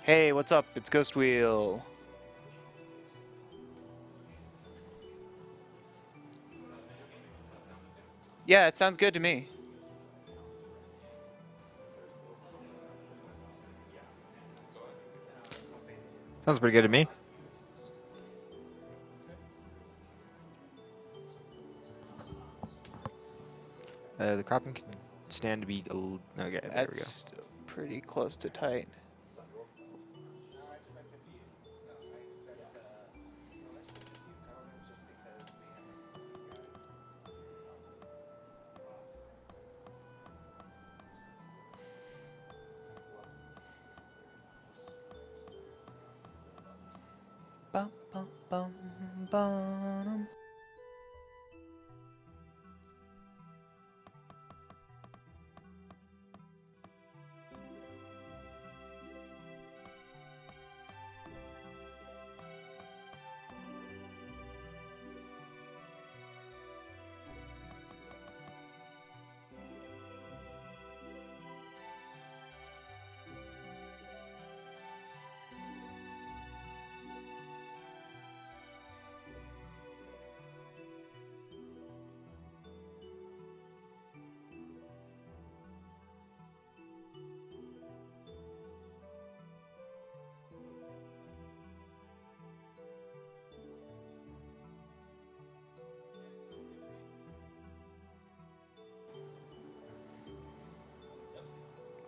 Hey, what's up? It's Ghostwheel. Yeah, it sounds good to me. Sounds pretty good to me. The cropping can stand to be a little... Okay, there we go. That's pretty close to tight. Bum, bum, bum, bum.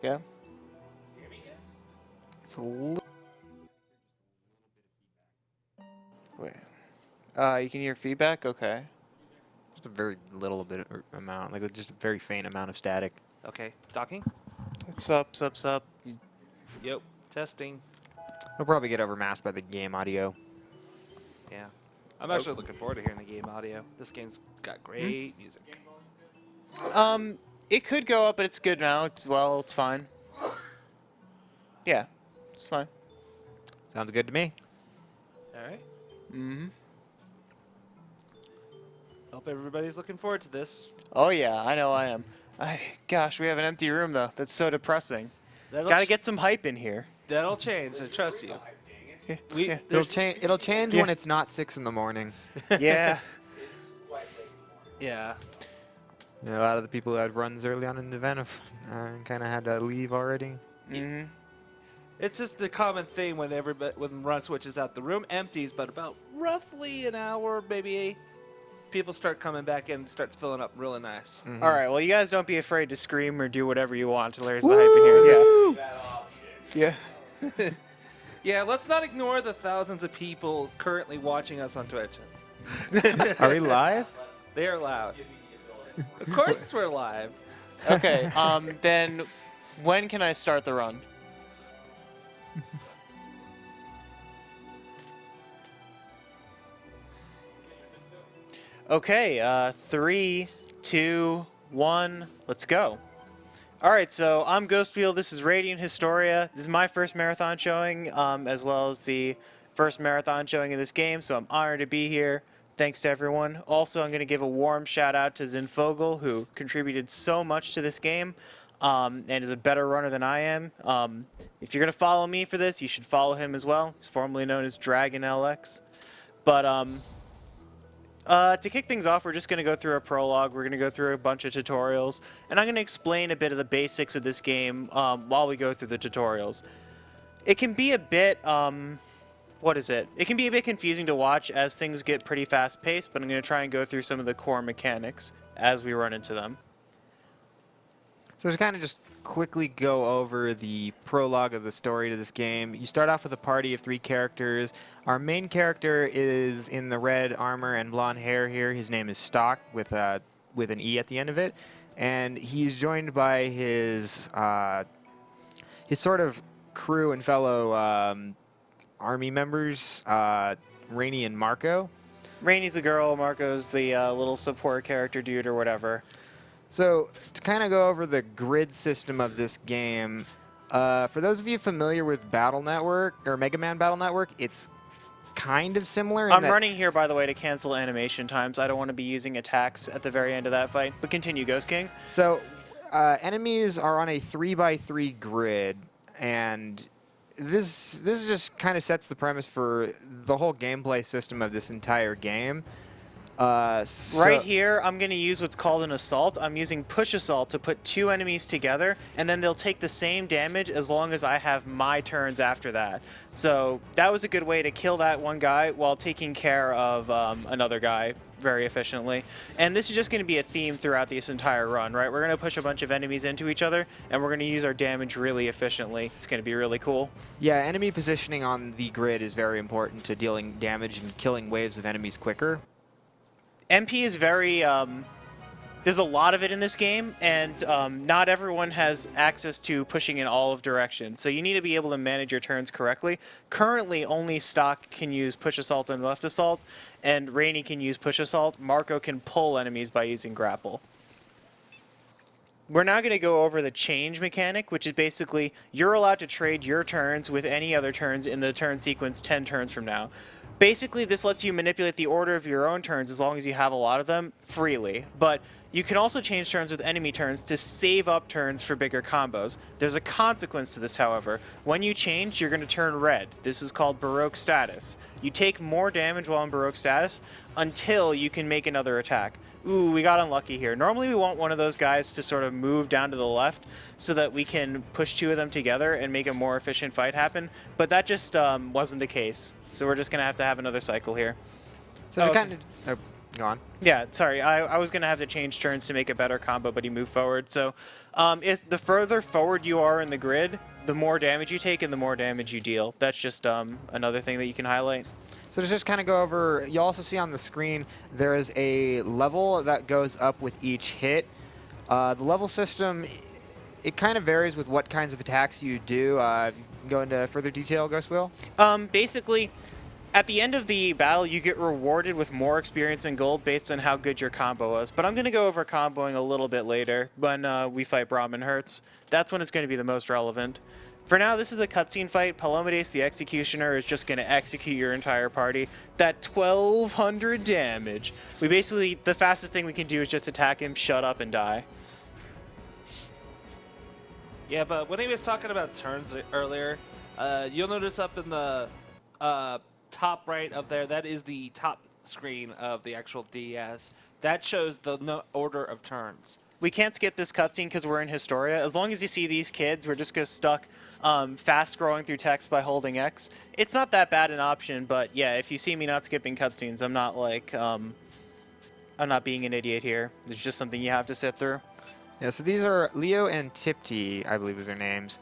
Yeah. It's a little. Wait. You can hear feedback? Okay. Just a very little bit amount, like just a very faint amount of static. Okay, docking. What's up, sup, sup? Yep, testing. It'll probably get overmasked by the game audio. Yeah, I'm actually looking forward to hearing the game audio. This game's got great music. It could go up, but it's good now. It's fine. Yeah, it's fine. Sounds good to me. All right. Mm-hmm. Hope everybody's looking forward to this. Oh yeah, I know I am. Gosh, we have an empty room though. That's so depressing. That'll Gotta get some hype in here. That'll change. I trust you. Yeah. It'll change Yeah. when it's not 6 in the morning. Yeah. Yeah. You know, a lot of the people who had runs early on in the event have kind of had to leave already. Mm-hmm. It's just the common thing when when run switches out, the room empties, but about roughly an hour, maybe people start coming back in, starts filling up really nice. Mm-hmm. All right. Well, you guys don't be afraid to scream or do whatever you want till there's the hype in here. Yeah. Yeah, let's not ignore the thousands of people currently watching us on Twitch. Are we live? They are loud. Of course we're live. Okay. Then when can I start the run? Okay. 3, 2, 1. Let's go. All right. So I'm Ghostwheel. This is Radiant Historia. This is my first marathon showing, as well as the first marathon showing of this game. So I'm honored to be here. Thanks to everyone. Also, I'm going to give a warm shout out to Zinfogel, who contributed so much to this game and is a better runner than I am. If you're going to follow me for this, you should follow him as well. He's formerly known as Dragon LX. But to kick things off, we're just going to go through a prologue. We're going to go through a bunch of tutorials, and I'm going to explain a bit of the basics of this game while we go through the tutorials. It can be a bit... It can be a bit confusing to watch as things get pretty fast-paced, but I'm going to try and go through some of the core mechanics as we run into them. So to kind of just quickly go over the prologue of the story to this game, you start off with a party of 3 characters. Our main character is in the red armor and blonde hair here. His name is Stock with an E at the end of it. And he's joined by his sort of crew and fellow army members, Rainey and Marco. Rainey's the girl, Marco's the little support character dude or whatever. So to kind of go over the grid system of this game, for those of you familiar with Battle Network or Mega Man Battle Network, it's kind of similar. I'm running here, by the way, to cancel animation times. I don't want to be using attacks at the very end of that fight. But continue, Ghost King. So enemies are on a 3x3 grid, and this just kind of sets the premise for the whole gameplay system of this entire game. Right here, I'm going to use what's called an assault. I'm using push assault to put two enemies together, and then they'll take the same damage as long as I have my turns after that. So that was a good way to kill that one guy while taking care of another guy very efficiently. And this is just going to be a theme throughout this entire run, right? We're going to push a bunch of enemies into each other, and we're going to use our damage really efficiently. It's going to be really cool. Yeah, enemy positioning on the grid is very important to dealing damage and killing waves of enemies quicker. MP is very, there's a lot of it in this game, and not everyone has access to pushing in all of directions. So you need to be able to manage your turns correctly. Currently, only Stock can use push assault and left assault, and Rainy can use push assault. Marco can pull enemies by using grapple. We're now going to go over the change mechanic, which is basically you're allowed to trade your turns with any other turns in the turn sequence 10 turns from now. Basically, this lets you manipulate the order of your own turns as long as you have a lot of them freely. But you can also change turns with enemy turns to save up turns for bigger combos. There's a consequence to this, however. When you change, you're going to turn red. This is called Baroque status. You take more damage while in Baroque status until you can make another attack. Ooh, we got unlucky here. Normally we want one of those guys to sort of move down to the left so that we can push two of them together and make a more efficient fight happen, but that just wasn't the case. So we're just going to have another cycle here. So kind of... Oh, go on. Yeah, sorry. I was going to have to change turns to make a better combo, but he moved forward. So the further forward you are in the grid, the more damage you take and the more damage you deal. That's just another thing that you can highlight. So to just kind of go over, you'll also see on the screen there is a level that goes up with each hit. The level system, it kind of varies with what kinds of attacks you do. You can go into further detail, Ghostwheel? Basically, at the end of the battle, you get rewarded with more experience and gold based on how good your combo was. But I'm going to go over comboing a little bit later when we fight Brahmin Hertz. That's when it's going to be the most relevant. For now, this is a cutscene fight. Palomides, the Executioner, is just going to execute your entire party. That 1,200 damage. We basically, the fastest thing we can do is just attack him, shut up, and die. Yeah, but when he was talking about turns earlier, you'll notice up in the top right up there, that is the top screen of the actual DS. That shows the order of turns. We can't skip this cutscene because we're in Historia. As long as you see these kids, we're just going to stuck fast scrolling through text by holding X. It's not that bad an option, but yeah, if you see me not skipping cutscenes, I'm not like, I'm not being an idiot here. There's just something you have to sit through. Yeah, so these are Leo and Tipti, I believe is their names.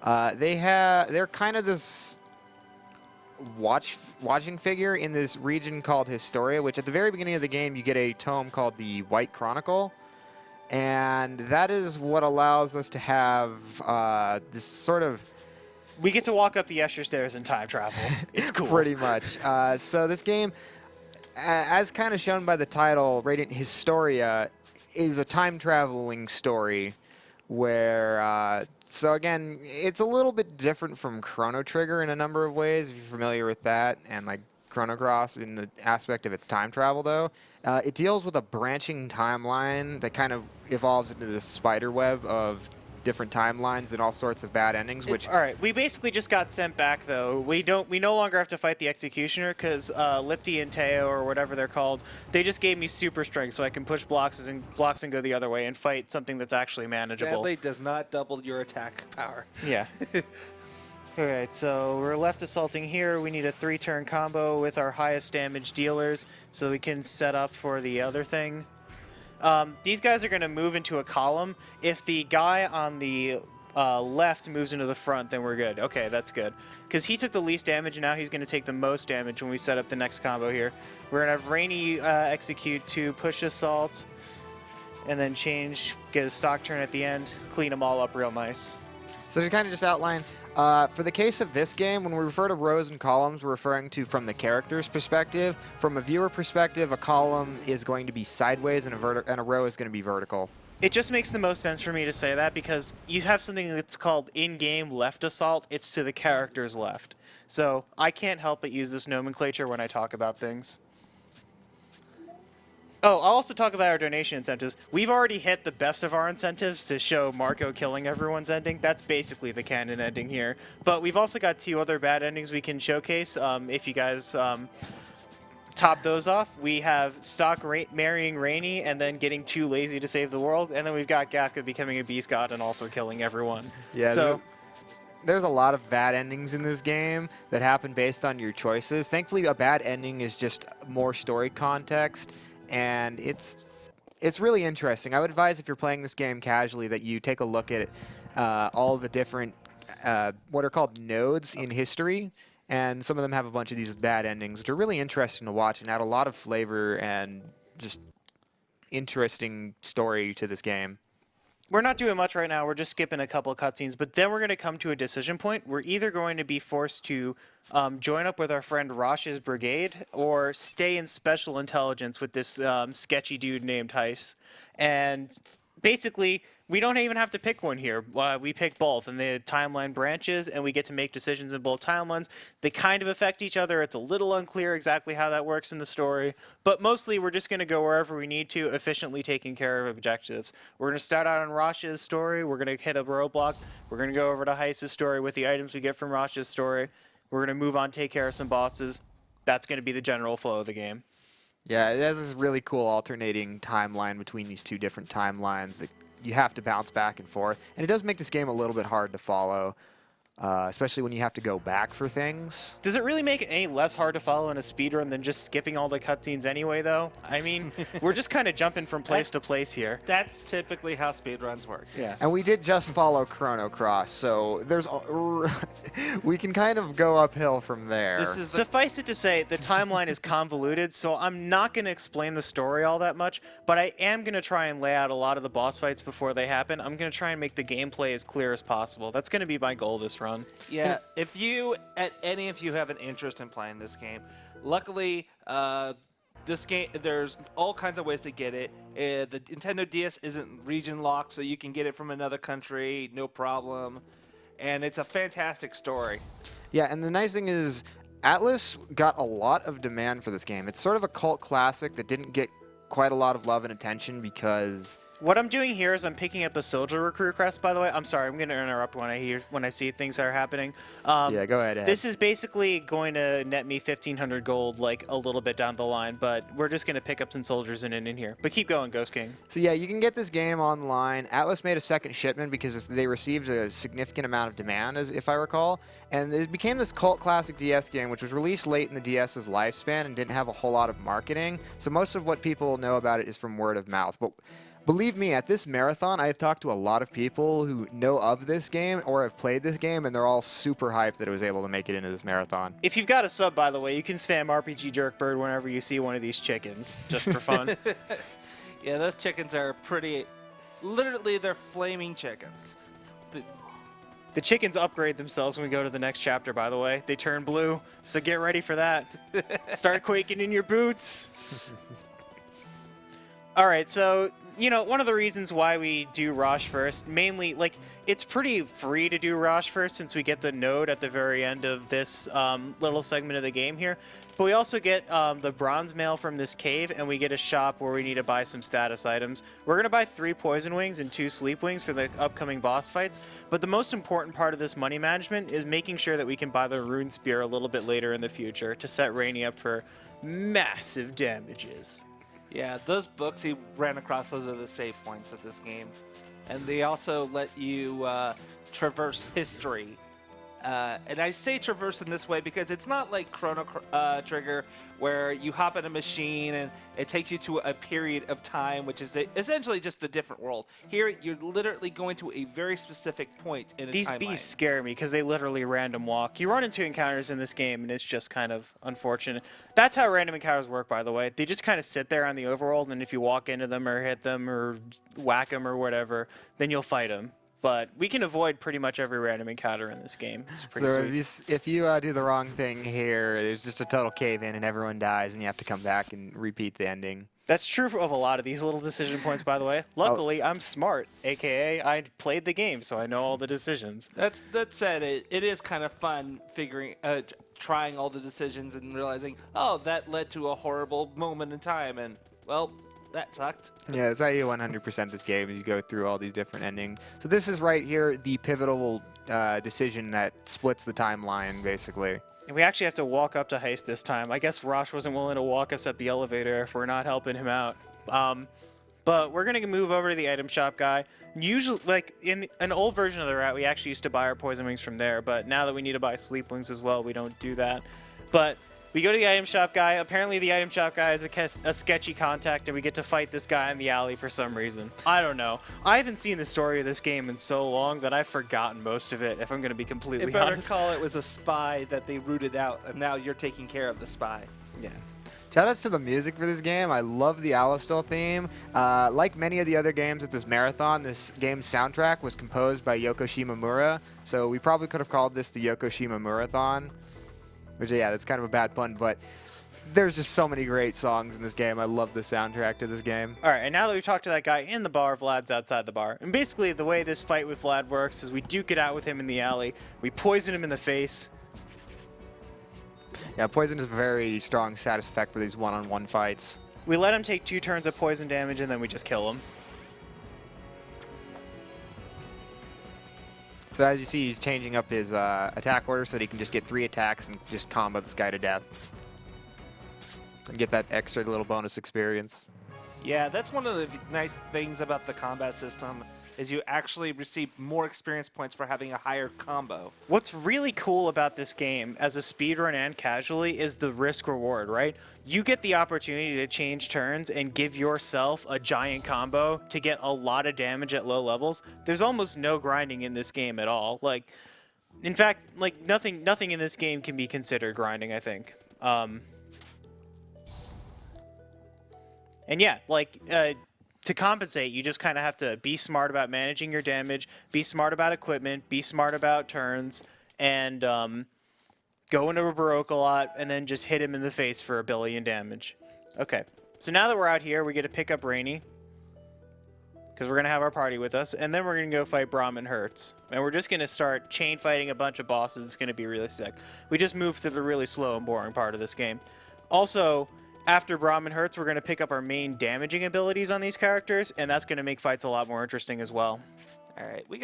They're kind of this watching figure in this region called Historia, which at the very beginning of the game you get a tome called the White Chronicle. And that is what allows us to have this sort of... We get to walk up the Escher stairs in time travel. It's cool. Pretty much. So this game, as kind of shown by the title, Radiant Historia, is a time-traveling story where... so again, it's a little bit different from Chrono Trigger in a number of ways, if you're familiar with that, and like Chrono Cross in the aspect of its time travel, though. It deals with a branching timeline that kind of evolves into this spider web of different timelines and all sorts of bad endings. Which all right, we basically just got sent back though. We no longer have to fight the Executioner because Lipti and Teo or whatever they're called, they just gave me super strength so I can push blocks and go the other way and fight something that's actually manageable. Sadly, does not double your attack power. Yeah. Alright, so we're left assaulting here. We need a 3-turn combo with our highest damage dealers so we can set up for the other thing. These guys are going to move into a column. If the guy on the left moves into the front, then we're good. Okay, that's good. Because he took the least damage, and now he's going to take the most damage when we set up the next combo here. We're going to have Rainy execute 2 push assaults, and then get a stock turn at the end, clean them all up real nice. So to kind of just outline... for the case of this game, when we refer to rows and columns, we're referring to from the character's perspective. From a viewer perspective, a column is going to be sideways and a row is going to be vertical. It just makes the most sense for me to say that because you have something that's called in-game left assault. It's to the character's left. So I can't help but use this nomenclature when I talk about things. Oh, I'll also talk about our donation incentives. We've already hit the best of our incentives to show Marco killing everyone's ending. That's basically the canon ending here. But we've also got 2 other bad endings we can showcase if you guys top those off. We have Stock marrying Rainey and then getting too lazy to save the world. And then we've got Gafka becoming a beast god and also killing everyone. Yeah, So there's a lot of bad endings in this game that happen based on your choices. Thankfully, a bad ending is just more story context, and it's really interesting. I would advise if you're playing this game casually that you take a look at all the different what are called nodes in history, and some of them have a bunch of these bad endings, which are really interesting to watch and add a lot of flavor and just interesting story to this game. we're not doing much right now. We're just skipping a couple of cutscenes, but then we're going to come to a decision point. We're either going to be forced to join up with our friend Rosh's brigade or stay in special intelligence with this sketchy dude named Heiss. And basically, we don't even have to pick one here. We pick both, and the timeline branches, and we get to make decisions in both timelines. They kind of affect each other. It's a little unclear exactly how that works in the story, but mostly we're just going to go wherever we need to, efficiently taking care of objectives. We're going to start out on Rosh's story. We're going to hit a roadblock. We're going to go over to Heiss's story with the items we get from Rosh's story. We're going to move on, take care of some bosses. That's going to be the general flow of the game. Yeah, it has this really cool alternating timeline between these 2 different timelines that you have to bounce back and forth. And it does make this game a little bit hard to follow, especially when you have to go back for things. Does it really make it any less hard to follow in a speedrun than just skipping all the cutscenes anyway, though? I mean, we're just kind of jumping from place to place here. That's typically how speedruns work. Yes. And we did just follow Chrono Cross, so there's we can kind of go uphill from there. This is Suffice it to say, the timeline is convoluted, so I'm not going to explain the story all that much, but I am going to try and lay out a lot of the boss fights before they happen. I'm going to try and make the gameplay as clear as possible. That's going to be my goal this run. Yeah, if you, any of you have an interest in playing this game, luckily, this game, there's all kinds of ways to get it. The Nintendo DS isn't region locked, so you can get it from another country, no problem. And it's a fantastic story. Yeah, and the nice thing is Atlas got a lot of demand for this game. It's sort of a cult classic that didn't get quite a lot of love and attention because... What I'm doing here is I'm picking up a soldier recruit quest, by the way. I'm sorry, I'm going to interrupt when I see things are happening. Yeah, go ahead, Ed. This is basically going to net me 1,500 gold, like, a little bit down the line, but we're just going to pick up some soldiers in here. But keep going, Ghost King. So yeah, you can get this game online. Atlas made a second shipment because they received a significant amount of demand, as if I recall, and it became this cult classic DS game, which was released late in the DS's lifespan and didn't have a whole lot of marketing. So most of what people know about it is from word of mouth. But believe me, at this marathon, I have talked to a lot of people who know of this game or have played this game, and they're all super hyped that it was able to make it into this marathon. If you've got a sub, by the way, you can spam RPG Jerkbird whenever you see one of these chickens, just for fun. Yeah, those chickens are pretty... Literally, they're flaming chickens. The chickens upgrade themselves when we go to the next chapter, by the way. They turn blue, so get ready for that. Start quaking in your boots. All right, so, you know, one of the reasons why we do Rosh first, mainly, like, it's pretty free to do Rosh first since we get the node at the very end of this little segment of the game here. But we also get the bronze mail from this cave, and we get a shop where we need to buy some status items. We're going to buy 3 poison wings and 2 sleep wings for the upcoming boss fights. But the most important part of this money management is making sure that we can buy the rune spear a little bit later in the future to set Rainey up for massive damages. Yeah, those books he ran across, those are the save points of this game. And they also let you traverse history. And I say traverse in this way because it's not like Chrono Trigger where you hop in a machine and it takes you to a period of time, which is essentially just a different world. Here, you're literally going to a very specific point in a These timeline. beasts scare me because they literally random walk. You run into encounters in this game, and it's just kind of unfortunate. That's how random encounters work, by the way. They just kind of sit there on the overworld, and if you walk into them or hit them or whack them or whatever, then you'll fight them. But we can avoid pretty much every random encounter in this game. It's pretty sweet. If you do the wrong thing here, there's just a total cave-in and everyone dies, and you have to come back and repeat the ending. That's true of a lot of these little decision points, by the way. Luckily, I'm smart, a.k.a. I played the game, so I know all the decisions. That said, it is kind of fun trying all the decisions and realizing, oh, that led to a horrible moment in time, and, well, that sucked. Yeah, that's how you 100% this game, is you go through all these different endings. So this is right here the pivotal decision that splits the timeline, basically. And we actually have to walk up to Heist this time. I guess Rosh wasn't willing to walk us up the elevator if we're not helping him out. But we're going to move over to the item shop guy. Usually, like, in an old version of the route, we actually used to buy our poison wings from there. But now that we need to buy sleep wings as well, we don't do that. But we go to the item shop guy. Apparently, the item shop guy is a sketchy contact, and we get to fight this guy in the alley for some reason. I don't know. I haven't seen the story of this game in so long that I've forgotten most of it, if I'm going to be completely If I honest. recall, it was a spy that they rooted out, and now you're taking care of the spy. Yeah. Shoutouts to the music for this game. I love the Alistal theme. Like many of the other games at this marathon, this game's soundtrack was composed by Yoko Shimomura, so we probably could have called this the Yoko Shimomura-thon. Which, yeah, that's kind of a bad pun, but there's just so many great songs in this game. I love the soundtrack to this game. All right, and now that we've talked to that guy in the bar, Vlad's outside the bar. And basically, the way this fight with Vlad works is we duke it out with him in the alley. We poison him in the face. Yeah, poison is a very strong status effect for these one-on-one fights. We let him take 2 turns of poison damage, and then we just kill him. So as you see, he's changing up his attack order so that he can just get 3 attacks and just combo this guy to death. And get that extra little bonus experience. Yeah, that's one of the nice things about the combat system, is you actually receive more experience points for having a higher combo. What's really cool about this game, as a speedrun and casually, is the risk reward, right? You get the opportunity to change turns and give yourself a giant combo to get a lot of damage at low levels. There's almost no grinding in this game at all. Like, in fact, like nothing in this game can be considered grinding, I think. And yeah, like, to compensate, you just kind of have to be smart about managing your damage, be smart about equipment, be smart about turns, and go into a Baroque a lot, and then just hit him in the face for 1 billion damage. Okay, so now that we're out here, we get to pick up Rainy, because we're going to have our party with us, and then we're going to go fight Brahmin Hertz. And we're just going to start chain fighting a bunch of bosses. It's going to be really sick. We just moved through the really slow and boring part of this game. Also, after Brahmin Hertz, we're going to pick up our main damaging abilities on these characters, and that's going to make fights a lot more interesting as well. All right, I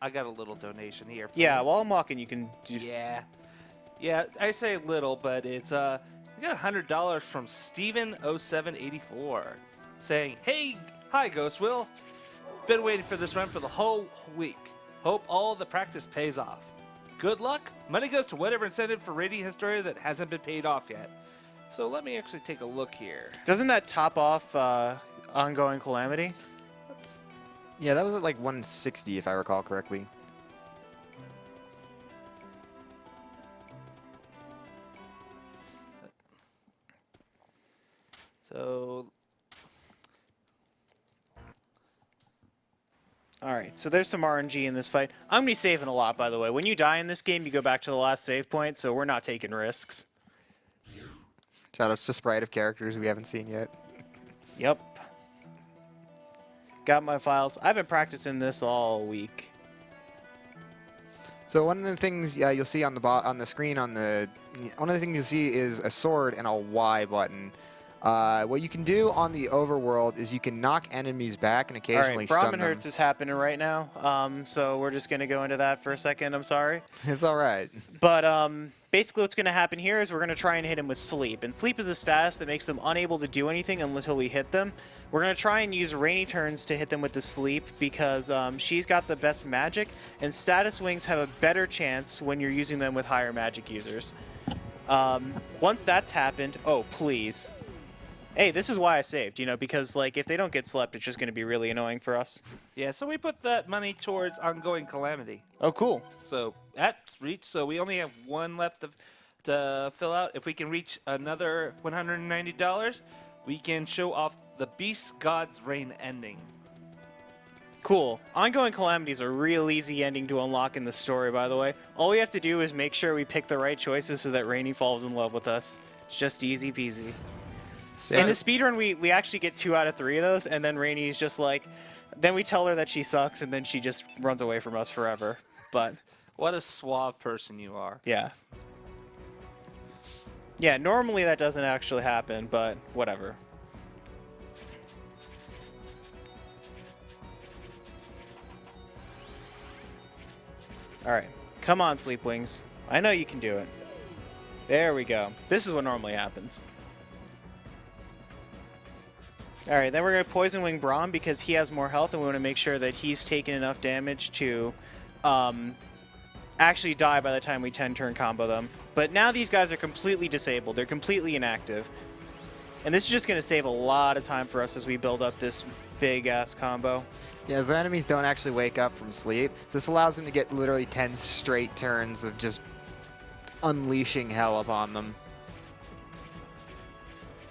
got a little donation here. Yeah, while I'm walking, you can just... Yeah, I say little, but it's we got $100 from Steven0784 saying, "Hey, hi Ghostwheel. Been waiting for this run for the whole week. Hope all the practice pays off. Good luck. Money goes to whatever incentive for Radiant Historia that hasn't been paid off yet." So let me actually take a look here. Doesn't that top off Ongoing Calamity? Yeah, that was at like 160 if I recall correctly. So Alright, so there's some RNG in this fight. I'm going to be saving a lot, by the way. When you die in this game, you go back to the last save point, so we're not taking risks. Shoutouts to Sprite of characters we haven't seen yet. Yep. Got my files. I've been practicing this all week. So one of the things you'll see on the screen one of the things you'll see is a sword and a Y button. What you can do on the overworld is you can knock enemies back and occasionally stun them. Brahmin Hertz is happening right now, so we're just going to go into that for a second. I'm sorry. It's all right. But basically what's going to happen here is we're going to try and hit him with Sleep. And Sleep is a status that makes them unable to do anything until we hit them. We're going to try and use Rainy turns to hit them with the Sleep because she's got the best magic, and status wings have a better chance when you're using them with higher magic users. Once that's happened, oh, please. Hey, this is why I saved, because like if they don't get slept, it's just going to be really annoying for us. yeah, so we put that money towards Ongoing Calamity. Oh, cool. So that's reached. So we only have one left to fill out. If we can reach another $190, we can show off the Beast God's Reign ending. Cool. Ongoing Calamity is a real easy ending to unlock in the story, by the way. All we have to do is make sure we pick the right choices so that Rainy falls in love with us. It's just easy peasy. In the speedrun, we actually get 2 out of 3 of those, and then Rainy's just like... Then we tell her that she sucks, and then she just runs away from us forever. But... What a suave person you are. Yeah. Yeah, normally that doesn't actually happen, but whatever. All right. Come on, Sleepwings. I know you can do it. There we go. This is what normally happens. All right, then we're going to Poison Wing Braum because he has more health, and we want to make sure that he's taken enough damage to actually die by the time we 10-turn combo them. But now these guys are completely disabled. They're completely inactive. And this is just going to save a lot of time for us as we build up this big-ass combo. Yeah, the enemies don't actually wake up from sleep. So this allows them to get literally 10 straight turns of just unleashing hell upon them.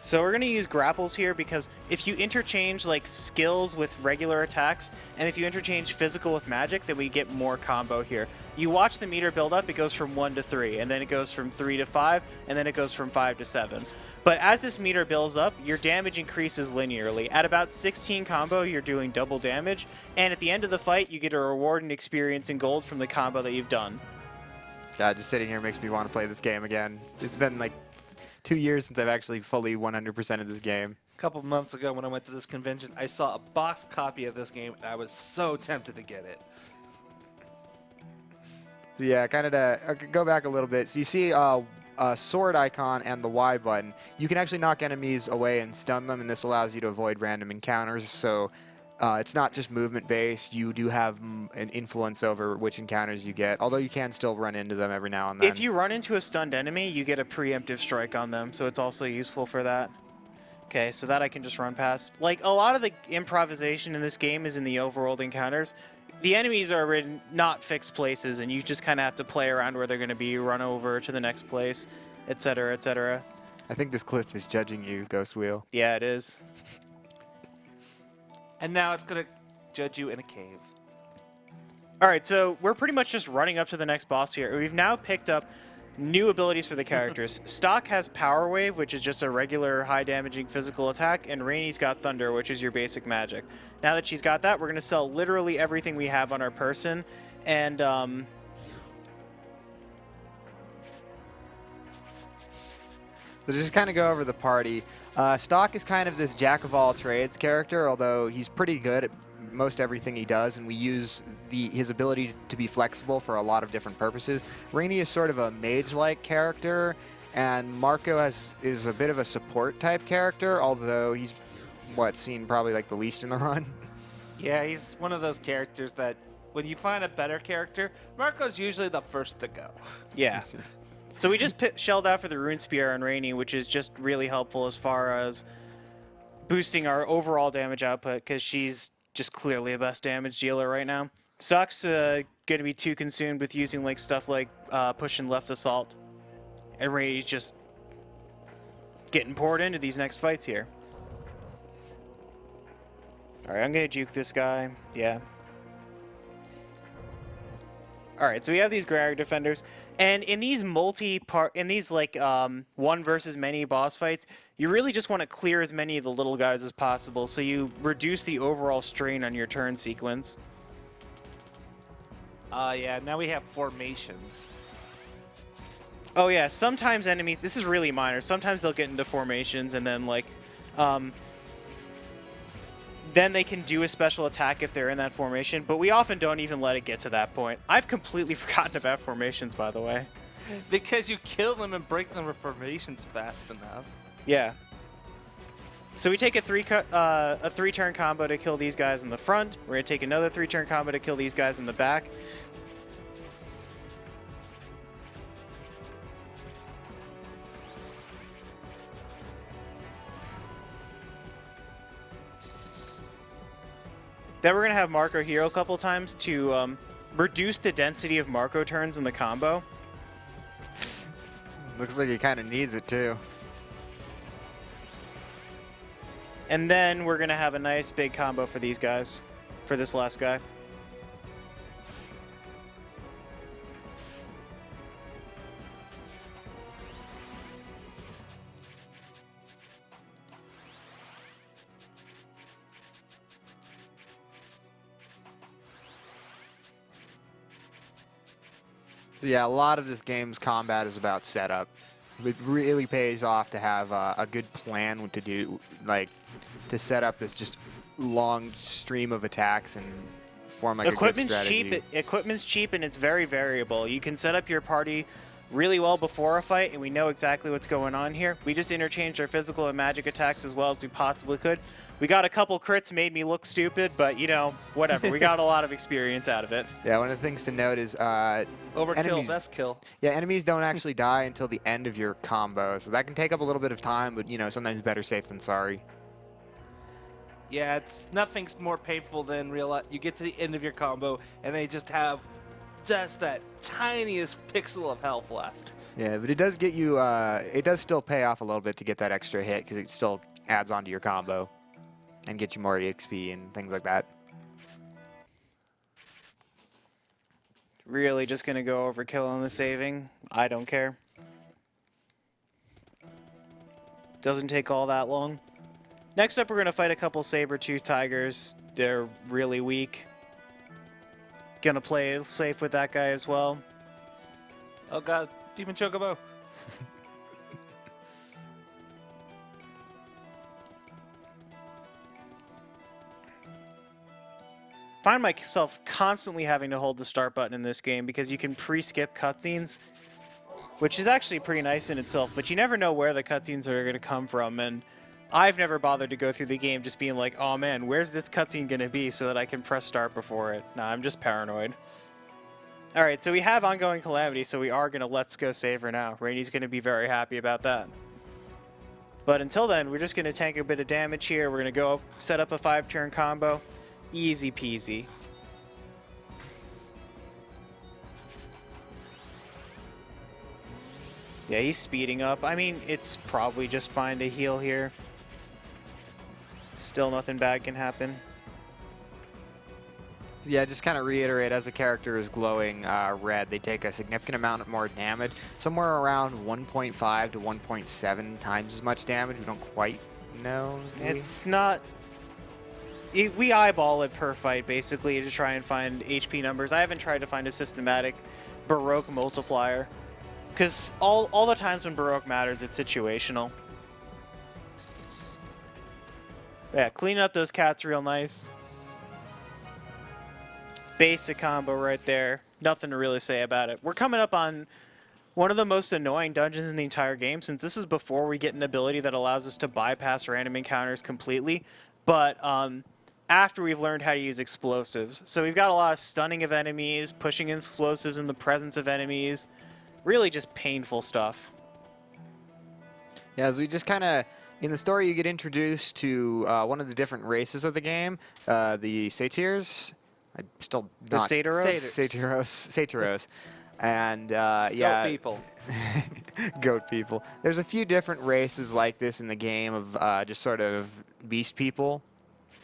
So we're going to use grapples here because if you interchange like skills with regular attacks, and if you interchange physical with magic, then we get more combo here. You watch the meter build up, it goes from 1 to 3, and then it goes from 3 to 5, and then it goes from 5 to 7. But as this meter builds up, your damage increases linearly. At about 16 combo, you're doing double damage, and at the end of the fight, you get a reward in experience and gold from the combo that you've done. God, just sitting here makes me want to play this game again. It's been like 2 years since I've actually fully 100% of this game. A couple months ago when I went to this convention, I saw a boxed copy of this game, and I was so tempted to get it. So yeah, kind of to go back a little bit. So you see a sword icon and the Y button. You can actually knock enemies away and stun them, and this allows you to avoid random encounters. So it's not just movement based. You do have an influence over which encounters you get, although you can still run into them every now and then. If you run into a stunned enemy, you get a preemptive strike on them, so it's also useful for that. Okay, so that I can just run past. Like, a lot of the improvisation in this game is in the overworld encounters. The enemies are in not fixed places, and you just kind of have to play around where they're going to be, run over to the next place, etc., etc. I think this cliff is judging you, Ghostwheel. Yeah, it is. And now it's going to judge you in a cave. All right, so we're pretty much just running up to the next boss here. We've now picked up new abilities for the characters. Stock has Power Wave, which is just a regular high-damaging physical attack, and Rainy's got Thunder, which is your basic magic. Now that she's got that, we're going to sell literally everything we have on our person, and So just kind of go over the party. Stock is kind of this jack-of-all-trades character, although he's pretty good at most everything he does, and we use his ability to be flexible for a lot of different purposes. Rainy is sort of a mage-like character, and Marco is a bit of a support-type character, although he's, seen probably like the least in the run. Yeah, he's one of those characters that when you find a better character, Marco's usually the first to go. yeah. So we just shelled out for the Rune Spear on Rainy, which is just really helpful as far as boosting our overall damage output, because she's just clearly the best damage dealer right now. Stock's going to be too consumed with using like stuff like push and left assault. And Rainy's just getting poured into these next fights here. Alright, I'm going to juke this guy. Yeah. Alright, so we have these Greg defenders, and in these one versus many boss fights, you really just want to clear as many of the little guys as possible, so you reduce the overall strain on your turn sequence. Yeah, now we have formations. Oh yeah, sometimes enemies, this is really minor, sometimes they'll get into formations and then like, then they can do a special attack if they're in that formation, but we often don't even let it get to that point. I've completely forgotten about formations, by the way. Because you kill them and break them with formations fast enough. Yeah. So we take a three-turn combo to kill these guys in the front. We're going to take another 3-turn combo to kill these guys in the back. Then we're going to have Marco heal a couple times to reduce the density of Marco turns in the combo. Looks like he kind of needs it too. And then we're going to have a nice big combo for these guys, for this last guy. So yeah, a lot of this game's combat is about setup. It really pays off to have a good plan to do, like, to set up this just long stream of attacks and form like a good strategy. Equipment's cheap, and it's very variable. You can set up your party really well before a fight, and we know exactly what's going on here. We just interchanged our physical and magic attacks as well as we possibly could. We got a couple crits, made me look stupid, but, you know, whatever. We got a lot of experience out of it. Yeah, one of the things to note is Overkill, best kill. Yeah, enemies don't actually die until the end of your combo, so that can take up a little bit of time, but, you know, sometimes better safe than sorry. Yeah, it's nothing's more painful than you get to the end of your combo and they just have just that tiniest pixel of health left. Yeah, but it does get you, it does still pay off a little bit to get that extra hit because it still adds on to your combo and get you more EXP and things like that. Really just going to go overkill on the saving. I don't care. Doesn't take all that long. Next up, we're going to fight a couple saber-tooth tigers. They're really weak. Gonna play it safe with that guy as well. Oh god, Demon Chocobo. Find myself constantly having to hold the start button in this game because you can pre-skip cutscenes, which is actually pretty nice in itself, but you never know where the cutscenes are going to come from, and I've never bothered to go through the game just being like, oh man, where's this cutscene going to be so that I can press start before it? Nah, I'm just paranoid. Alright, so we have ongoing calamity, so we are going to let's go save her now. Rainy's going to be very happy about that. But until then, we're just going to tank a bit of damage here. We're going to go set up a 5-turn combo. Easy peasy. Yeah, he's speeding up. I mean, it's probably just fine to heal here. Still nothing bad can happen. Yeah, just kind of reiterate, as the character is glowing red, they take a significant amount more damage. Somewhere around 1.5 to 1.7 times as much damage. We don't quite know. It's not... we eyeball it per fight, basically, to try and find HP numbers. I haven't tried to find a systematic Baroque multiplier. Because all the times when Baroque matters, it's situational. Yeah, clean up those cats real nice. Basic combo right there. Nothing to really say about it. We're coming up on one of the most annoying dungeons in the entire game, since this is before we get an ability that allows us to bypass random encounters completely. But after we've learned how to use explosives. So we've got a lot of stunning of enemies, pushing explosives in the presence of enemies. Really just painful stuff. Yeah, as we just kind of... In the story, you get introduced to one of the different races of the game, the Satyrs. I still The not... Satyros? Satyros. And, yeah... Goat people. Goat people. There's a few different races like this in the game of just sort of beast people.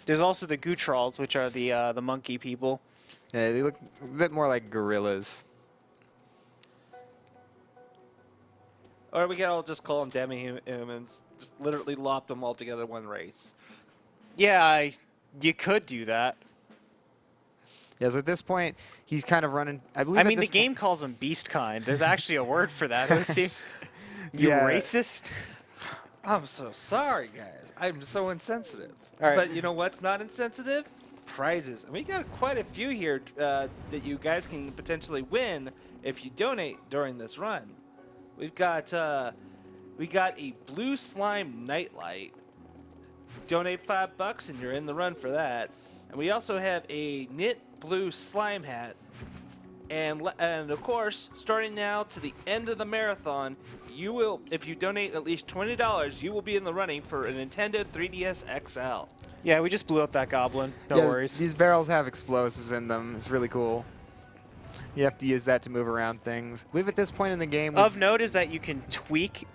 There's also the Gutrals, which are the monkey people. Yeah, they look a bit more like gorillas. Or we can all just call them demi-humans. Just literally lop them all together in one race. Yeah, you could do that. Yeah, so at this point, he's kind of running... I mean, the game calls them beast kind. There's actually a word for that. You Yeah. racist? I'm so sorry, guys. I'm so insensitive. All right. But you know what's not insensitive? Prizes. And we got quite a few here that you guys can potentially win if you donate during this run. We got a blue slime nightlight. Donate $5 and you're in the run for that. And we also have a knit blue slime hat. And of course, starting now to the end of the marathon, you will, if you donate at least $20, you will be in the running for a Nintendo 3DS XL. Yeah, we just blew up that goblin. No Yeah, worries. These barrels have explosives in them. It's really cool. You have to use that to move around things. I believe at this point in the game... Of note is that you can tweak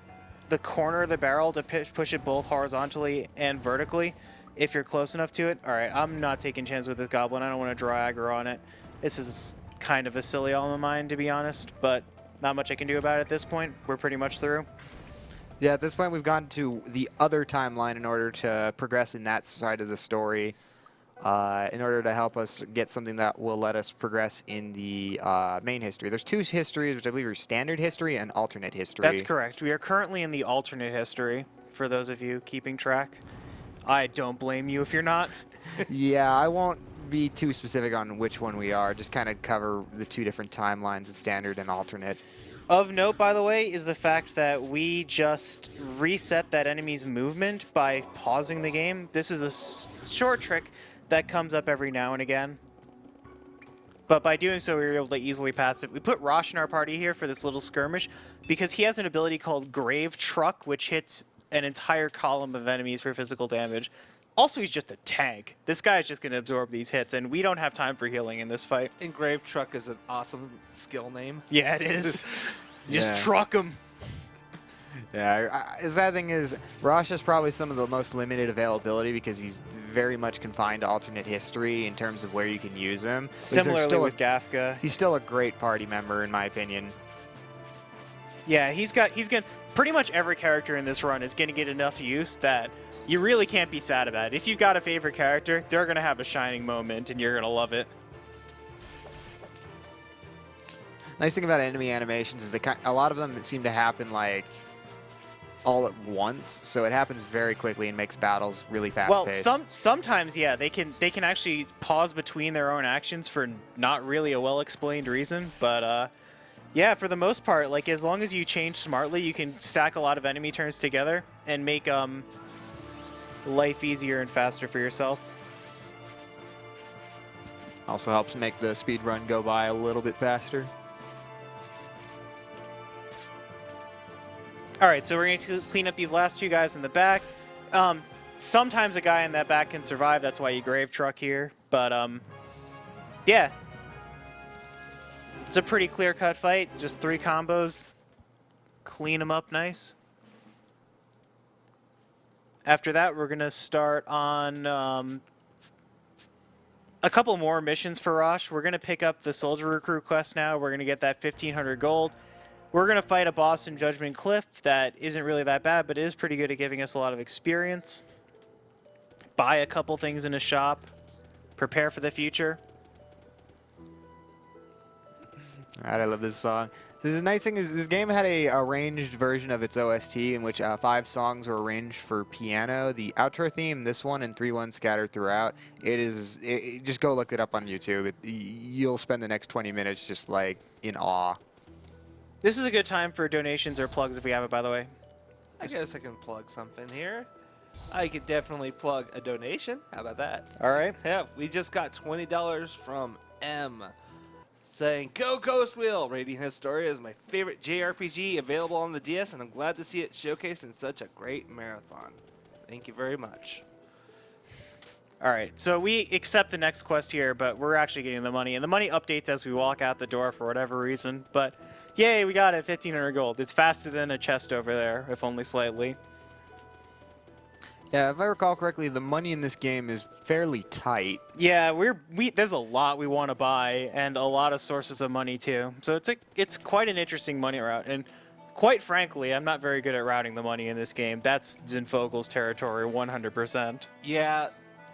the corner of the barrel to push it both horizontally and vertically if you're close enough to it. All right, I'm not taking chances with this goblin. I don't want to draw aggro on it. This is kind of a silly element of mine, to be honest, but not much I can do about it at this point. We're pretty much through. Yeah, at this point we've gone to the other timeline in order to progress in that side of the story. In order to help us get something that will let us progress in the main history. There's two histories, which I believe are standard history and alternate history. That's correct. We are currently in the alternate history, for those of you keeping track. I don't blame you if you're not. Yeah, I won't be too specific on which one we are. Just kind of cover the two different timelines of standard and alternate. Of note, by the way, is the fact that we just reset that enemy's movement by pausing the game. This is a short trick that comes up every now and again. But by doing so, we were able to easily pass it. We put Rosh in our party here for this little skirmish because he has an ability called Grave Truck, which hits an entire column of enemies for physical damage. Also, he's just a tank. This guy's just going to absorb these hits, and we don't have time for healing in this fight. Engraved Truck is an awesome skill name. Yeah, it is. Just Yeah. truck him. Yeah, the sad thing is, Rosh has probably some of the most limited availability because he's very much confined to alternate history in terms of where you can use him. But Similarly with Gafka. he's still a great party member, in my opinion. Yeah, he's going pretty much every character in this run is going to get enough use that you really can't be sad about it. If you've got a favorite character, they're going to have a shining moment, and you're going to love it. Nice thing about enemy animations is a lot of them seem to happen like all at once, so it happens very quickly and makes battles really fast-paced. Well, sometimes yeah, they can actually pause between their own actions for not really a well-explained reason, but yeah, for the most part, like as long as you change smartly, you can stack a lot of enemy turns together and make life easier and faster for yourself. Also helps make the speed run go by a little bit faster. All right, so we're going to clean up these last two guys in the back. Sometimes a guy in that back can survive. That's why you grave truck here. But, yeah. It's a pretty clear-cut fight. Just 3 combos. Clean them up nice. After that, we're going to start on a couple more missions for Rosh. We're going to pick up the Soldier Recruit quest now. We're going to get that 1,500 gold. We're going to fight a boss in Judgment Cliff that isn't really that bad, but is pretty good at giving us a lot of experience. Buy a couple things in a shop. Prepare for the future. Alright, I love this song. The nice thing is this game had a arranged version of its OST in which 5 songs were arranged for piano. The outro theme, this one, and 3-1 scattered throughout. Just go look it up on YouTube. You'll spend the next 20 minutes just like in awe. This is a good time for donations or plugs if we have it, by the way. I guess I can plug something here. I could definitely plug a donation. How about that? All right. Yeah, we just got $20 from M saying, "Go Ghostwheel! Rating Historia is my favorite JRPG available on the DS, and I'm glad to see it showcased in such a great marathon. Thank you very much." All right, so we accept the next quest here, but we're actually getting the money. And the money updates as we walk out the door for whatever reason. But yay, we got it, 1,500 gold. It's faster than a chest over there, if only slightly. Yeah, if I recall correctly, the money in this game is fairly tight. Yeah, there's a lot we want to buy, and a lot of sources of money too. So it's quite an interesting money route. And quite frankly, I'm not very good at routing the money in this game. That's Zinfogel's territory, 100%. Yeah,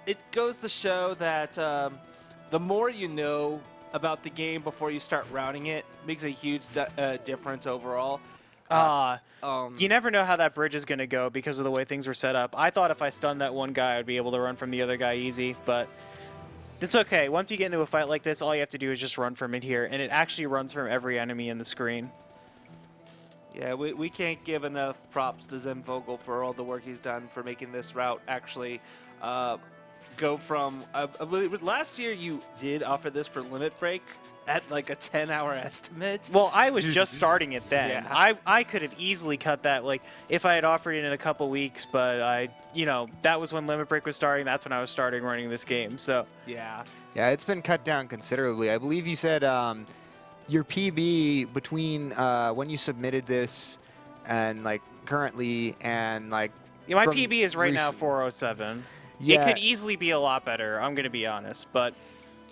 it goes to show that the more you know about the game before you start routing it makes a huge difference overall. You never know how that bridge is going to go because of the way things were set up. I thought if I stunned that one guy, I'd be able to run from the other guy easy, but it's okay. Once you get into a fight like this, all you have to do is just run from it here, and it actually runs from every enemy in the screen. Yeah, we can't give enough props to Zinfogel for all the work he's done for making this route actually go from, I believe last year you did offer this for Limit Break at like a 10-hour estimate. Well, I was just starting it then. Yeah. I could have easily cut that, like, if I had offered it in a couple weeks, but that was when Limit Break was starting. That's when I was starting running this game, so. Yeah. Yeah, it's been cut down considerably. I believe you said your PB between when you submitted this and like currently and like Yeah, my from PB is right now recent- 407. Yeah. It could easily be a lot better, I'm going to be honest, but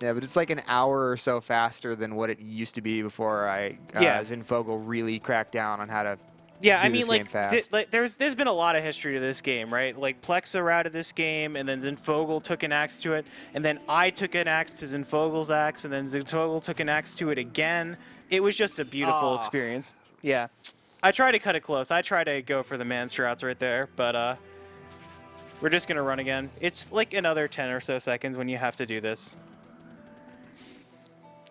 Yeah, but it's like an hour or so faster than what it used to be before Zinfogel really cracked down on how to yeah, I do mean, this game fast. there's been a lot of history to this game, right? Like, Plexa routed this game, and then Zinfogel took an axe to it, and then I took an axe to Zinfogel's axe, and then Zinfogel took an axe to it again. It was just a beautiful experience. Yeah. I try to cut it close. I try to go for the man's routes right there, but we're just going to run again. It's like another 10 or so seconds when you have to do this.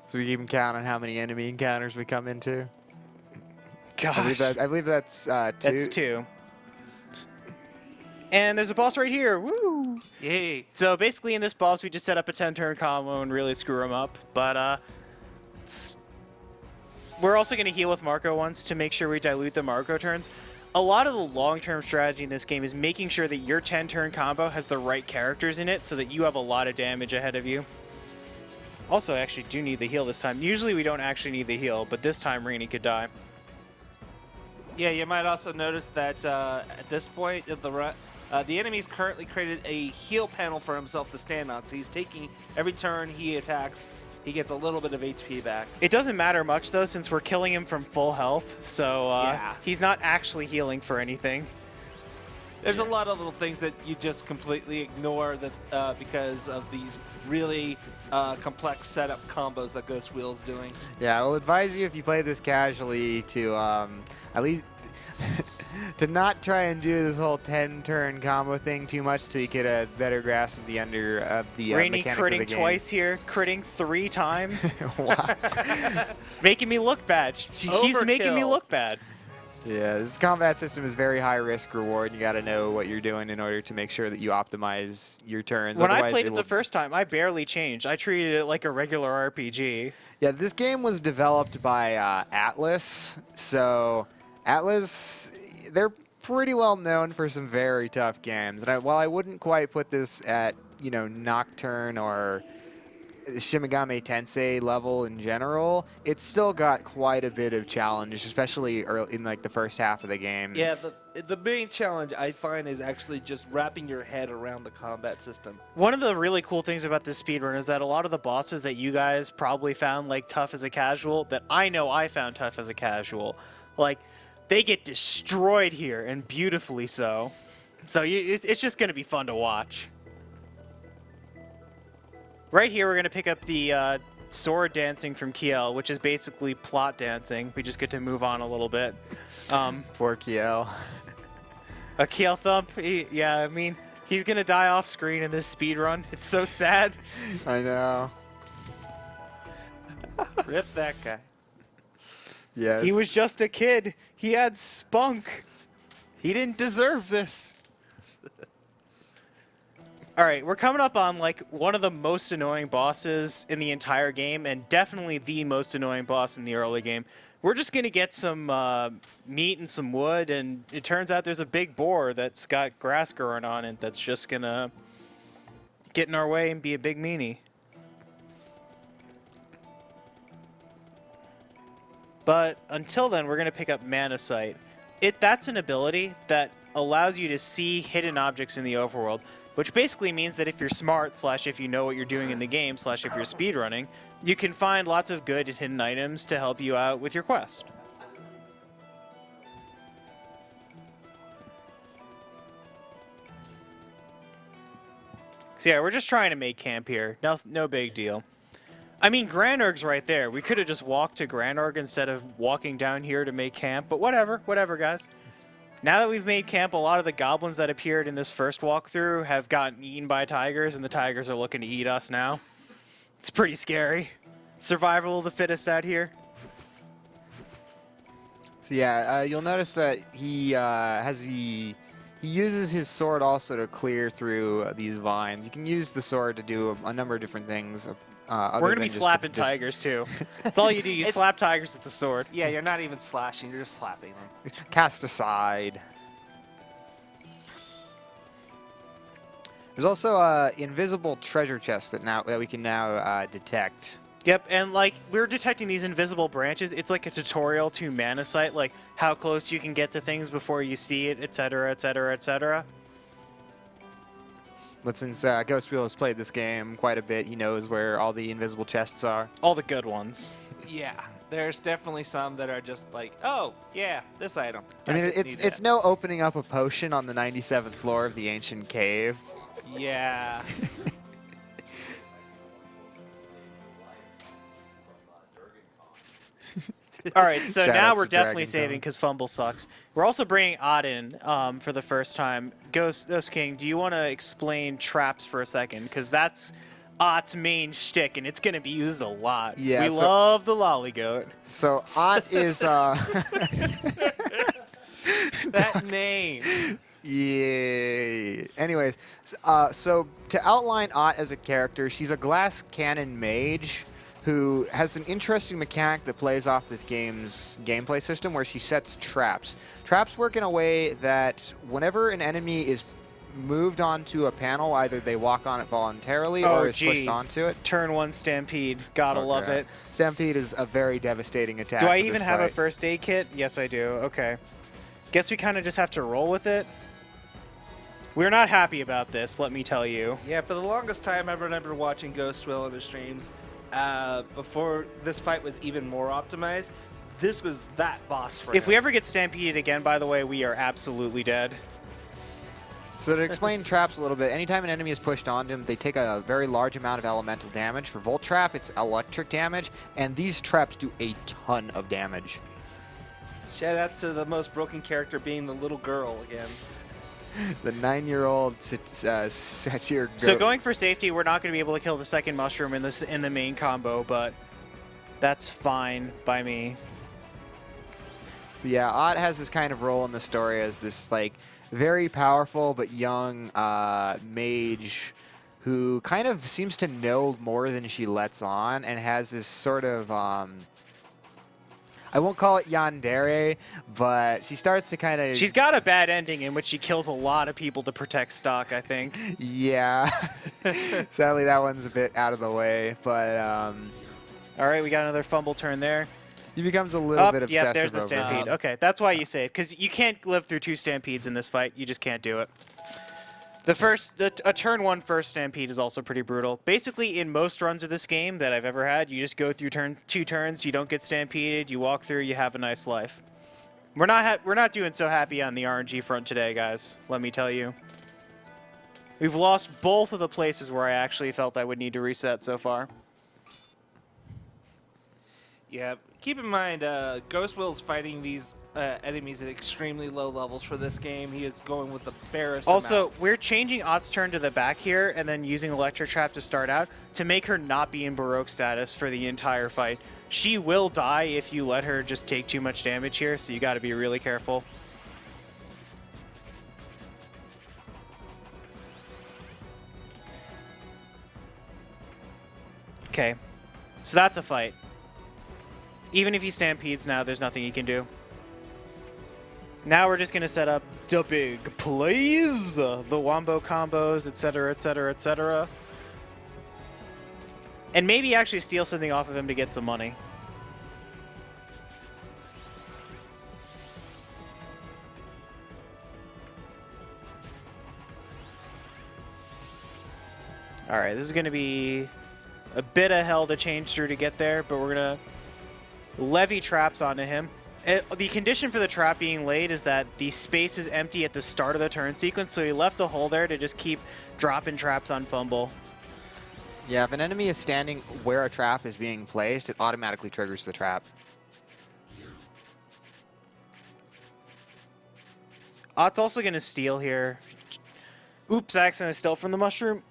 So we keep count on how many enemy encounters we come into. Gosh. I believe that's 2. That's 2. And there's a boss right here. Woo! Yay. So basically in this boss, we just set up a 10-turn combo and really screw him up. But we're also going to heal with Marco once to make sure we dilute the Marco turns. A lot of the long-term strategy in this game is making sure that your 10-turn combo has the right characters in it so that you have a lot of damage ahead of you. Also, I actually do need the heal this time. Usually we don't actually need the heal, but this time Rainy could die. Yeah, you might also notice that at this point of the run, the enemy's currently created a heal panel for himself to stand on. So he's taking every turn he attacks, he gets a little bit of HP back. It doesn't matter much, though, since we're killing him from full health. So Yeah. he's not actually healing for anything. There's a lot of little things that you just completely ignore that because of these really complex setup combos that Ghostwheel's doing. Yeah, I will advise you if you play this casually to at least to not try and do this whole 10-turn combo thing too much till you get a better grasp of the Rainy mechanics of the critting game. twice here, critting 3 times. Wow. Making me look bad. He's making me Overkill. look bad. Yeah, this combat system is very high risk reward. You got to know what you're doing in order to make sure that you optimize your turns. When I Otherwise, played it will- the first time, I barely changed. I treated it like a regular RPG. Yeah, this game was developed by Atlas. So Atlas, they're pretty well known for some very tough games. And while I wouldn't quite put this at, Nocturne or Shimigami Tensei level in general, it's still got quite a bit of challenge, especially early in the first half of the game. Yeah, the main challenge I find is actually just wrapping your head around the combat system. One of the really cool things about this speedrun is that a lot of the bosses that you guys probably found tough as a casual, that I know I found tough as a casual, they get destroyed here, and beautifully so. So it's just going to be fun to watch. Right here, we're going to pick up the sword dancing from Kiel, which is basically plot dancing. We just get to move on a little bit. Poor Kiel. A Kiel thump, yeah, I mean, he's going to die off screen in this speedrun. It's so sad. I know. Rip that guy. Yes. He was just a kid. He had spunk. He didn't deserve this. All right, we're coming up on one of the most annoying bosses in the entire game, and definitely the most annoying boss in the early game. We're just gonna get some meat and some wood, and it turns out there's a big boar that's got grass growing on it that's just gonna get in our way and be a big meanie. But until then, we're gonna pick up Mana Sight. That's an ability that allows you to see hidden objects in the overworld, which basically means that if you're smart, / if you know what you're doing in the game, / if you're speedrunning, you can find lots of good hidden items to help you out with your quest. So yeah, we're just trying to make camp here. No big deal. I mean, Granorg's right there. We could have just walked to Granorg instead of walking down here to make camp, but whatever, guys. Now that we've made camp, a lot of the goblins that appeared in this first walkthrough have gotten eaten by tigers, and the tigers are looking to eat us now. It's pretty scary. Survival of the fittest out here. So yeah, you'll notice that he uses his sword also to clear through these vines. You can use the sword to do a number of different things. We're going to be slapping tigers, too. That's all you do. You slap tigers with the sword. Yeah, you're not even slashing, you're just slapping them. Cast aside. There's also invisible treasure chests that we can now detect. Yep, and we're detecting these invisible branches. It's like a tutorial to Mana Sight, how close you can get to things before you see it, etc., etc., etc. But since Ghostwheel has played this game quite a bit, he knows where all the invisible chests are. All the good ones. Yeah, there's definitely some that are just oh, yeah, this item. I mean, didn't it's need it's that. no opening up a potion on the 97th floor of the ancient cave. Yeah. All right, so Shout now outs we're to definitely Dragon saving Con. because Fumble sucks. We're also bringing Odin for the first time. Ghost King, do you want to explain traps for a second? Because that's Ott's main shtick, and it's going to be used a lot. Yeah, we so- love the lollygoat. So Ott is That name. Yay. Anyways, so to outline Ott as a character, she's a glass cannon mage who has an interesting mechanic that plays off this game's gameplay system where she sets traps. Traps work in a way that whenever an enemy is moved onto a panel, either they walk on it voluntarily or is pushed onto it. Turn 1 Stampede. Gotta love Okay. it. Stampede is a very devastating attack. Do I for even this have a fight. first aid kit? Yes, I do. Okay. Guess we kind of just have to roll with it. We're not happy about this, let me tell you. Yeah, for the longest time, I remember watching Ghostwheel on the streams before this fight was even more optimized. This was that boss for If him. we ever get stampeded again, by the way, we are absolutely dead. So to explain traps a little bit, anytime an enemy is pushed onto them, they take a very large amount of elemental damage. For Volt Trap, it's electric damage, and these traps do a ton of damage. Shoutouts to the most broken character being the little girl again. The 9-year-old Satyr. So going for safety, we're not going to be able to kill the second mushroom in the main combo, but that's fine by me. Yeah, Ott has this kind of role in the story as this like very powerful but young mage who kind of seems to know more than she lets on and has this sort of I won't call it yandere, but she starts to kind of... She's got a bad ending in which she kills a lot of people to protect stock, I think. Yeah. Sadly, that one's a bit out of the way, but All right, we got another fumble turn there. he becomes a little bit obsessive Yeah, there's the over it. stampede. Okay, that's why you save, because you can't live through 2 stampedes in this fight. You just can't do it. A turn 1 first stampede is also pretty brutal. Basically, in most runs of this game that I've ever had, you just go through 2 turns, you don't get stampeded, you walk through, you have a nice life. We're not doing so happy on the RNG front today, guys. Let me tell you. We've lost both of the places where I actually felt I would need to reset so far. Yeah, keep in mind, Ghostwheel's fighting these enemies at extremely low levels for this game. He is going with the barest Also, amounts. we're changing Ott's turn to the back here and then using Electric Trap to start out to make her not be in Baroque status for the entire fight. She will die if you let her just take too much damage here, so you got to be really careful. Okay, so that's a fight. Even if he stampedes now, there's nothing he can do. Now we're just going to set up the big plays, the wombo combos, etc., etc., etc. And maybe actually steal something off of him to get some money. All right, this is going to be a bit of hell to change through to get there, but we're going to levy traps onto him. The condition for the trap being laid is that the space is empty at the start of the turn sequence, so he left a hole there to just keep dropping traps on fumble. Yeah, if an enemy is standing where a trap is being placed, it automatically triggers the trap. Ott's also going to steal here. Oops, accident steal from the mushroom,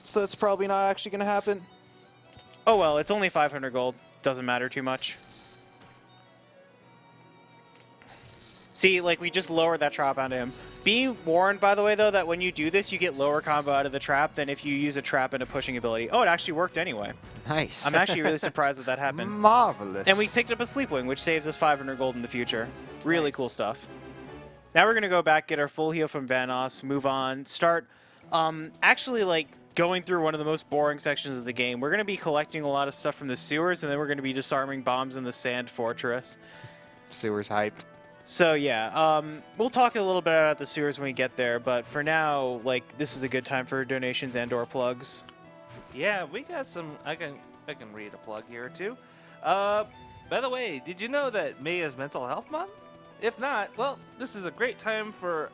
so that's probably not actually going to happen. Oh well, it's only 500 gold. Doesn't matter too much. See, like, we just lowered that trap onto him. Be warned, by the way, though, that when you do this, you get lower combo out of the trap than if you use a trap and a pushing ability. Oh, it actually worked anyway. Nice. I'm actually really surprised that that happened. Marvelous. And we picked up a Sleepwing, which saves us 500 gold in the future. Really cool stuff. Now we're going to go back, get our full heal from Vanoss, move on, start actually, like, going through one of the most boring sections of the game. We're going to be collecting a lot of stuff from the sewers, and then we're going to be disarming bombs in the sand fortress. Sewers hype. So yeah, we'll talk a little bit about the sewers when we get there, but for now, like, this is a good time for donations and/or plugs. Yeah, we got some. I can read a plug here or two. By the way, did you know that May is Mental Health Month? If not, well, this is a great time for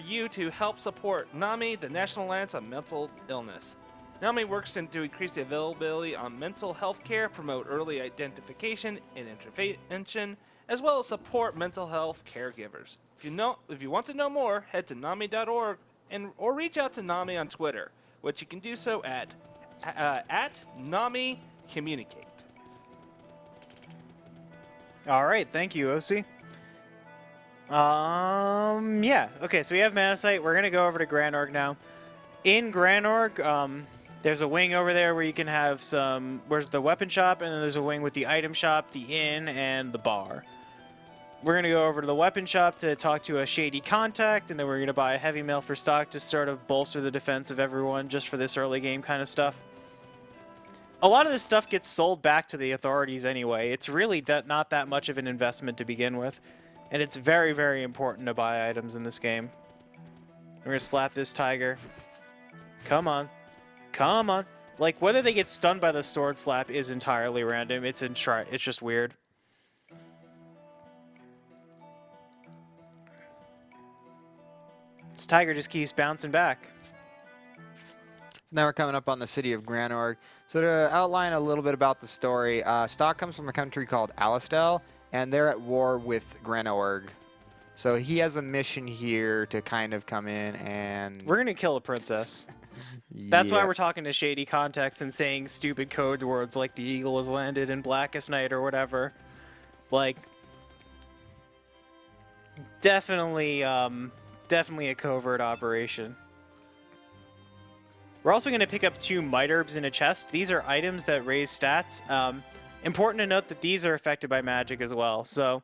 you to help support NAMI, the National Alliance on Mental Illness. NAMI works to increase the availability on mental health care, promote early identification and intervention, as well as support mental health caregivers. If you want to know more, head to NAMI.org or reach out to NAMI on Twitter. which you can do so at Nami Communicate. All right, thank you, OC. Yeah. Okay, so we have Mana Sight. We're gonna go over to Grand Org now. In Grand Org, there's a wing over there where you can have some. Where's the weapon shop, and then there's a wing with the item shop, the inn, and the bar. We're gonna go over to the weapon shop to talk to a shady contact, and then we're gonna buy a heavy mail for stock to sort of bolster the defense of everyone, just for this early game kind of stuff. A lot of this stuff gets sold back to the authorities anyway. It's really not that much of an investment to begin with. And it's very, very important to buy items in this game. We're going to slap this tiger. Come on. Come on. Like, whether they get stunned by the sword slap is entirely random. It's just weird. This tiger just keeps bouncing back. So now we're coming up on the city of Granorg. So to outline a little bit about the story, Stock comes from a country called Alistel, and they're at war with Granorg. So he has a mission here to kind of come in and... We're going to kill a princess. That's why Yeah. we're talking to shady contacts and saying stupid code words like the eagle has landed in Blackest Night or whatever. Like, definitely a covert operation. We're also going to pick up 2 might herbs in a chest. These are items that raise stats. Important to note that these are affected by magic as well. So,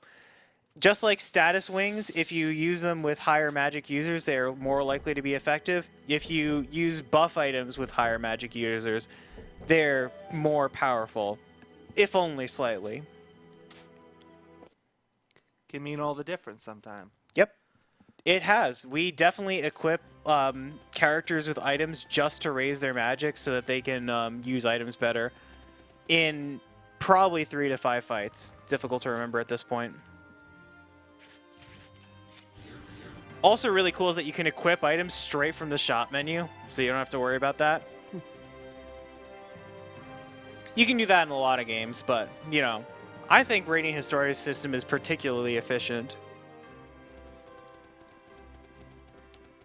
just like status wings, if you use them with higher magic users, they are more likely to be effective. If you use buff items with higher magic users, they're more powerful, if only slightly. Can mean all the difference sometime. Yep. It has. We definitely equip characters with items just to raise their magic so that they can use items better in probably 3 to 5 fights. Difficult to remember at this point. Also really cool is that you can equip items straight from the shop menu, so you don't have to worry about that. You can do that in a lot of games, but, you know, I think Radiant Historia's system is particularly efficient.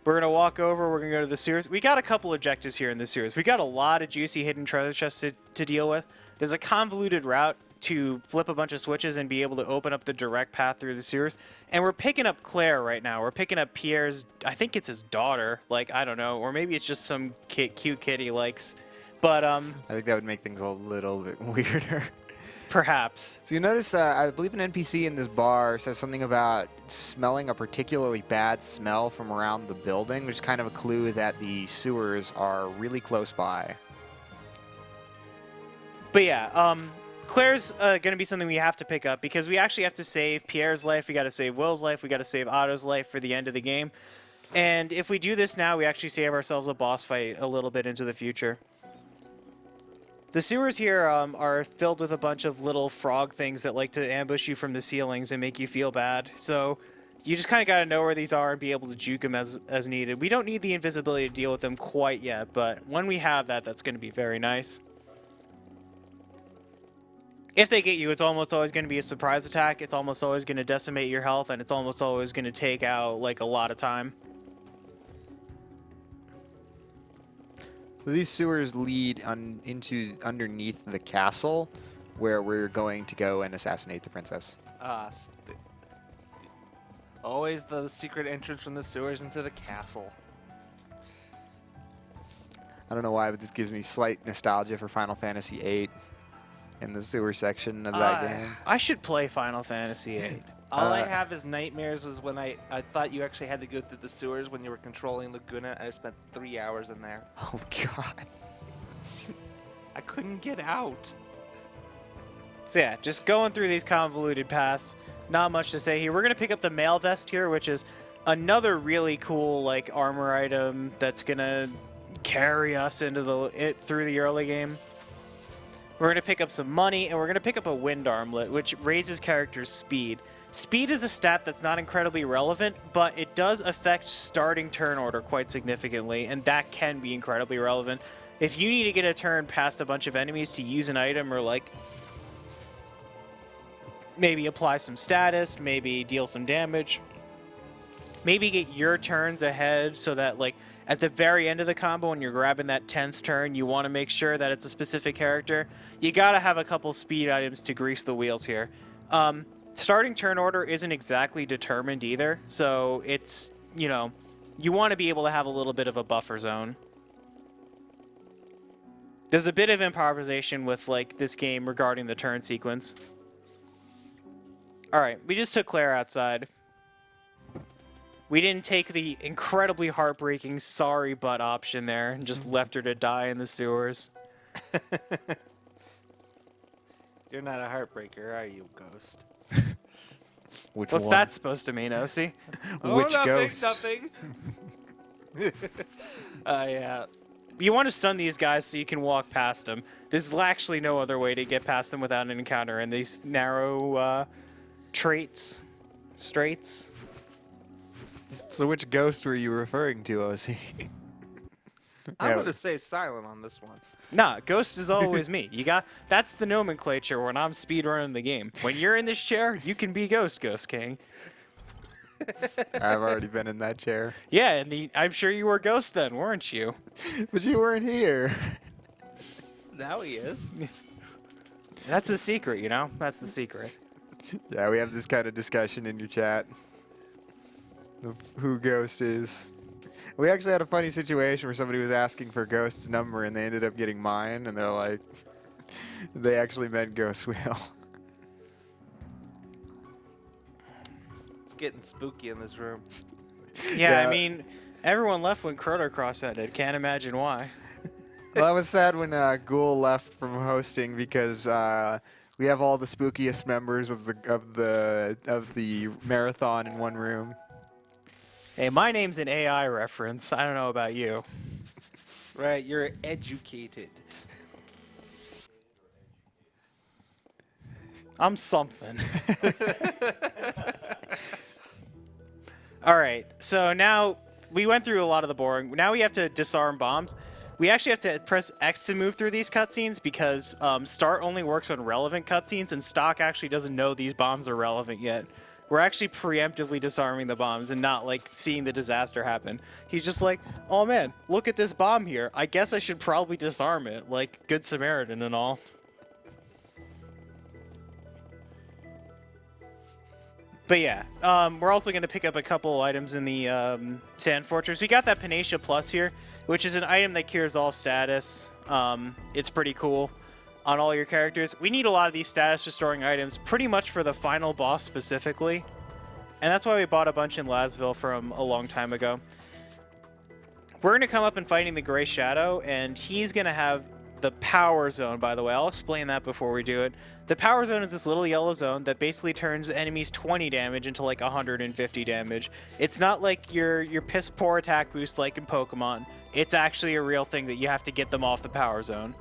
We're going to walk over, we're going to go to the sewers. We got a couple objectives here in the sewers. We got a lot of juicy hidden treasure chests to deal with. There's a convoluted route to flip a bunch of switches and be able to open up the direct path through the sewers. And we're picking up Claire right now. We're picking up Pierre's, I think it's his daughter. Like, I don't know. Or maybe it's just some cute kid he likes. But, I think that would make things a little bit weirder. perhaps. So you notice, I believe an NPC in this bar says something about smelling a particularly bad smell from around the building, which is kind of a clue that the sewers are really close by. But yeah, Claire's going to be something we have to pick up because we actually have to save Pierre's life, we got to save Will's life, we got to save Otto's life for the end of the game. And if we do this now, we actually save ourselves a boss fight a little bit into the future. The sewers here are filled with a bunch of little frog things that like to ambush you from the ceilings and make you feel bad. So you just kind of got to know where these are and be able to juke them as needed. We don't need the invisibility to deal with them quite yet, but when we have that, that's going to be very nice. If they get you, it's almost always going to be a surprise attack. It's almost always going to decimate your health, and it's almost always going to take out like a lot of time. So these sewers lead into underneath the castle, where we're going to go and assassinate the princess. Always the secret entrance from the sewers into the castle. I don't know why, but this gives me slight nostalgia for Final Fantasy VIII in the sewer section of that game. I should play Final Fantasy VIII. All I have is nightmares was when I thought you actually had to go through the sewers when you were controlling Laguna. I spent 3 hours in there. Oh, God. I couldn't get out. So yeah, just going through these convoluted paths. Not much to say here. We're going to pick up the mail vest here, which is another really cool like armor item that's going to carry us into through the early game. We're going to pick up some money, and we're going to pick up a wind armlet, which raises characters' speed. Speed is a stat that's not incredibly relevant, but it does affect starting turn order quite significantly, and that can be incredibly relevant. If you need to get a turn past a bunch of enemies to use an item or like maybe apply some status, maybe deal some damage, maybe get your turns ahead so that, like, at the very end of the combo when you're grabbing that 10th turn, you want to make sure that it's a specific character. You got to have a couple speed items to grease the wheels here. Starting turn order isn't exactly determined either, so it's, you know, you want to be able to have a little bit of a buffer zone. There's a bit of improvisation with, like, this game regarding the turn sequence. All right, we just took Claire outside. We didn't take the incredibly heartbreaking sorry but option there and just left her to die in the sewers. You're not a heartbreaker, are you, Ghost? Which What's one? that supposed to mean, Osi? Which nothing, ghost? Nothing. Yeah. You want to stun these guys so you can walk past them. There's actually no other way to get past them without an encounter in these narrow straits. So which ghost were you referring to, OC? I'm going to say silent on this one. Nah, Ghost is always me. That's the nomenclature when I'm speedrunning the game. When you're in this chair, you can be Ghost King. I've already been in that chair. Yeah, and I'm sure you were Ghost then, weren't you? But you weren't here. Now he is. That's the secret, you know? That's the secret. Yeah, we have this kind of discussion in your chat of who Ghost is. We actually had a funny situation where somebody was asking for Ghost's number and they ended up getting mine, and they're like, they actually meant Ghostwheel. It's getting spooky in this room. Yeah, Yeah. I mean, everyone left when Chrono Cross ended. Can't imagine why. Well, I was sad when Ghoul left from hosting because we have all the spookiest members of the marathon in one room. Hey, my name's an AI reference. I don't know about you. Right, you're educated. I'm something. All right, so now we went through a lot of the boring. Now we have to disarm bombs. We actually have to press X to move through these cutscenes because Start only works on relevant cutscenes, and Stock actually doesn't know these bombs are relevant yet. We're actually preemptively disarming the bombs and not, like, seeing the disaster happen. He's just like, oh man, look at this bomb here. I guess I should probably disarm it, like Good Samaritan and all. But yeah, we're also going to pick up a couple items in the Sand Fortress. We got that Panacea Plus here, which is an item that cures all status. It's pretty cool on all your characters. We need a lot of these status restoring items pretty much for the final boss specifically. And that's why we bought a bunch in Lasville from a long time ago. We're going to come up and fighting the Gray Shadow, and he's going to have the Power Zone, by the way. I'll explain that before we do it. The Power Zone is this little yellow zone that basically turns enemies 20 damage into like 150 damage. It's not like your piss poor attack boost like in Pokemon. It's actually a real thing that you have to get them off the Power Zone.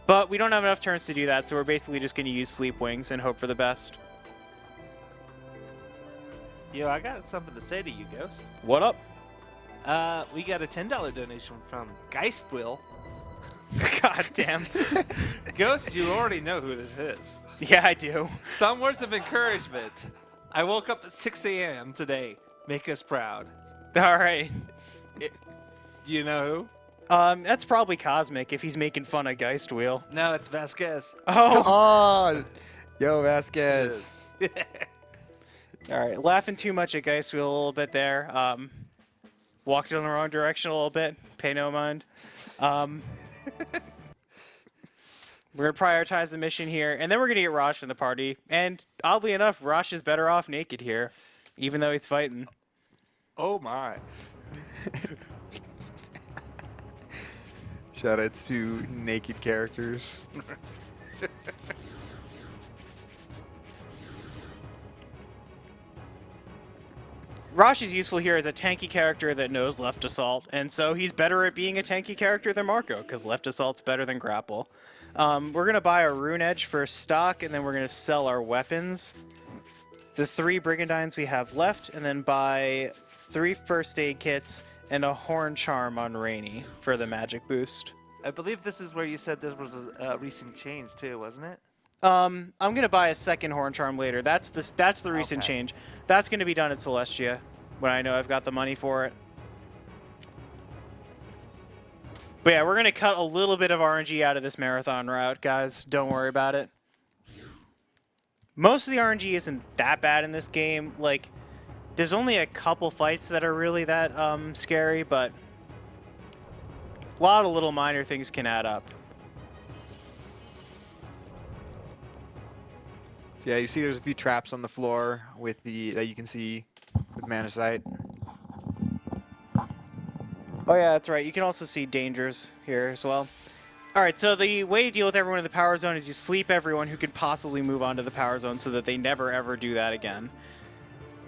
But we don't have enough turns to do that, so we're basically just going to use Sleep Wings and hope for the best. Yo, I got something to say to you, Ghost. What up? We got a $10 donation from Ghostwheel. God damn. Ghost, you already know who this is. Yeah, I do. Some words of encouragement. I woke up at 6 a.m. today. Make us proud. All right. Do you know who? That's probably Cosmic if he's making fun of Ghostwheel. No, it's Vasquez. Oh. Oh, yo, Vasquez. All right, laughing too much at Ghostwheel a little bit there. Walked in the wrong direction a little bit. Pay no mind. We're going to prioritize the mission here, and then we're going to get Rosh in the party. And oddly enough, Rosh is better off naked here, even though he's fighting. Oh, my. Shoutouts to naked characters. Rosh is useful here as a tanky character that knows left assault, and so he's better at being a tanky character than Marco, because left assault's better than grapple. We're going to buy a Rune Edge for stock, and then we're going to sell our weapons. The 3 Brigandines we have left, and then buy 3 first aid kits and a Horn Charm on Rainy for the magic boost. I believe this is where you said this was a recent change, too, wasn't it? I'm going to buy a second Horn Charm later. That's the recent Okay. change. That's going to be done at Celestia. when I know I've got the money for it. But yeah, we're going to cut a little bit of RNG out of this marathon route, guys. Don't worry about it. Most of the RNG isn't that bad in this game. Like, there's only a couple fights that are really that scary, but a lot of little minor things can add up. Yeah, you see there's a few traps on the floor with the that you can see with mana sight. Oh yeah, that's right. You can also see dangers here as well. All right, so the way to deal with everyone in the power zone is you sleep everyone who could possibly move onto the power zone so that they never ever do that again.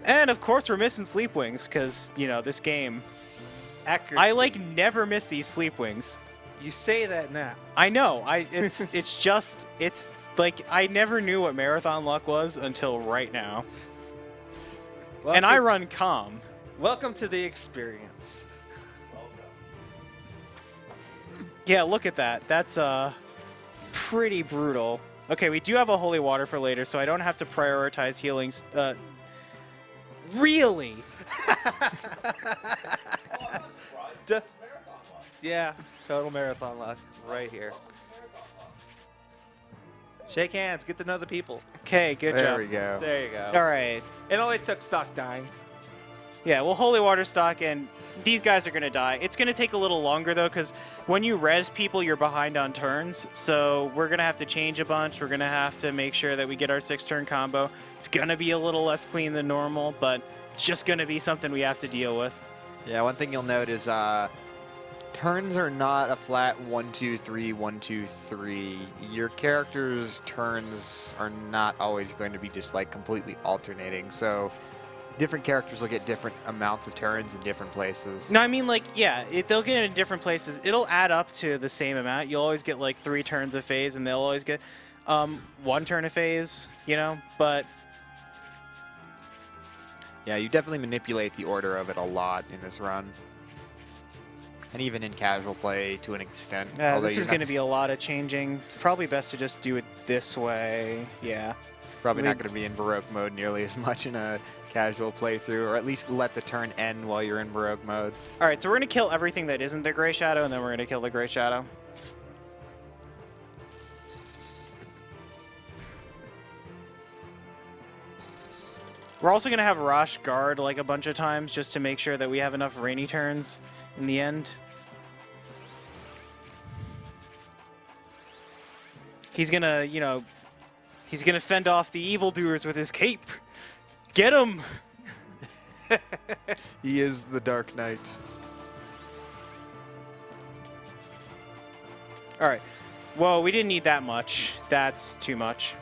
And of course we're missing sleep wings because, you know, this game. Accuracy. I like never miss these sleep wings. You say that now. I know. It's like I never knew what marathon luck was until right now. And I run calm. Welcome to the experience. Yeah, look at that. That's pretty brutal. Okay, we do have a holy water for later, so I don't have to prioritize healing. Really? Yeah, total marathon luck right here. Shake hands, get to know the people. Okay, good job. There we go. There you go. All right. It only took stock dying. Yeah, well, holy water stock, and these guys are going to die. It's going to take a little longer, though, because when you res people, you're behind on turns. So we're going to have to change a bunch. We're going to have to make sure that we get our 6-turn combo. It's going to be a little less clean than normal, but it's just going to be something we have to deal with. Yeah, one thing you'll note is turns are not a flat 1, 2, 3, 1, 2, 3. Your character's turns are not always going to be just like completely alternating. So different characters will get different amounts of turns in different places. No, I mean, like, yeah, they'll get it in different places. It'll add up to the same amount. You'll always get, like, 3 turns of phase, and they'll always get 1 turn of phase, you know? But yeah, you definitely manipulate the order of it a lot in this run. And even in casual play to an extent. Although this is going to be a lot of changing. Probably best to just do it this way. Yeah. Probably not going to be in Baroque mode nearly as much in a casual playthrough, or at least let the turn end while you're in Baroque mode. All right, so we're going to kill everything that isn't the Gray Shadow, and then we're going to kill the Gray Shadow. We're also going to have Rosh guard like a bunch of times just to make sure that we have enough rainy turns in the end. He's going to, you know, he's going to fend off the evildoers with his cape. Get him! He is the Dark Knight. All right. Well, we didn't need that much. That's too much.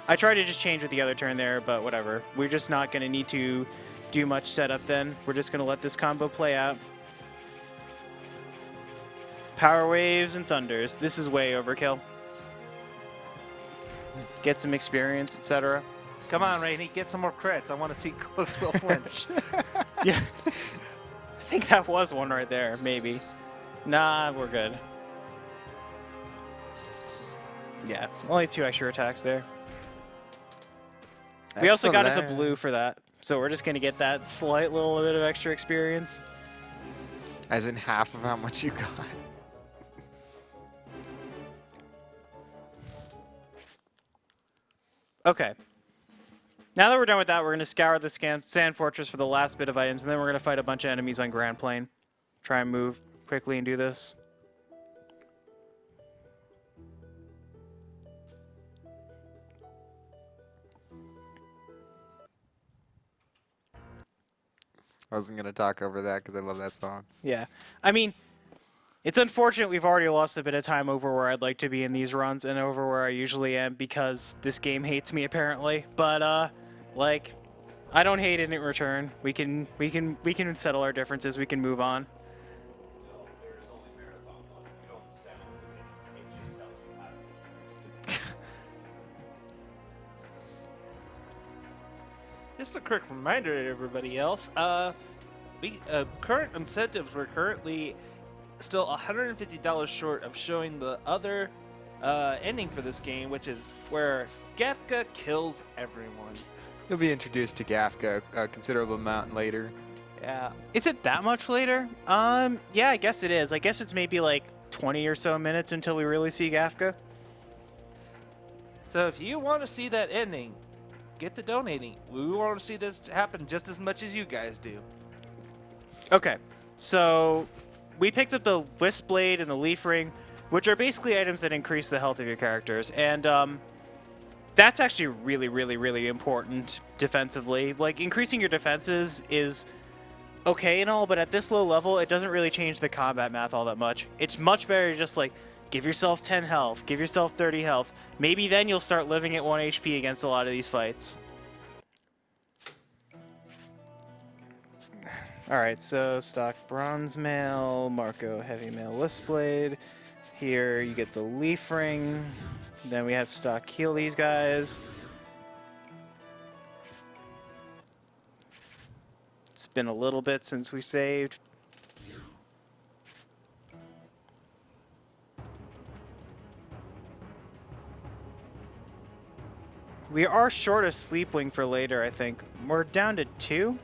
I tried to just change with the other turn there, but whatever. We're just not going to need to do much setup then. We're just going to let this combo play out. Power waves and thunders. This is way overkill. Get some experience, etc. Come on, Rainey, get some more crits. I want to see Ghostwheel flinch. Yeah. I think that was one right there, maybe. Nah, we're good. Yeah, only 2 extra attacks there. We also got into blue for that, so we're just going to get that slight little bit of extra experience. As in half of how much you got. Okay. Now that we're done with that, we're going to scour the Sand Fortress for the last bit of items, and then we're going to fight a bunch of enemies on Grand Plain. Try and move quickly and do this. I wasn't going to talk over that because I love that song. Yeah. I mean, it's unfortunate we've already lost a bit of time over where I'd like to be in these runs and over where I usually am because this game hates me apparently. But like, I don't hate it in return. We can settle our differences. We can move on. Just a quick reminder to everybody else. Current incentives, we're currently still $150 short of showing the other ending for this game, which is where Gafka kills everyone. You'll be introduced to Gafka a considerable amount later. Yeah. Is it that much later? Yeah, I guess it is. I guess it's maybe like 20 or so minutes until we really see Gafka. So if you want to see that ending, get to donating. We want to see this happen just as much as you guys do. Okay, so we picked up the Wisp Blade and the Leaf Ring, which are basically items that increase the health of your characters, and that's actually really, really, really important defensively. Like, increasing your defenses is okay and all, but at this low level, it doesn't really change the combat math all that much. It's much better to just, like, give yourself 10 health, give yourself 30 health. Maybe then you'll start living at 1 HP against a lot of these fights. Alright, so stock Bronze Mail, Marco Heavy Mail Wisp Blade. Here you get the Leaf Ring. Then we have stock heal these guys. It's been a little bit since we saved. We are short a Sleep Wing for later, I think. We're down to 2.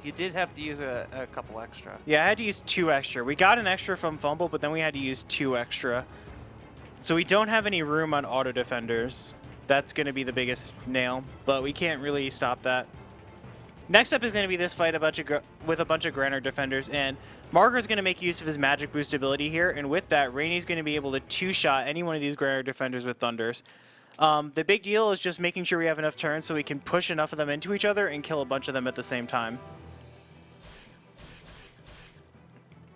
You did have to use a couple extra. Yeah, I had to use 2 extra. We got an extra from Fumble, but then we had to use 2 extra. So we don't have any room on auto defenders. That's going to be the biggest nail, but we can't really stop that. Next up is going to be this fight with a bunch of Granite defenders, and Marker's going to make use of his magic boost ability here, and with that, Rainy's going to be able to 2-shot any one of these Granite defenders with Thunders. The big deal is just making sure we have enough turns so we can push enough of them into each other and kill a bunch of them at the same time.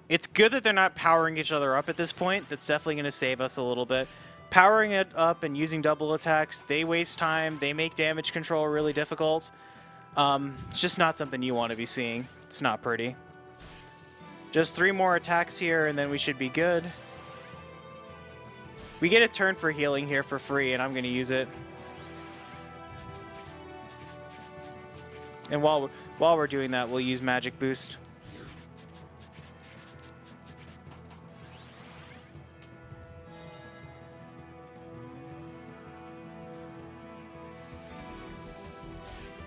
It's good that they're not powering each other up at this point. That's definitely going to save us a little bit. Powering it up and using double attacks, they waste time. They make damage control really difficult. It's just not something you want to be seeing. It's not pretty. Just 3 more attacks here, and then we should be good. We get a turn for healing here for free, and I'm going to use it. And while we're doing that, we'll use Magic Boost.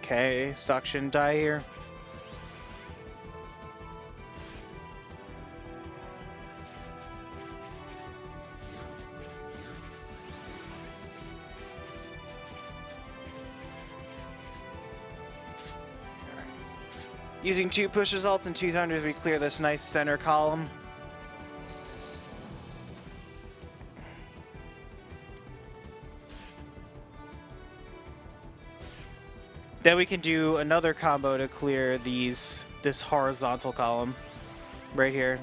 Okay, stock shouldn't die here. Using 2 push results and 2 thunders, we clear this nice center column. Then we can do another combo to clear this horizontal column right here.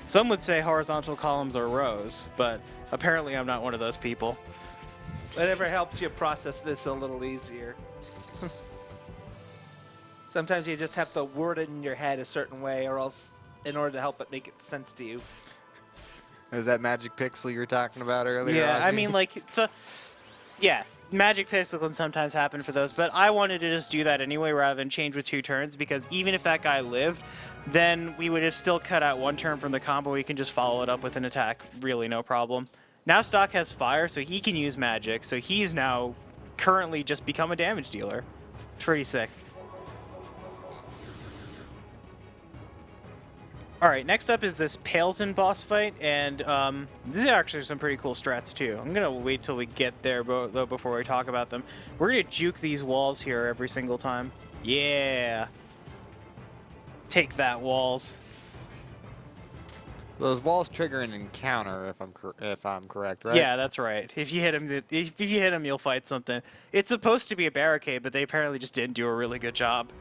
Some would say horizontal columns are rows, but apparently I'm not one of those people. Whatever helps you process this a little easier. Sometimes you just have to word it in your head a certain way, or else in order to help it make it sense to you. Is that magic pixel you were talking about earlier? Yeah, I Ozzy? mean, like, so, yeah, magic pixel can sometimes happen for those, but I wanted to just do that anyway rather than change with 2 turns, because even if that guy lived, then we would have still cut out 1 turn from the combo. We can just follow it up with an attack, really no problem. Now Stock has fire, so he can use magic, so he's now currently just become a damage dealer. Pretty sick. Alright, next up is this Paleton boss fight, and this is actually some pretty cool strats too. I'm going to wait till we get there though before we talk about them. We're going to juke these walls here every single time. Yeah! Take that, walls. Those walls trigger an encounter, if I'm correct, right? Yeah, that's right. If you hit him, you'll fight something. It's supposed to be a barricade, but they apparently just didn't do a really good job.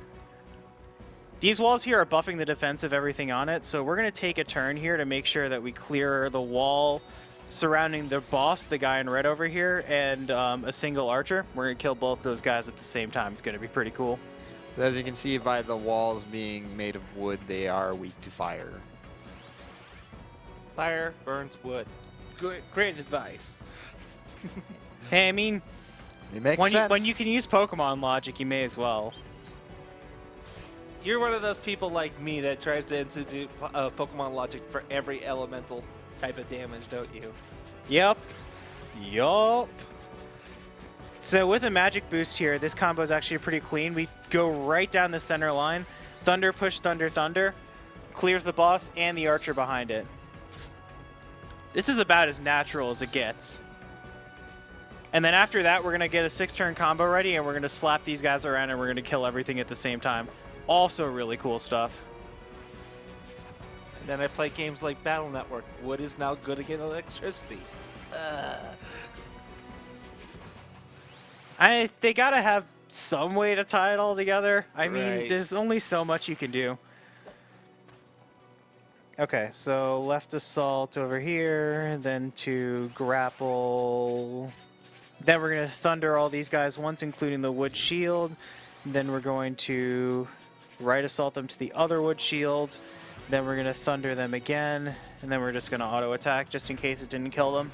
These walls here are buffing the defense of everything on it, so we're going to take a turn here to make sure that we clear the wall surrounding the boss, the guy in red over here, and a single archer. We're going to kill both those guys at the same time. It's going to be pretty cool. As you can see by the walls being made of wood, they are weak to fire. Fire burns wood. Good, great advice. Hey, I mean, It makes sense. when you can use Pokemon logic, you may as well. You're one of those people like me that tries to institute Pokemon logic for every elemental type of damage, don't you? Yup. So with a magic boost here, this combo is actually pretty clean. We go right down the center line. Thunder, push, thunder, thunder. Clears the boss and the archer behind it. This is about as natural as it gets. And then after that, we're going to get a 6-turn combo ready, and we're going to slap these guys around, and we're going to kill everything at the same time. Also really cool stuff. And then I play games like Battle Network. Wood is now good against electricity. They got to have some way to tie it all together. I mean, Right. there's only so much you can do. Okay, so left assault over here, then to grapple. Then we're going to thunder all these guys once, including the wood shield. Then we're going to right assault them to the other wood shield. Then we're going to thunder them again. And then we're just going to auto attack just in case it didn't kill them.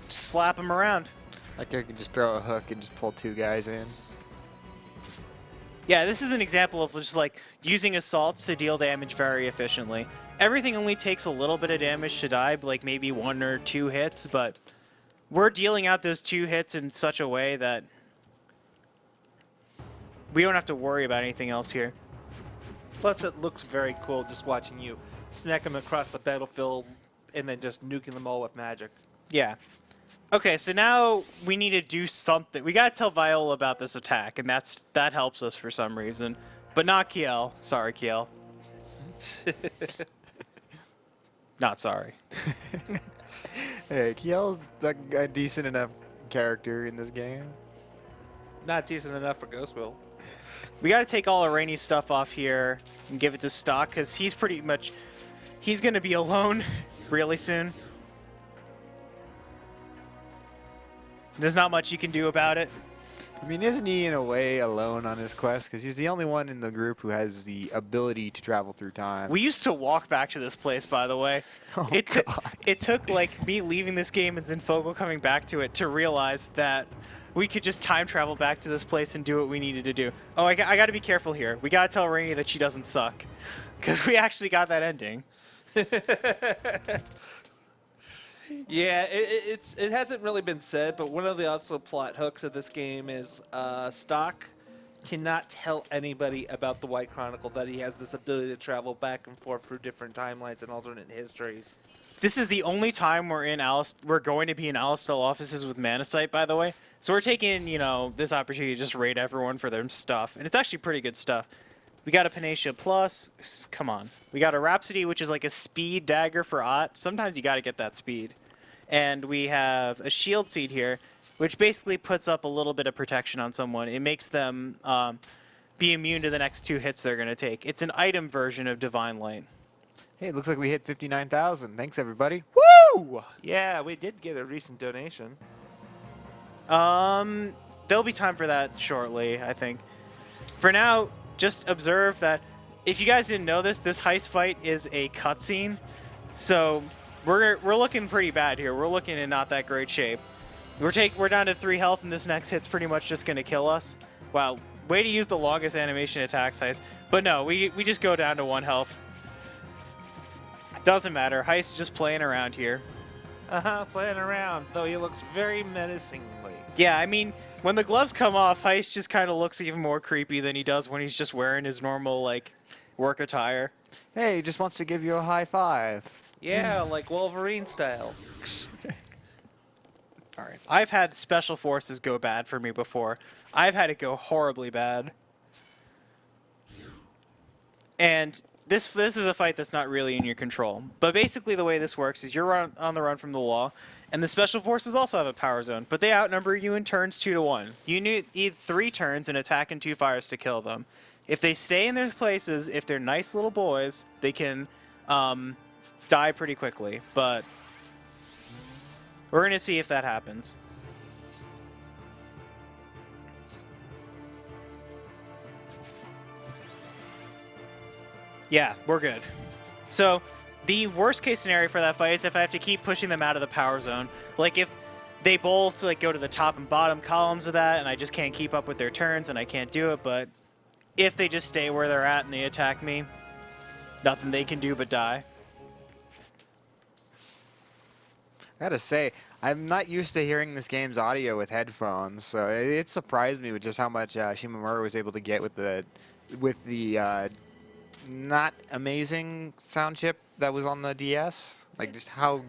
Just slap them around. Like I can just throw a hook and just pull 2 guys in. Yeah, this is an example of just like using assaults to deal damage very efficiently. Everything only takes a little bit of damage to die, like maybe 1 or 2 hits, but we're dealing out those 2 hits in such a way that we don't have to worry about anything else here. Plus, it looks very cool just watching you snack them across the battlefield and then just nuking them all with magic. Yeah. Okay, so now we need to do something. We gotta tell Viola about this attack, and that helps us for some reason. But not Kiel. Sorry, Kiel. Not sorry. Hey, Kiel's a decent enough character in this game. Not decent enough for Ghostwheel. We gotta take all our rainy stuff off here and give it to Stock, because he's gonna be alone really soon. There's not much you can do about it. I mean, isn't he in a way alone on his quest? Because he's the only one in the group who has the ability to travel through time. We used to walk back to this place, by the way. Oh, It took like me leaving this game and Zinfogel coming back to it to realize that we could just time travel back to this place and do what we needed to do. Oh, I got to be careful here. We got to tell Rainy that she doesn't suck, because we actually got that ending. Yeah, it hasn't really been said, but one of the also plot hooks of this game is Stock cannot tell anybody about the White Chronicle, that he has this ability to travel back and forth through different timelines and alternate histories. This is the only time we're going to be in Alistal offices with Manasite, by the way. So we're taking, this opportunity to just raid everyone for their stuff, and it's actually pretty good stuff. We got a Panacea Plus. Come on. We got a Rhapsody, which is like a speed dagger for Ott. Sometimes you got to get that speed. And we have a Shield Seed here, which basically puts up a little bit of protection on someone. It makes them be immune to the next 2 hits they're going to take. It's an item version of Divine Light. Hey, it looks like we hit 59,000. Thanks, everybody. Woo! Yeah, we did get a recent donation. There'll be time for that shortly, I think. For now, just observe that if you guys didn't know this heist fight is a cutscene. So we're looking pretty bad here. We're looking in not that great shape. We're down to 3 health, and this next hit's pretty much just gonna kill us. Wow, way to use the longest animation attacks, Heist. But no, we just go down to 1 health. Doesn't matter. Heist is just playing around here. Playing around, though he looks very menacingly. Yeah, I mean, when the gloves come off, Heist just kind of looks even more creepy than he does when he's just wearing his normal, work attire. Hey, he just wants to give you a high five. Yeah, like Wolverine style. All right. I've had Special Forces go bad for me before. I've had it go horribly bad. And this is a fight that's not really in your control. But basically the way this works is you're on the run from the law, and the Special Forces also have a power zone, but they outnumber you in turns 2-1. You need 3 turns and attack in 2 fires to kill them. If they stay in their places, if they're nice little boys, they can die pretty quickly. But we're going to see if that happens. Yeah, we're good. So the worst case scenario for that fight is if I have to keep pushing them out of the power zone. Like if they both go to the top and bottom columns of that and I just can't keep up with their turns and I can't do it. But if they just stay where they're at and they attack me, nothing they can do but die. I gotta say, I'm not used to hearing this game's audio with headphones, so it surprised me with just how much Shimamura was able to get with the not amazing sound chip that was on the DS. Like just how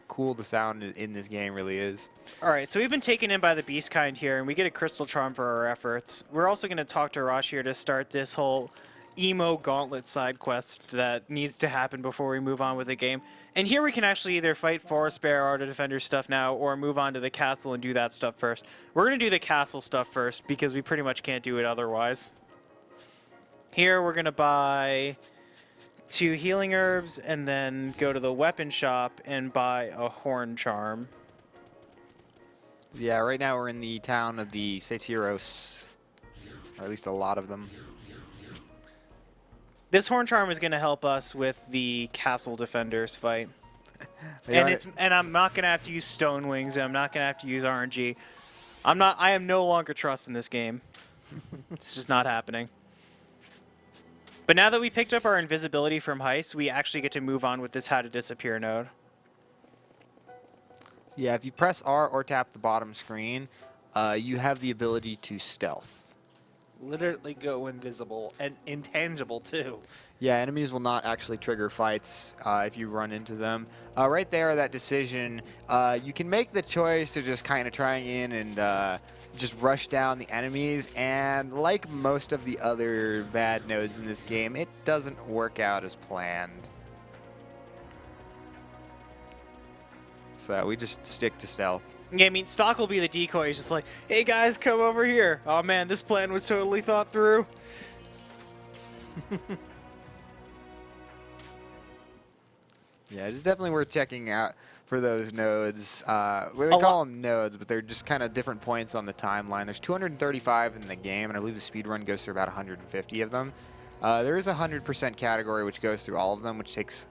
cool the sound in this game really is. All right, so we've been taken in by the beast kind here, and we get a crystal charm for our efforts. We're also going to talk to Arashi here to start this whole emo gauntlet side quest that needs to happen before we move on with the game. And here we can actually either fight Forest Bear Art of Defender stuff now, or move on to the castle and do that stuff first. We're going to do the castle stuff first, because we pretty much can't do it otherwise. Here we're going to buy 2 healing herbs, and then go to the weapon shop and buy a horn charm. Yeah, right now we're in the town of the Satyros, or at least a lot of them. This horn charm is going to help us with the castle defenders fight. And I'm not going to have to use stone wings, and I'm not going to have to use RNG. I am no longer trusting this game. It's just not happening. But now that we picked up our invisibility from Heist, we actually get to move on with this how to disappear node. Yeah, if you press R or tap the bottom screen, you have the ability to stealth. Literally go invisible and intangible too. Yeah, enemies will not actually trigger fights if you run into them. Right there, that decision, you can make the choice to just kind of try in and just rush down the enemies, and like most of the other bad nodes in this game, it doesn't work out as planned. So we just stick to stealth. Yeah, I mean, Stock will be the decoy. He's just like, hey guys, come over here. Oh man, this plan was totally thought through. Yeah, it's definitely worth checking out for those nodes. Well, they call them nodes, but they're just kind of different points on the timeline. There's 235 in the game, and I believe the speedrun goes through about 150 of them. There is a 100% category, which goes through all of them, which takes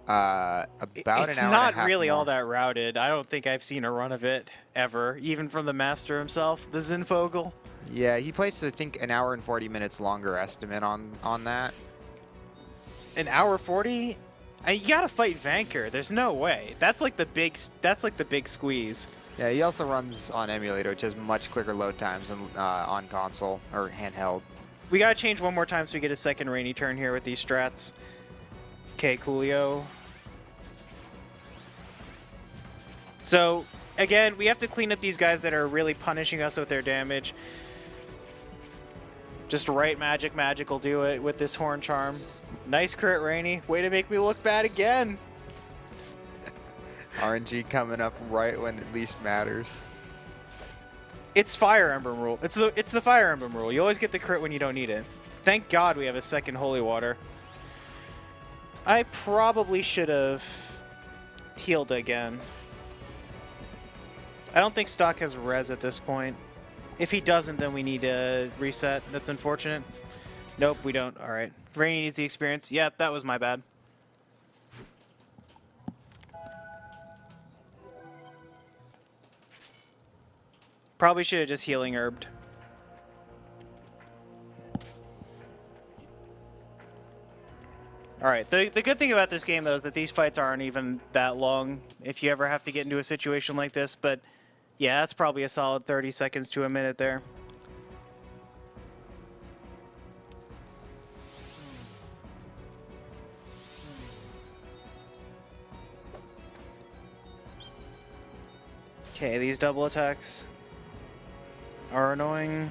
about an hour It's and a not half really more. all that routed. I don't think I've seen a run of it ever, even from the master himself, the Zinfogel. Yeah, he placed, I think, an hour and 40 minutes longer estimate on that. An hour 40? You gotta fight Vanker. There's no way. That's like the big squeeze. Yeah, he also runs on emulator, which has much quicker load times than on console or handheld. We gotta change one more time so we get a second rainy turn here with these strats. Okay, Coolio. So, again, we have to clean up these guys that are really punishing us with their damage. Just right magic will do it with this horn charm. Nice crit, Rainy. Way to make me look bad again. RNG coming up right when it least matters. It's Fire Emblem rule. It's the Fire Emblem rule. You always get the crit when you don't need it. Thank God we have a second Holy Water. I probably should have healed again. I don't think Stock has res at this point. If he doesn't, then we need to reset. That's unfortunate. Nope, we don't. All right. Rainy needs the experience. Yep, that was my bad. Probably should have just healing herbed. All right. The good thing about this game, though, is that these fights aren't even that long if you ever have to get into a situation like this. But, yeah, that's probably a solid 30 seconds to a minute there. Okay, these double attacks are annoying.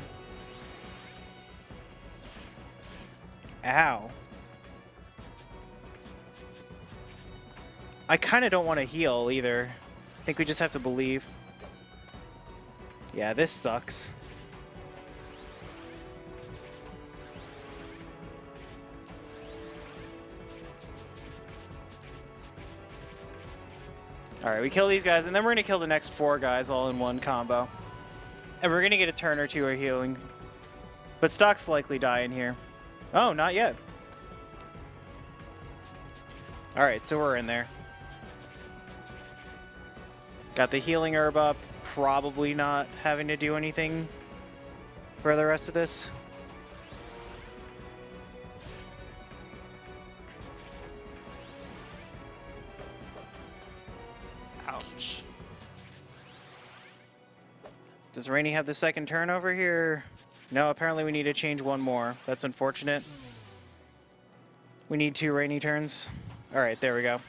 Ow. I kind of don't want to heal either. I think we just have to believe. Yeah, this sucks. Alright, we kill these guys, and then we're going to kill the next 4 guys all in one combo. And we're going to get a turn or 2 of healing. But Stock's likely die in here. Oh, not yet. Alright, so we're in there. Got the healing herb up. Probably not having to do anything for the rest of this. Does Rainy have the second turn over here? No, apparently we need to change one more. That's unfortunate. We need 2 Rainy turns. All right, there we go.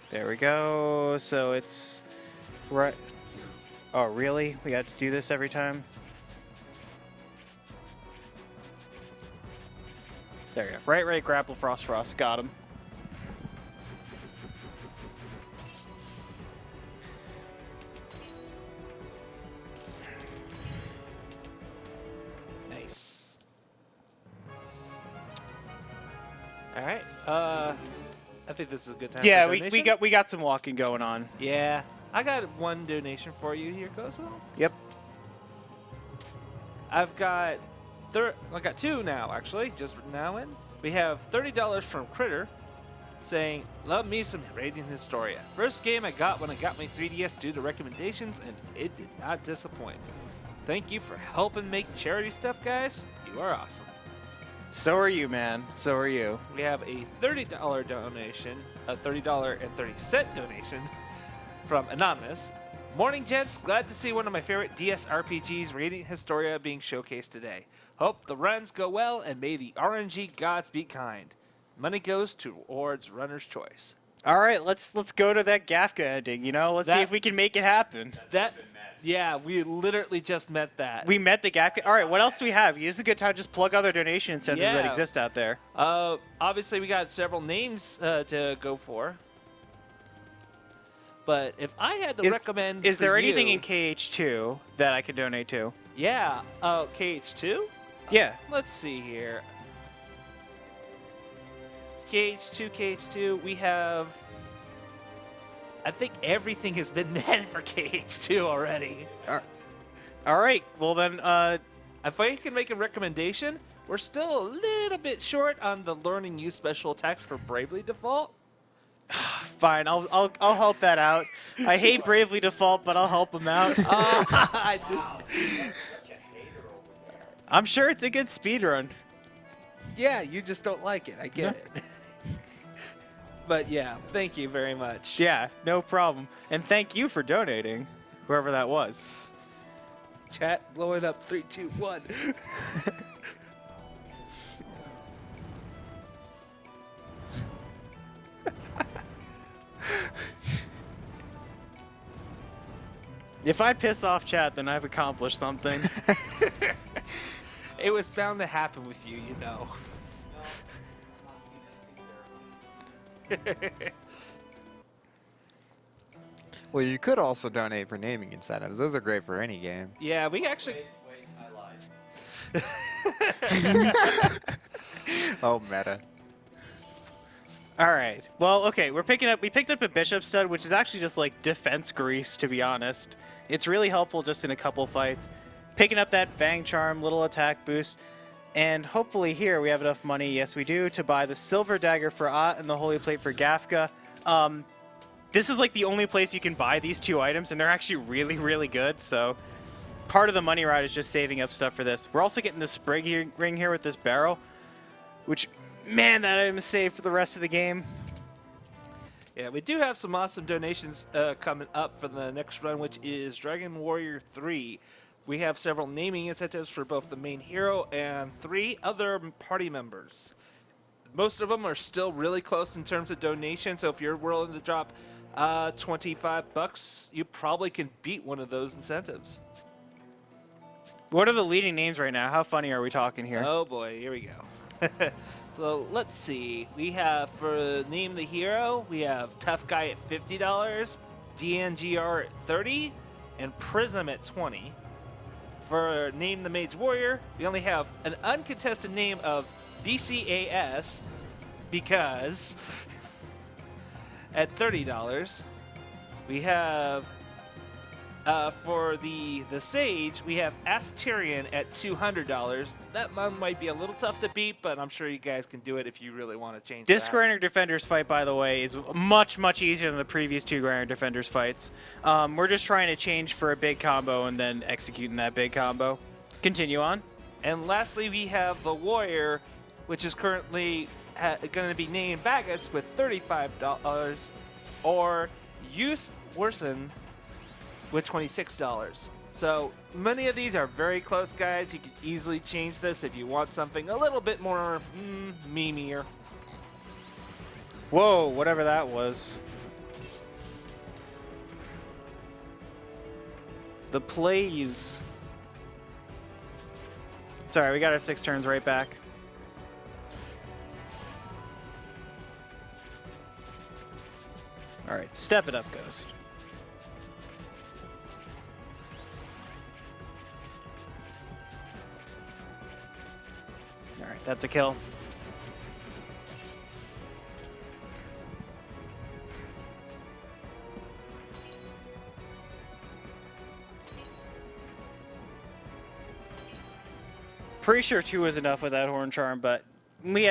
There we go. So it's right. Oh, really? We have to do this every time? There you go. Right, grapple, frost. Got him. Nice. All right. I think this is a good time. Yeah, for we donation. got some walking going on. Yeah, I got one donation for you here, Ghostwheel. Yep. I've got I got 2 now, actually, just now in. We have $30 from Critter saying, love me some Radiant Historia. First game I got when I got my 3DS due to recommendations, and it did not disappoint. Thank you for helping make charity stuff, guys. You are awesome. So are you, man. So are you. We have a $30 donation, a $30.30 donation from Anonymous. Morning, gents. Glad to see one of my favorite DS RPGs, Radiant Historia, being showcased today. Hope the runs go well, and may the RNG gods be kind. Money goes towards runner's choice. All right, let's go to that Gafka ending. You know, let's see if we can make it happen. Yeah, we literally just met that. We met the Gafka. All right, what else do we have? Use a good time. Just plug other donation incentives that Yeah. exist out there. Obviously, we got several names to go for. But if I had to recommend, is there for anything you- in KH2 that I could donate to? Yeah, KH2. Yeah. Let's see here. KH2, we have. I think everything has been met for KH2 already. All right. Well then, If I can make a recommendation, we're still a little bit short on the learn and use special attacks for Bravely Default. fine. I'll help that out. I hate Bravely Default, but I'll help him out. I'm sure it's a good speedrun. Yeah, you just don't like it. I get it. But yeah, thank you very much. Yeah, no problem. And thank you for donating, whoever that was. Chat blowing up 3, 2, 1. If I piss off chat, then I've accomplished something. It was bound to happen with you, you know. Well, you could also donate for naming incentives. Those are great for any game. Yeah, we actually. Wait, I lied. Oh, meta. All right. Well, okay. We picked up a Bishop Stud, which is actually just like defense grease, to be honest. It's really helpful just in a couple fights. Picking up that Fang Charm, little attack boost. And hopefully here we have enough money, yes we do, to buy the Silver Dagger for Ott and the Holy Plate for Gafka. This is like the only place you can buy these 2 items, and they're actually really, really good. So part of the money ride is just saving up stuff for this. We're also getting the Sprig ring here with this barrel, which, man, that item is saved for the rest of the game. Yeah, we do have some awesome donations coming up for the next run, which is Dragon Warrior 3. We have several naming incentives for both the main hero and 3 other party members. Most of them are still really close in terms of donation, so if you're willing to drop $25, you probably can beat one of those incentives. What are the leading names right now? How funny are we talking here? Oh boy, here we go. So let's see. We have for Name the Hero, we have Tough Guy at $50, DNGR at $30, and Prism at $20. For Name the Mage Warrior, we only have an uncontested name of BCAS because at $30. We have for the Sage, we have Asterion at $200. That one might be a little tough to beat, but I'm sure you guys can do it if you really want to change This that. Grinder Defenders fight, by the way, is much, much easier than the previous 2 Grinder Defenders fights. We're just trying to change for a big combo and then executing that big combo. Continue on. And lastly, we have the Warrior, which is currently going to be named Bagus with $35, or Use Worsen with $26. So many of these are very close, guys. You can easily change this if you want something a little bit more memeier. Whoa, whatever that was. The plays. It's alright, we got our 6 turns right back. Alright, step it up, Ghost. Alright, that's a kill. Pretty sure 2 was enough with that Horn Charm, but we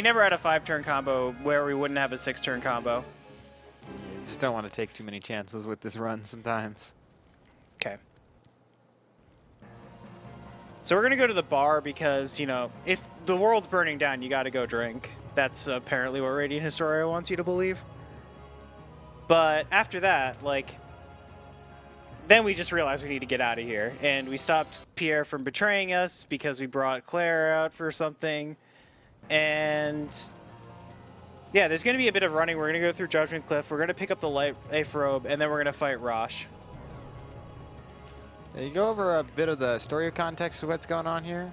never had a 5-turn combo where we wouldn't have a 6-turn combo. You just don't want to take too many chances with this run sometimes. Okay. So we're going to go to the bar because, you know, if the world's burning down, you got to go drink. That's apparently what Radiant Historia wants you to believe. But after that, like, then we just realized we need to get out of here. And we stopped Pierre from betraying us because we brought Claire out for something. And yeah, there's going to be a bit of running. We're going to go through Judgment Cliff. We're going to pick up the Life Robe, and then we're going to fight Rosh. You go over a bit of the story context of what's going on here?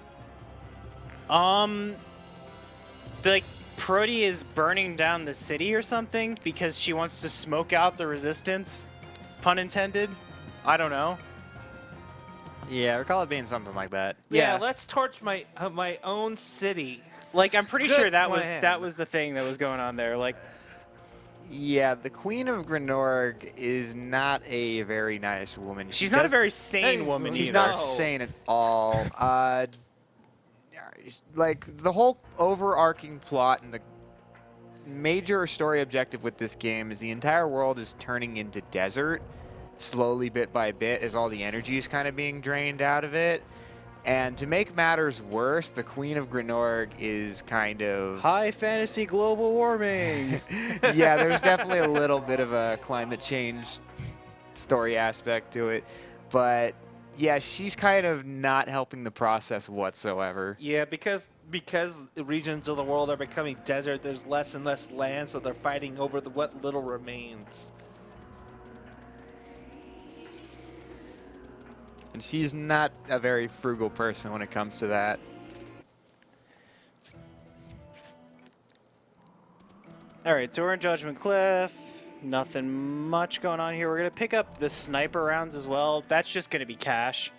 Like, Prody is burning down the city or something because she wants to smoke out the resistance. Pun intended. I don't know. Yeah, I recall it being something like that. Yeah, Yeah. let's torch my my own city. Like, I'm pretty Good sure that plan. was the thing that was going on there. Like, Yeah, the Queen of Grenorg is not a very nice woman. She she's not a does- very sane woman She's either. not No. sane at all. Like, the whole overarching plot and the major story objective with this game is the entire world is turning into desert, slowly, bit by bit, as all the energy is kind of being drained out of it. And to make matters worse, the Queen of Grenorg is kind of... High fantasy global warming. Yeah, there's definitely a little bit of a climate change story aspect to it. But yeah, she's kind of not helping the process whatsoever. Yeah, because regions of the world are becoming desert, there's less and less land, so they're fighting over what little remains. And she's not a very frugal person when it comes to that. All right, so we're in Judgment Cliff. Nothing much going on here. We're going to pick up the sniper rounds as well. That's just going to be cash.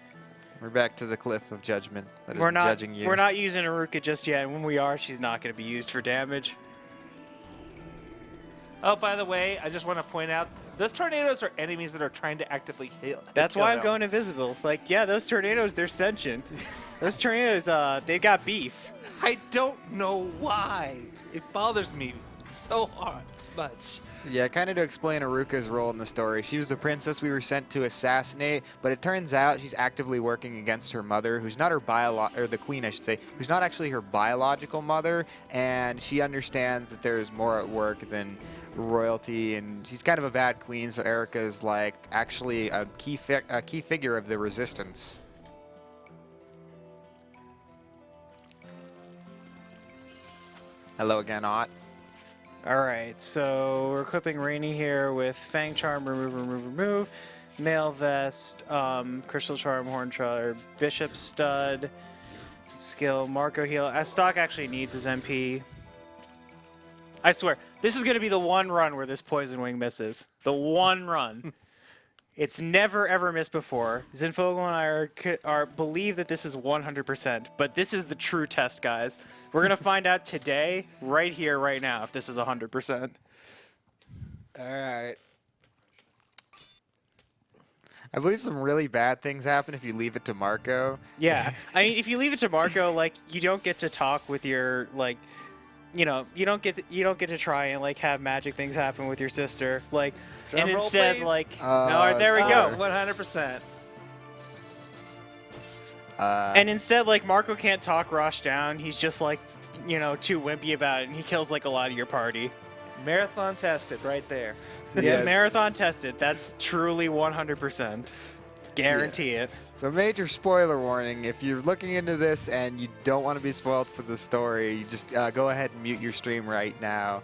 We're back to the cliff of judgment. That is We're not judging you. We're not using Aruka just yet, and when we are, she's not going to be used for damage. Oh, by the way, I just want to point out, those tornadoes are enemies that are trying to actively heal. That's why I'm going invisible. Like, yeah, those tornadoes, they're sentient. Those tornadoes, they got beef. I don't know why. It bothers me so much. Yeah, kind of to explain Aruka's role in the story. She was the princess we were sent to assassinate, but it turns out she's actively working against her mother, who's not her or the queen, I should say, who's not actually her biological mother, and she understands that there's more at work than royalty, and she's kind of a bad queen, so Erica's like actually a key figure of the resistance. Hello again, Ott. All right, so we're equipping Rainy here with Fang Charm, remove, Mail Vest, Crystal Charm, Horn Charm, Bishop Stud, Skill, Marco Heal. Stock actually needs his MP. I swear, this is going to be the one run where this Poison Wing misses. The one run. It's never, ever missed before. Zinfogel and I believe that this is 100%, but this is the true test, guys. We're going to find out today, right here, right now, if this is 100%. All right. I believe some really bad things happen if you leave it to Marco. Yeah. I mean, if you leave it to Marco, like, you don't get to talk with your, like, you know, you don't get to try and, like, have magic things happen with your sister. Like, Drum and roll, instead, please. like, no, there we go. 100%. And instead, like, Marco can't talk Rosh down. He's just like, too wimpy about it, and he kills like a lot of your party. Marathon tested right there. Yeah, Yes. marathon tested. That's truly 100%. Guarantee it. So major spoiler warning, if you're looking into this and you don't want to be spoiled for the story, just go ahead and mute your stream right now.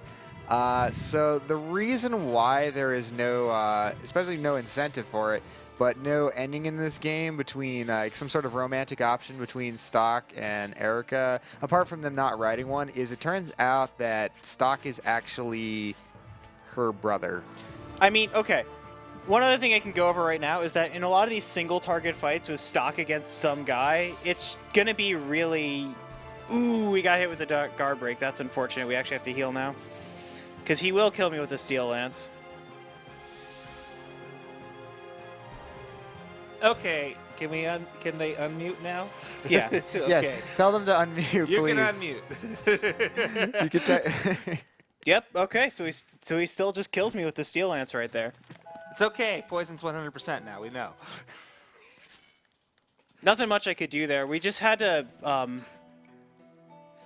So the reason why there is no, especially no incentive for it, but no ending in this game between some sort of romantic option between Stock and Erica, apart from them not writing one, is it turns out that Stock is actually her brother. I mean, okay. One other thing I can go over right now is that in a lot of these single target fights with Stock against some guy, it's going to be really... Ooh, we got hit with a guard break. That's unfortunate. We actually have to heal now. Because he will kill me with a Steel Lance. Okay, can they unmute now? Yeah. Okay. Yes, tell them to unmute, You please. can unmute. You can Yep, okay, so he still just kills me with the Steel Lance right there. It's okay. Poison's 100% now. We know. Nothing much I could do there. We just had to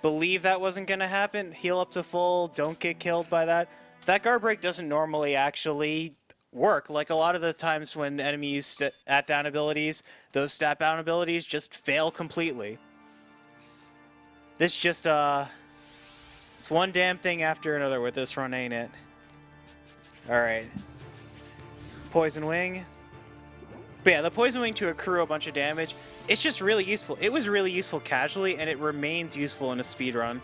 believe that wasn't going to happen. Heal up to full, don't get killed by that. That guard break doesn't normally actually work. Like a lot of the times when enemies at down abilities, those stat down abilities just fail completely. This just, it's one damn thing after another with this run, ain't it? Alright. Poison Wing. But yeah, the Poison Wing to accrue a bunch of damage, it's just really useful. It was really useful casually, and it remains useful in a speedrun.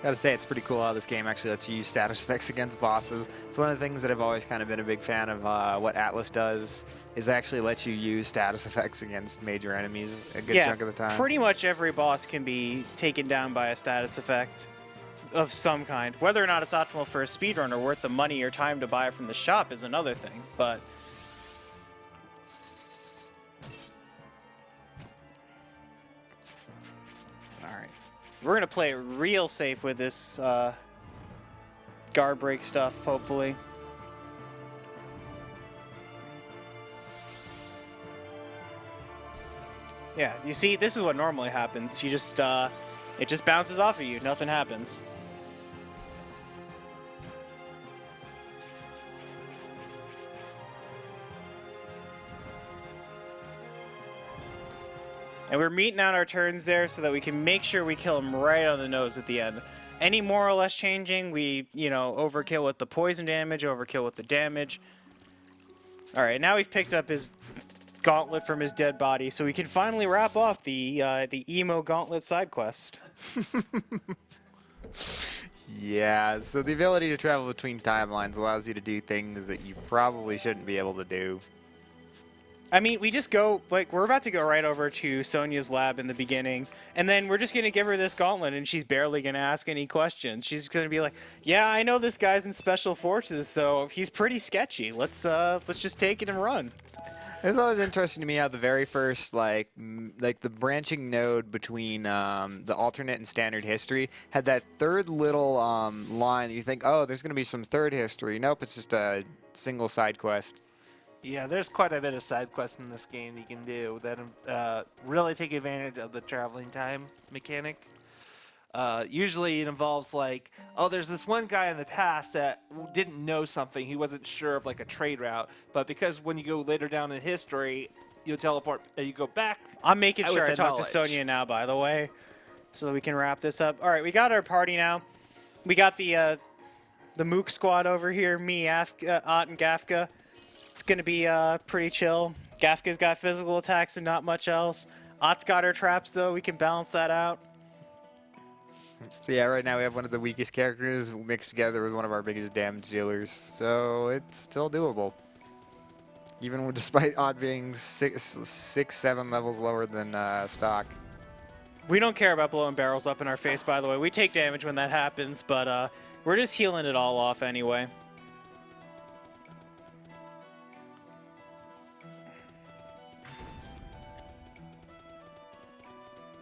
Gotta say, it's pretty cool how this game actually lets you use status effects against bosses. It's one of the things that I've always kind of been a big fan of what Atlas does, is they actually let you use status effects against major enemies a good chunk of the time. Pretty much every boss can be taken down by a status effect of some kind. Whether or not it's optimal for a speedrun or worth the money or time to buy it from the shop is another thing, but... Alright. We're gonna play it real safe with this guard break stuff, hopefully. Yeah, you see, this is what normally happens. You just, it just bounces off of you. Nothing happens. And we're meeting out our turns there so that we can make sure we kill him right on the nose at the end. Any more or less changing, we, overkill with the poison damage, overkill with the damage. All right, now we've picked up his gauntlet from his dead body, so we can finally wrap off the emo gauntlet side quest. Yeah, so the ability to travel between timelines allows you to do things that you probably shouldn't be able to do. I mean, we just go, we're about to go right over to Sonia's lab in the beginning, and then we're just going to give her this gauntlet, and she's barely going to ask any questions. She's going to be like, yeah, I know this guy's in Special Forces, so he's pretty sketchy. Let's just take it and run. It's always interesting to me how the very first, like the branching node between the alternate and standard history had that third little line that you think, oh, there's going to be some third history. Nope, it's just single side quest. Yeah, there's quite a bit of side quests in this game you can do that really take advantage of the traveling time mechanic. Usually it involves like, oh, there's this one guy in the past that didn't know something. He wasn't sure of like a trade route. But because when you go later down in history, you teleport, you go back. I'm making sure I with talk to knowledge. Sonia now, by the way, so that we can wrap this up. All right, we got our party now. We got the Mook squad over here, me, Ott, and Gafka. It's going to be pretty chill. Gafka's got physical attacks and not much else. Ott's got her traps, though. We can balance that out. So yeah, right now we have one of the weakest characters mixed together with one of our biggest damage dealers. So it's still doable. Even despite Odd being 7 levels lower than Stock. We don't care about blowing barrels up in our face, by the way. We take damage when that happens, but we're just healing it all off anyway.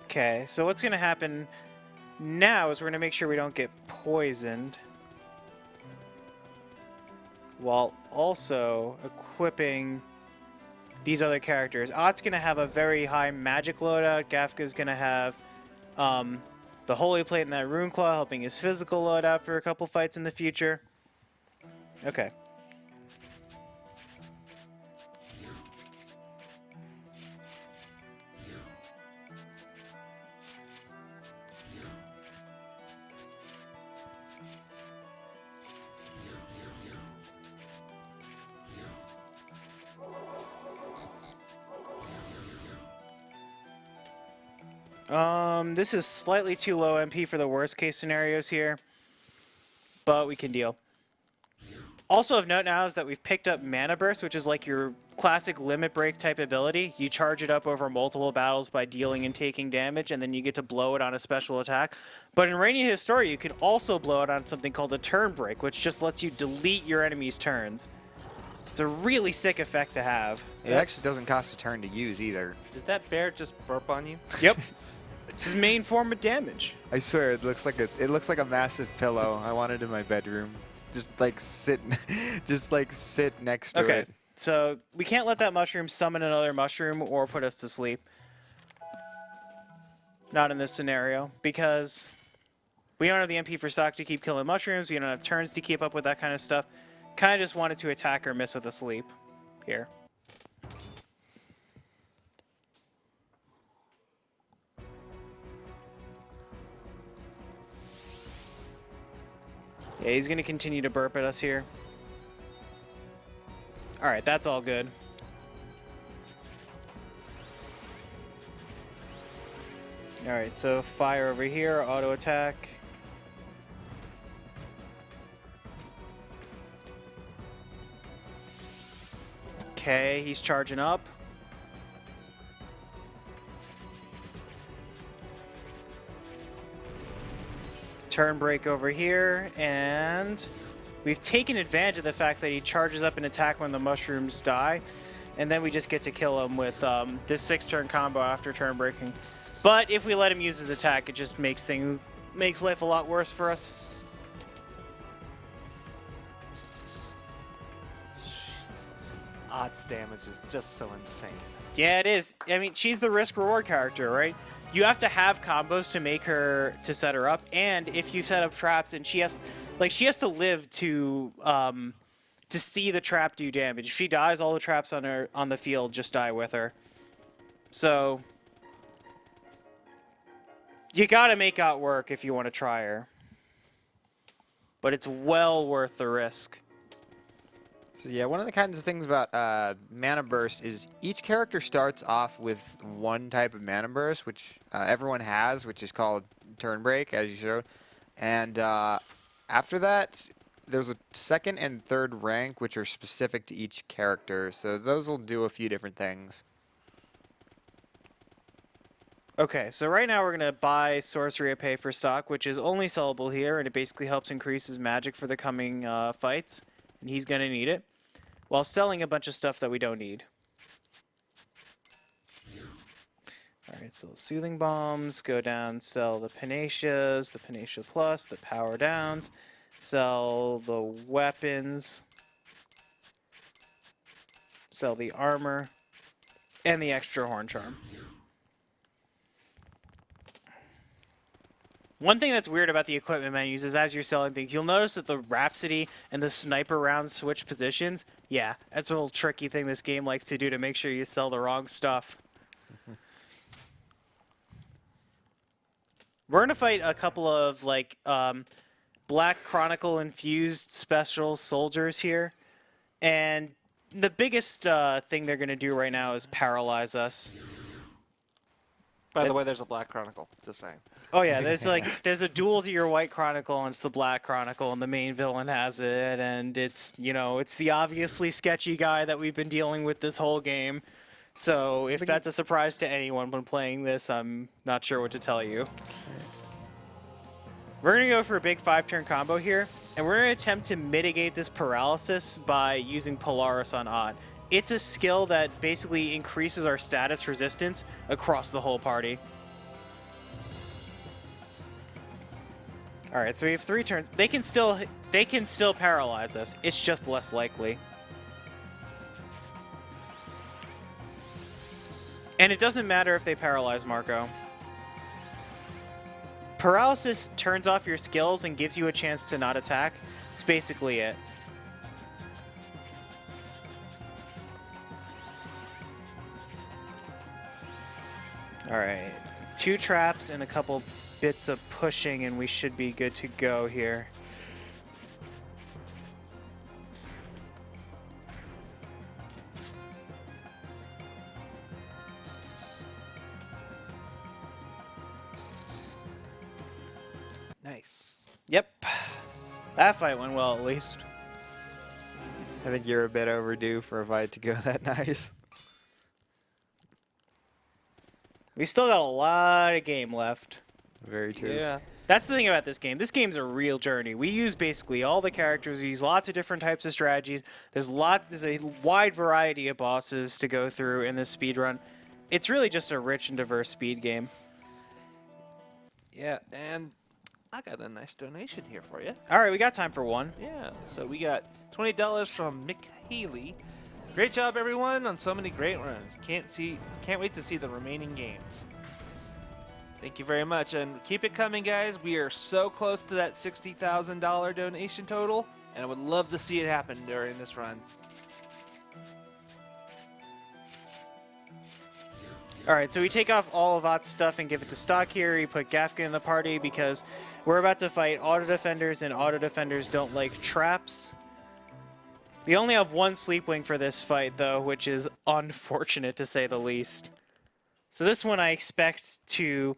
Okay, so what's going to happen now is we're going to make sure we don't get poisoned, while also equipping these other characters. Ott's going to have a very high magic loadout. Gafka's going to have the Holy Plate and that Rune Claw, helping his physical loadout for a couple fights in the future. Okay. This is slightly too low MP for the worst case scenarios here, but we can deal. Also of note now is that we've picked up Mana Burst, which is like your classic limit break type ability. You charge it up over multiple battles by dealing and taking damage, and then you get to blow it on a special attack. But in Radiant Historia, you can also blow it on something called a turn break, which just lets you delete your enemy's turns. It's a really sick effect to have. It actually doesn't cost a turn to use either. Did that bear just burp on you? Yep. It's his main form of damage. I swear, it looks like a massive pillow. I want it in my bedroom. Just like sit next to it. Okay, so we can't let that mushroom summon another mushroom or put us to sleep. Not in this scenario, because we don't have the MP for stock to keep killing mushrooms. We don't have turns to keep up with that kind of stuff. Kind of just wanted to attack or miss with a sleep here. Yeah, he's going to continue to burp at us here. All right, that's all good. All right, so fire over here, auto attack. Okay, he's charging up. Turn break over here, and we've taken advantage of the fact that he charges up an attack when the mushrooms die, and then we just get to kill him with this 6-turn combo after turn breaking. But if we let him use his attack, it just makes life a lot worse for us. Ott's damage is just so insane. Yeah, it is. I mean, she's the risk-reward character, right? You have to have combos to make her, to set her up, and if you set up traps, and she has to live to see the trap do damage. If she dies, all the traps on the field just die with her. So you gotta make Ott work if you want to try her, but it's well worth the risk. So yeah, one of the kinds of things about Mana Burst is each character starts off with one type of Mana Burst, which everyone has, which is called Turn Break, as you showed. And after that, there's a second and third rank, which are specific to each character. So those will do a few different things. Okay, so right now we're going to buy Sorcery Epee for stock, which is only sellable here, and it basically helps increase his magic for the coming fights. And he's going to need it, while selling a bunch of stuff that we don't need. Alright, so Soothing Bombs, go down, sell the Panaceas, the Panacea Plus, the Power Downs, sell the weapons, sell the armor, and the extra Horn Charm. One thing that's weird about the equipment menus is as you're selling things, you'll notice that the Rhapsody and the Sniper rounds switch positions. Yeah, that's a little tricky thing this game likes to do to make sure you sell the wrong stuff. We're going to fight a couple of like Black Chronicle infused special soldiers here. And the biggest thing they're going to do right now is paralyze us. By the way, there's a Black Chronicle, just saying. Oh yeah, there's a duel to your White Chronicle, and it's the Black Chronicle, and the main villain has it, and it's the obviously sketchy guy that we've been dealing with this whole game. So if that's a surprise to anyone when playing this, I'm not sure what to tell you. We're gonna go for a big 5-turn combo here, and we're gonna attempt to mitigate this paralysis by using Polaris on Ott. It's a skill that basically increases our status resistance across the whole party. All right, so we have 3 turns. They can still paralyze us. It's just less likely. And it doesn't matter if they paralyze Marco. Paralysis turns off your skills and gives you a chance to not attack. It's basically it. Alright. 2 traps and a couple bits of pushing and we should be good to go here. Nice. Yep. That fight went well, at least. I think you're a bit overdue for a fight to go that nice. We still got a lot of game left. Very true. Yeah. That's the thing about this game. This game's a real journey. We use basically all the characters. We use lots of different types of strategies. There's a wide variety of bosses to go through in this speed run. It's really just a rich and diverse speed game. Yeah, and I got a nice donation here for you. All right, we got time for one. Yeah, so we got $20 from Mick Haley. Great job, everyone, on so many great runs. Can't wait to see the remaining games. Thank you very much, and keep it coming, guys. We are so close to that $60,000 donation total, and I would love to see it happen during this run. All right, so we take off all of Ott's stuff and give it to stock here. We put Gafka in the party because we're about to fight auto defenders, and auto defenders don't like traps. We only have 1 sleep wing for this fight, though, which is unfortunate to say the least. So this one I expect to,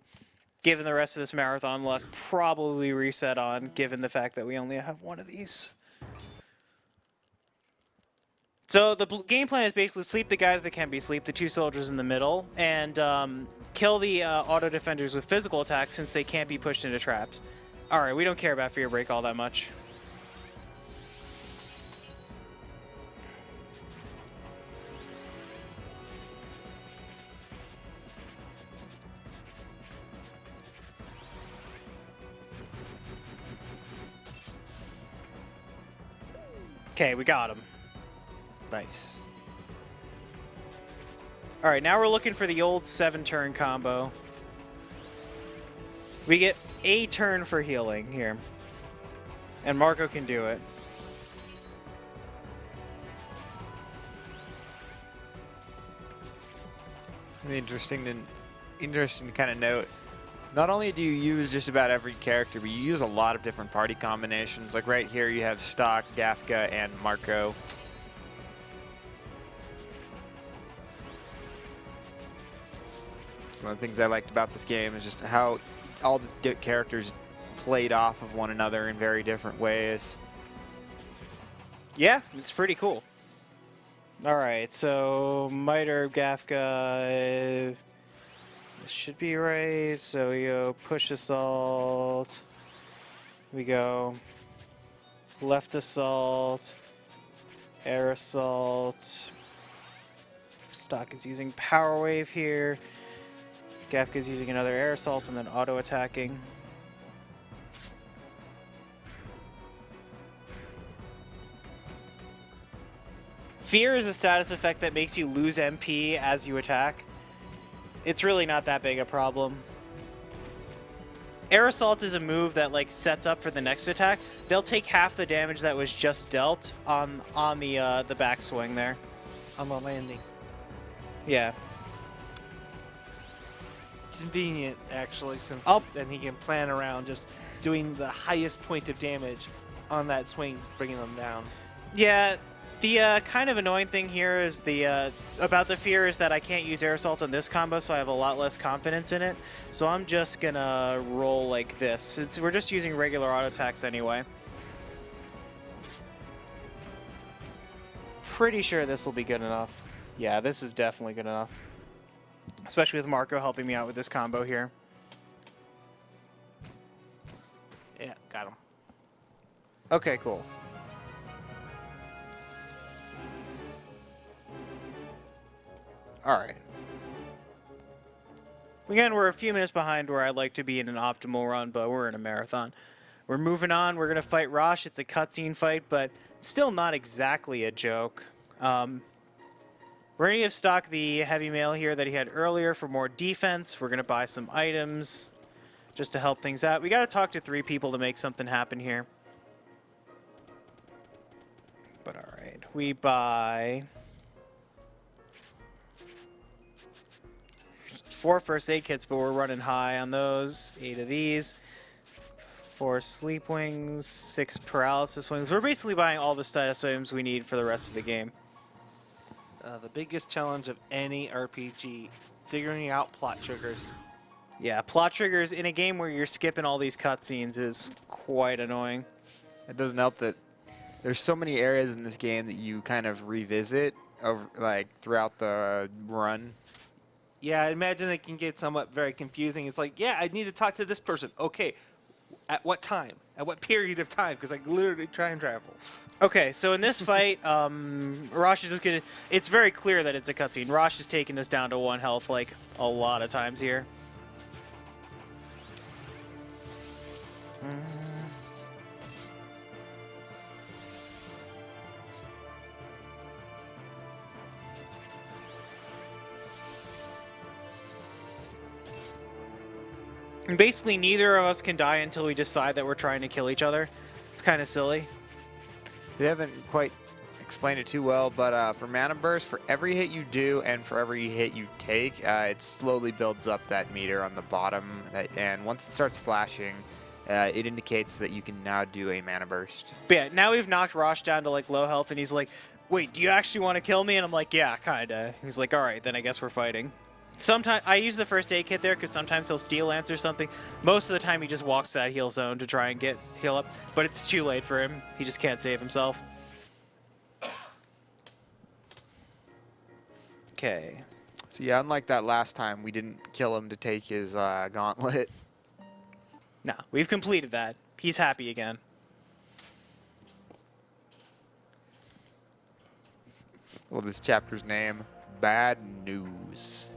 given the rest of this marathon luck, probably reset on, given the fact that we only have 1 of these. So the game plan is basically sleep the guys that can be sleep, the 2 soldiers in the middle, and kill the auto defenders with physical attacks since they can't be pushed into traps. All right, we don't care about Fear Break all that much. Okay, we got him. Nice. All right, now we're looking for the old 7-turn combo. We get a turn for healing here. And Marco can do it. Interesting to kind of note. Not only do you use just about every character, but you use a lot of different party combinations. Like right here, you have Stock, Gafka, and Marco. One of the things I liked about this game is just how all the characters played off of one another in very different ways. Yeah, it's pretty cool. All right, so Miter, Gafka, this should be right. So we go push assault. We go left assault, air assault. Stock is using power wave here. Gafka's using another air assault and then auto attacking. Fear is a status effect that makes you lose MP as you attack. It's really not that big a problem. Air assault is a move that like sets up for the next attack. They'll take half the damage that was just dealt on the backswing there. On the landing. Yeah. Convenient, actually, since I'll- then he can plan around just doing the highest point of damage on that swing, bringing them down. Yeah, the kind of annoying thing here is about the fear is that I can't use air assault on this combo, so I have a lot less confidence in it. So I'm just gonna roll like this. We're just using regular auto attacks anyway. Pretty sure this will be good enough. Yeah, this is definitely good enough. Especially with Marco helping me out with this combo here. Yeah, got him. Okay, cool. All right. Again, we're a few minutes behind where I'd like to be in an optimal run, but we're in a marathon. We're moving on. We're going to fight Rosh. It's a cutscene fight, but it's still not exactly a joke. We're going to give Stock the heavy mail here that he had earlier for more defense. We're going to buy some items just to help things out. We got to talk to 3 people to make something happen here. But all right, we buy 4 first aid kits, but we're running high on those. 8 of these. 4 sleep wings, 6 paralysis wings. We're basically buying all the status items we need for the rest of the game. The biggest challenge of any RPG, figuring out plot triggers. Yeah, plot triggers in a game where you're skipping all these cutscenes is quite annoying. It doesn't help that there's so many areas in this game that you kind of revisit over, like, throughout the run. Yeah, I imagine it can get somewhat very confusing. It's like, yeah, I need to talk to this person. Okay, at what time? At what period of time? Because I literally time travel. Okay, so in this fight, Rosh is just gonna... It's very clear that it's a cutscene. Rosh is taking us down to 1 health, like, a lot of times here. And basically, neither of us can die until we decide that we're trying to kill each other. It's kind of silly. They haven't quite explained it too well, but for Mana Burst, for every hit you do and for every hit you take, it slowly builds up that meter on the bottom, and once it starts flashing, it indicates that you can now do a Mana Burst. But yeah, now we've knocked Rosh down to like low health, and he's like, wait, do you actually want to kill me? And I'm like, yeah, kinda. He's like, all right, then I guess we're fighting. Sometimes I use the first aid kit there because sometimes he'll Steel Lance or something. Most of the time he just walks to that heal zone to try and get heal up, but it's too late for him. He just can't save himself. Okay. So yeah, unlike that last time, we didn't kill him to take his gauntlet. Nah, we've completed that. He's happy again. Well, this chapter's name, Bad News.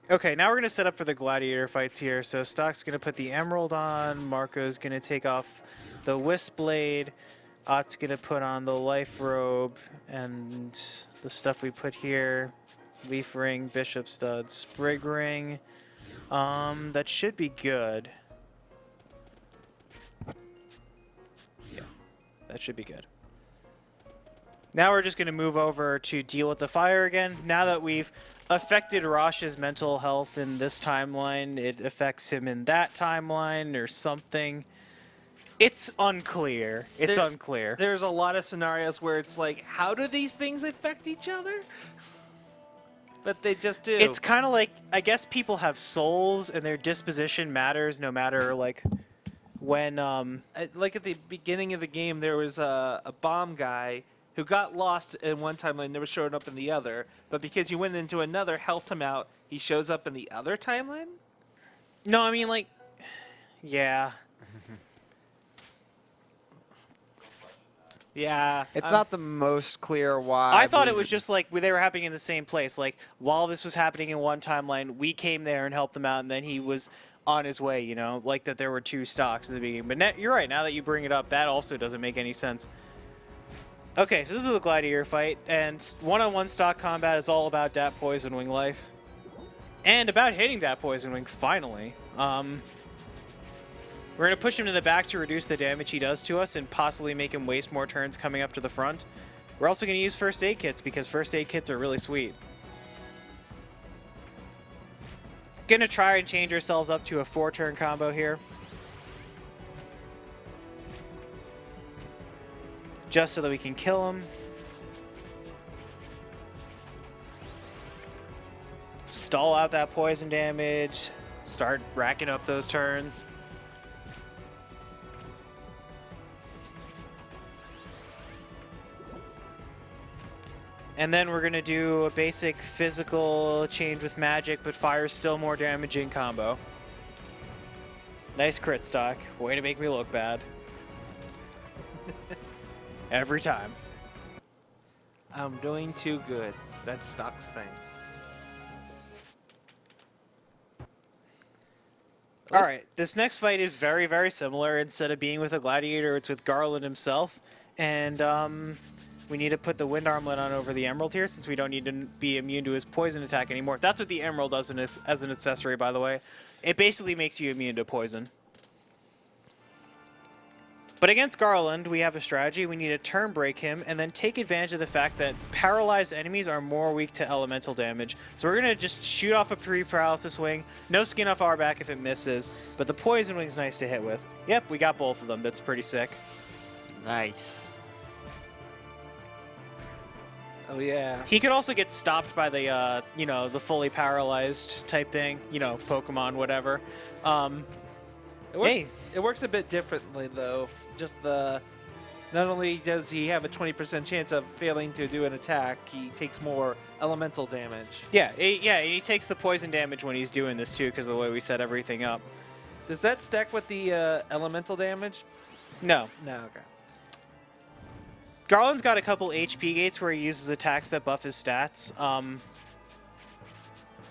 Okay, now we're going to set up for the gladiator fights here. So Stock's going to put the emerald on. Marco's going to take off the wisp blade. Ott's going to put on the life robe and the stuff we put here. Leaf ring, bishop stud, sprig ring. That should be good. Yeah, that should be good. Now we're just going to move over to deal with the fire again. Now that we've affected Rosh's mental health in this timeline, it affects him in that timeline or something. It's unclear. It's unclear. There's a lot of scenarios where it's like, how do these things affect each other? But they just do. It's kind of like, I guess people have souls and their disposition matters no matter like when... Like at the beginning of the game, there was a bomb guy who got lost in one timeline, never showed up in the other. But because you went into another, helped him out, he shows up in the other timeline? No, I mean like, yeah. Yeah. It's not the most clear why. I thought it was just like they were happening in the same place. Like while this was happening in one timeline, we came there and helped him out, and then he was on his way. You know, like that there were 2 stocks in the beginning. But you're right. Now that you bring it up, that also doesn't make any sense. Okay, so this is a gladiator fight, and one-on-one stock combat is all about that poison wing life, and about hitting that poison wing finally. We're going to push him to the back to reduce the damage he does to us and possibly make him waste more turns coming up to the front. We're also going to use first aid kits because first aid kits are really sweet. Going to try and change ourselves up to a 4-turn combo here. Just so that we can kill him. Stall out that poison damage. Start racking up those turns. And then we're going to do a basic physical change with magic, but fire still more damaging combo. Nice crit stock. Way to make me look bad. Every time. I'm doing too good. That's Stock's thing. All right, this next fight is very, very similar. Instead of being with a gladiator, it's with Garland himself. And we need to put the wind armlet on over the emerald here since we don't need to be immune to his poison attack anymore. That's what the emerald does as an accessory, by the way. It basically makes you immune to poison. But against Garland, we have a strategy. We need to turn break him and then take advantage of the fact that paralyzed enemies are more weak to elemental damage. So we're going to just shoot off a pre-paralysis wing. No skin off our back if it misses, but the poison wing's nice to hit with. Yep, we got both of them. That's pretty sick. Nice. Oh yeah. He could also get stopped by the, the fully paralyzed type thing. Pokemon, whatever. It works a bit differently though. Not only does he have a 20% chance of failing to do an attack, he takes more elemental damage. Yeah, he takes the poison damage when he's doing this too because of the way we set everything up. Does that stack with the elemental damage? No. No, okay. Garland's got a couple HP gates where he uses attacks that buff his stats.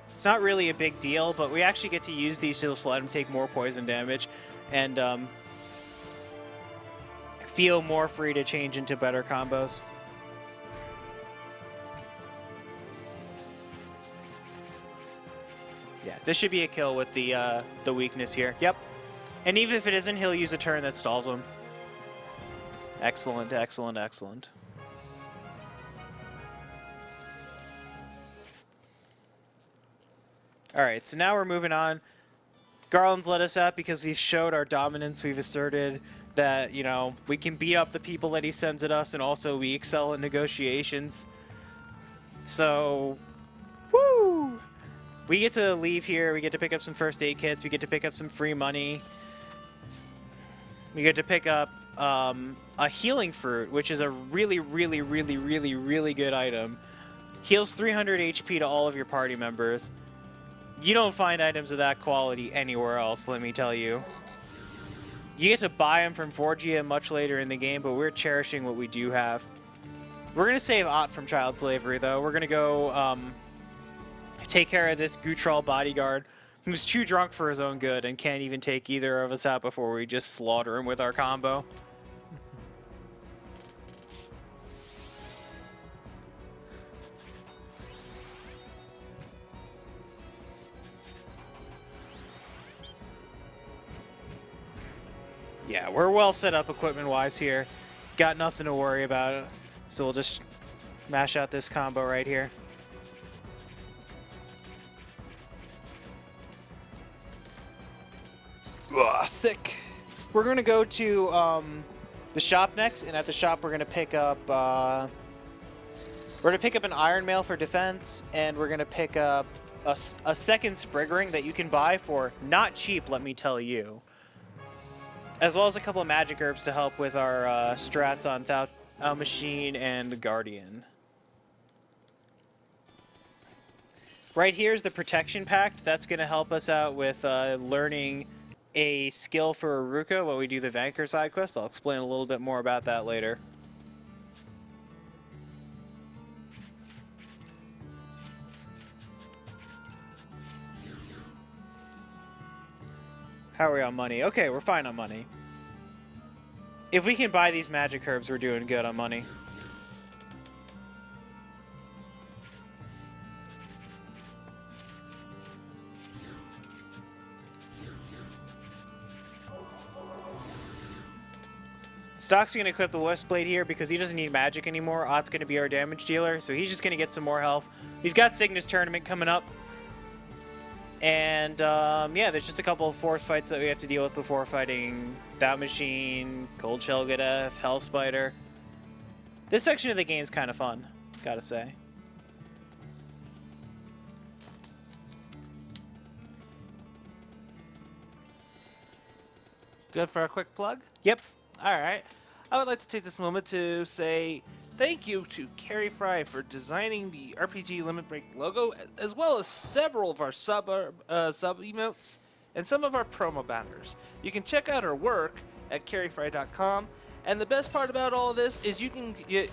It's not really a big deal, but we actually get to use these to just let him take more poison damage and feel more free to change into better combos. Yeah, this should be a kill with the weakness here. Yep. And even if it isn't, he'll use a turn that stalls him. Excellent, excellent, excellent. All right, so now we're moving on. Garland's let us out because we've showed our dominance. We've asserted that, we can beat up the people that he sends at us, and also we excel in negotiations. So, woo! We get to leave here. We get to pick up some first aid kits. We get to pick up some free money. We get to pick up a healing fruit, which is a really, really, really, really, really good item. Heals 300 HP to all of your party members. You don't find items of that quality anywhere else, let me tell you. You get to buy them from Forgia much later in the game, but we're cherishing what we do have. We're going to save Ott from child slavery, though. We're going to go take care of this Gutrol bodyguard who's too drunk for his own good and can't even take either of us out before we just slaughter him with our combo. Yeah, we're well set up equipment-wise here. Got nothing to worry about. So we'll just mash out this combo right here. Ugh, sick. We're going to go to the shop next, and at the shop we're going to pick up an iron mail for defense, and we're going to pick up a second sprig ring that you can buy for not cheap, let me tell you. As well as a couple of magic herbs to help with our strats on Thou Machine and Guardian. Right here is the Protection Pact. That's going to help us out with learning a skill for Aruka when we do the Vanquer side quest. I'll explain a little bit more about that later. How are we on money? Okay, we're fine on money. If we can buy these magic herbs, we're doing good on money. Stock's going to equip the Wisp Blade here because he doesn't need magic anymore. Ott's going to be our damage dealer, so he's just going to get some more health. We've got Cygnus Tournament coming up. And, yeah, there's just a couple of force fights that we have to deal with before fighting Thou Machine, Cold Shelgadeth, Hell Spider. This section of the game's kind of fun, gotta say. Good for a quick plug? Yep. All right. I would like to take this moment to say thank you to Carrie Fry for designing the RPG Limit Break logo, as well as several of our sub emotes and some of our promo banners. You can check out her work at carriefry.com, and the best part about all of this is you can get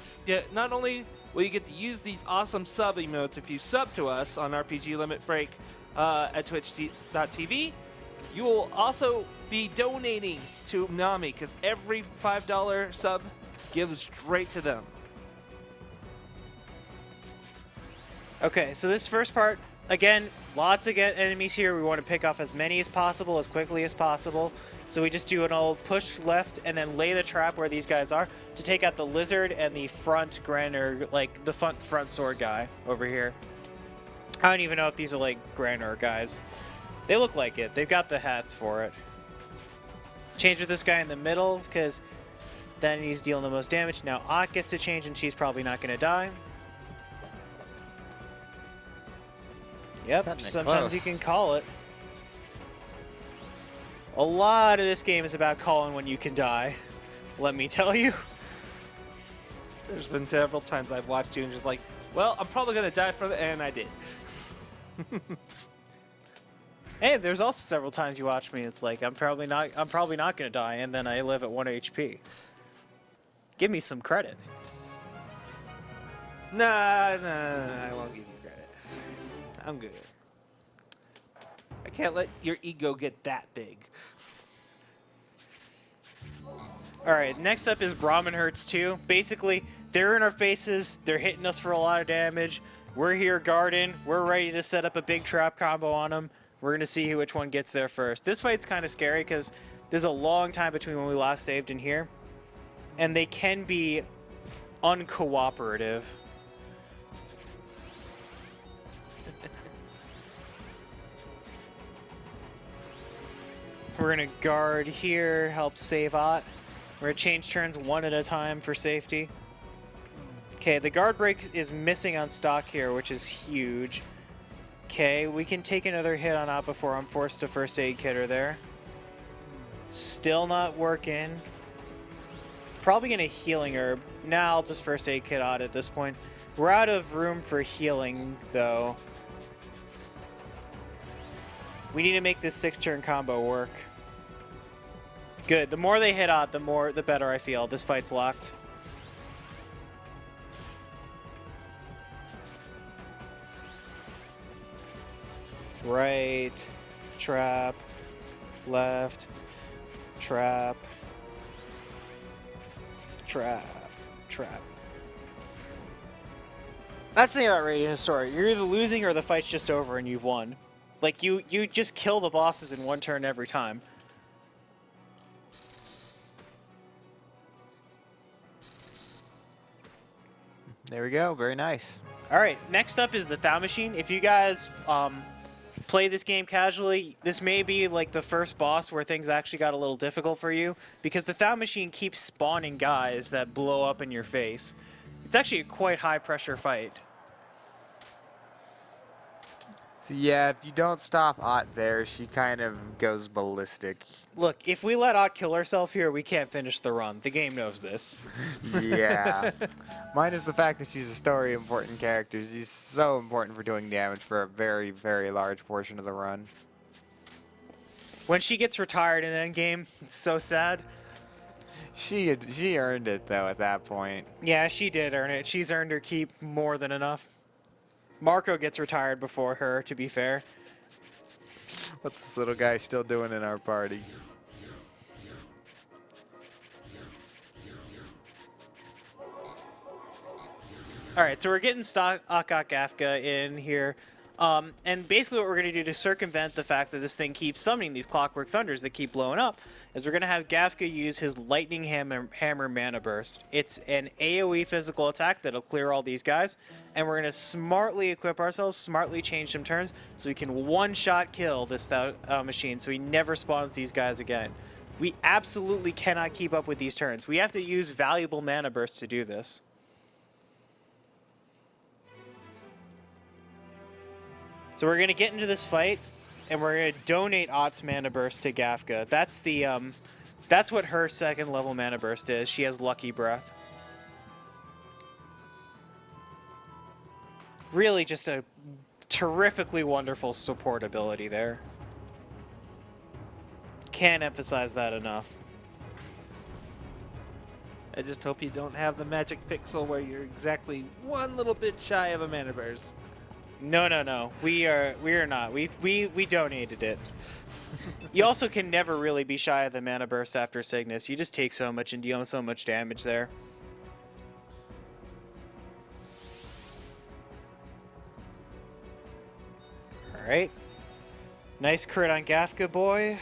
not only will you get to use these awesome sub emotes if you sub to us on RPG Limit Break at twitch.tv, you will also be donating to Nami, because every $5 sub Give straight to them. Okay, so this first part, again, lots of enemies here. We want to pick off as many as possible, as quickly as possible. So we just do an old push left and then lay the trap where these guys are to take out the lizard and the front Granor, like the front sword guy over here. I don't even know if these are like Granor guys. They look like it. They've got the hats for it. Change with this guy in the middle because then he's dealing the most damage. Now Ott gets to change and she's probably not going to die. Yep, Cutting it sometimes close. you can call it. A lot of this game is about calling when you can die, let me tell you. There's been several times I've watched you and just like, well, I'm probably gonna die for the, and I did. Hey, there's also several times you watch me. It's like I'm probably not gonna die, and then I live at 1 HP. Give me some credit. Nah, I won't give you credit. I'm good. I can't let your ego get that big. All right, next up is Brahmin Hurts 2. Basically, they're in our faces. They're hitting us for a lot of damage. We're here guarding. We're ready to set up a big trap combo on them. We're going to see which one gets there first. This fight's kind of scary because there's a long time between when we last saved and here. And they can be uncooperative. We're going to guard here, help save Ott. We're going to change turns one at a time for safety. Okay, the guard break is missing on stock here, which is huge. Okay, we can take another hit on Ott before I'm forced to first aid kit her there. Still not working. Probably going to healing herb. Now I'll just first aid kit Ott at this point. We're out of room for healing, though. We need to make this 6-turn combo work. Good. The more they hit Ott, the better I feel. This fight's locked. Right. Trap. Left. Trap. Trap. Trap. That's the thing about Radiant Historia. You're either losing or the fight's just over and you've won. Like, you just kill the bosses in one turn every time. There we go. Very nice. All right, next up is the Thou Machine. If you guys play this game casually, this may be like the first boss where things actually got a little difficult for you because the Thou Machine keeps spawning guys that blow up in your face. It's actually a quite high pressure fight. So yeah, if you don't stop Ott there, she kind of goes ballistic. Look, if we let Ott kill herself here, we can't finish the run. The game knows this. Yeah. Minus the fact that she's a story important character. She's so important for doing damage for a very, very large portion of the run. When she gets retired in Endgame, it's so sad. She earned it though at that point. Yeah, she did earn it. She's earned her keep more than enough. Marco gets retired before her, to be fair. What's this little guy still doing in our party? All right, so we're getting stock Akak Gafka in here. And basically what we're going to do to circumvent the fact that this thing keeps summoning these Clockwork Thunders that keep blowing up is we're going to have Gafka use his Lightning Hammer Mana Burst. It's an AoE physical attack that'll clear all these guys, and we're going to smartly equip ourselves, smartly change some turns, so we can one-shot kill this machine so he never spawns these guys again. We absolutely cannot keep up with these turns. We have to use valuable Mana Bursts to do this. So we're gonna get into this fight, and we're gonna donate Ott's Mana Burst to Gafka. That's the that's what her second level Mana Burst is. She has Lucky Breath. Really, just a terrifically wonderful support ability there. Can't emphasize that enough. I just hope you don't have the magic pixel where you're exactly one little bit shy of a mana burst. No, no, no. We are not. We donated it. You also can never really be shy of the Mana Burst after Cygnus. You just take so much and deal so much damage there. Alright. Nice crit on Gafka, boy.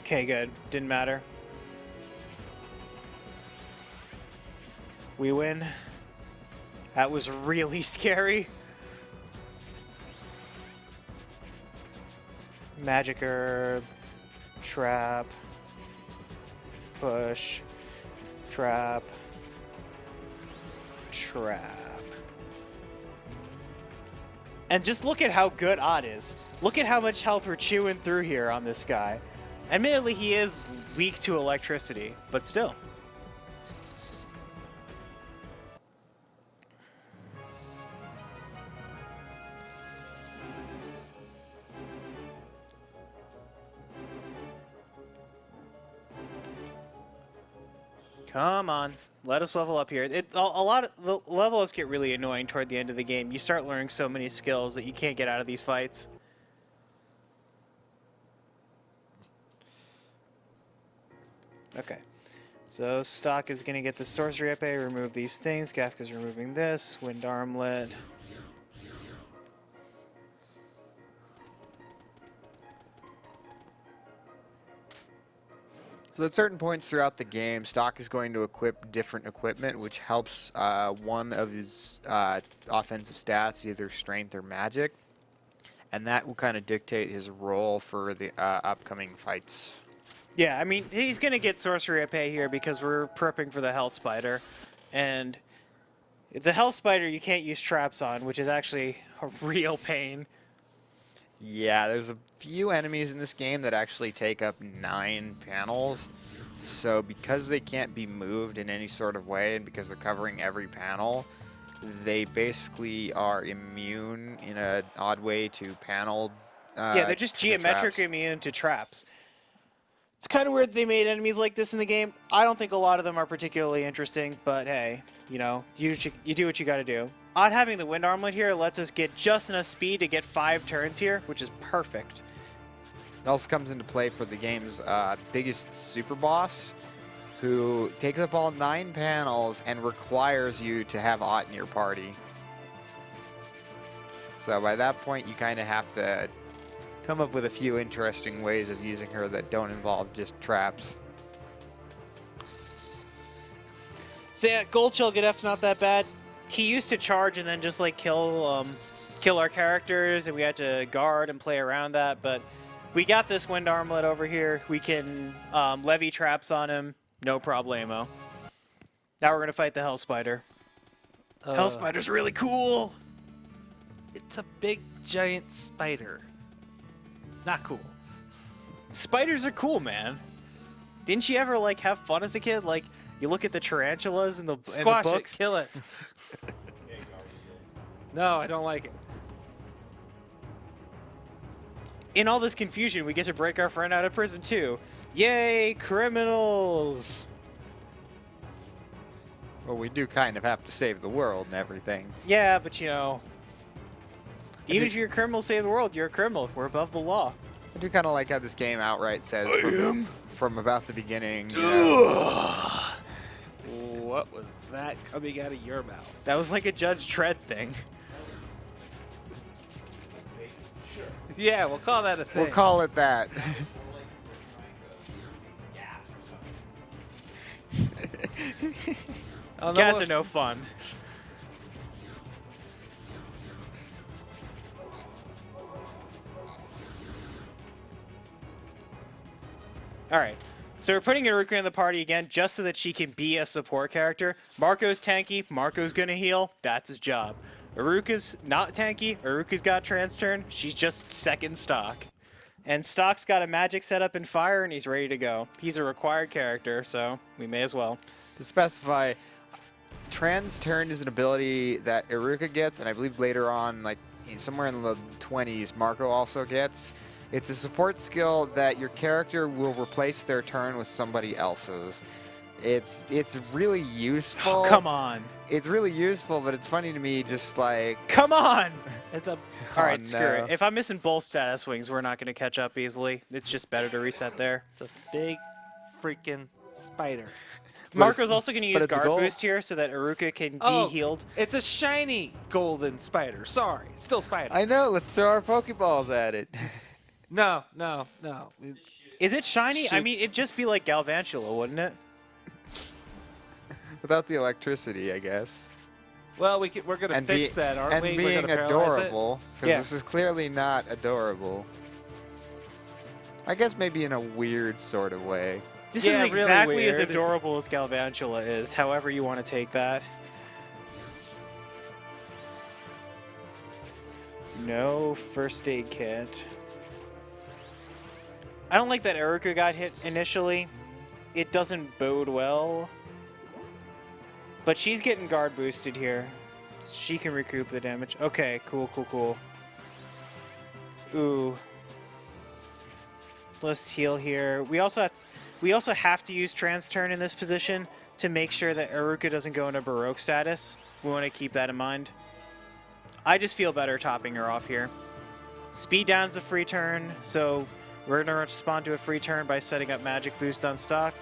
Okay, good. Didn't matter. We win. That was really scary. Magic Herb. Trap. Push. Trap. Trap. And just look at how good Odd is. Look at how much health we're chewing through here on this guy. Admittedly, he is weak to electricity, but still. Come on, let us level up here. A lot of the level ups get really annoying toward the end of the game. You start learning so many skills that you can't get out of these fights. Okay, so Stock is going to get the sorcery epee, remove these things. Gafka's removing this. Wind armlet. So at certain points throughout the game, Stock is going to equip different equipment, which helps one of his offensive stats, either strength or magic. And that will kind of dictate his role for the upcoming fights. Yeah, I mean, he's going to get sorcery epee here because we're prepping for the Hell Spider. And the Hell Spider you can't use traps on, which is actually a real pain. Yeah, there's a few enemies in this game that actually take up 9 panels. So because they can't be moved in any sort of way and because they're covering every panel, they basically are immune in an odd way to panel. Yeah, they're just geometric immune to traps. It's kind of weird they made enemies like this in the game. I don't think a lot of them are particularly interesting, but hey, you know, you do what you got to do. Odd having the wind armlet here lets us get just enough speed to get 5 turns here, which is perfect. It also comes into play for the game's biggest super boss, who takes up all 9 panels and requires you to have Ott in your party. So by that point, you kind of have to come up with a few interesting ways of using her that don't involve just traps. So yeah, Gold Shell Gadef's not that bad. He used to charge and then just like kill our characters, and we had to guard and play around that, but we got this wind armlet over here. We can levy traps on him, no problemo. Now we're gonna fight the Hell Spider. Hell Spider's really cool. It's a big giant spider. Not cool. Spiders are cool, man. Didn't you ever like have fun as a kid? Like you look at the tarantulas in the Squash books. it, kill it. No, I don't like it. In all this confusion, we get to break our friend out of prison too. Yay, criminals! Well, we do kind of have to save the world and everything. Yeah, but you know, even if you're a criminal, save the world. You're a criminal. We're above the law. I do kind of like how this game outright says from about the beginning. You know, What was that coming out of your mouth? That was like a Judge Dredd thing. Yeah, we'll call that a thing. we'll call it that. Oh, no, Gas are no fun. Alright, so we're putting Iruka in the party again just so that she can be a support character. Marco's tanky, Marco's gonna heal, that's his job. Iruka's not tanky, Iruka's got trans turn, she's just second stock. And Stock's got a magic setup in fire and he's ready to go. He's a required character, so we may as well. To specify, Trans Turn is an ability that Iruka gets, and I believe later on, like somewhere in the 20s, Marco also gets. It's a support skill that your character will replace their turn with somebody else's. It's really useful. Oh, come on. It's really useful, but it's funny to me just like... Come on! It's a Alright, Oh, screw no. it. If I'm missing both status swings, we're not going to catch up easily. It's just better to reset there. big freaking spider. Marco's also going to use it's guard gold. boost here so that Iruka can Oh, be healed. it's a shiny golden spider. Sorry, still spider. I know. Let's throw our Pokeballs at it. No. Is it shiny? I Shoot. mean, it'd just be like Galvantula, wouldn't it? Without the electricity, I guess. Well, we're gonna fix that, aren't and we? being We're gonna paralyze it. adorable, because Yeah. this is clearly not adorable. I guess maybe in a weird sort of way. This Yeah, is really exactly as weird. adorable as Galvantula is, however you want to take that. No first aid kit. I don't like that Iruka got hit initially. It doesn't bode well. But she's getting guard boosted here. She can recoup the damage. Okay, cool. Ooh. Let's heal here. We also have to use trans turn in this position to make sure that Iruka doesn't go into Baroque status. We want to keep that in mind. I just feel better topping her off here. Speed down's the free turn, so we're going to respond to a free turn by setting up magic boost on stock.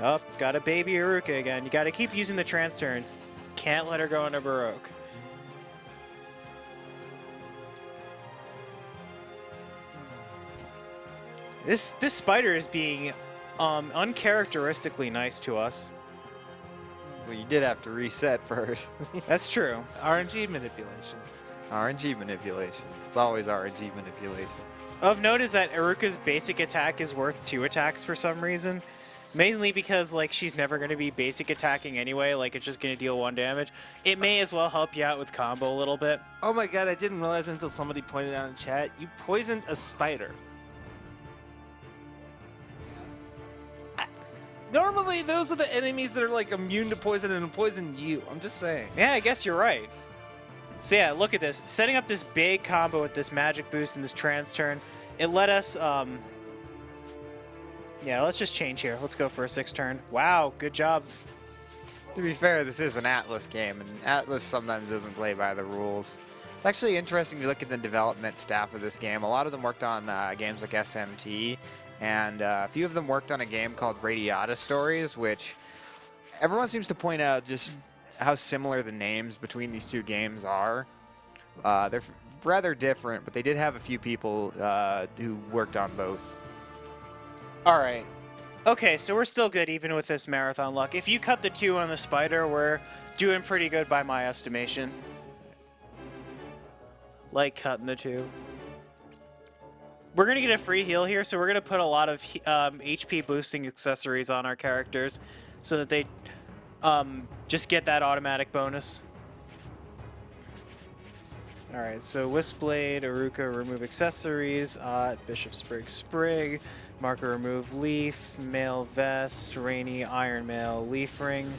Oh, got a baby Iruka again. You got to keep using the trans turn. Can't let her go into Baroque. This spider is being uncharacteristically nice to us. Well, you did have to reset first. That's true. RNG manipulation. RNG manipulation. It's always RNG manipulation. Of note is that Iruka's basic attack is worth 2 attacks for some reason. Mainly because, like, she's never going to be basic attacking anyway. Like, it's just going to deal 1 damage. It may as well help you out with combo a little bit. Oh my god, I didn't realize until somebody pointed out in chat. You poisoned a spider. Normally, those are the enemies that are like immune to poison and poison you. I'm just saying. Yeah, I guess you're right. So yeah, look at this. Setting up this big combo with this magic boost and this trans turn, it let us, yeah, let's just change here. Let's go for a 6 turn. Wow, good job. To be fair, this is an Atlas game, and Atlas sometimes doesn't play by the rules. It's actually interesting to look at the development staff of this game. A lot of them worked on games like SMT, and a few of them worked on a game called Radiata Stories, which everyone seems to point out just how similar the names between these two games are. They're rather different, but they did have a few people who worked on both. All right. Okay, so we're still good even with this marathon luck. If you cut the 2 on the spider, we're doing pretty good by my estimation. Like cutting the 2. We're going to get a free heal here, so we're going to put a lot of HP boosting accessories on our characters so that they just get that automatic bonus. All right, so Wisp-Blade, Iruka, remove accessories, Bishop Sprig, Marker, remove Leaf, Mail Vest, Rainy, Iron Mail, Leaf Ring.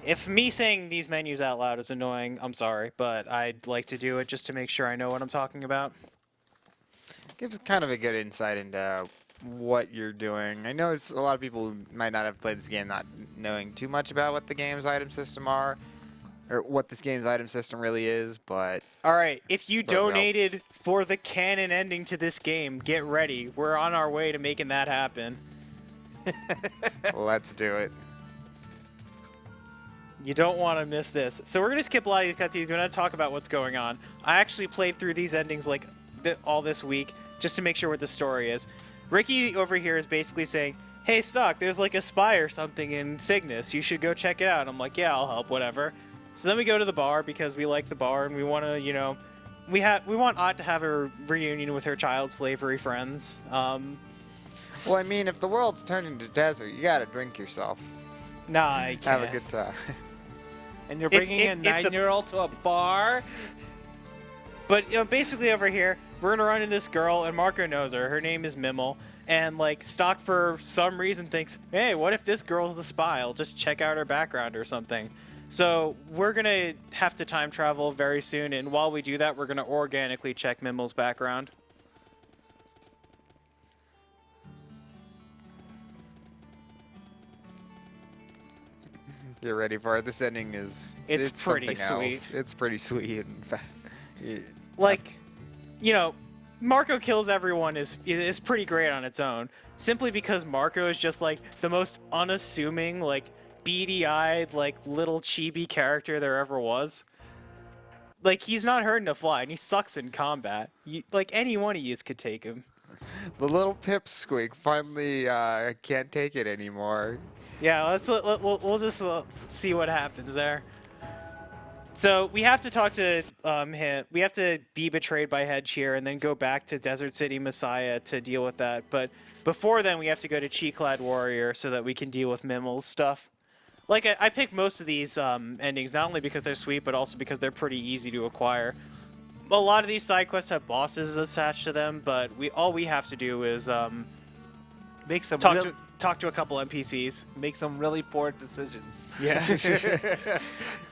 If me saying these menus out loud is annoying, I'm sorry, but I'd like to do it just to make sure I know what I'm talking about. Gives kind of a good insight into what you're doing. I know it's a lot of people who might not have played this game not knowing too much about what the game's item system are, or what this game's item system really is, but... All right, if you Suppose it helps. donated for the canon ending to this game, get ready. We're on our way to making that happen. Let's do it. You don't want to miss this. So we're going to skip a lot of these cutscenes. We're going to talk about what's going on. I actually played through these endings like all this week just to make sure what the story is. Ricky over here is basically saying, hey, Stock, there's like a spy or something in Cygnus. You should go check it out. I'm like, yeah, I'll help, whatever. So then we go to the bar because we like the bar and we want to, you know, we want Ott to have a reunion with her child slavery friends. Well, I mean, if the world's turned into desert, you gotta drink yourself. Nah, I can't. Have a good time. And you're If- bringing if- a if the- 9-year-old to a bar? But you know, basically over here, we're gonna run into this girl, and Marco knows her. Her name is Mimel, and like Stock for some reason thinks, hey, what if this girl's the spy? I'll just check out her background or something. So we're gonna have to time travel very soon, and while we do that, we're gonna organically check Mimel's background. You're ready for it. This ending is... It's pretty something sweet. else. It's pretty sweet, in fact. Like, you know, Marco kills everyone is pretty great on its own. Simply because Marco is just like the most unassuming, like beady-eyed, like little chibi character there ever was. Like, he's not hurting to fly, and he sucks in combat. Like, any one of you could take him. The little pipsqueak finally can't take it anymore. Yeah, we'll just see what happens there. So we have to talk to him. We have to be betrayed by Hedge here, and then go back to Desert City Messiah to deal with that. But before then, we have to go to Chi-Clad Warrior so that we can deal with Mimmel's stuff. Like, I picked most of these endings, not only because they're sweet, but also because they're pretty easy to acquire. A lot of these side quests have bosses attached to them, but all we have to do is Make some talk to a couple NPCs. make some really poor decisions. Yeah.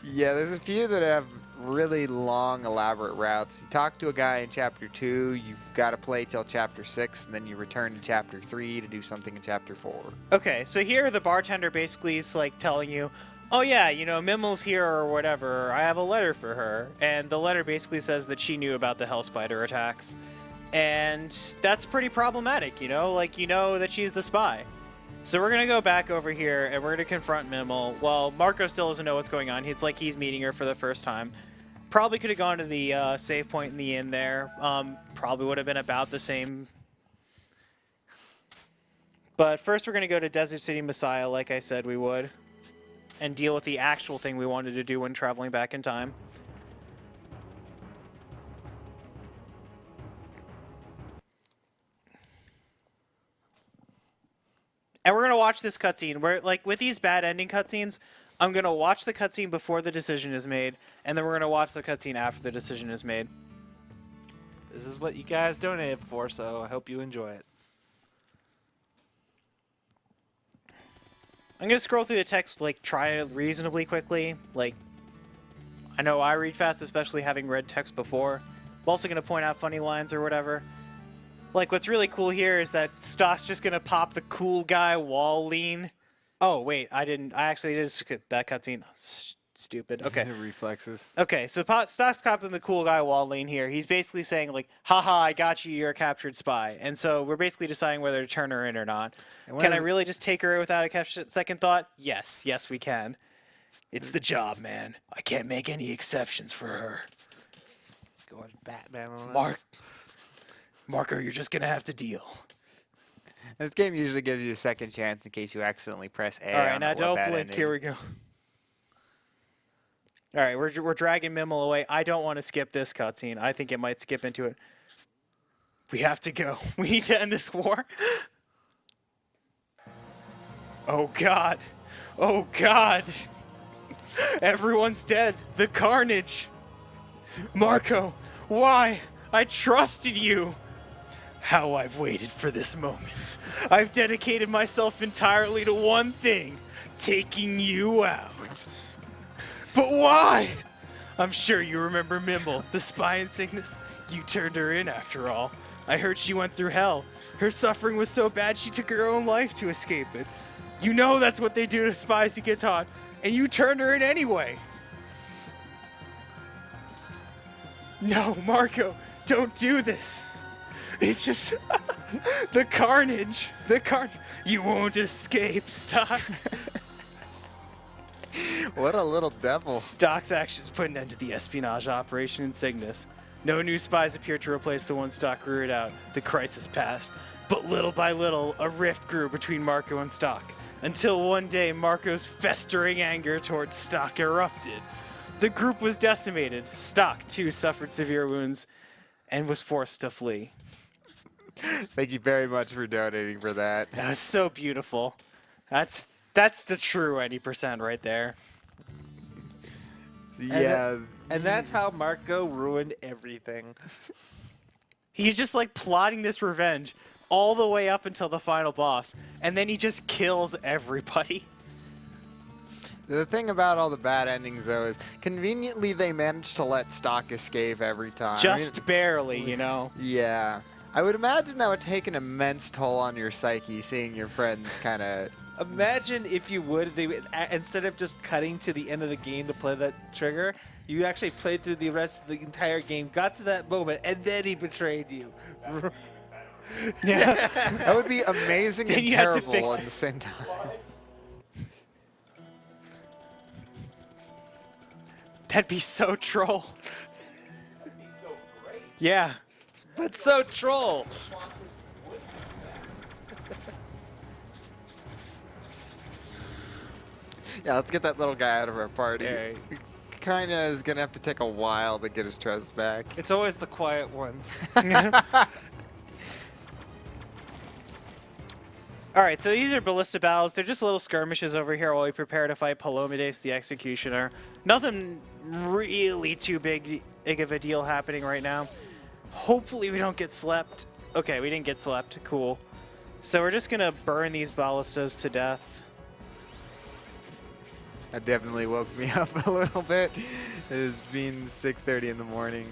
Yeah, there's a few that have really long, elaborate routes. You talk to a guy in Chapter 2, you've got to play till Chapter 6, and then you return to Chapter 3 to do something in Chapter 4. Okay, so here the bartender basically is like telling you, oh yeah, you know, Mimmel's here or whatever, I have a letter for her. And the letter basically says that she knew about the Hell Spider attacks. And that's pretty problematic, you know? Like, you know that she's the spy. So we're going to go back over here, and we're going to confront Mimmel. Well, Marco still doesn't know what's going on. It's like he's meeting her for the first time. Probably could have gone to the save point in the inn there. Probably would have been about the same. But first we're going to go to Desert City Messiah, like I said we would, and deal with the actual thing we wanted to do when traveling back in time. And we're going to watch this cutscene. Where, like, with these bad ending cutscenes, I'm going to watch the cutscene before the decision is made, and then we're going to watch the cutscene after the decision is made. This is what you guys donated for, so I hope you enjoy it. I'm going to scroll through the text, like, try it reasonably quickly. Like, I know I read fast, especially having read text before. I'm also going to point out funny lines or whatever. Like, what's really cool here is that Stock's just going to pop the cool guy wall lean. Oh, wait, I actually did skip that cutscene. Stupid. Okay. Reflexes. Okay, so Stock's copping the cool guy wall lean here. He's basically saying, like, haha, I got you, you're a captured spy. And so we're basically deciding whether to turn her in or not. Can I really just take her without a second thought? Yes, we can. It's the job, man. I can't make any exceptions for her. Going Batman on Marco, you're just going to have to deal. This game usually gives you a second chance in case you accidentally press A. All right, on now a don't bad blink. ending. Here we go. All right, we're dragging Mimmel away. I don't want to skip this cutscene. I think it might skip into it. We have to go. We need to end this war. Oh, God. Oh, God. Everyone's dead. The carnage. Marco, why? I trusted you. How I've waited for this moment. I've dedicated myself entirely to one thing, taking you out. But why? I'm sure you remember Mimmel, the spy in Cygnus. You turned her in after all. I heard she went through hell. Her suffering was so bad she took her own life to escape it. You know that's what they do to spies who get taught, and you turned her in anyway. No, Marco, don't do this. It's just the carnage. You won't escape, Stock. What a little devil. Stock's actions put an end to the espionage operation in Cygnus. No new spies appear to replace the one Stock rooted out. The crisis passed. But little by little, a rift grew between Marco and Stock. Until one day, Marco's festering anger towards Stock erupted. The group was decimated. Stock, too, suffered severe wounds and was forced to flee. Thank you very much for donating for that. That was so beautiful. That's the true 90% right there. Yeah. And that's how Marco ruined everything. He's just like plotting this revenge all the way up until the final boss, and then he just kills everybody. The thing about all the bad endings, though, is conveniently they manage to let Stock escape every time. Just barely, you know? Yeah. I would imagine that would take an immense toll on your psyche, seeing your friends kind of... Imagine if you would, instead of just cutting to the end of the game to play that trigger, You actually played through the rest of the entire game, got to that moment, and then he betrayed you. Yeah. That would be amazing Then and you have to terrible fix at it. the same time. That'd be so troll. Yeah. But so troll. Yeah, let's get that little guy out of our party. Alright. Kinda is gonna have to take a while to get his trust back. It's always the quiet ones. All right, so these are ballista battles. They're just little skirmishes over here while we prepare to fight Palomides the Executioner. Nothing really too big of a deal happening right now. Hopefully we don't get slept. Okay, we didn't get slept. Cool. So we're just going to burn these ballistas to death. That definitely woke me up a little bit. It's been 6:30 in the morning.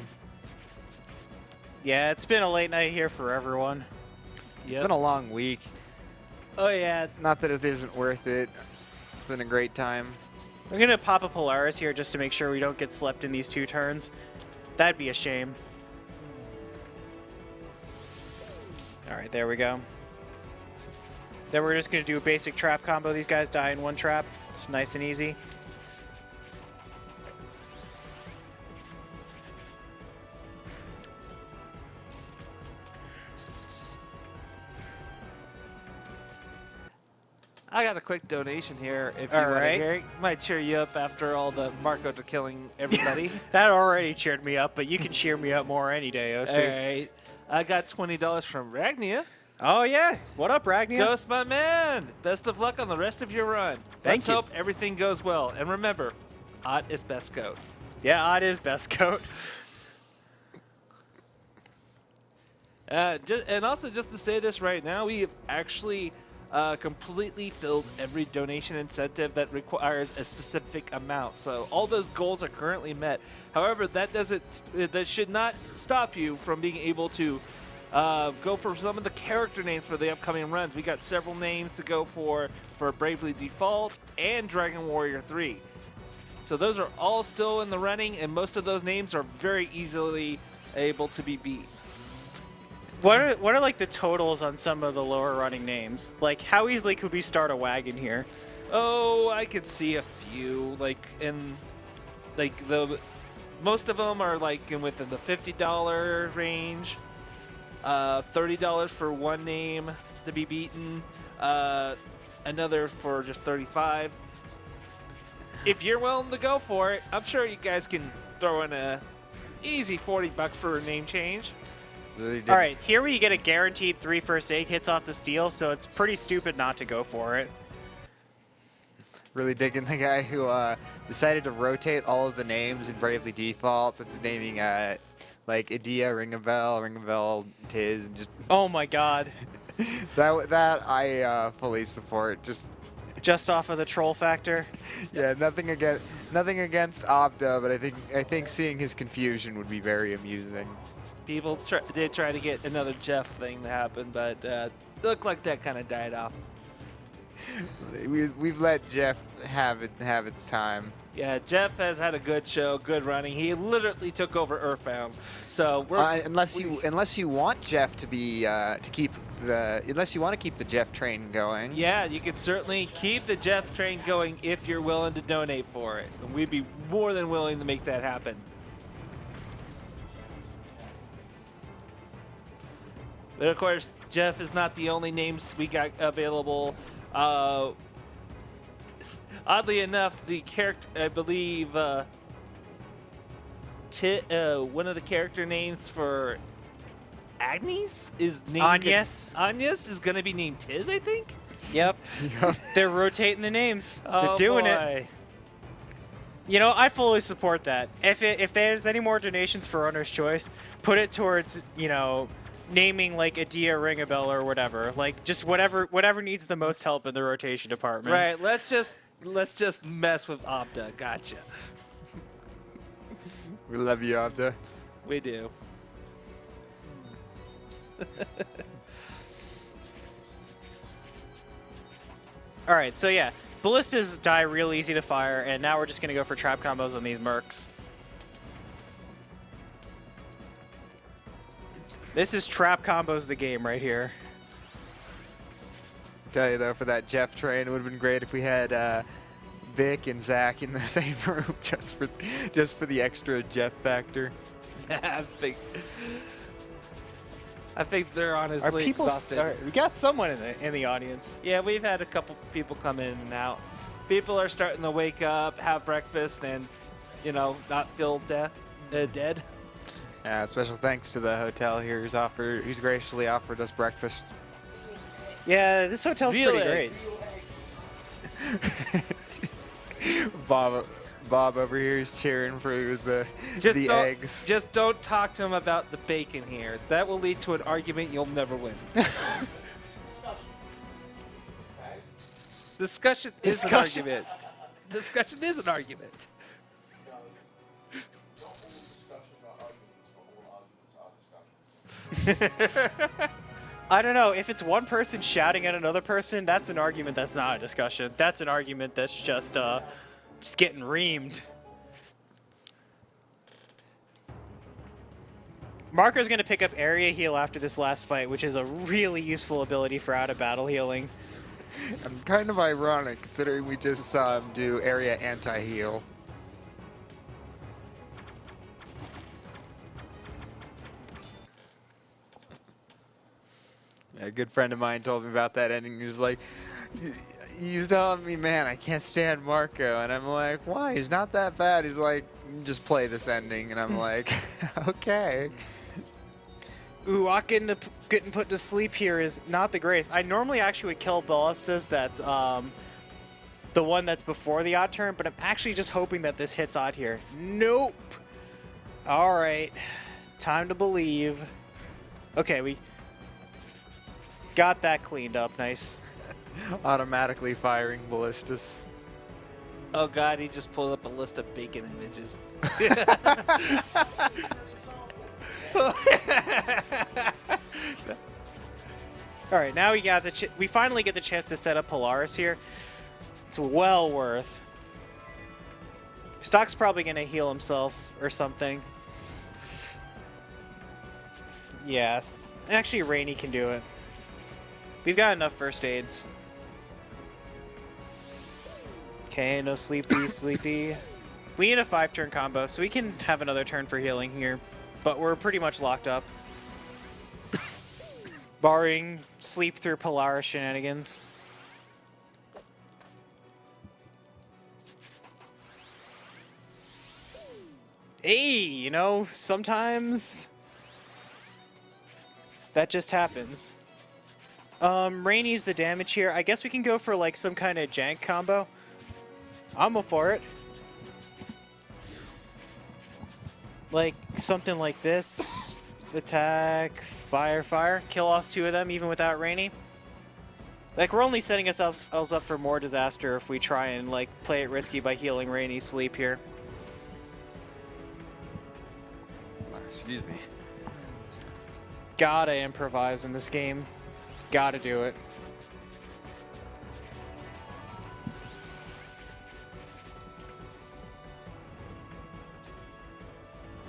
Yeah, it's been a late night here for everyone. It's been a long week. Oh, yeah. Not that it isn't worth it. It's been a great time. I'm going to pop a Polaris here just to make sure we don't get slept in these 2 turns. That'd be a shame. All right, there we go. Then we're just going to do a basic trap combo. These guys die in 1 trap. It's nice and easy. I got a quick donation here if you All want to right. hear it. Might cheer you up after all the Marco to killing everybody. That already cheered me up, but you can cheer me up more any day, OC. All right. I got $20 from Ragnia. Oh, yeah. What up, Ragnia? Ghost, my man. Best of luck on the rest of your run. Let's you. hope everything goes well. And remember, Ott is best goat. Yeah, it is best coat. And also, just to say this right now, we have actually completely filled every donation incentive that requires a specific amount. So all those goals are currently met. However, that should not stop you from being able to go for some of the character names for the upcoming runs. We got several names to go for Bravely Default and Dragon Warrior 3. So those are all still in the running, and most of those names are very easily able to be beat. What are like the totals on some of the lower running names? Like, how easily could we start a wagon here? Oh, I could see a few. Most of them are like within the $50 range. $30 for one name to be beaten. Another for just $35. If you're willing to go for it, I'm sure you guys can throw in a easy $40 for a name change. Really did. All right, here we get a guaranteed 3 first aid hits off the steel, so it's pretty stupid not to go for it. Really digging the guy who decided to rotate all of the names in Bravely Default, such as naming like Idea, Ring a Bell, Tiz, and just Oh my god. that I fully support. Just off of the troll factor. Yeah, nothing against Obda, but I think seeing his confusion would be very amusing. People did try to get another Jeff thing to happen, but looked like that kind of died off. We've let Jeff have its time. Yeah, Jeff has had a good show, good running. He literally took over Earthbound. So Unless you want Jeff to be unless you want to keep the Jeff train going. yeah, you can certainly keep the Jeff train going if you're willing to donate for it. And we'd be more than willing to make that happen. But of course, Jeff is not the only names we got available. Oddly enough, the character, I believe, one of the character names for Agnes is named Agnes? Agnes is going to be named Tiz, I think. Yep. They're rotating the names. They're Oh, doing it. boy. You know, I fully support that. If there's any more donations for Runner's Choice, put it towards, naming like Idea, Ring a Bell, or whatever. Like just whatever needs the most help in the rotation department. Right. Let's just mess with Opta. Gotcha. We love you, Obda. We do. All right, so yeah, ballistas die real easy to fire, and now we're just gonna go for trap combos on these mercs. This is trap combos the game right here. Tell you though, for that Jeff train, it would have been great if we had Vic and Zach in the same room just for the extra Jeff factor. I think they're honestly Are people? exhausted. We got someone in the audience. Yeah, we've had a couple people come in and out. People are starting to wake up, have breakfast, and not feel dead. Special thanks to the hotel here who's graciously offered us breakfast. Yeah, this hotel's Real pretty eggs. great. Bob over here is cheering for the eggs. Just don't talk to him about the bacon here. That will lead to an argument you'll never win. Discussion is an argument. Discussion is an argument. I don't know. If it's one person shouting at another person, that's an argument that's not a discussion. That's an argument that's just getting reamed. Marco's going to pick up area heal after this last fight, which is a really useful ability for out-of-battle healing. And kind of ironic, considering we just saw him do area anti-heal. A good friend of mine told me about that ending. He was like, he was telling me, man, I can't stand Marco. And I'm like, why? He's not that bad. He's like, just play this ending. And I'm like, okay. Ooh, getting put to sleep here is not the greatest. I normally actually would kill ballistas. That's the one that's before the odd turn, but I'm actually just hoping that this hits odd here. Nope. All right, time to believe. Okay, we got that cleaned up. Nice. Automatically firing ballistas. Oh god, he just pulled up a list of bacon images. All right, now we got we finally get the chance to set up Polaris here. It's well worth. Stock's probably gonna heal himself or something. Yes, actually Rainy can do it. We've got enough first aids. Okay, no sleepy. We need a 5-turn combo, so we can have another turn for healing here. But we're pretty much locked up. Barring sleep through Polaris shenanigans. Hey, sometimes that just happens. Rainy's the damage here. I guess we can go for like some kind of jank combo. I'm all for it. Like something like this. Attack, fire, kill off 2 of them even without Rainy. Like we're only setting ourselves up for more disaster if we try and like play it risky by healing Rainy's sleep here. Excuse me. Gotta improvise in this game. Gotta do it.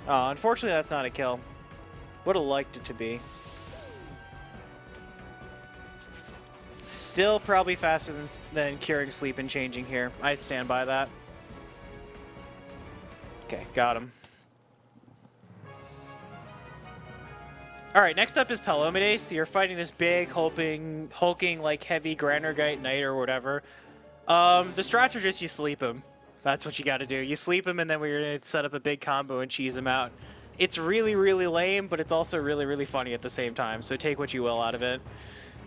Unfortunately, that's not a kill. Would have liked it to be. Still probably faster than curing sleep and changing here. I stand by that. Okay, got him. All right, next up is Palomides. You're fighting this big, hulking, like heavy Granergite Knight or whatever. The strats are just you sleep him. That's what you got to do. You sleep him, and then we're gonna set up a big combo and cheese him out. It's really, really lame, but it's also really, really funny at the same time. So take what you will out of it.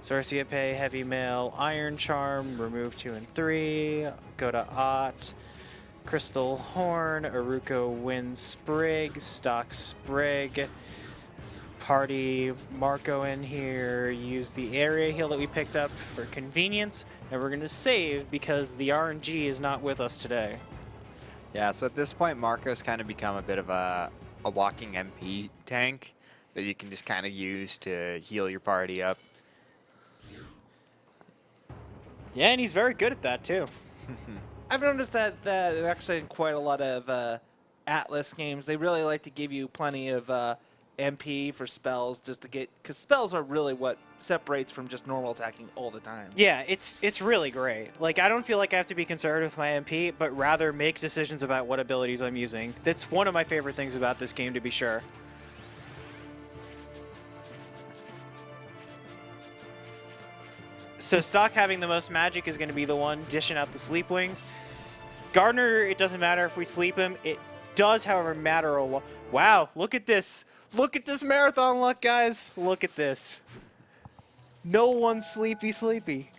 Sorcia Pay, Heavy Mail, Iron Charm, remove 2 and 3. Go to Ott. Crystal Horn, Aruko Wind Sprig, Stock Sprig. Party Marco in here, use the area heal that we picked up for convenience, and we're going to save because the RNG is not with us today. Yeah, so at this point, Marco's kind of become a bit of a walking MP tank that you can just kind of use to heal your party up. Yeah, and he's very good at that too. I've noticed that actually in quite a lot of Atlas games, they really like to give you plenty of MP for spells just to get, because spells are really what separates from just normal attacking all the time. Yeah, it's really great. Like, I don't feel like I have to be conservative with my MP, but rather make decisions about what abilities I'm using. That's one of my favorite things about this game, to be sure. So Stock having the most magic is going to be the one dishing out the sleep wings. Gardner, it doesn't matter if we sleep him. It does, however, matter a lot. Wow, look at this. Look at this marathon luck, guys. Look at this. No one's sleepy.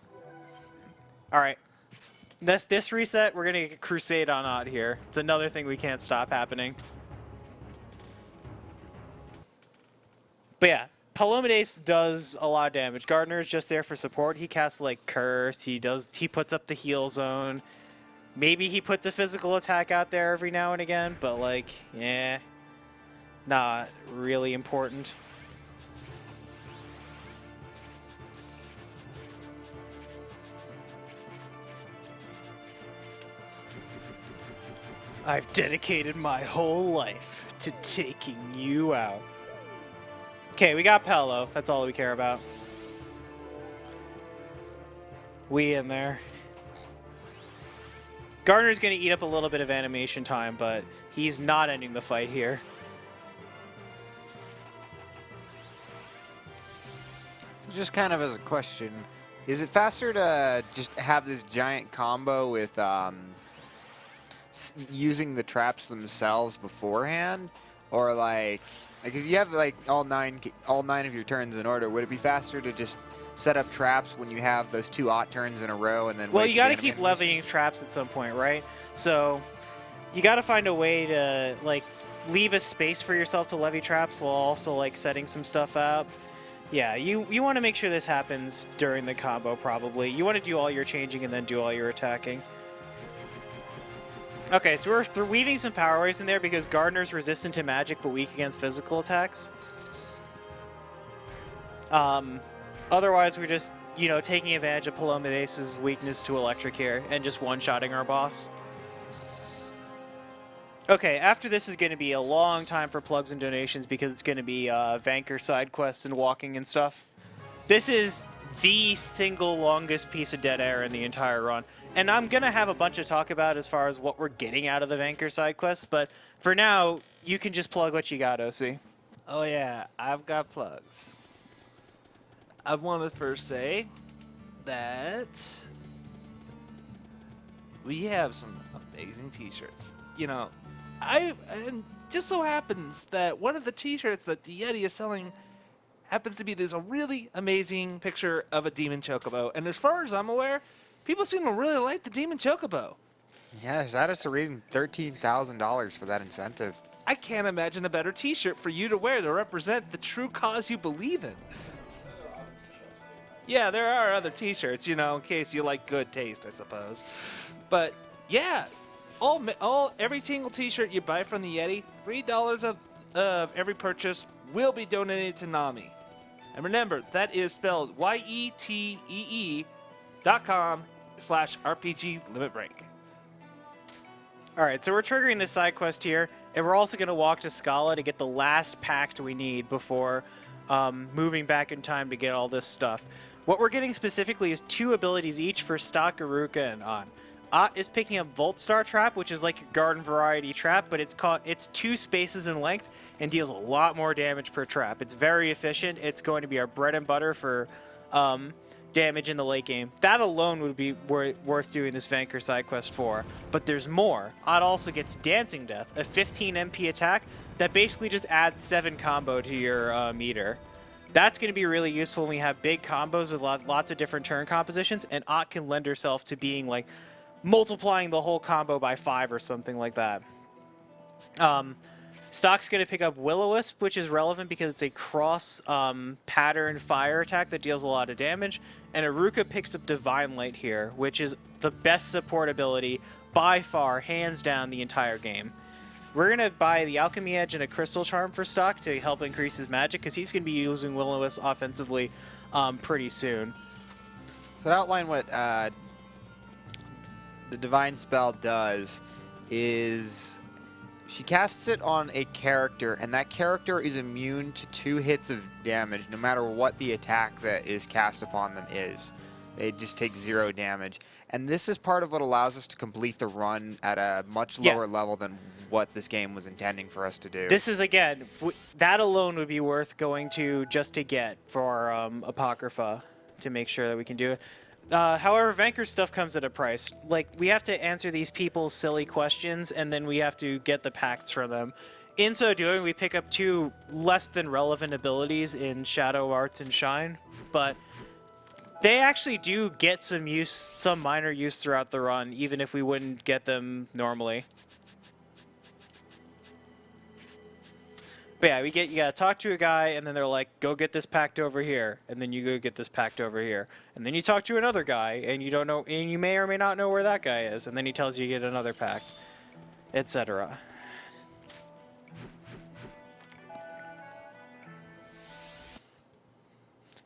All right. This reset, we're going to get Crusade on Odd here. It's another thing we can't stop happening. But yeah, Palomides does a lot of damage. Gardner is just there for support. He casts like Curse. He puts up the heal zone. Maybe he puts a physical attack out there every now and again, but like, yeah, not really important. I've dedicated my whole life to taking you out. Okay, we got Pello. That's all we care about. We in there. Gardner's going to eat up a little bit of animation time, but he's not ending the fight here. So just kind of as a question, is it faster to just have this giant combo with using the traps themselves beforehand, or like, because you have like all nine of your turns in order? Would it be faster to just set up traps when you have those 2 Ott turns in a row and then? Well, you got to keep levying traps at some point, right? So you got to find a way to like leave a space for yourself to levy traps while also like setting some stuff up. Yeah, you want to make sure this happens during the combo, probably. You want to do all your changing and then do all your attacking. Okay, so we're weaving some power waves in there because Gardner's resistant to magic but weak against physical attacks. Otherwise, we're just, you know, taking advantage of Palomides' weakness to electric here and just one-shotting our boss. Okay, after this is going to be a long time for plugs and donations because it's going to be Vanker side quests and walking and stuff. This is the single longest piece of dead air in the entire run. And I'm going to have a bunch of talk about as far as what we're getting out of the Vanker side quests, but for now, you can just plug what you got, OC. Oh yeah, I've got plugs. I want to first say that we have some amazing t-shirts. You know, and just so happens that one of the t-shirts that the Yeti is selling happens to be this a really amazing picture of a demon chocobo. And as far as I'm aware, people seem to really like the demon chocobo. Yeah, shout out to reading $13,000 for that incentive. I can't imagine a better t-shirt for you to wear to represent the true cause you believe in. Yeah, there are other t-shirts, you know, in case you like good taste, I suppose. But yeah, every single t-shirt you buy from the Yeti, $3 of every purchase will be donated to NAMI. And remember, that is spelled YETEE.com/RPG Limit Break. Alright, so we're triggering this side quest here, and we're also going to walk to Scala to get the last pact we need before moving back in time to get all this stuff. What we're getting specifically is 2 abilities each for Stock, Aruka, and Ott. Ott is picking up Volt Star Trap, which is like your garden variety trap, but it's 2 spaces in length and deals a lot more damage per trap. It's very efficient. It's going to be our bread and butter for damage in the late game. That alone would be worth doing this Vanker side quest for. But there's more. Ott also gets Dancing Death, a 15 MP attack that basically just adds 7 combo to your meter. That's going to be really useful when we have big combos with lots of different turn compositions, and Ott can lend herself to being like multiplying the whole combo by 5 or something like that. Stock's going to pick up Will-O-Wisp, which is relevant because it's a cross pattern fire attack that deals a lot of damage. And Aruka picks up Divine Light here, which is the best support ability by far, hands down, the entire game. We're going to buy the Alchemy Edge and a Crystal Charm for Stock to help increase his magic because he's going to be using Will-O-Wisp offensively pretty soon. So to outline what the Divine Spell does is She casts it on a character, and that character is immune to 2 hits of damage, no matter what the attack that is cast upon them is. They just take 0 damage. And this is part of what allows us to complete the run at a much lower level than what this game was intending for us to do. This is, again, that alone would be worth going to just to get for Apocrypha to make sure that we can do it. However, Vanker's stuff comes at a price. Like, we have to answer these people's silly questions, and then we have to get the pacts for them. In so doing, we pick up 2 less than relevant abilities in Shadow Arts and Shine, but they actually do get some use, some minor use throughout the run, even if we wouldn't get them normally. But yeah, you gotta talk to a guy, and then they're like, go get this pact over here, and then you go get this pact over here, and then you talk to another guy, and you don't know, and you may or may not know where that guy is, and then he tells you to get another pact, etc.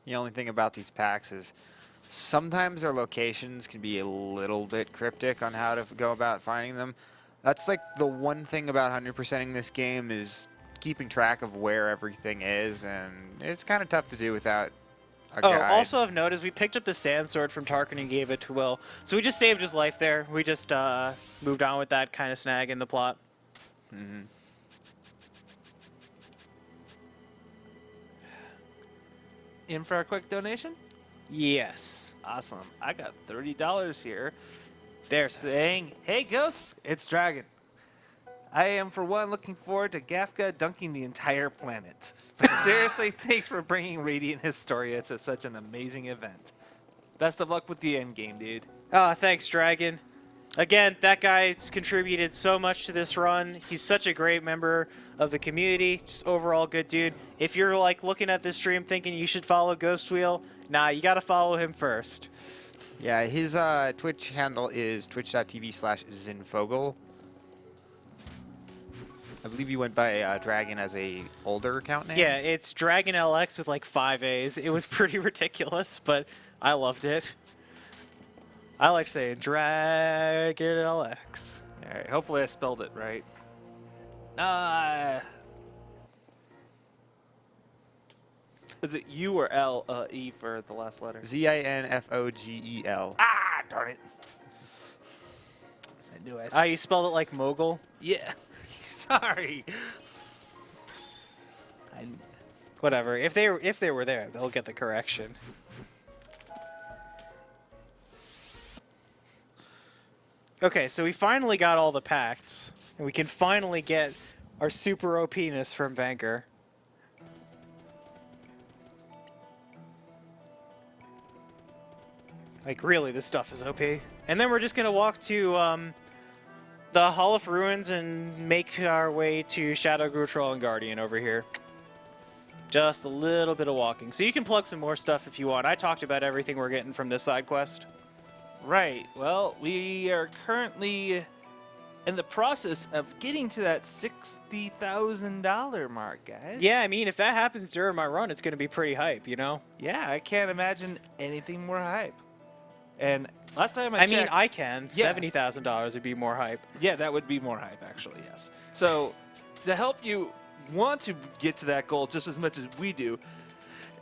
The only thing about these packs is sometimes their locations can be a little bit cryptic on how to go about finding them. That's like the one thing about 100%ing this game is keeping track of where everything is, and it's kind of tough to do without a guide. Also of note is we picked up the sand sword from Tarkin and gave it to Will, so we just saved his life there. We just moved on with that kind of snag in the plot. Mm-hmm. In for a quick donation? Yes. Awesome. I got $30 here. There's saying, hey, Ghost, it's Dragon. I am, for one, looking forward to Gafka dunking the entire planet. But seriously, thanks for bringing Radiant Historia to such an amazing event. Best of luck with the endgame, dude. Oh, thanks, Dragon. Again, that guy's contributed so much to this run. He's such a great member of the community. Just overall good dude. If you're like looking at this stream thinking you should follow Ghostwheel, nah, you gotta follow him first. Yeah, his Twitch handle is twitch.tv/Zinfogel. I believe you went by Dragon as a older account name. Yeah, it's Dragon LX with like 5 A's. It was pretty ridiculous, but I loved it. I like saying Dragon LX. All right, hopefully I spelled it right. Is it U or L, E for the last letter? Zinfogel. Ah, darn it. I knew I Ah, you spelled it like mogul? Yeah. Sorry. Whatever. If they were there, they'll get the correction. Okay, so we finally got all the pacts, and we can finally get our super OP-ness from Vanker. Like, really, this stuff is OP. And then we're just gonna walk to the Hall of Ruins and make our way to Shadow Grutrol and Guardian over here. Just a little bit of walking. So you can plug some more stuff if you want. I talked about everything we're getting from this side quest. Right. Well, we are currently in the process of getting to that $60,000 mark, guys. Yeah, I mean, if that happens during my run, it's going to be pretty hype, you know? Yeah, I can't imagine anything more hype. And last time I I checked... mean, I can. Yeah. $70,000 would be more hype. Yeah, that would be more hype, actually, yes. So, to help you want to get to that goal just as much as we do,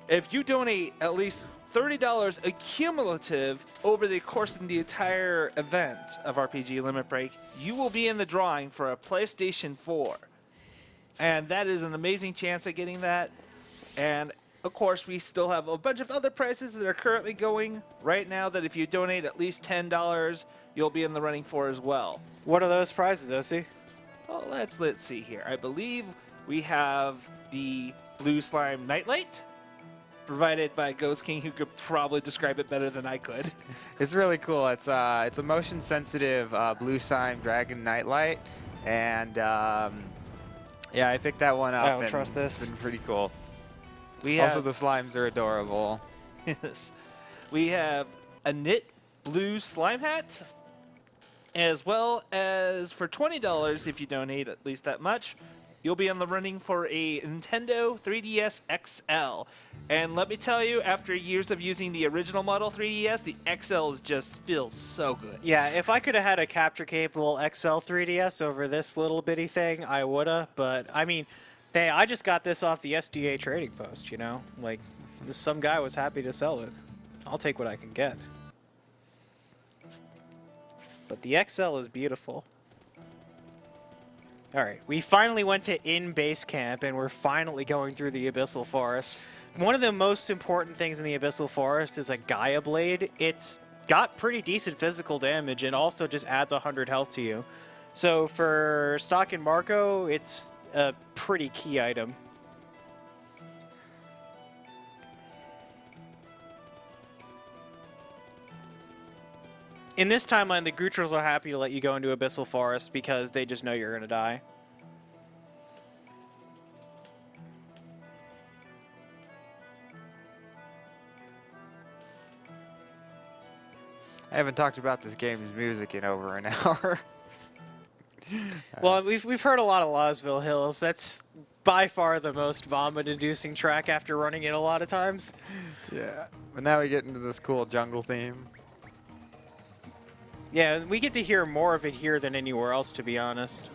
if you donate at least $30 accumulative over the course of the entire event of RPG Limit Break, you will be in the drawing for a PlayStation 4. And that is an amazing chance at getting that. And of course, we still have a bunch of other prices that are currently going right now that if you donate at least $10, you'll be in the running for as well. What are those prizes, OC? Well, let's see here. I believe we have the Blue Slime Nightlight, provided by Ghost King, who could probably describe it better than I could. It's really cool. It's a motion sensitive blue slime dragon nightlight, and yeah, I picked that one up. I don't and trust this. It's been pretty cool. We Also, have, the slimes are adorable. yes, we have a knit blue slime hat, as well as for $20 if you donate at least that much, you'll be in the running for a Nintendo 3DS XL. And let me tell you, after years of using the original model 3DS, the XL just feels so good. Yeah, if I could have had a capture-capable XL 3DS over this little bitty thing, I woulda. But, I mean, hey, I just got this off the SDA trading post, you know? Like, some guy was happy to sell it. I'll take what I can get. But the XL is beautiful. Alright, we finally went to in-base camp, and we're finally going through the Abyssal Forest. One of the most important things in the Abyssal Forest is a Gaia Blade. It's got pretty decent physical damage and also just adds 100 health to you. So for Stock and Marco, it's a pretty key item. In this timeline, the Gootrels are happy to let you go into Abyssal Forest because they just know you're going to die. I haven't talked about this game's music in over an hour. Well, we've heard a lot of Lawsville Hills. That's by far the most vomit-inducing track after running it a lot of times. Yeah. But now we get into this cool jungle theme. Yeah, we get to hear more of it here than anywhere else, to be honest.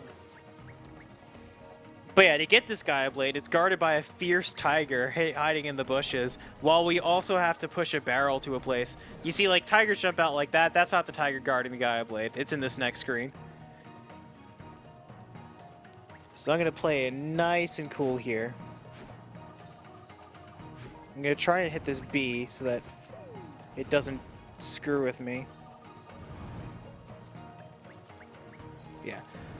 But yeah, to get this Gaia Blade, it's guarded by a fierce tiger hiding in the bushes, while we also have to push a barrel to a place. You see, like, tigers jump out like that. That's not the tiger guarding the Gaia Blade. It's in this next screen. So I'm going to play it nice and cool here. I'm going to try and hit this B so that it doesn't screw with me. Yeah.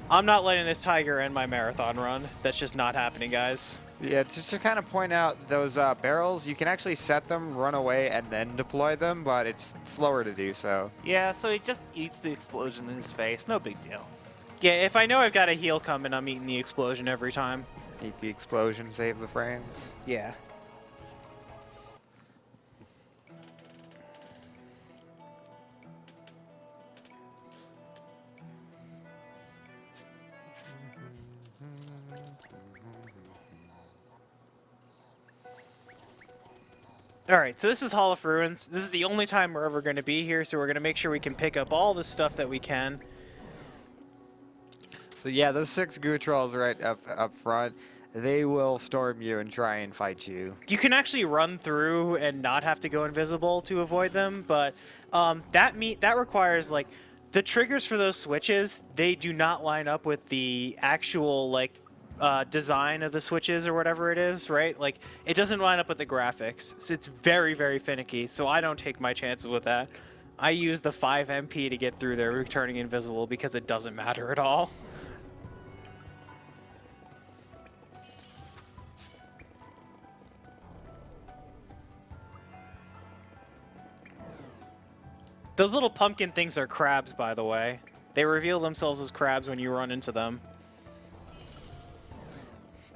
I'm not letting this tiger end my marathon run. That's just not happening, guys. Yeah, just to kind of point out, those barrels, you can actually set them, run away, and then deploy them, but it's slower to do so. Yeah, so he just eats the explosion in his face. No big deal. Yeah, if I know I've got a heal coming, I'm eating the explosion every time. Eat the explosion, save the frames. Yeah. Alright, so this is Hall of Ruins. This is the only time we're ever going to be here, so we're going to make sure we can pick up all the stuff that we can. So yeah, those 6 Gootrolls right up front, they will storm you and try and fight you. You can actually run through and not have to go invisible to avoid them, but that requires, like, the triggers for those switches, they do not line up with the actual, like, design of the switches or whatever it is, right? Like, it doesn't line up with the graphics. So it's very, very finicky, so I don't take my chances with that. I use the 5 MP to get through there, returning invisible, because it doesn't matter at all. Those little pumpkin things are crabs, by the way. They reveal themselves as crabs when you run into them.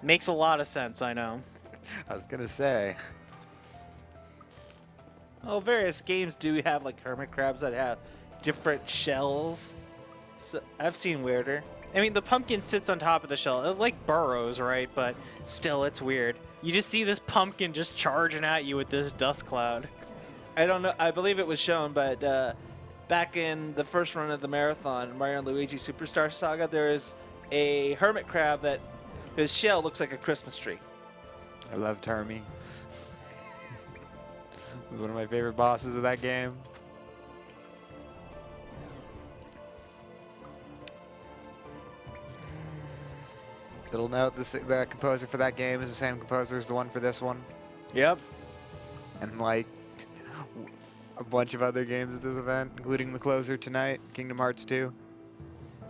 Makes a lot of sense, I know. I was gonna say. Well, various games do have like hermit crabs that have different shells. So I've seen weirder. I mean, the pumpkin sits on top of the shell. It's like burrows, right? But still, it's weird. You just see this pumpkin just charging at you with this dust cloud. I don't know. I believe it was shown, but back in the first run of the marathon, Mario and Luigi Superstar Saga, there is a hermit crab that his shell looks like a Christmas tree. I love Termy. He's one of my favorite bosses of that game. Little note, the composer for that game is the same composer as the one for this one. Yep. And like a bunch of other games at this event, including the closer tonight, Kingdom Hearts 2.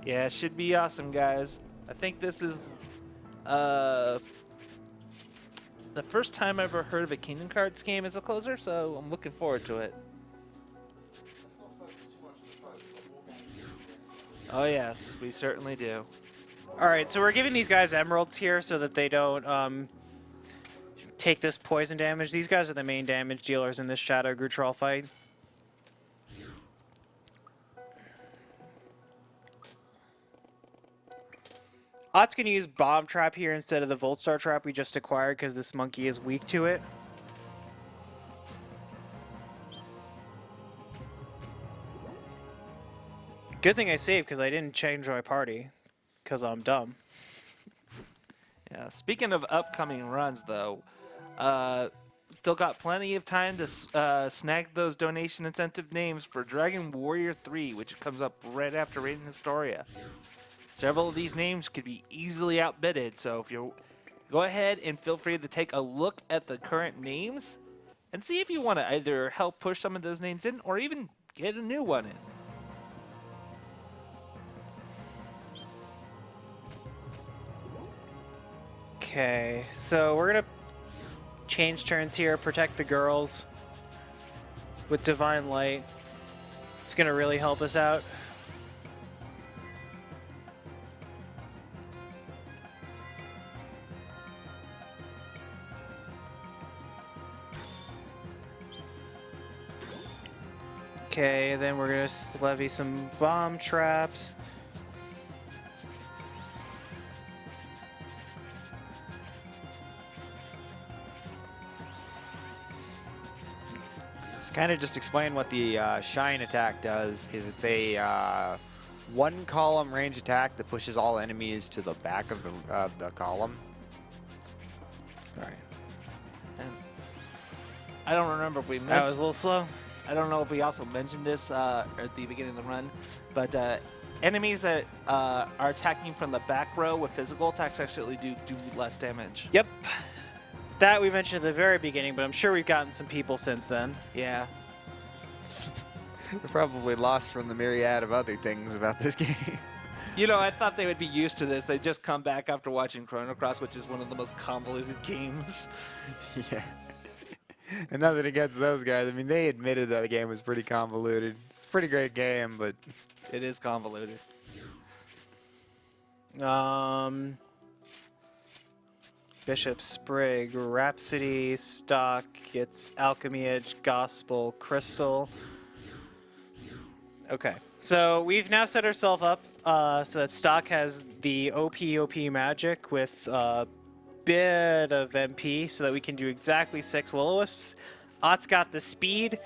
Yeah, it should be awesome, guys. I think this is the first time I've ever heard of a Kingdom Hearts game as a closer, so I'm looking forward to it. Oh yes, we certainly do. Alright, so we're giving these guys emeralds here so that they don't take this poison damage. These guys are the main damage dealers in this Shadow Gootrol fight. Ott's going to use Bomb Trap here instead of the Volt Star Trap we just acquired because this monkey is weak to it. Good thing I saved because I didn't change my party because I'm dumb. Yeah. Speaking of upcoming runs, though, still got plenty of time to snag those donation incentive names for Dragon Warrior 3, which comes up right after Raiding Historia. Several of these names could be easily outbidded, so if you go ahead and feel free to take a look at the current names and see if you want to either help push some of those names in or even get a new one in. Okay, so we're going to change turns here, protect the girls with Divine Light. It's going to really help us out. Okay, then we're going to levy some bomb traps. Kind of just explain what the Shine attack does. Is it's a one-column range attack that pushes all enemies to the back of the column. All right. And I don't remember if we mentioned. That was a little slow. I don't know if we also mentioned this at the beginning of the run, but enemies that are attacking from the back row with physical attacks actually do less damage. Yep. That we mentioned at the very beginning, but I'm sure we've gotten some people since then. Yeah. They're probably lost from the myriad of other things about this game. You know, I thought they would be used to this. They just come back after watching Chrono Cross, which is one of the most convoluted games. Yeah. And nothing against those guys. I mean, they admitted that the game was pretty convoluted. It's a pretty great game, but It is convoluted. Bishop, Sprig, Rhapsody, Stock, it's Alchemy Edge, Gospel, Crystal. Okay, so we've now set ourselves up so that Stock has the OP magic with a bit of MP so that we can do exactly 6 Will-O-Wisps. Ott's got the speed.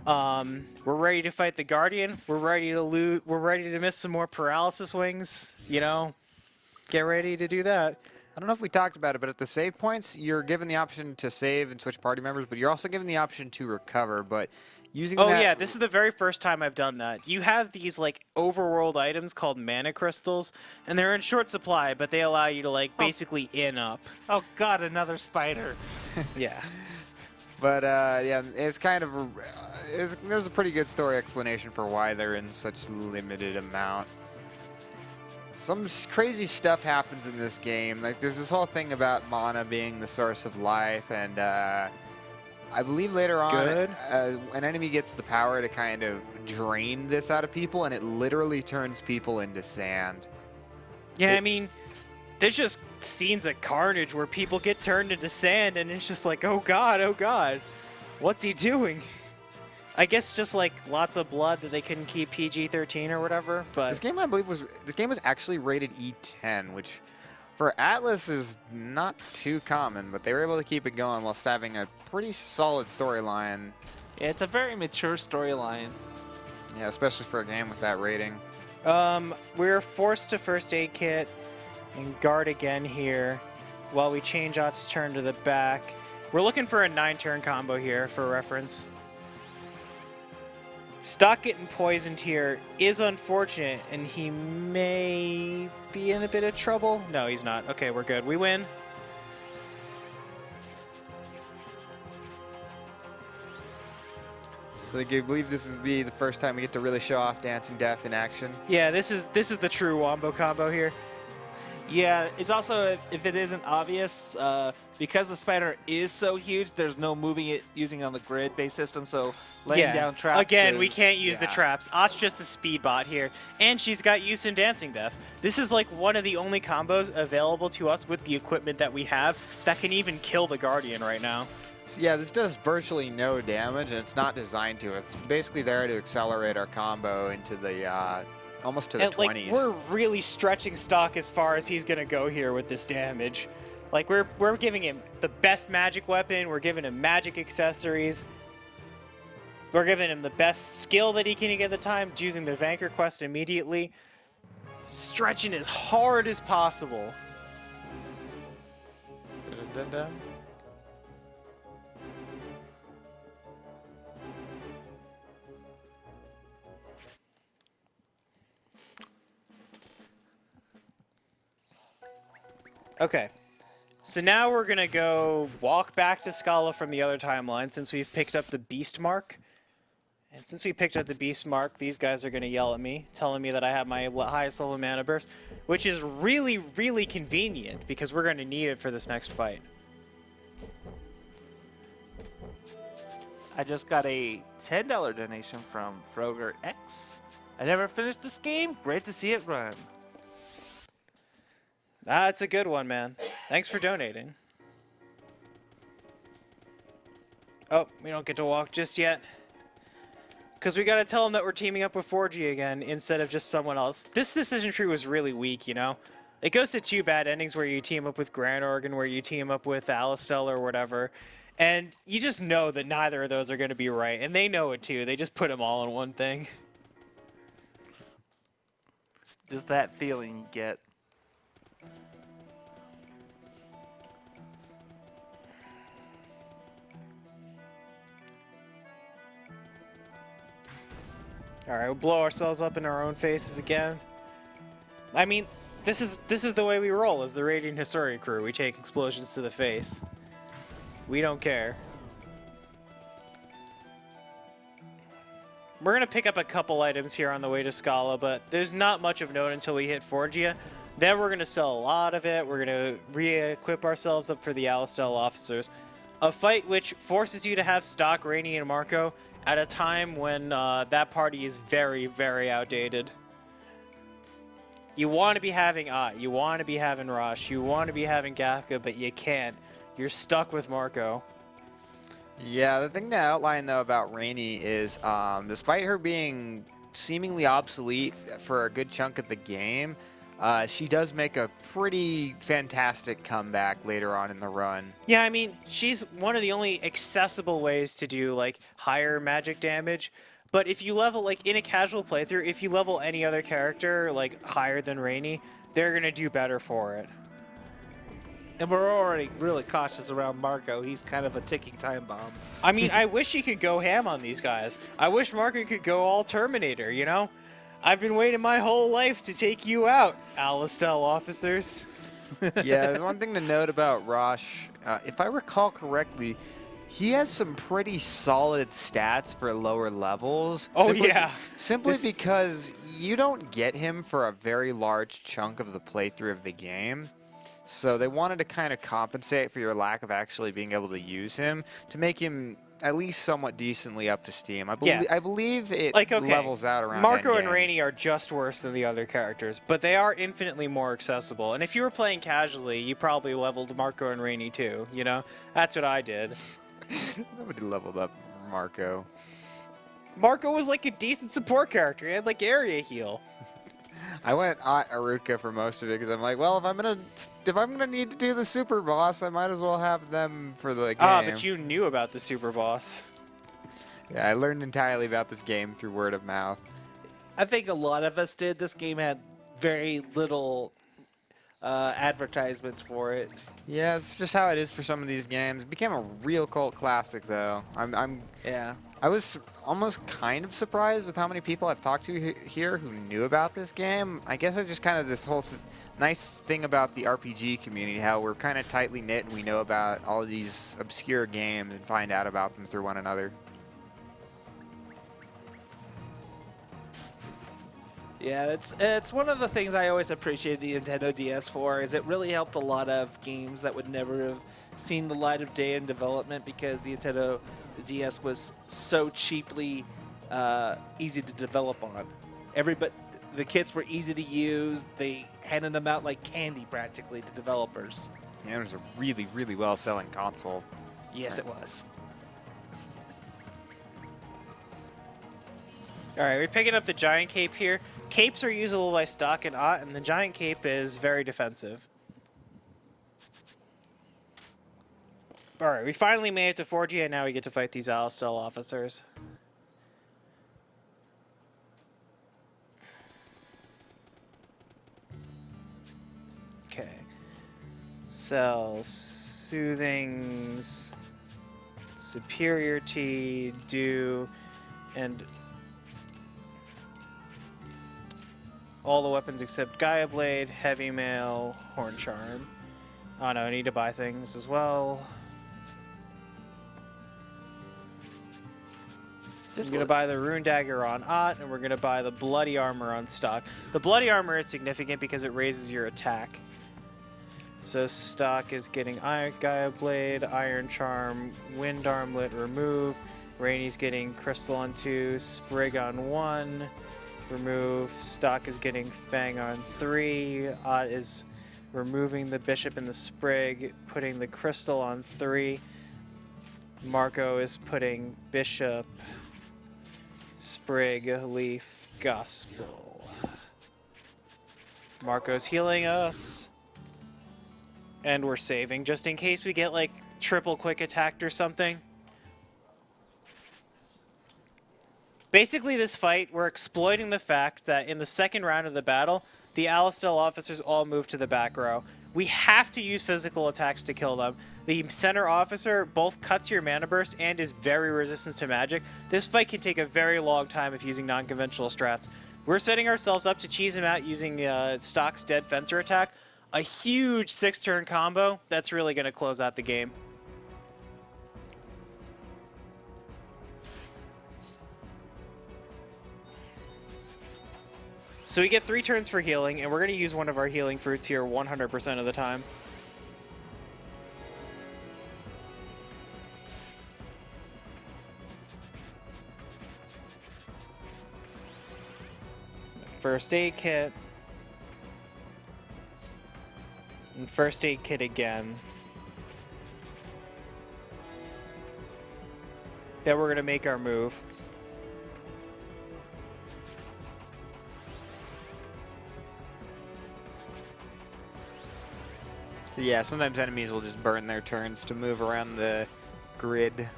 We're ready to fight the Guardian. We're ready to loot. We're ready to miss some more paralysis wings. You know, get ready to do that. I don't know if we talked about it, but at the save points, you're given the option to save and switch party members, but you're also given the option to recover. But using Oh that, yeah, this is the very first time I've done that. You have these like overworld items called mana crystals, and they're in short supply, but they allow you to like basically in up. Oh god, another spider. Yeah. But yeah, it's kind of there's a pretty good story explanation for why they're in such limited amount. Some crazy stuff happens in this game. Like there's this whole thing about mana being the source of life, and I believe later on, an enemy gets the power to kind of drain this out of people, and it literally turns people into sand. Yeah, I mean, there's just scenes of carnage where people get turned into sand, and it's just like, oh god, what's he doing? I guess just like lots of blood that they couldn't keep PG-13 or whatever. But this game, I believe, was actually rated E10, which for Atlas is not too common, but they were able to keep it going while having a pretty solid storyline. Yeah, it's a very mature storyline. Yeah, especially for a game with that rating. We're forced to first aid kit and guard again here while we change Ott's turn to the back. We're looking for a 9-turn combo here for reference. Stock getting poisoned here is unfortunate, and he may be in a bit of trouble. No, he's not. Okay, we're good. We win. So I believe this is the first time we get to really show off Dancing Death in action. Yeah, this is the true wombo combo here. Yeah, it's also, if it isn't obvious, because the spider is so huge, there's no moving it using on the grid-based system, so laying down traps Again, we is- can't use the traps. Ott's just a speed bot here, and she's got use in Dancing Death. This is like one of the only combos available to us with the equipment that we have that can even kill the Guardian right now. So yeah, this does virtually no damage, and it's not designed to. It's basically there to accelerate our combo into the almost to the And 20s. like we're really stretching stock as far as he's gonna go here with this damage. Like we're giving him the best magic weapon. We're giving him magic accessories. We're giving him the best skill that he can get at the time, using the Vanker quest immediately. Stretching as hard as possible. Dun-dun-dun-dun. Okay. So now we're going to go walk back to Scala from the other timeline since we've picked up the Beast Mark. And since we picked up the Beast Mark, these guys are going to yell at me, telling me that I have my highest level mana burst, which is really, really convenient because we're going to need it for this next fight. I just got a $10 donation from Froger X. I never finished this game. Great to see it run. Ah, it's a good one, man. Thanks for donating. Oh, we don't get to walk just yet. Because we got to tell them that we're teaming up with 4G again instead of just someone else. This decision tree was really weak, you know? It goes to 2 bad endings where you team up with Grand Organ, where you team up with Alistel or whatever. And you just know that neither of those are going to be right. And they know it too. They just put them all in one thing. Just that feeling you get. Alright, we'll blow ourselves up in our own faces again. I mean, this is the way we roll as the Radiant Historia crew. We take explosions to the face. We don't care. We're going to pick up a couple items here on the way to Scala, but there's not much of note until we hit Forgia. Then we're going to sell a lot of it. We're going to re-equip ourselves up for the Alistel officers. A fight which forces you to have stock Rainy and Marco at a time when that party is very, very outdated. You want to be having you want to be having Rosh, you want to be having Gafka, but you can't. You're stuck with Marco. Yeah, the thing to outline, though, about Rainy is despite her being seemingly obsolete for a good chunk of the game, she does make a pretty fantastic comeback later on in the run. Yeah, I mean, she's one of the only accessible ways to do, like, higher magic damage. But if you level, like, in a casual playthrough, if you level any other character, like, higher than Rainy, they're going to do better for it. And we're already really cautious around Marco. He's kind of a ticking time bomb. I mean, I wish he could go ham on these guys. I wish Marco could go all Terminator, you know? I've been waiting my whole life to take you out, Alistel officers. Yeah, there's one thing to note about Rosh. If I recall correctly, he has some pretty solid stats for lower levels. Oh, yeah. Simply because you don't get him for a very large chunk of the playthrough of the game. So they wanted to kind of compensate for your lack of actually being able to use him to make him at least somewhat decently up to steam. I believe it levels out around Marco and Endgame. Rainy are just worse than the other characters, but they are infinitely more accessible. And if you were playing casually, you probably leveled Marco and Rainy too, you know? That's what I did. Nobody leveled up Marco. Marco was like a decent support character. He had like area heal. I went Aruka for most of it because I'm like, well, if I'm gonna need to do the super boss, I might as well have them for the game. Ah, but you knew about the super boss. Yeah, I learned entirely about this game through word of mouth. I think a lot of us did. This game had very little advertisements for it. Yeah, it's just how it is for some of these games. It became a real cult classic, though. Yeah. I was almost kind of surprised with how many people I've talked to here who knew about this game. I guess it's just kind of this whole nice thing about the RPG community, how we're kind of tightly knit and we know about all of these obscure games and find out about them through one another. Yeah, it's one of the things I always appreciated the Nintendo DS for, is it really helped a lot of games that would never have seen the light of day in development because the Nintendo DS was so cheaply easy to develop on. The kits were easy to use. They handed them out like candy practically to developers. Yeah, it was a really, really well-selling console. Yes, it was. All right, we're picking up the giant cape here. Capes are usable by stock and Ott, and the giant cape is very defensive. Alright, we finally made it to 4G, and now we get to fight these Alistel officers. Okay. Cells, Soothings, Superiority, Do, and all the weapons except Gaia Blade, Heavy Mail, Horn Charm. Oh no, I need to buy things as well. I'm going to buy the Rune Dagger on Ott, and we're going to buy the Bloody Armor on stock. The Bloody Armor is significant because it raises your attack. So stock is getting Gaia Blade, Iron Charm, Wind Armlet, remove. Rainy's getting Crystal on 2, Sprig on 1, remove. Stock is getting Fang on 3. Ott is removing the Bishop and the Sprig, putting the Crystal on 3. Marco is putting Bishop, Sprig, Leaf, Gospel. Marco's healing us. And we're saving, just in case we get, like, triple quick attacked or something. Basically, this fight, we're exploiting the fact that in the second round of the battle, the Alistel officers all move to the back row. We have to use physical attacks to kill them. The center officer both cuts your mana burst and is very resistant to magic. This fight can take a very long time if using non-conventional strats. We're setting ourselves up to cheese him out using Stock's Dead Fencer attack. A huge 6-turn combo that's really going to close out the game. So we get 3 turns for healing, and we're going to use one of our healing fruits here 100% of the time. First aid kit. And first aid kit again. Then we're going to make our move. So yeah, sometimes enemies will just burn their turns to move around the grid.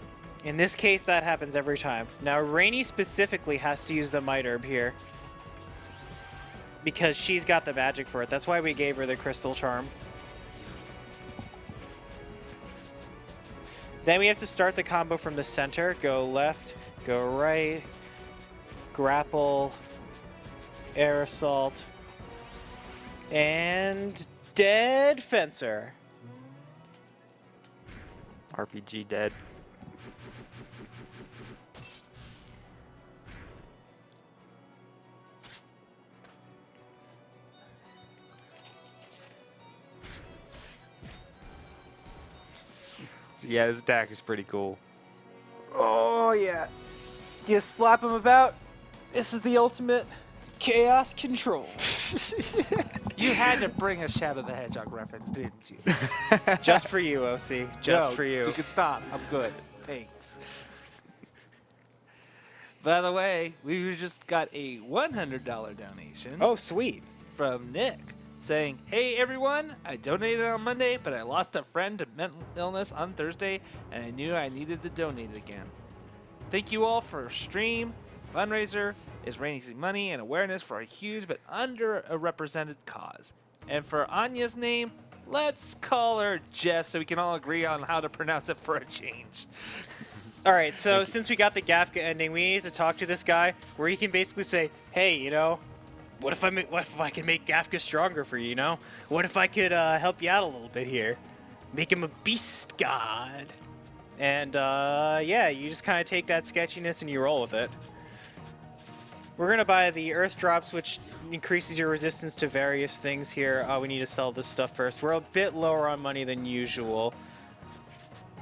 In this case, that happens every time. Now, Rainy specifically has to use the Might Herb here, because she's got the magic for it. That's why we gave her the Crystal Charm. Then we have to start the combo from the center. Go left, go right, grapple, air assault, and Dead Fencer. RPG dead. So yeah, this attack is pretty cool. Oh, yeah. You slap him about. This is the ultimate chaos control. You had to bring a Shadow the Hedgehog reference, didn't you? Just for you, OC. Just for you. You can stop. I'm good. Thanks. By the way, we just got a $100 donation Oh, sweet. from Nick saying, "Hey everyone, I donated on Monday, but I lost a friend to mental illness on Thursday, and I knew I needed to donate again. Thank you all for stream. Fundraiser is raising money and awareness for a huge but underrepresented cause. And for Anya's name, let's call her Jeff so we can all agree on how to pronounce it for a change." All right, so since we got the Gafka ending, we need to talk to this guy where he can basically say, hey, you know, what if I can make Gafka stronger for you, you know? What if I could help you out a little bit here? Make him a beast god. And, yeah, you just kind of take that sketchiness and you roll with it. We're going to buy the Earth Drops, which increases your resistance to various things here. We need to sell this stuff first. We're a bit lower on money than usual.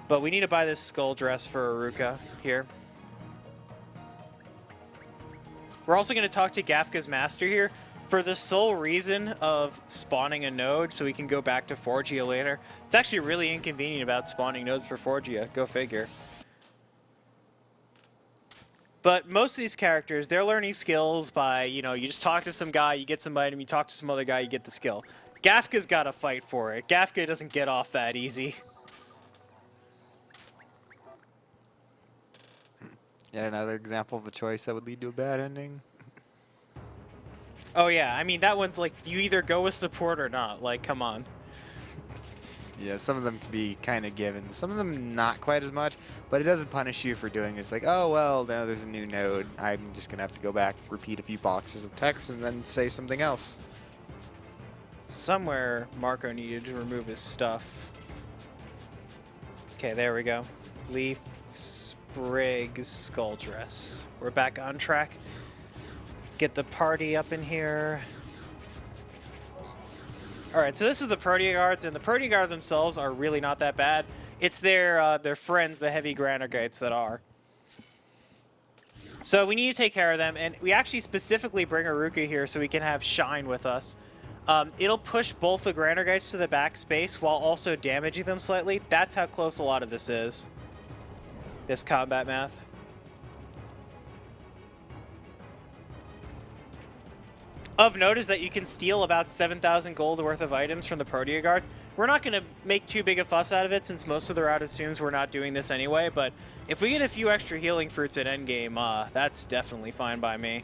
But we need to buy this skull dress for Aruka here. We're also going to talk to Gafka's master here for the sole reason of spawning a node so we can go back to Forgia later. It's actually really inconvenient about spawning nodes for Forgia. Go figure. But most of these characters, they're learning skills by, you just talk to some guy, you get some item, you talk to some other guy, you get the skill. Gafka's got to fight for it. Gafka doesn't get off that easy. Yet another example of a choice that would lead to a bad ending. Oh yeah, I mean, that one's like, you either go with support or not. Like, come on. Yeah, some of them can be kind of given. Some of them not quite as much, but it doesn't punish you for doing it. It's like, oh, well, now there's a new node. I'm just going to have to go back, repeat a few boxes of text, and then say something else. Somewhere Marco needed to remove his stuff. Okay, there we go. Leaf, Spriggs, Skull Dress. We're back on track. Get the party up in here. Alright, so this is the Protea Guards, and the Protea Guards themselves are really not that bad. It's their friends, the Heavy Granergates, that are. So we need to take care of them, and we actually specifically bring Aruka here so we can have Shine with us. It'll push both the Granergates to the back space while also damaging them slightly. That's how close a lot of this is. This combat math. Of note is that you can steal about 7,000 gold worth of items from the Protea Guards. We're not going to make too big a fuss out of it since most of the route assumes we're not doing this anyway, but if we get a few extra healing fruits at endgame, that's definitely fine by me.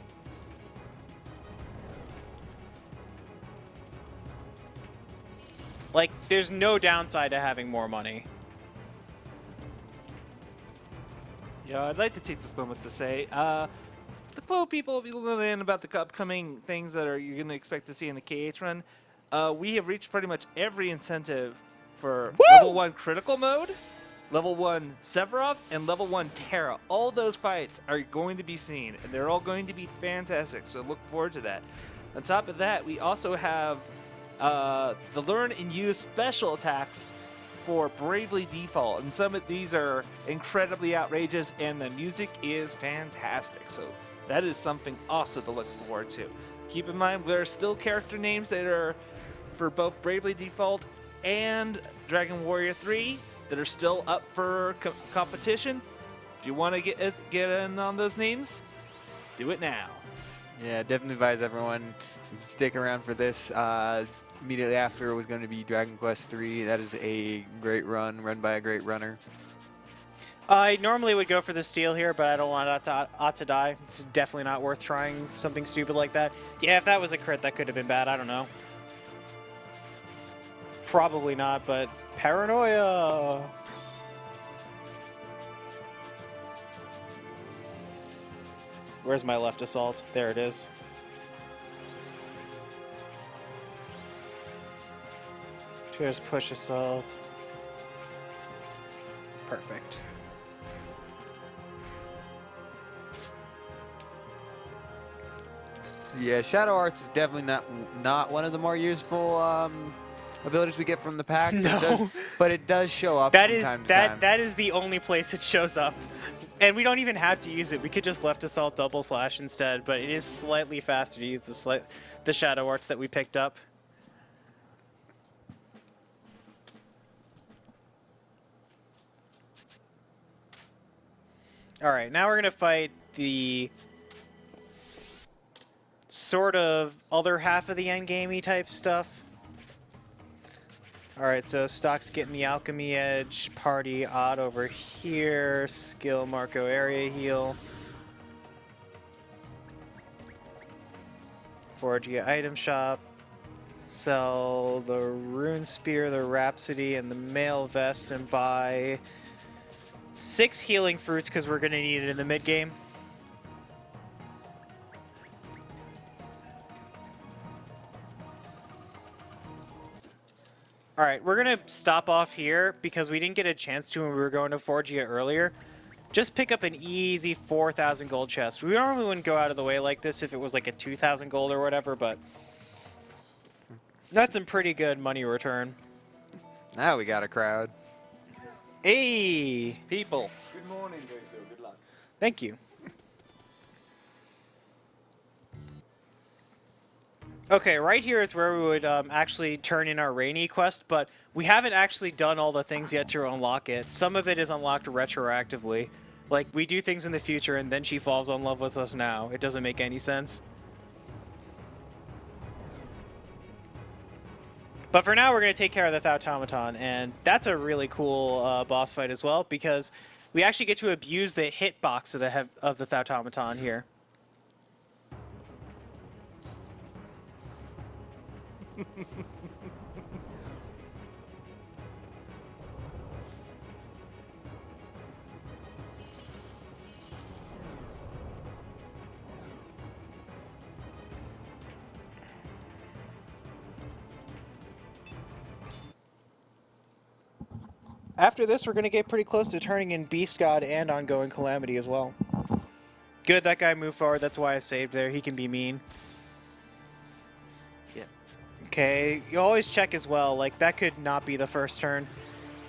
Like, there's no downside to having more money. Yeah, I'd like to take this moment to say, the Glow people, if you learn about the upcoming things that you're going to expect to see in the KH run, we have reached pretty much every incentive for level 1 critical mode, level 1 Sephiroth, and level 1 Terra. All those fights are going to be seen, and they're all going to be fantastic, so look forward to that. On top of that, we also have the learn and use special attacks for Bravely Default, and some of these are incredibly outrageous, and the music is fantastic, so that is something also to look forward to. Keep in mind, there are still character names that are for both Bravely Default and Dragon Warrior 3 that are still up for competition. If you want to get in on those names, do it now. Yeah, definitely advise everyone stick around for this. Immediately after was going to be Dragon Quest 3. That is a great run by a great runner. I normally would go for the steal here, but I don't want Ought to die. It's definitely not worth trying something stupid like that. Yeah, if that was a crit, that could have been bad. I don't know. Probably not, but paranoia. Where's my left assault? There it is. Here's push assault. Perfect. Yeah, Shadow Arts is definitely not one of the more useful abilities we get from the pack. No. But it does show up That from is time to time. that is the only place it shows up. And we don't even have to use it. We could just left assault double slash instead, but it is slightly faster to use the Shadow Arts that we picked up. Alright, now we're going to fight the sort of other half of the endgame-y type stuff. Alright, so Stock's getting the Alchemy Edge, Party Odd over here, Skill Marco area heal. Forgia item shop. Sell the Rune Spear, the Rhapsody, and the Mail Vest, and buy 6 healing fruits because we're going to need it in the mid-game. Alright, we're going to stop off here because we didn't get a chance to when we were going to Forgia earlier. Just pick up an easy 4,000 gold chest. We normally wouldn't go out of the way like this if it was like a 2,000 gold or whatever, but that's some pretty good money return. Now we got a crowd. Hey! People. Good morning, Ghostwheel. Good luck. Thank you. Okay, right here is where we would actually turn in our Rainy quest, but we haven't actually done all the things yet to unlock it. Some of it is unlocked retroactively. Like, we do things in the future and then she falls in love with us now. It doesn't make any sense. But for now, we're going to take care of the Thautomaton, and that's a really cool boss fight as well, because we actually get to abuse the hitbox of the Thautomaton here. After this, we're going to get pretty close to turning in Beast God and Ongoing Calamity as well. Good, that guy moved forward. That's why I saved there. He can be mean. Yeah. Okay, you always check as well. Like, that could not be the first turn.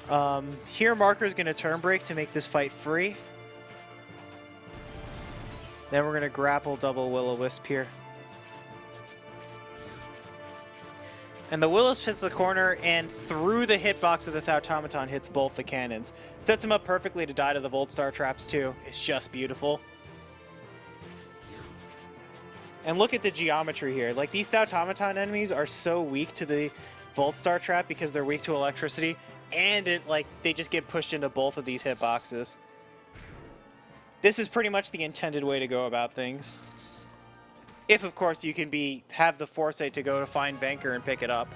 Here, Marker's going to turn break to make this fight free. Then we're going to grapple double Will-O-Wisp here. And the Will-O-Wisp hits the corner, and through the hitbox of the Thautomaton hits both the cannons. Sets him up perfectly to die to the Volt Star traps too. It's just beautiful. And look at the geometry here. Like, these Thautomaton enemies are so weak to the Volt Star trap because they're weak to electricity, and they just get pushed into both of these hitboxes. This is pretty much the intended way to go about things. If, of course, you can have the foresight to go to find Vanker and pick it up.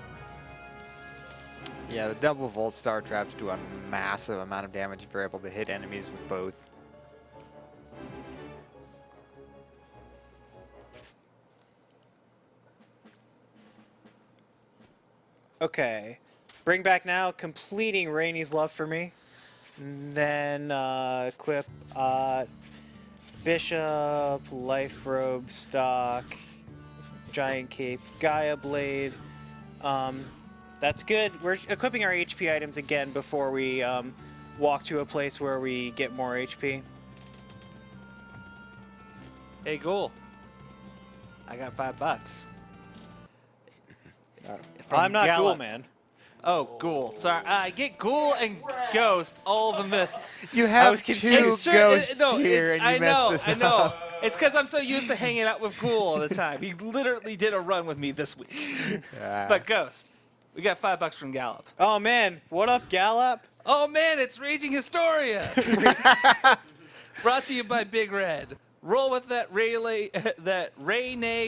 Yeah, the double Volt Star traps do a massive amount of damage if you're able to hit enemies with both. Okay. Bring back now, completing Rainy's love for me. And then equip Bishop, Life Robe, Stock, Giant Cape, Gaia Blade. That's good. We're equipping our HP items again before we walk to a place where we get more HP. Hey, Ghoul. I got $5. I'm not Ghoul, Gallop. man. Oh, Ghoul. Sorry. I get Ghoul and Ghost all the myths. You have was two confused. ghosts No, here, and you I messed know, this I up. know. It's because I'm so used to hanging out with Ghoul all the time. He literally did a run with me this week. But Ghost, we got $5 from Gallop. Oh, man. What up, Gallop? Oh man, it's Raging Historia. Brought to you by Big Red. Roll with that Ray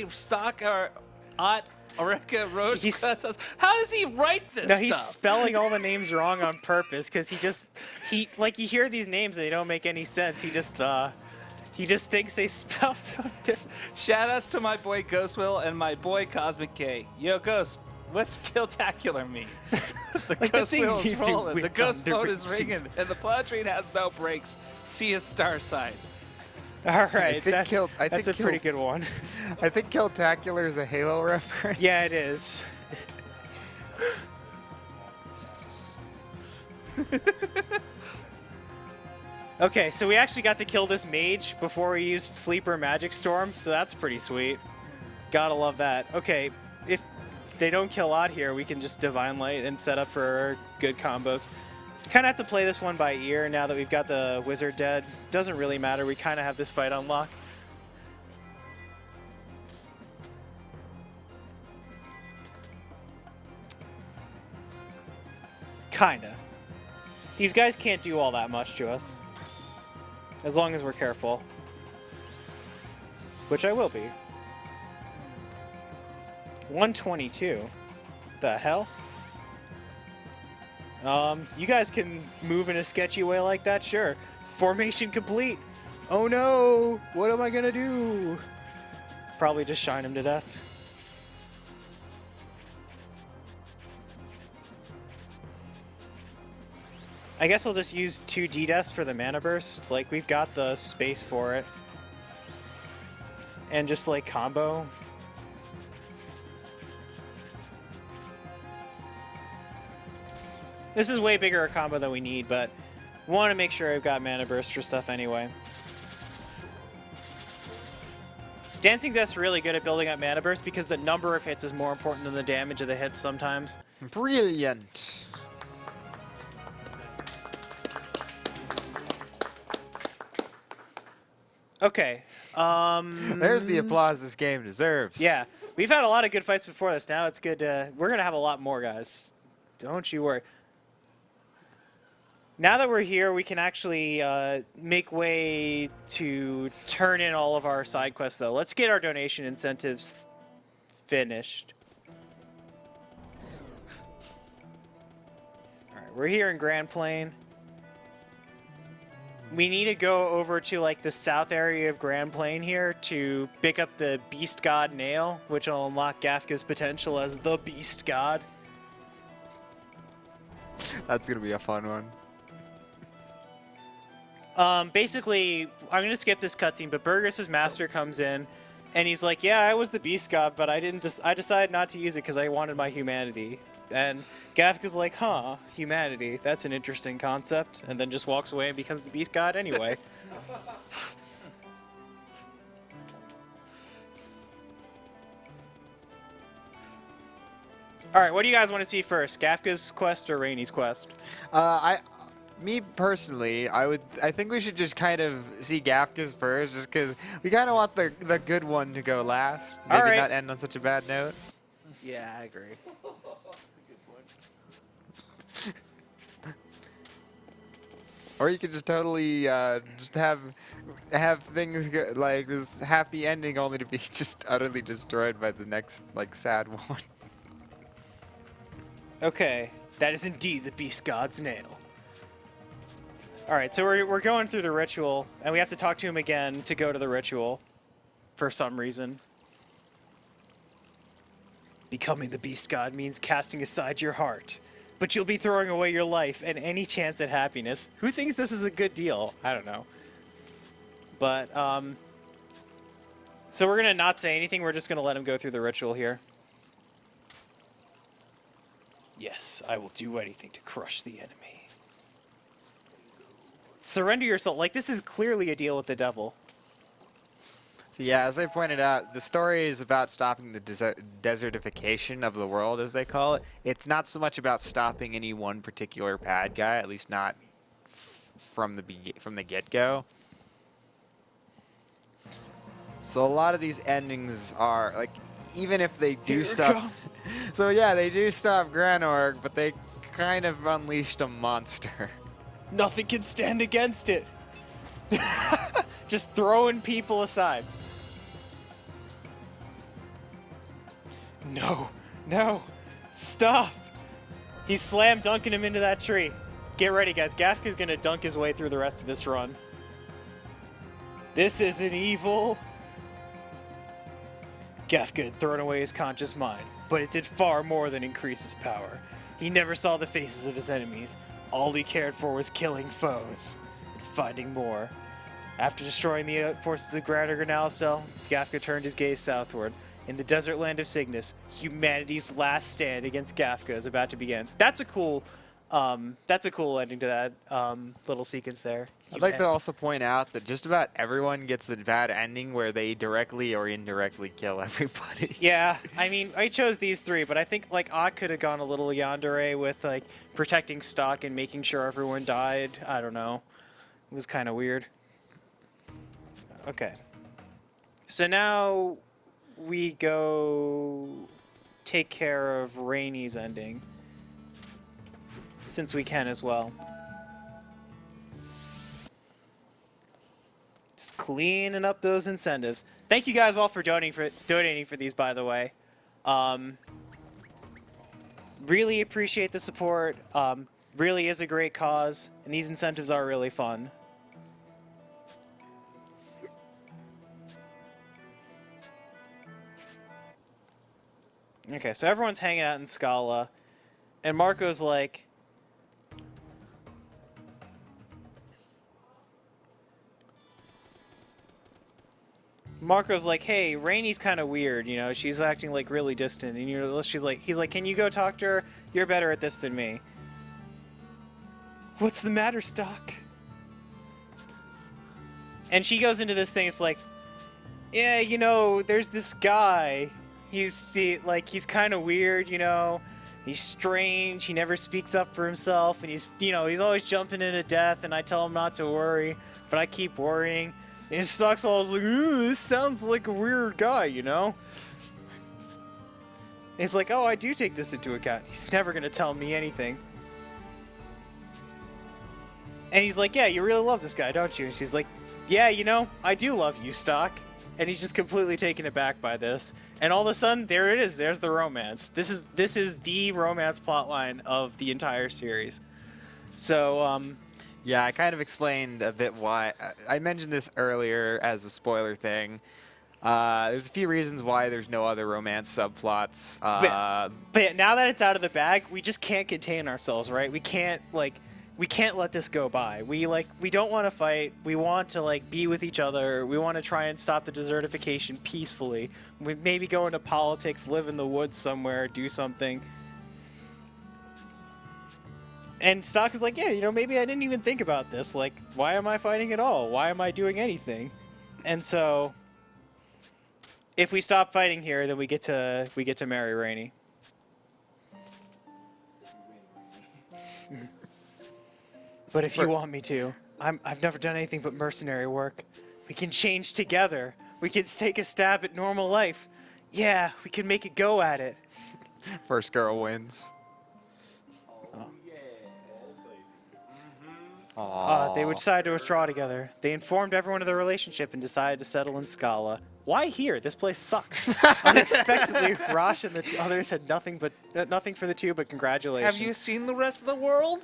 Stock or Ot Oreca Rose. How does he write this No, stuff? he's spelling all the names wrong on purpose because you hear these names and they don't make any sense. He just thinks they spelled something. Shout outs to my boy Ghostwheel and my boy Cosmic K. Yo, Ghost, what's Killtacular mean? The Like the Ghost thing Wheel you is do rolling. with The Ghost thunder phone is visions. ringing. And the plow train has no brakes. See a star sign. All right, think that's a Kill- pretty good one. I think Killtacular is a Halo reference. Yeah, it is. Okay, so we actually got to kill this mage before we used Sleeper Magic Storm, so that's pretty sweet. Gotta love that. Okay, if they don't kill Odd here, we can just Divine Light and set up for good combos. Kind of have to play this one by ear now that we've got the Wizard dead. Doesn't really matter, we kind of have this fight on lock. Kinda. These guys can't do all that much to us. As long as we're careful. Which I will be. 122. The hell? You guys can move in a sketchy way like that, sure. Formation complete. Oh no! What am I gonna do? Probably just shine him to death. I guess I'll just use 2 D-Deaths for the mana burst. Like, we've got the space for it. And just, like, combo. This is way bigger a combo than we need, but want to make sure I've got mana burst for stuff anyway. Dancing Death's really good at building up mana burst because the number of hits is more important than the damage of the hits sometimes. Brilliant. Okay. There's the applause this game deserves. Yeah, we've had a lot of good fights before this. Now it's good to... We're going to have a lot more, guys. Don't you worry. Now that we're here, we can actually make way to turn in all of our side quests, though. Let's get our donation incentives finished. All right, we're here in Grand Plain. We need to go over to like the south area of Grand Plain here to pick up the Beast God Nail, which will unlock Gafka's potential as the Beast God. That's gonna be a fun one. Basically, I'm gonna skip this cutscene, but Burgess's master comes in, and he's like, "Yeah, I was the Beast God, but I decided not to use it because I wanted my humanity." And Gafka's like, "Huh, humanity? That's an interesting concept," and then just walks away and becomes the Beast God anyway. All right, what do you guys want to see first, Gafka's quest or Rainy's quest? Me personally, I think we should just kind of see Gafka's first, just because we kind of want the good one to go last. Maybe All right. not end on such a bad note. Yeah, I agree. Or you could just totally just have things like this happy ending, only to be just utterly destroyed by the next like sad one. Okay, that is indeed the Beast God's nail. All right, so we're going through the ritual, and we have to talk to him again to go to the ritual for some reason. Becoming the Beast God means casting aside your heart, but you'll be throwing away your life and any chance at happiness. Who thinks this is a good deal? I don't know. But, so we're going to not say anything. We're just going to let him go through the ritual here. Yes, I will do anything to crush the enemy. Surrender your soul. Like, this is clearly a deal with the devil. So yeah, as I pointed out, the story is about stopping the desertification of the world, as they call it. It's not so much about stopping any one particular bad guy, at least not from the get-go. So a lot of these endings are like, even if they do stop. So yeah, they do stop Granorg, but they kind of unleashed a monster. Nothing can stand against it. Just throwing people aside. No, no, stop. He's slam dunking him into that tree. Get ready, guys. Gafka's gonna dunk his way through the rest of this run. This isn't evil. Gafka had thrown away his conscious mind, but it did far more than increase his power. He never saw the faces of his enemies. All he cared for was killing foes and finding more. After destroying the forces of Granorg and Alicel, Gafka turned his gaze southward. In the desert land of Cygnus, humanity's last stand against Gafka is about to begin. That's a cool ending to that little sequence there. I'd like to also point out that just about everyone gets a bad ending where they directly or indirectly kill everybody. Yeah, I mean, I chose these three, but I think like Ott could have gone a little yandere with like protecting stock and making sure everyone died. I don't know. It was kind of weird. Okay. So now we go take care of Rainy's ending, since we can as well. Just cleaning up those incentives. Thank you guys all for donating for these, by the way. Really appreciate the support. Really is a great cause, and these incentives are really fun. Okay, so everyone's hanging out in Scala, and Marco's like, hey, Rainy's kind of weird, you know, she's acting like really distant, and he's like, can you go talk to her? You're better at this than me. What's the matter, Stock? And she goes into this thing, it's like, yeah, you know, there's this guy. He's kind of weird, you know. He's strange. He never speaks up for himself, and he's always jumping into death. And I tell him not to worry, but I keep worrying. And Stock's always like, ooh, this sounds like a weird guy, you know? And he's like, oh, I do take this into account. He's never gonna tell me anything. And he's like, yeah, you really love this guy, don't you? And she's like, yeah, you know, I do love you, Stock. And he's just completely taken aback by this. And all of a sudden, there it is. There's the romance. This is the romance plotline of the entire series. So, Yeah, I kind of explained a bit why. I mentioned this earlier as a spoiler thing. There's a few reasons why there's no other romance subplots. but now that it's out of the bag, we just can't contain ourselves, right? We can't let this go by. We don't want to fight. We want to be with each other. We want to try and stop the desertification peacefully. We maybe go into politics, live in the woods somewhere, do something. And Stock is like, yeah, you know, maybe I didn't even think about this. Like, why am I fighting at all? Why am I doing anything? And so, if we stop fighting here, then we get to marry Rainey. But if you want me to, I've never done anything but mercenary work. We can change together. We can take a stab at normal life. Yeah, we can make a go at it. First girl wins. They would decide to withdraw together. They informed everyone of their relationship and decided to settle in Scala. Why here? This place sucks. Unexpectedly, Rosh and the others had nothing for the two but congratulations. Have you seen the rest of the world?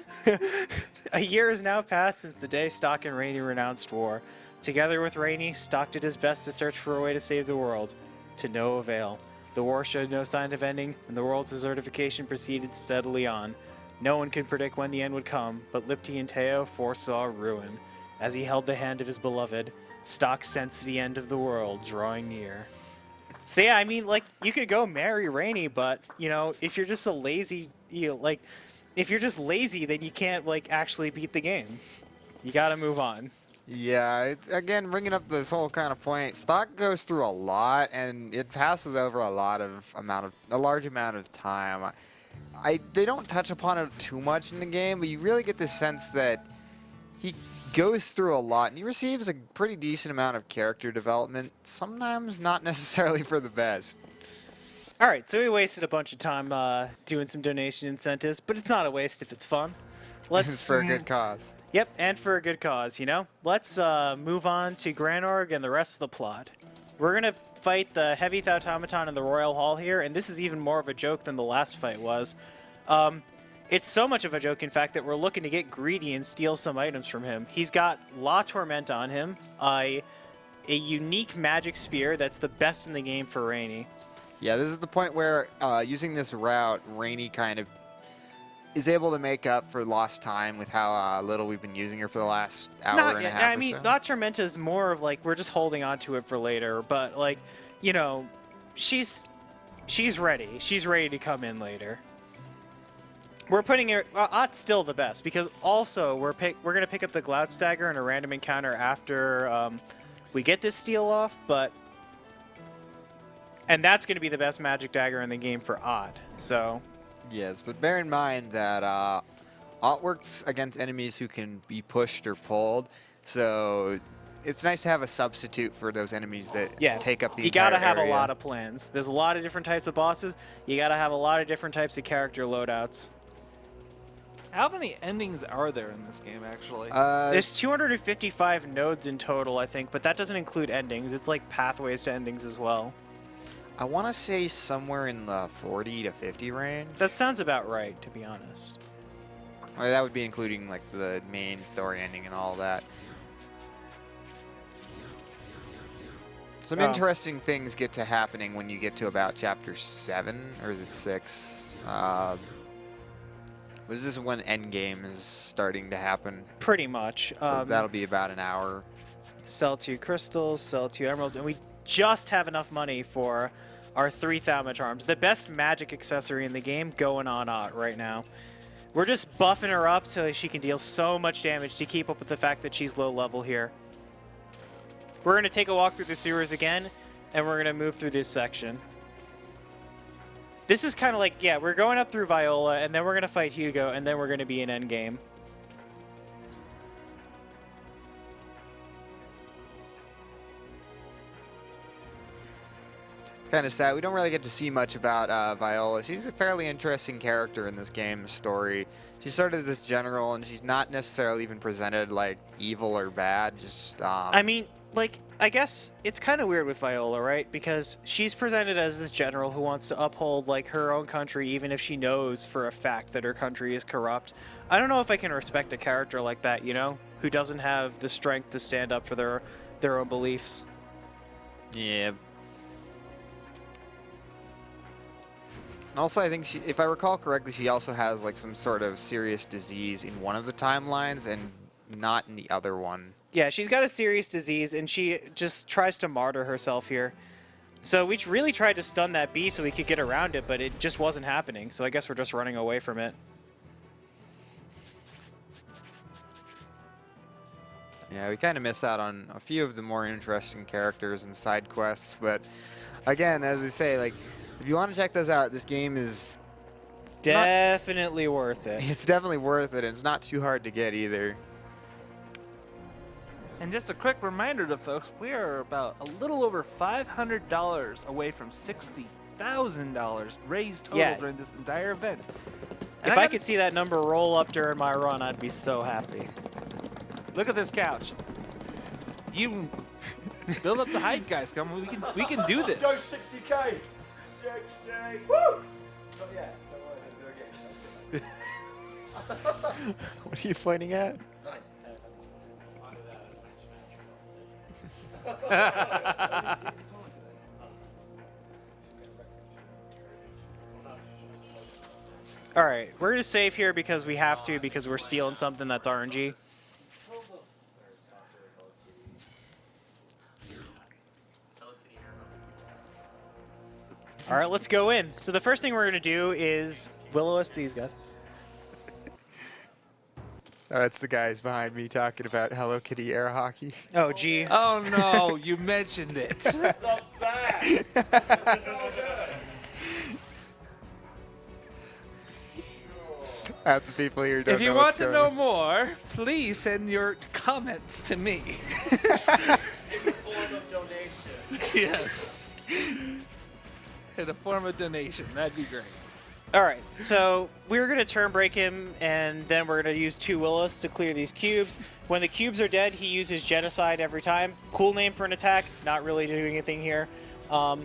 A year has now passed since the day Stock and Rainey renounced war. Together with Rainey, Stock did his best to search for a way to save the world. To no avail. The war showed no sign of ending, and the world's desertification proceeded steadily on. No one could predict when the end would come, but Lipti and Teo foresaw ruin. As he held the hand of his beloved, Stock sensed the end of the world drawing near. So yeah, I mean, you could go marry Rainey, but, you know, if you're just a lazy, if you're just lazy, then you can't, actually beat the game. You gotta move on. Yeah, again, bringing up this whole kind of point, Stock goes through a lot, and it passes over a large amount of time. They don't touch upon it too much in the game, but you really get the sense that he goes through a lot, and he receives a pretty decent amount of character development, sometimes not necessarily for the best. All right, so we wasted a bunch of time doing some donation incentives, but it's not a waste if it's fun. It's for a good cause. Yep, and for a good cause, you know? Let's move on to Granorg and the rest of the plot. We're going to fight the Heavy Automaton in the Royal Hall here, and this is even more of a joke than the last fight was. It's so much of a joke, in fact, that we're looking to get greedy and steal some items from him. He's got La Torment on him, a unique magic spear that's the best in the game for Rainey. Yeah, this is the point where using this route, Rainey kind of is able to make up for lost time with how little we've been using her for the last hour and a half I or mean, so. La Tormenta is more of we're just holding on to it for later, but you know, she's ready. She's ready to come in later. We're putting her. Ott's still the best because also we're gonna pick up the Glout Dagger in a random encounter after we get this steal off, and that's gonna be the best magic dagger in the game for Ott. So. Yes, but bear in mind that Ott works against enemies who can be pushed or pulled, so it's nice to have a substitute for those enemies that take up the entire You gotta have area. a lot of plans. There's a lot of different types of bosses. You gotta have a lot of different types of character loadouts. How many endings are there in this game, actually? There's 255 nodes in total, I think, but that doesn't include endings. It's like pathways to endings as well. I want to say somewhere in the 40 to 50 range. That sounds about right, to be honest. Well, that would be including the main story ending and all that. Some interesting things get to happening when you get to about chapter 7, or is it 6? This is when Endgame is starting to happen. Pretty much. So that'll be about an hour. Sell 2 crystals, sell 2 emeralds, and we just have enough money for our 3 Thaumat charms. The best magic accessory in the game going on Ott right now. We're just buffing her up so she can deal so much damage to keep up with the fact that she's low level here. We're going to take a walk through the sewers again, and we're going to move through this section. This is kind of we're going up through Viola, and then we're going to fight Hugo, and then we're going to be in Endgame. kind of sad. We don't really get to see much about Viola. She's a fairly interesting character in this game's story. She's sort of this general, and she's not necessarily even presented like evil or bad. Just I mean, like, I guess it's kind of weird with Viola, right? Because she's presented as this general who wants to uphold, like, her own country, even if she knows for a fact that her country is corrupt. I don't know if I can respect a character like that, you know? Who doesn't have the strength to stand up for their own beliefs. yeah. And also, I think if I recall correctly, she also has like some sort of serious disease in one of the timelines and not in the other one. Yeah, she's got a serious disease, and she just tries to martyr herself here. So we really tried to stun that bee so we could get around it, but it just wasn't happening. So I guess we're just running away from it. Yeah, we kind of miss out on a few of the more interesting characters and side quests, but again, as I say, like, if you want to check those out, this game is Definitely worth it. it's definitely worth it, and it's not too hard to get either. And just a quick reminder to folks, we are about a little over $500 away from $60,000 raised total Yeah. during this entire event. And If I I gotta- could see that number roll up during my run, I'd be so happy. Look at this couch. You build up the height, guys. Come on, we can do Go this. 60k! 60! Woo! Not yet. Don't worry, I'll do it again. What are you pointing at? All right, we're gonna save here because we have to, because we're stealing something that's RNG. All right, let's go in. So the first thing we're gonna do is Will-O-Wisp these guys. Oh, that's the guys behind me talking about Hello Kitty air hockey. Oh, gee. Oh no, you mentioned it. Not bad! So good! At the people here don't If you know want what's to going know on. more, please send your comments to me. In the form of donation. Yes. In a form of donation, that'd be great. All right, so we're gonna turn break him, and then we're gonna use 2 Willows to clear these cubes. When the cubes are dead, he uses Genocide every time. Cool name for an attack, not really doing anything here. All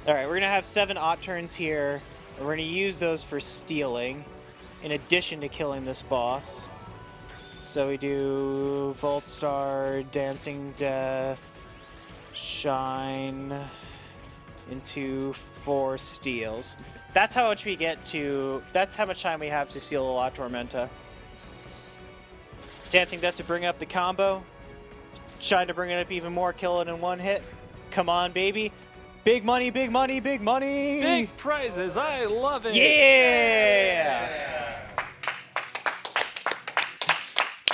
right, we're gonna have 7 Ot turns here, and we're gonna use those for stealing, in addition to killing this boss. So we do Volt Star, Dancing Death, Shine, into 4 steals. That's how much we get to. That's how much time we have to steal a La Tormenta. Dancing Death to bring up the combo. Shine to bring it up even more. Kill it in 1 hit. Come on, baby. Big money, big money, big money. Big prizes, I love it. Yeah.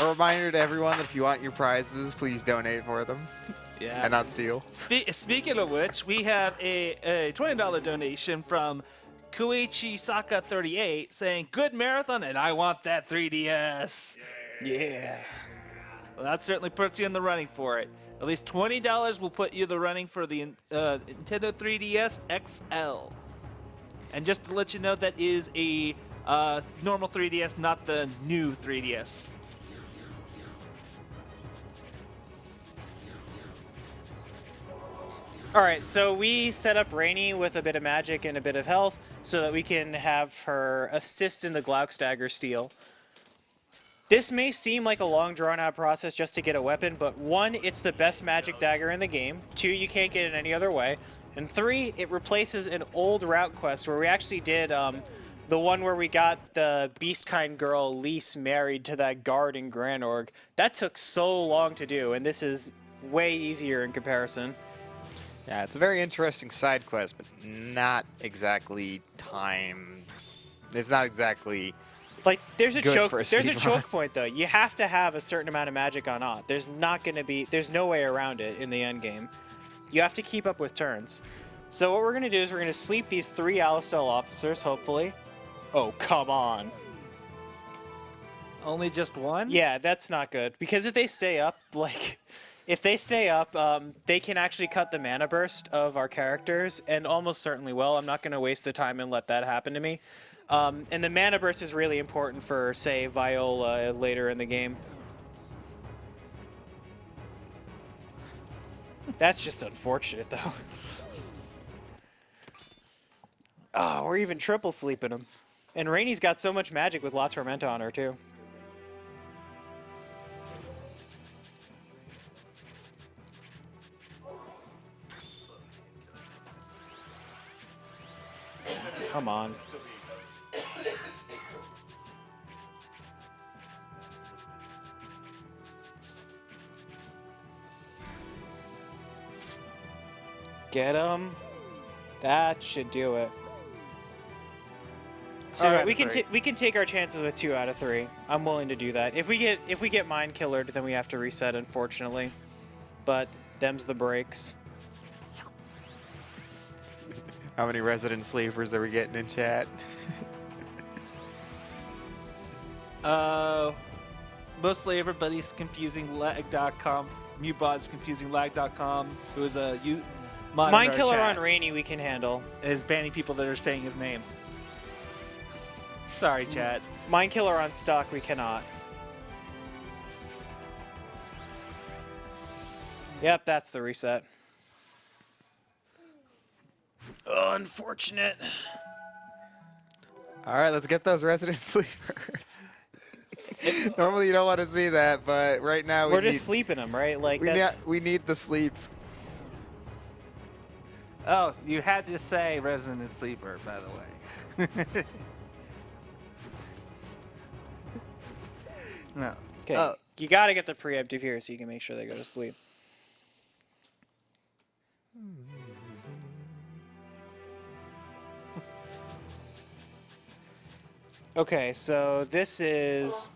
A reminder to everyone that if you want your prizes, please donate for them Yeah. and not steal. Speaking of which, we have a $20 donation from Koichi Saka 38 saying, "Good marathon, and I want that 3DS." Yeah. Well, that certainly puts you in the running for it. At least $20 will put you in the running for the Nintendo 3DS XL. And just to let you know, that is a normal 3DS, not the new 3DS. All right, so we set up Rainy with a bit of magic and a bit of health so that we can have her assist in the Glauc Dagger steal. This may seem like a long, drawn-out process just to get a weapon, but 1, it's the best magic dagger in the game. 2, you can't get it any other way. And 3, it replaces an old route quest where we actually did the one where we got the Beastkind girl, Lise, married to that guard in Granorg. That took so long to do, and this is way easier in comparison. Yeah, it's a very interesting side quest, but not exactly time. It's not exactly. Like, there's a Good choke. for a There's a speedrun. choke point though. You have to have a certain amount of magic on Ot. There's not gonna be. There's no way around it in the end game. You have to keep up with turns. So what we're gonna do is we're gonna sleep these 3 Alistel officers. Hopefully. Oh, come on. Only just one? Yeah, that's not good because if they stay up, like, If they stay up, they can actually cut the mana burst of our characters, and almost certainly will. I'm not going to waste the time and let that happen to me. And the mana burst is really important for, say, Viola later in the game. That's just unfortunate, though. Oh, we're even triple sleeping him. And Rainy's got so much magic with La Tormenta on her, too. Come on. Get him. That should do it. All right, we can take our chances with 2 out of 3. I'm willing to do that. If we get mind killered, then we have to reset, unfortunately. But them's the breaks. How many resident sleepers are we getting in chat? Mostly everybody's confusing lag.com. Mutebot's confusing lag.com, who is a mod in Mind our killer chat, on Rainy we can handle. is banning people that are saying his name. Sorry, chat. Mind killer on stock we cannot. Yep, that's the reset. Unfortunate. All right, let's get those resident sleepers. Normally you don't want to see that, but right now We're just sleeping them, right? Like that's... we need the sleep. Oh, you had to say Resident Sleeper, by the way. No. Okay. Oh. You got to get the preemptive here so you can make sure they go to sleep. Okay, so this is...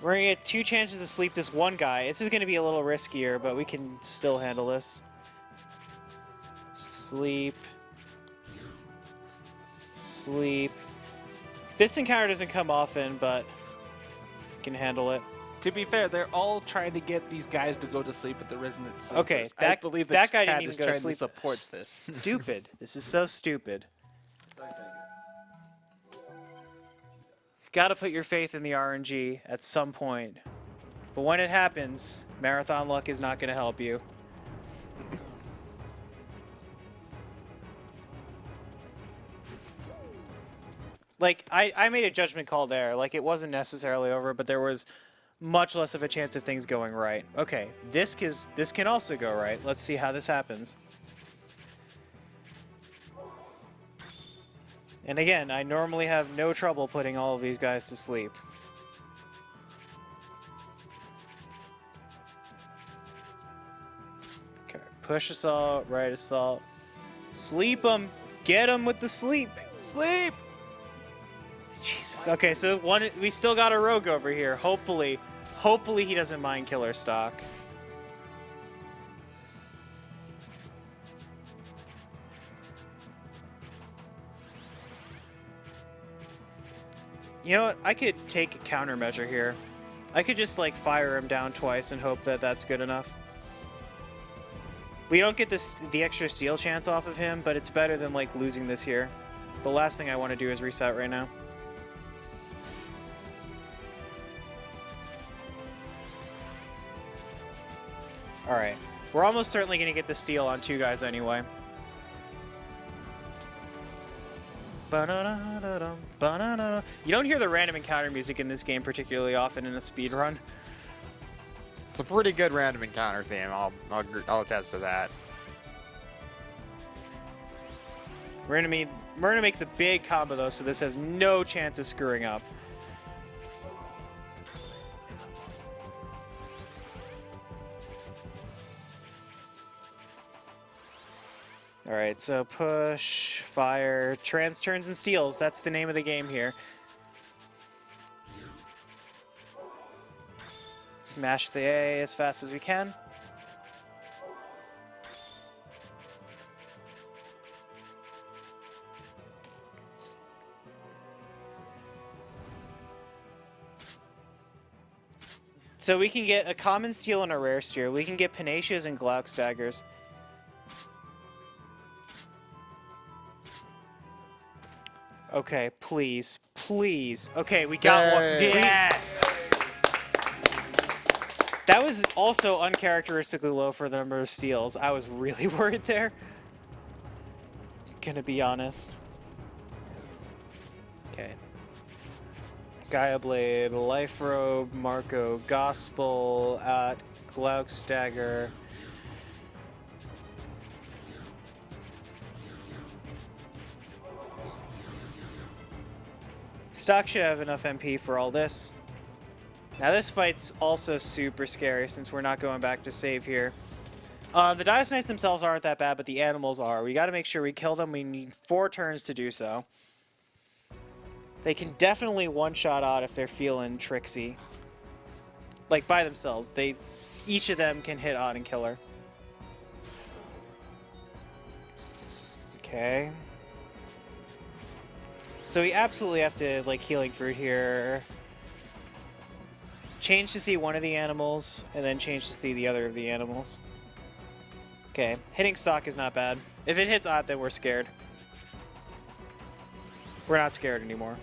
We're going to get 2 chances to sleep this one guy. This is going to be a little riskier, but we can still handle this. Sleep. Sleep. This encounter doesn't come often, but we can handle it. To be fair, they're all trying to get these guys to go to sleep at the Resident Sleepers. Okay, I believe that guy chat didn't even is go to trying sleep. support this. Stupid. This is so stupid. Got to put your faith in the RNG at some point. But when it happens, Marathon Luck is not going to help you. Like, I made a judgment call there. Like, it wasn't necessarily over, but there was much less of a chance of things going right. Okay, this can also go right. Let's see how this happens. And again, I normally have no trouble putting all of these guys to sleep. Okay, push assault, right assault. Sleep them! Get them with the sleep! Sleep! Jesus. Okay, so we still got a rogue over here. Hopefully he doesn't mind killer stock. You know what? I could take a countermeasure here. I could just like fire him down twice and hope that that's good enough. We don't get the extra steal chance off of him, but it's better than like losing this here. The last thing I want to do is reset right now. Alright. We're almost certainly going to get the steal on 2 guys anyway. Ba-da-da-da-dum, you don't hear the random encounter music in this game particularly often in a speedrun. It's a pretty good random encounter theme. I'll attest to that. We're gonna make the big combo though, so this has no chance of screwing up. Alright, so push, fire, trans turns and steals. That's the name of the game here. Smash the A as fast as we can. So we can get a common steel and a rare steel. We can get Panaccias and Glauc's daggers. Okay, please. Please. Okay, we got one. Yay. Yes! That was also uncharacteristically low for the number of steals. I was really worried there. Gonna be honest. Okay. Gaia Blade, Life Robe, Marco, Gospel, Glauc's Dagger. Stock should have enough MP for all this. Now this fight's also super scary since we're not going back to save here. The Dice Knights themselves aren't that bad, but the animals are. We got to make sure we kill them. We need 4 turns to do so. They can definitely one-shot Odd if they're feeling tricksy. Like, by themselves. Each of them can hit Odd and kill her. Okay. So we absolutely have to, like, Healing Fruit here. Change to see one of the animals, and then change to see the other of the animals. Okay, hitting stock is not bad. If it hits Odd, then we're scared. We're not scared anymore.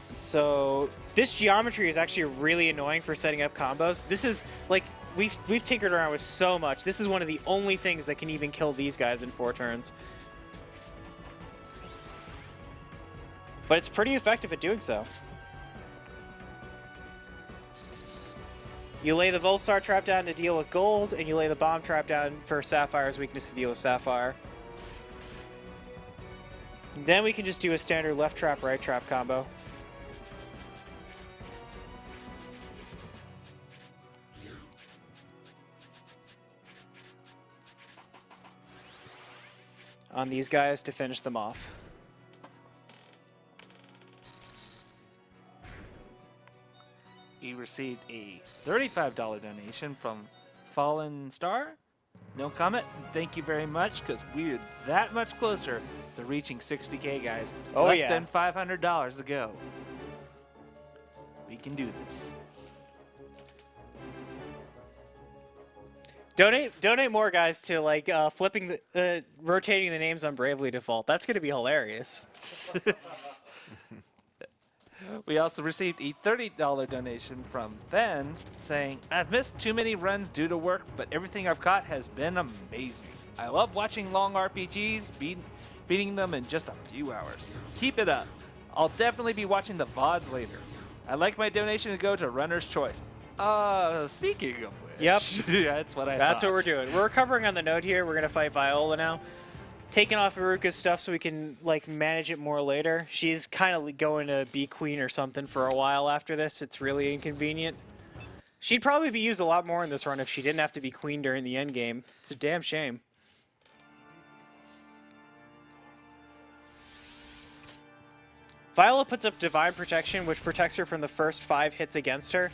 So this geometry is actually really annoying for setting up combos. This is like we've tinkered around with so much. This is one of the only things that can even kill these guys in 4 turns. But it's pretty effective at doing so. You lay the Volstar trap down to deal with gold, and you lay the bomb trap down for Sapphire's weakness to deal with Sapphire. Then we can just do a standard left trap, right trap combo. On these guys to finish them off. We received a $35 donation from Fallen Star. No comment. Thank you very much, because we're that much closer to reaching 60K, guys. Oh, Less yeah. than $500 to go. We can do this. Donate more, guys, to like flipping the rotating the names on Bravely Default. That's gonna be hilarious. We also received a $30 donation from Fens saying, I've missed too many runs due to work, but everything I've caught has been amazing. I love watching long RPGs, beating them in just a few hours. Keep it up. I'll definitely be watching the VODs later. I'd like my donation to go to Runner's Choice. Speaking of which. Yep. Yeah, that's what I That's thought. what we're doing. We're recovering on the node here. We're gonna fight Viola now. Taking off Iruka's stuff so we can like manage it more later. She's kind of going to be queen or something for a while after this. It's really inconvenient. She'd probably be used a lot more in this run if she didn't have to be queen during the end game. It's a damn shame. Viola puts up Divine Protection, which protects her from the first 5 hits against her.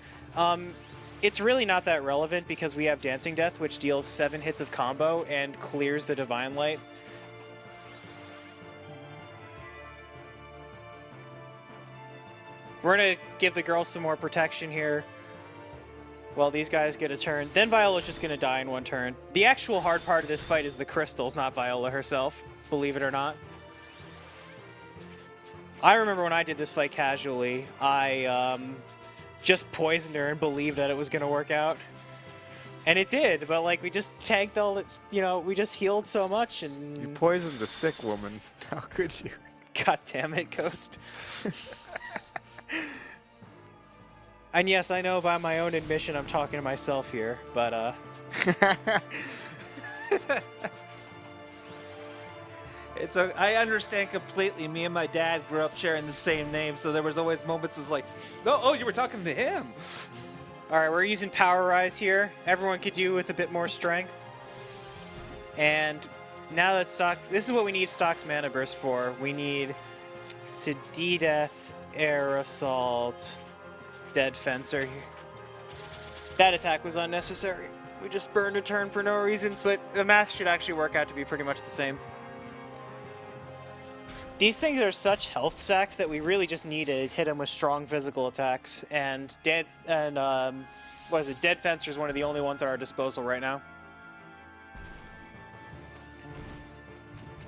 It's really not that relevant because we have Dancing Death, which deals 7 hits of combo and clears the Divine Light. We're going to give the girls some more protection here while these guys get a turn. Then Viola's just going to die in 1 turn. The actual hard part of this fight is the crystals, not Viola herself, believe it or not. I remember when I did this fight casually, I just poisoned her and believed that it was going to work out. And it did, but like we just tanked all the, we just healed so much and... You poisoned the sick woman. How could you? God damn it, Ghost. And yes, I know by my own admission I'm talking to myself here, but I understand completely. Me and my dad grew up sharing the same name, so there was always moments as like, oh, you were talking to him. all right, we're using Power Rise here. Everyone could do with a bit more strength. And now that stock, this is what we need Stock's Mana Burst for. We need to D-Death, Air Assault, Dead Fencer. That attack was unnecessary. We just burned a turn for no reason, but the math should actually work out to be pretty much the same. These things are such health sacks that we really just need to hit them with strong physical attacks. And what is it? Dead Fencer is one of the only ones at our disposal right now.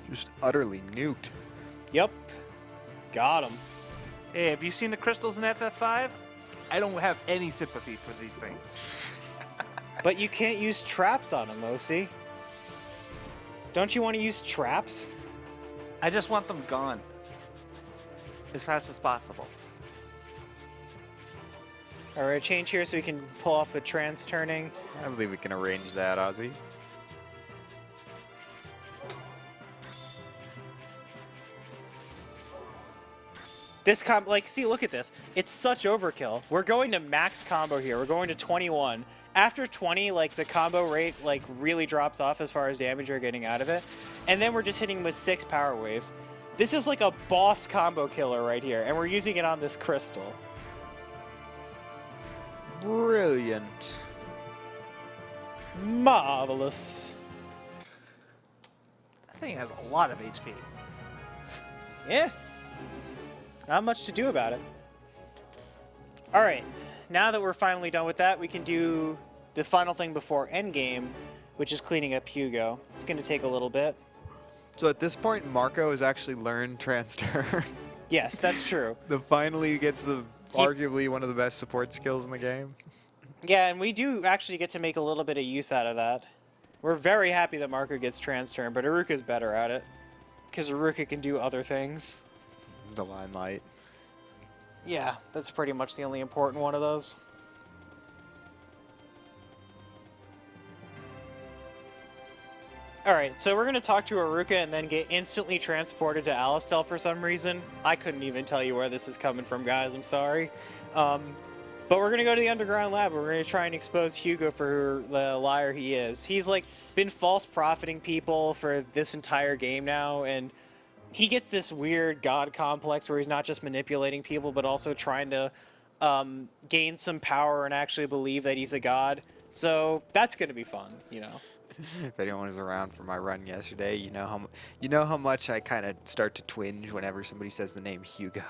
Just utterly nuked. Yep. Got him. Hey, have you seen the crystals in FF5? I don't have any sympathy for these things. But you can't use traps on them, OC. Don't you want to use traps? I just want them gone. As fast as possible. Alright, change here so we can pull off the trans turning. I believe we can arrange that, Ozzy. This see, look at this. It's such overkill. We're going to max combo here. We're going to 21. After 20, like, the combo rate, like, really drops off as far as damage you're getting out of it. And then we're just hitting with 6 power waves. This is like a boss combo killer right here, and we're using it on this crystal. Brilliant. Marvelous. That thing has a lot of HP. Yeah. Not much to do about it. Alright, now that we're finally done with that, we can do the final thing before Endgame, which is cleaning up Hugo. It's going to take a little bit. So at this point, Marco has actually learned trans turn. Yes, that's true. The finally gets the arguably one of the best support skills in the game. Yeah, and we do actually get to make a little bit of use out of that. We're very happy that Marco gets trans turn, but Aruka's better at it. Because Aruka can do other things. The limelight. Yeah, that's pretty much the only important one of those. Alright, so we're going to talk to Aruka and then get instantly transported to Alistel for some reason. I couldn't even tell you where this is coming from, guys. I'm sorry. But we're going to go to the underground lab. We're going to try and expose Hugo for the liar he is. He's, like, been false profiting people for this entire game now, and he gets this weird god complex where he's not just manipulating people, but also trying to gain some power and actually believe that he's a god. So that's going to be fun, you know. If anyone was around for my run yesterday, you know how much I kind of start to twinge whenever somebody says the name Hugo.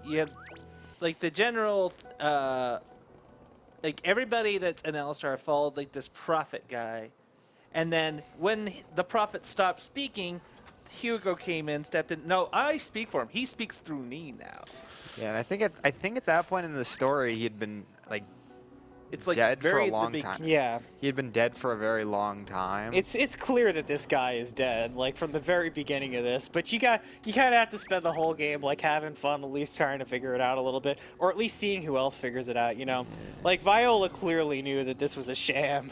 Yeah, like the general, like everybody that's an Alistar followed like this prophet guy. And then when the prophet stopped speaking, Hugo came in, stepped in. No, I speak for him. He speaks through me now. Yeah, and I think at that point in the story, he had been like It's like dead for very a at the long big- time. Yeah. He had been dead for a very long time. It's clear that this guy is dead, like from the very beginning of this. But you kind of have to spend the whole game like having fun, at least trying to figure it out a little bit, or at least seeing who else figures it out. You know, like Viola clearly knew that this was a sham,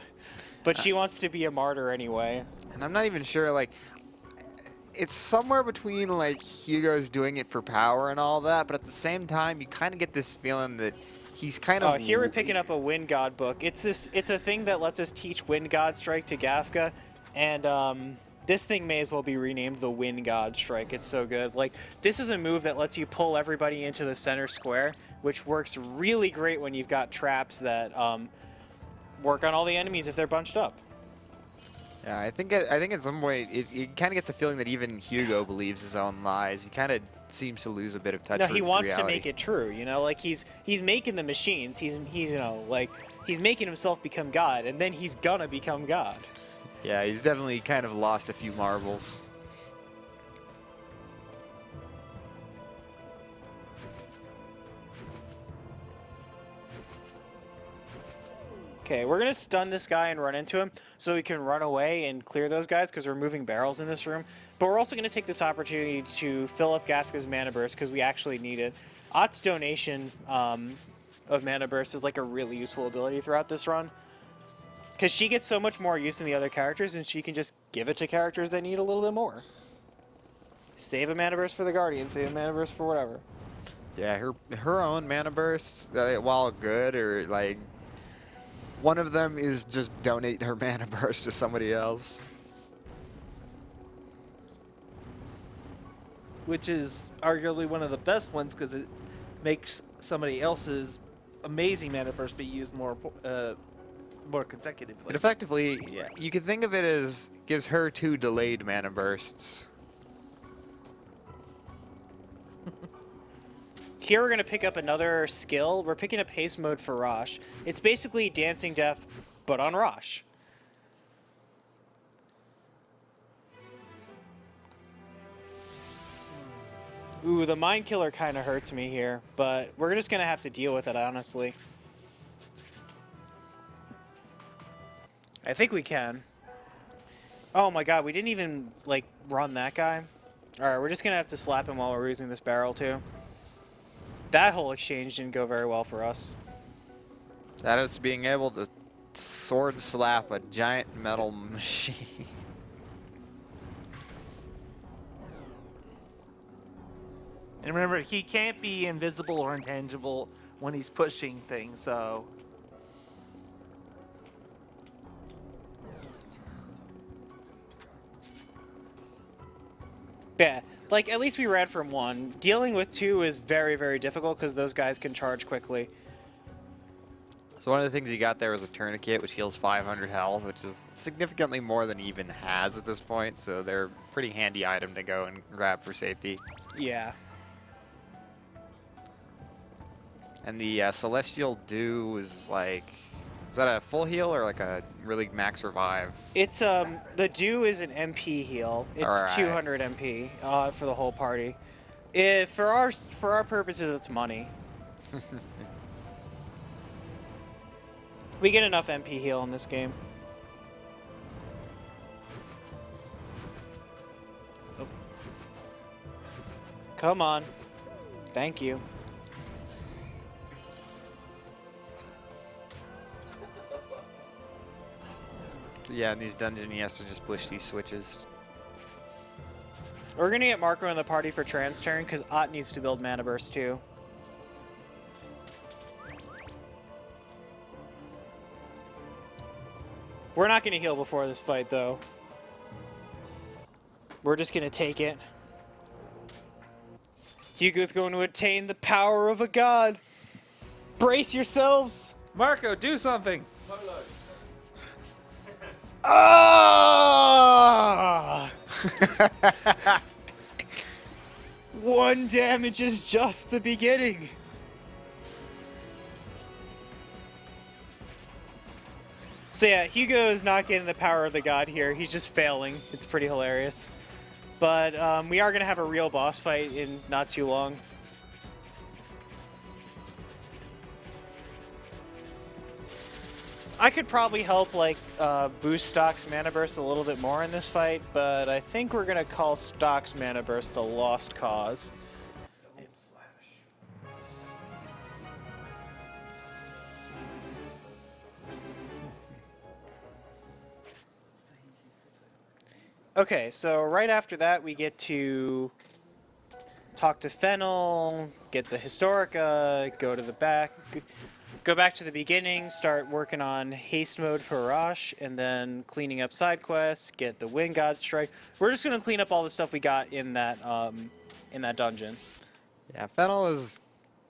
but she wants to be a martyr anyway. And I'm not even sure, like, it's somewhere between, like, Hugo's doing it for power and all that, but at the same time, you kind of get this feeling that he's kind of... Here we're picking up a Wind God book. It's a thing that lets us teach Wind God Strike to Gafka, and this thing may as well be renamed the Wind God Strike. It's so good. Like, this is a move that lets you pull everybody into the center square, which works really great when you've got traps that work on all the enemies if they're bunched up. Yeah, I think at some point, you kind of get the feeling that even Hugo believes his own lies. He kind of seems to lose a bit of touch No, with he wants to reality. make it true, you know, like he's making the machines. He's you know, like he's making himself become God, and then he's gonna become God. Yeah, he's definitely kind of lost a few marbles. Okay, we're gonna stun this guy and run into him so we can run away and clear those guys because we're moving barrels in this room. But we're also gonna take this opportunity to fill up Gafka's mana burst because we actually need it. Ott's donation of mana burst is like a really useful ability throughout this run because she gets so much more use than the other characters, and she can just give it to characters that need a little bit more. Save a mana burst for the Guardian, save a mana burst for whatever. Yeah, her own mana bursts, while good, or like one of them is just donate her mana burst to somebody else. which is arguably one of the best ones because it makes somebody else's amazing mana burst be used more more consecutively. It effectively, Yeah. you could think of it as gives her 2 delayed mana bursts. Here we're going to pick up another skill. We're picking up haste mode for Rosh. It's basically Dancing Death, but on Rosh. Ooh, the Mind Killer kind of hurts me here, but we're just going to have to deal with it, honestly. I think we can. Oh my god, we didn't even, like, run that guy. Alright, we're just going to have to slap him while we're using this barrel, too. That whole exchange didn't go very well for us. That is being able to sword slap a giant metal machine. And remember, he can't be invisible or intangible when he's pushing things, so... Yeah, like, at least we ran from 1. Dealing with 2 is very, very difficult because those guys can charge quickly. So one of the things you got there was a tourniquet, which heals 500 health, which is significantly more than he even has at this point, so they're a pretty handy item to go and grab for safety. Yeah. And the Celestial Dew is like... Is that a full heal or like a really max revive? It's, the Dew is an MP heal. It's Alright. 200 MP, for the whole party. If, for our purposes, it's money. We get enough MP heal in this game. Oh. Come on. Thank you. Yeah, in these dungeons he has to just push these switches. We're gonna get Marco in the party for Trans turn because Ott needs to build Mana Burst too. We're not gonna heal before this fight though. We're just gonna take it. Hugo's going to attain the power of a god. Brace yourselves. Marco, do something! Ah! 1 damage is just the beginning. So yeah, Hugo is not getting the power of the god here. He's just failing. It's pretty hilarious. But we are going to have a real boss fight in not too long. I could probably help, like, boost Stock's Mana Burst a little bit more in this fight, but I think we're going to call Stock's Mana Burst a lost cause. Okay, so right after that, we get to talk to Fennel, get the Historica, go to the back, go back to the beginning, start working on haste mode for Rosh, and then cleaning up side quests, get the Wind God Strike. We're just gonna clean up all the stuff we got in that dungeon. Yeah, Fennel is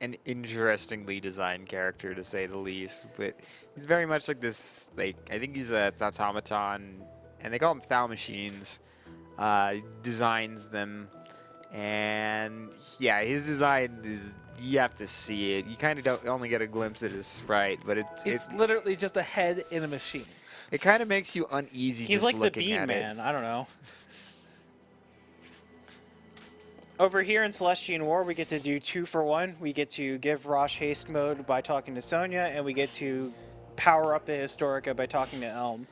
an interestingly designed character to say the least, but he's very much like this, like, I think he's a automaton, and they call them Thou Machines. He designs them, and yeah, his design is, you have to see it. You kind of don't only get a glimpse at his sprite, but It's literally just a head in a machine. it kind of makes you uneasy. He's just like the looking Bean at Man, I don't know. Over here in Celestian War, we get to do 2 for 1. We get to give Rosh haste mode by talking to Sonya, and we get to power up the Historica by talking to Elm.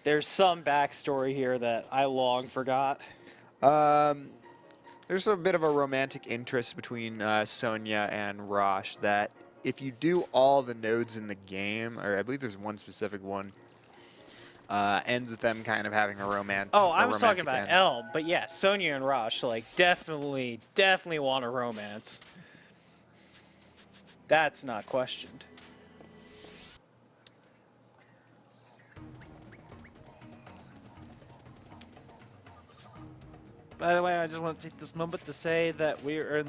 There's some backstory here that I long forgot. There's a bit of a romantic interest between Sonya and Rosh that if you do all the nodes in the game, or I believe there's one specific one, ends with them kind of having a romance. Oh, I a was talking romantic about end. Elm, but yeah, Sonya and Rosh, like, definitely want a romance. That's not questioned. By the way, I just want to take this moment to say that we are in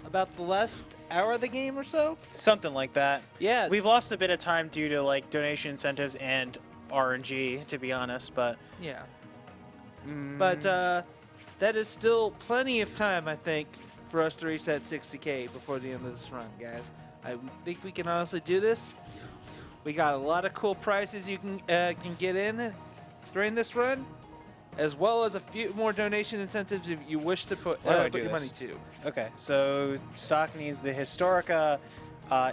about the last hour of the game or so. Something like that. Yeah. We've lost a bit of time due to like donation incentives and RNG, to be honest, but Yeah. But that is still plenty of time, I think, for us to reach that 60K before the end of this run, guys. I think we can honestly do this. We got a lot of cool prizes you can get in during this run, as well as a few more donation incentives if you wish to put, How do I put do your money this? to. okay. So stock needs the Historica,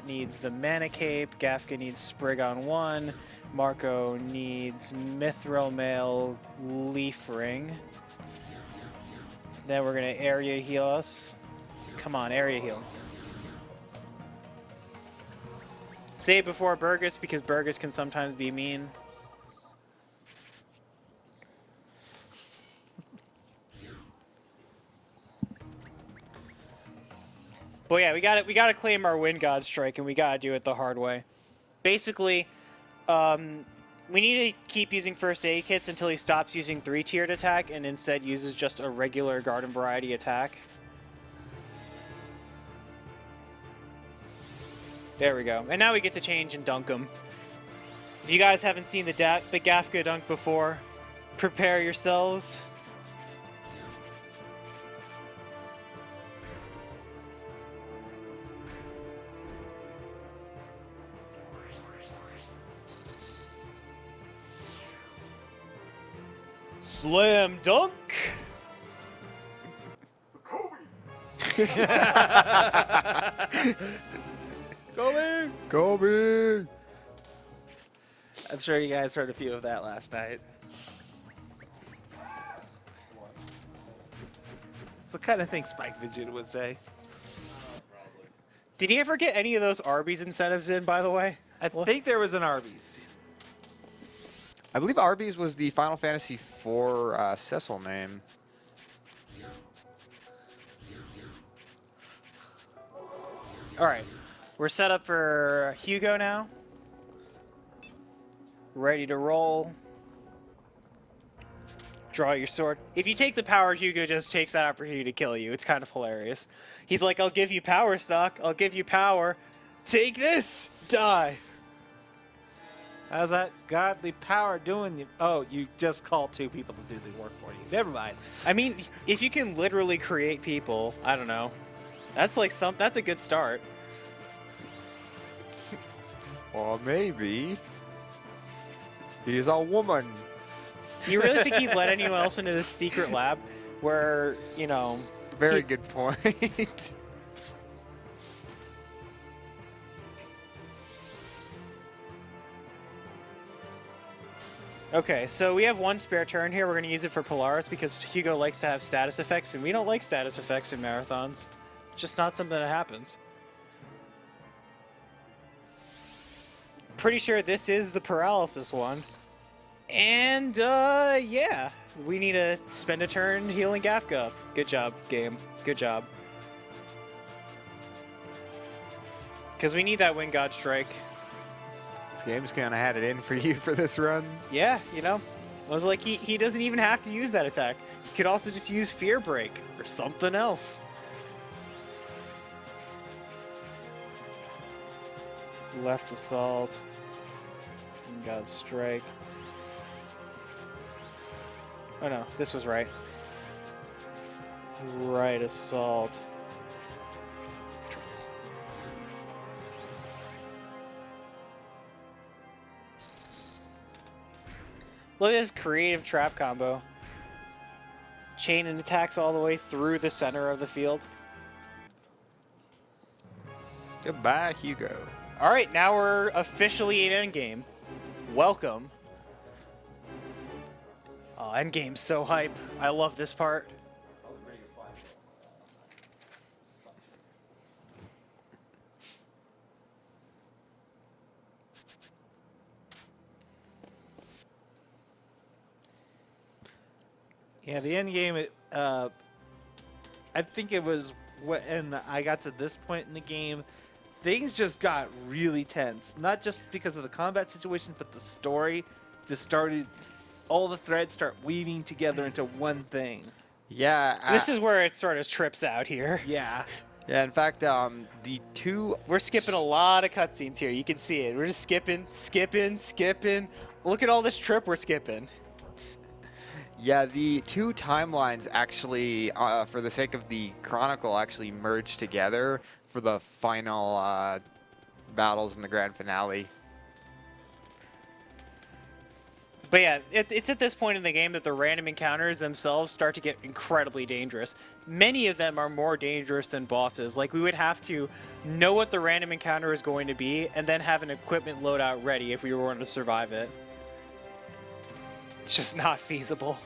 needs the Mana Cape, Gafka needs Sprig on 1, Marco needs Mithril Mail Leaf Ring. Then we're gonna area heal us. Come on, area heal. Save before Burgess because Burgess can sometimes be mean. But yeah, we gotta claim our Wind God Strike, and we gotta do it the hard way. Basically, we need to keep using first aid kits until he stops using 3-tiered attack and instead uses just a regular garden variety attack. There we go. And now we get to change and dunk him. If you guys haven't seen the Gafka dunk before, prepare yourselves. Slam dunk! Kobe! I'm sure you guys heard a few of that last night. It's the kind of thing Spike Vigil would say. Did he ever get any of those Arby's incentives in, by the way? I think there was an Arby's. I believe Arby's was the Final Fantasy IV Cecil name. All right, we're set up for Hugo now. Ready to roll. Draw your sword. If you take the power, Hugo just takes that opportunity to kill you. It's kind of hilarious. He's like, I'll give you power, stock. I'll give you power. Take this. Die. How's that godly power doing you? Oh, you just called 2 people to do the work for you. Never mind. I mean, if you can literally create people, I don't know. That's like that's a good start. Or maybe he's a woman. Do you really think he'd let anyone else into this secret lab where, you know... Very good point. Okay, so we have 1 spare turn here. We're going to use it for Polaris because Hugo likes to have status effects, and we don't like status effects in marathons. It's just not something that happens. Pretty sure this is the paralysis one. And, yeah. We need to spend a turn healing Gafka up. Good job, game. Good job. Because we need that Wind God Strike. This game's kind of had it in for you for this run. Yeah, you know. I was like, he doesn't even have to use that attack. He could also just use Fear Break or something else. Left Assault. Wind God Strike. Oh no, this was right. Right Assault. Look at this creative trap combo. Chain and attacks all the way through the center of the field. Goodbye, Hugo. Alright, now we're officially in Endgame. Welcome. Oh, Endgame's so hype. I love this part. Yeah, the end game, I think it was when I got to this point in the game, things just got really tense. Not just because of the combat situation, but the story just started, all the threads start weaving together into one thing. Yeah. This is where it sort of trips out here. Yeah. Yeah, in fact, the two... We're skipping a lot of cutscenes here. You can see it. We're just skipping, skipping, skipping. Look at all this trip we're skipping. Yeah, the two timelines actually, for the sake of the Chronicle, actually merge together for the final battles in the grand finale. But yeah, it's at this point in the game that the random encounters themselves start to get incredibly dangerous. Many of them are more dangerous than bosses. Like, we would have to know what the random encounter is going to be and then have an equipment loadout ready if we were going to survive it. It's just not feasible.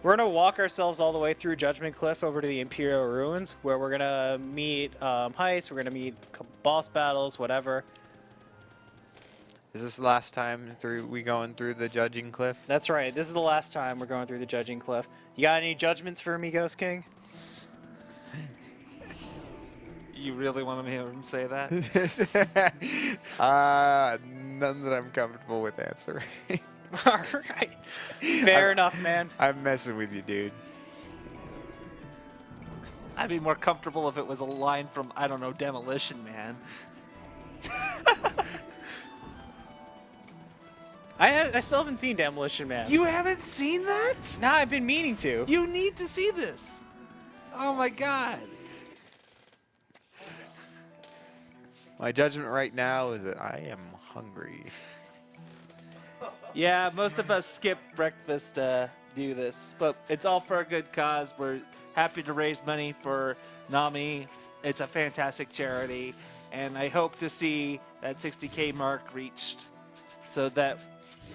We're going to walk ourselves all the way through Judgment Cliff over to the Imperial Ruins, where we're going to meet heists, we're going to meet boss battles, whatever. Is this the last time we going through the Judging Cliff? That's right. This is the last time we're going through the Judging Cliff. You got any judgments for me, Ghost King? You really want to hear him say that? None that I'm comfortable with answering. All right. Fair enough, man. I'm messing with you, dude. I'd be more comfortable if it was a line from, I don't know, Demolition Man. I still haven't seen Demolition Man. You haven't seen that? Nah, I've been meaning to. You need to see this. Oh my god. My judgment right now is that I am hungry. Yeah, most of us skip breakfast to do this, but it's all for a good cause. We're happy to raise money for NAMI. It's a fantastic charity, and I hope to see that 60K mark reached so that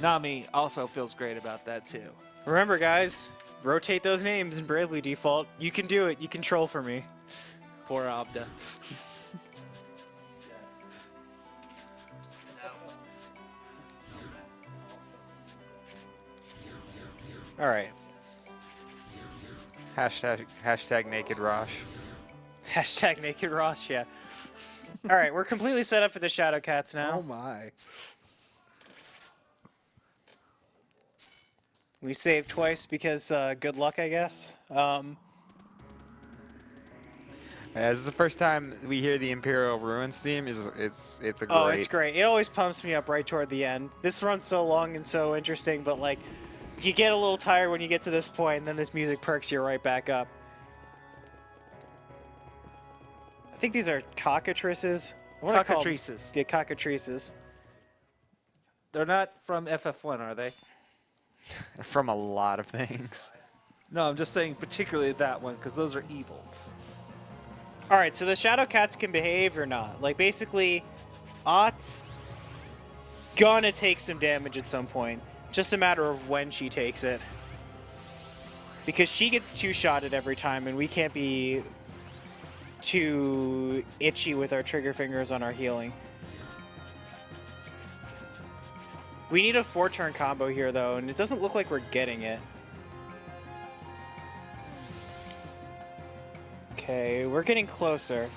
NAMI also feels great about that too. Remember, guys, rotate those names in Bravely Default. You can do it. You can troll for me. Poor Abda. All right. Hashtag Naked Rosh. Hashtag Naked Ross, yeah. All right, we're completely set up for the Shadow Cats now. Oh my. We saved twice because good luck, I guess. Yeah, this is the first time we hear the Imperial Ruins theme. It's a great. Oh, it's great. It always pumps me up right toward the end. This runs so long and so interesting, but like, you get a little tired when you get to this point, and then this music perks you right back up. I think these are cockatrices. What do I call them? Cockatrices. Yeah, cockatrices. They're not from FF1, are they? From a lot of things. No, I'm just saying particularly that one, because those are evil. All right, so the Shadow Cats can behave or not. Like, basically, Ott's gonna take some damage at some point. Just a matter of when she takes it. Because she gets two-shotted every time, and we can't be too itchy with our trigger fingers on our healing. We need a 4-turn combo here, though, and it doesn't look like we're getting it. Okay, we're getting closer.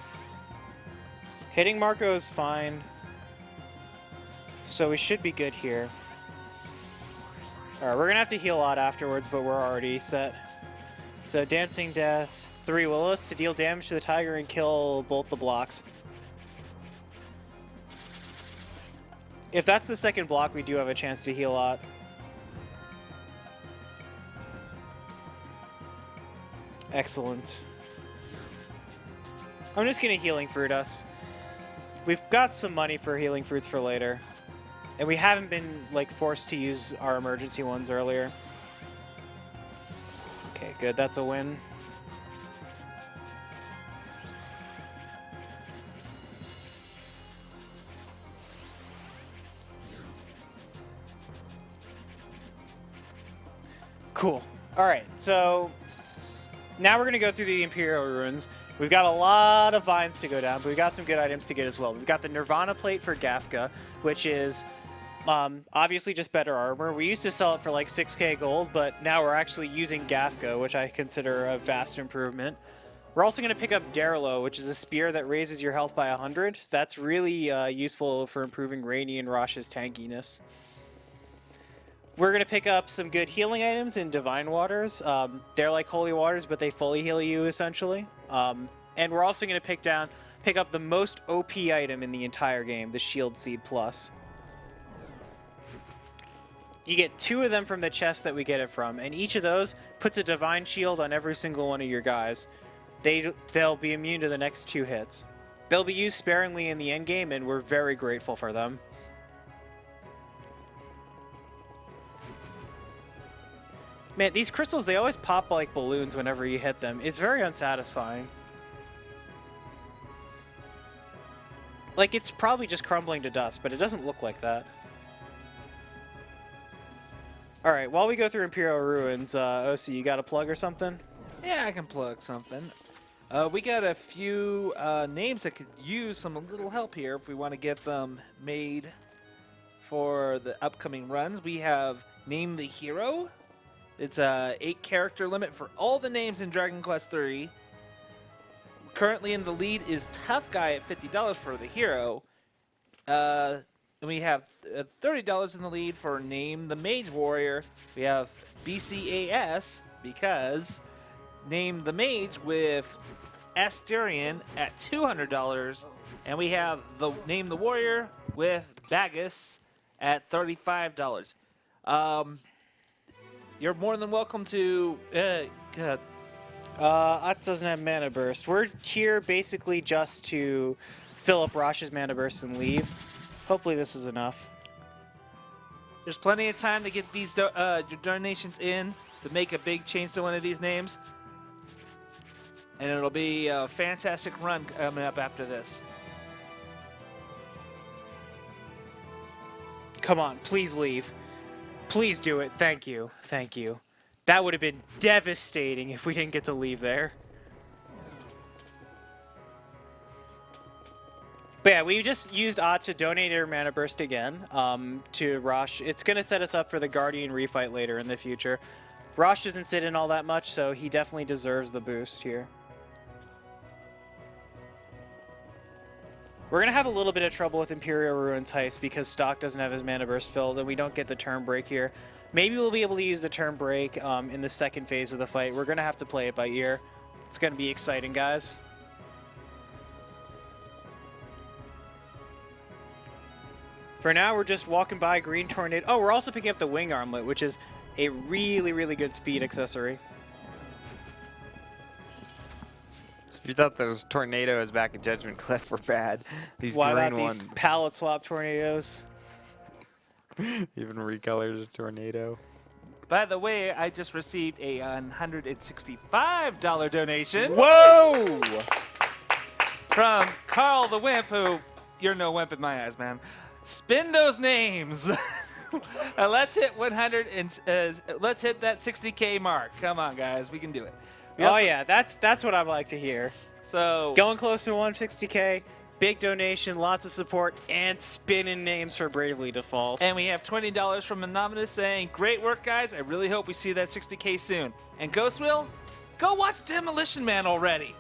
Hitting Marco is fine. So we should be good here. Alright, we're gonna have to heal a lot afterwards, but we're already set. So Dancing Death, 3 Willows to deal damage to the tiger and kill both the blocks. If that's the second block, we do have a chance to heal a lot. Excellent. I'm just gonna Healing Fruit us. We've got some money for Healing Fruits for later. And we haven't been, like, forced to use our emergency ones earlier. Okay, good. That's a win. Cool. All right, so now we're going to go through the Imperial Ruins. We've got a lot of vines to go down, but we've got some good items to get as well. We've got the Nirvana plate for Gafka, which is obviously just better armor. We used to sell it for like 6k gold, but now we're actually using Gafka, which I consider a vast improvement. We're also going to pick up Darilo, which is a spear that raises your health by 100. So that's really useful for improving Rainy and Rosh's tankiness. We're going to pick up some good healing items in Divine Waters. They're like holy waters, but they fully heal you, essentially. And we're also going to pick up the most OP item in the entire game, the Shield Seed Plus. You get 2 of them from the chest that we get it from, and each of those puts a Divine Shield on every single one of your guys. They'll be immune to the next 2 hits. They'll be used sparingly in the endgame, and we're very grateful for them. Man, these crystals, they always pop like balloons whenever you hit them. It's very unsatisfying. Like, it's probably just crumbling to dust, but it doesn't look like that. Alright, while we go through Imperial Ruins, OC, you got a plug or something? Yeah, I can plug something. We got a few names that could use some little help here if we want to get them made for the upcoming runs. We have Name the Hero. It's a 8-character limit for all the names in Dragon Quest III. Currently in the lead is Tough Guy at $50 for the hero. And we have $30 in the lead for Name the Mage Warrior. We have BCAS because Name the Mage with Asterion at $200. And we have the Name the Warrior with Bagus at $35. You're more than welcome to... God. That doesn't have Mana Burst. We're here basically just to fill up Rosh's Mana Burst and leave. Hopefully this is enough. There's plenty of time to get these your donations in to make a big change to one of these names. And it'll be a fantastic run coming up after this. Come on, please leave. Please do it. Thank you. Thank you. That would have been devastating if we didn't get to leave there. But yeah, we just used Ott to donate her Mana Burst again to Rosh. It's going to set us up for the Guardian refight later in the future. Rosh doesn't sit in all that much, so he definitely deserves the boost here. We're going to have a little bit of trouble with Imperial Ruins Heist because Stock doesn't have his Mana Burst filled, and we don't get the turn break here. Maybe we'll be able to use the turn break in the second phase of the fight. We're going to have to play it by ear. It's going to be exciting, guys. For now, we're just walking by Green Tornado. Oh, we're also picking up the Wing Armlet, which is a really, really good speed accessory. If you thought those tornadoes back in Judgment Cliff were bad, these Why green not ones, these palette swap tornadoes? even recolors a tornado. By the way, I just received a $165 donation Whoa! from Carl the Wimp, who you're no wimp in my eyes, man. Spin those names. Let's hit 100 and let's hit that 60K mark. Come on, guys, we can do it. Oh yeah, that's what I'd like to hear. So Going close to 160K, big donation, lots of support, and spinning names for Bravely Default. and we have $20 from Anonymous saying, "Great work, guys. I really hope we see that 60K soon." And Ghostwheel, go watch Demolition Man already.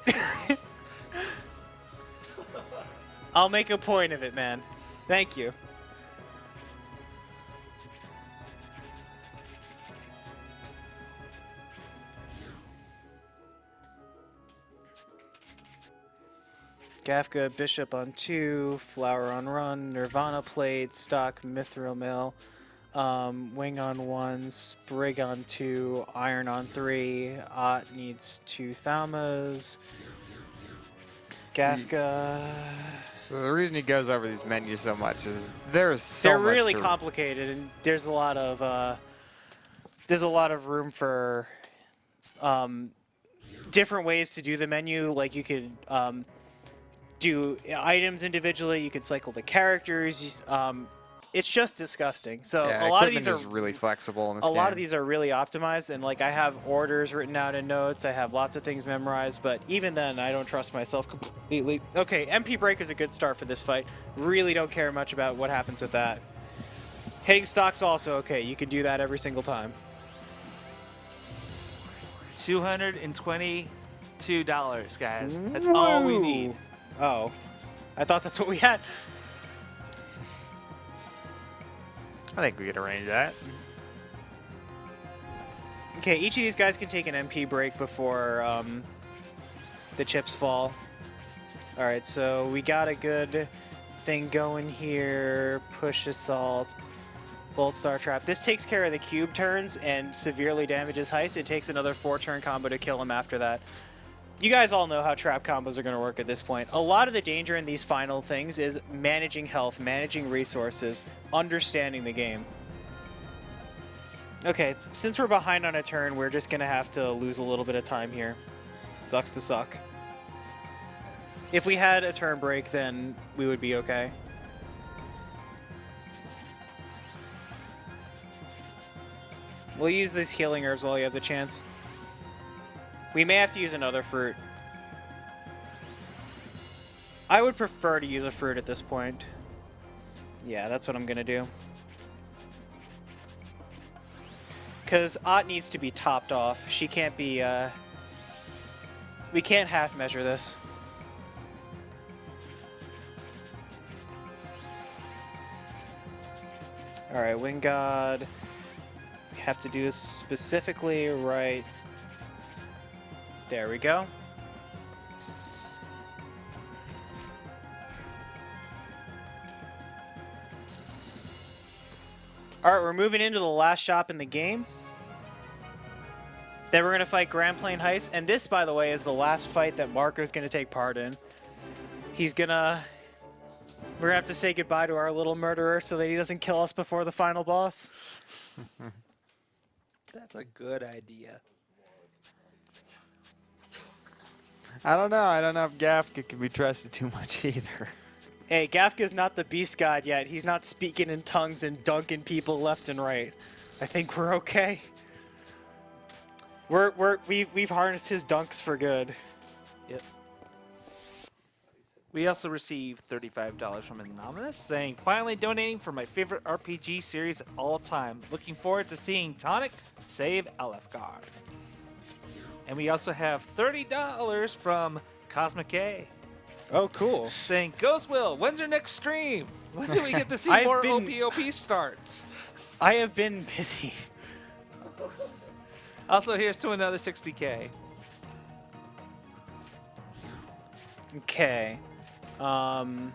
I'll make a point of it, man. Thank you. Gafka, Bishop on 2, Flower on Run, Nirvana Plate, Stock, Mithril Mill, Wing on 1, Sprig on 2, Iron on 3, Ott needs 2 Thamas, Gafka... So the reason he goes over these menus so much is there's so They're much really to- complicated, and there's a lot of room for different ways to do the menu. Like you could do items individually. You could cycle the characters. It's just disgusting. So Yeah, a lot of these equipment are is really flexible in this a game. lot of these are really optimized, and like I have orders written out in notes. I have lots of things memorized, but even then, I don't trust myself completely. Okay, MP Break is a good start for this fight. Really don't care much about what happens with that. Hitting Stock's also okay. You can do that every single time. $222, guys. That's all we need. Woo! Oh, I thought that's what we had. I think we could arrange that. Okay, each of these guys can take an MP break before the chips fall. Alright, so we got a good thing going here. Push assault. Bolt Star Trap. This takes care of the cube turns and severely damages Heist. It takes another 4-turn combo to kill him after that. You guys all know how trap combos are going to work at this point. A lot of the danger in these final things is managing health, managing resources, understanding the game. Okay, since we're behind on a turn, we're just going to have to lose a little bit of time here. Sucks to suck. If we had a turn break, then we would be okay. We'll use these healing herbs while you have the chance. We may have to use another fruit. I would prefer to use a fruit at this point. Yeah, that's what I'm going to do. Because Ott needs to be topped off. She can't be... We can't half measure this. Alright, Wind God. We have to do this specifically right. There we go. Alright, we're moving into the last shop in the game. Then we're going to fight Grand Plane Heist. And this, by the way, is the last fight that Marco's going to take part in. He's going to... We're going to have to say goodbye to our little murderer so that he doesn't kill us before the final boss. That's a good idea. I don't know. I don't know if Gafka can be trusted too much either. Hey, Gafka's not the beast god yet. He's not speaking in tongues and dunking people left and right. I think we're okay. We've harnessed his dunks for good. Yep. We also received $35 from Anonymous saying, finally donating for my favorite RPG series of all time. Looking forward to seeing Tonic save Alefgard. And we also have $30 from Cosmic A Oh, cool. saying, Ghostwheel, when's your next stream? When do we get to see I've more been- OPOP starts? I have been busy. Also, here's to another 60K. Okay. Go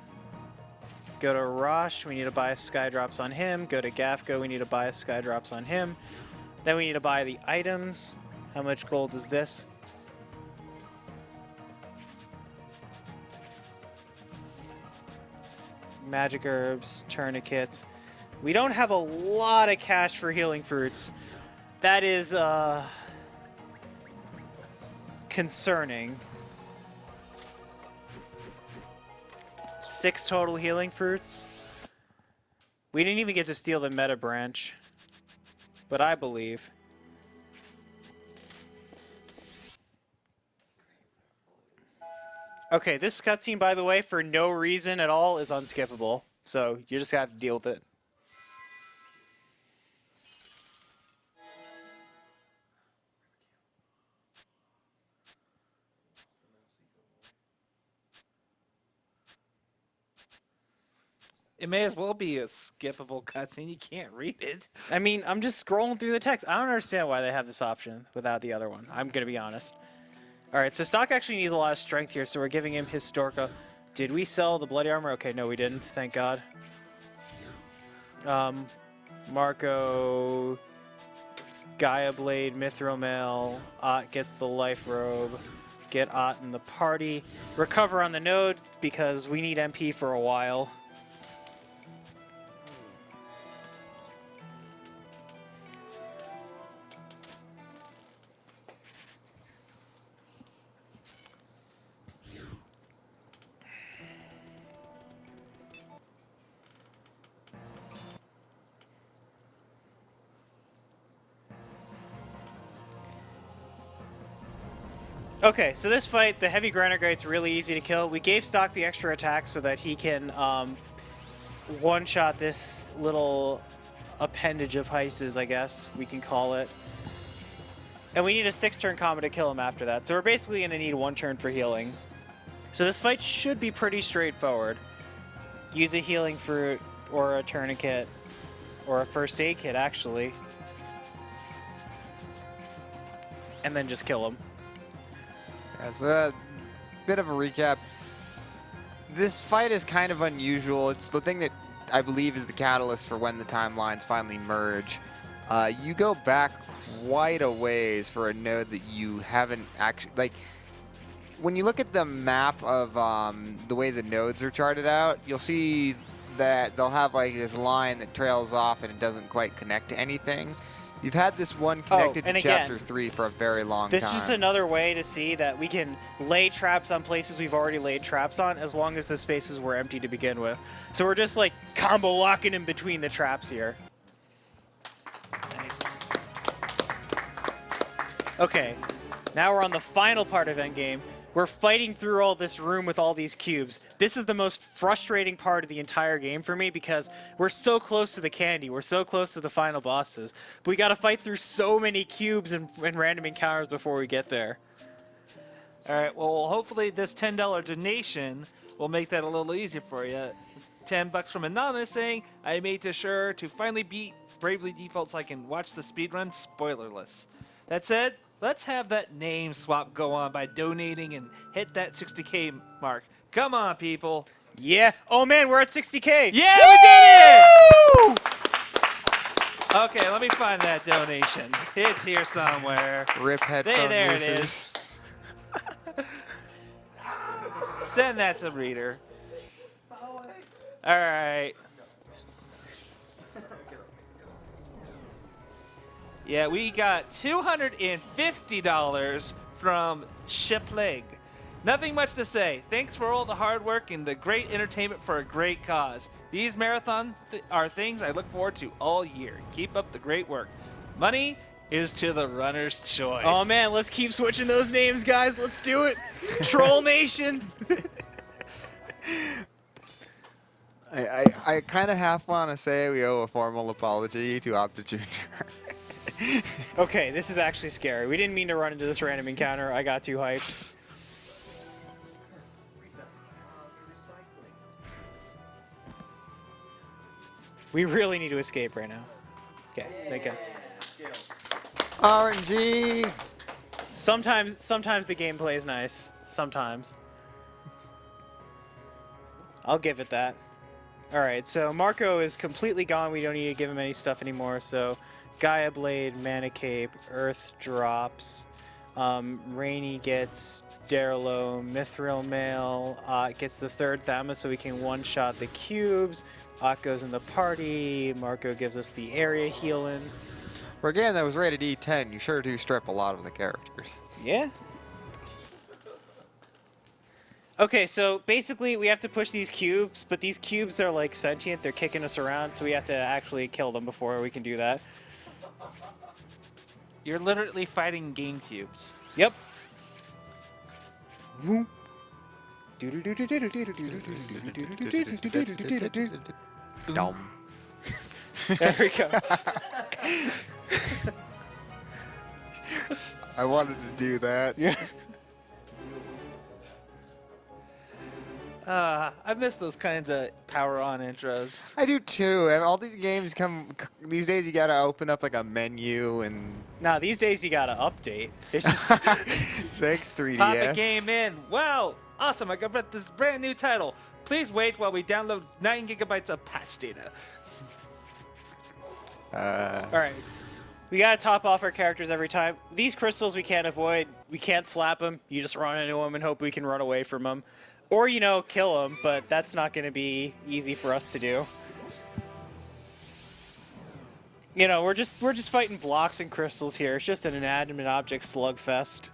to Rosh, we need to buy Skydrops on him. Go to Gafka, we need to buy Skydrops on him. Then we need to buy the items. How much gold is this? Magic herbs, tourniquets. We don't have a lot of cash for healing fruits. That is concerning. 6 total healing fruits. We didn't even get to steal the meta branch, but I believe. Okay, this cutscene, by the way, for no reason at all, is unskippable. So you just have to deal with it. It may as well be a skippable cutscene. You can't read it. I mean, I'm just scrolling through the text. I don't understand why they have this option without the other one. I'm going to be honest. All right, so Stock actually needs a lot of strength here, so we're giving him Historica. Did we sell the bloody armor? Okay, no, we didn't. Thank God. Marco, Gaia Blade, Mithril Mail. Ott gets the Life Robe. Get Ott in the party. Recover on the node because we need MP for a while. Okay, so this fight, the heavy grinder grate's really easy to kill. We gave Stock the extra attack so that he can one-shot this little appendage of Heises, I guess we can call it. And we need a 6-turn combo to kill him after that. So we're basically going to need 1 turn for healing. So this fight should be pretty straightforward. Use a healing fruit or a tourniquet or a first aid kit, actually. and then just kill them. As a bit of a recap, this fight is kind of unusual. It's the thing that I believe is the catalyst for when the timelines finally merge. You go back quite a ways for a node that you haven't actually, like, when you look at the map of the way the nodes are charted out, you'll see that they'll have like this line that trails off and it doesn't quite connect to anything. You've had this one connected to Chapter 3 for a very long time. This is just another way to see that we can lay traps on places we've already laid traps on as long as the spaces were empty to begin with. So we're just like combo locking in between the traps here. Nice. Okay, now we're on the final part of Endgame. We're fighting through all this room with all these cubes. This is the most frustrating part of the entire game for me because we're so close to the candy. We're so close to the final bosses. But we got to fight through so many cubes and random encounters before we get there. All right, well, hopefully this $10 donation will make that a little easier for you. $10 from Anonymous saying, I made sure to finally beat Bravely Default so I can watch the speedrun spoilerless. That said, let's have that name swap go on by donating and hit that 60K mark. Come on, people. Yeah. Oh, man, we're at 60K. Yeah, Woo! we did it! Okay, let me find that donation. It's here somewhere. Rip headphone There it users. is. Send that to Reader. All right. Yeah, we got $250 from Shipleg. Nothing much to say. Thanks for all the hard work and the great entertainment for a great cause. These marathons are things I look forward to all year. Keep up the great work. Money is to the runner's choice. Oh, man, let's keep switching those names, guys. Let's do it. Troll Nation. I kind of half want to say we owe a formal apology to Opta Jr. Okay, this is actually scary. We didn't mean to run into this random encounter. I got too hyped. We really need to escape right now. Okay, thank God. RNG! Sometimes the gameplay is nice. Sometimes. I'll give it that. Alright, so Marco is completely gone. We don't need to give him any stuff anymore, so Gaia Blade, Mana Cape, Earth drops, Rainy gets Darlow, Mithril Mail, gets the third Thama so we can one-shot the cubes, goes in the party, Marco gives us the area healing. For a game that was rated E10, you sure do strip a lot of the characters. Yeah. Okay, so basically we have to push these cubes, but these cubes are like sentient, they're kicking us around, so we have to actually kill them before we can do that. You're literally fighting game cubes. Yep. Dumb. There we go. I wanted to do that. Yeah. I miss those kinds of power on intros. I do too. And all these games these days you gotta open up like a menu and... Nah, these days you gotta update. It's just... Thanks, 3DS. Pop a game in. Wow, awesome. I got this brand new title. Please wait while we download 9 gigabytes of patch data. Alright. We gotta top off our characters every time. These crystals we can't avoid. We can't slap them. You just run into them and hope we can run away from them. Or, you know, kill them, but that's not gonna be easy for us to do. You know, we're just fighting blocks and crystals here. It's just an inanimate object slugfest.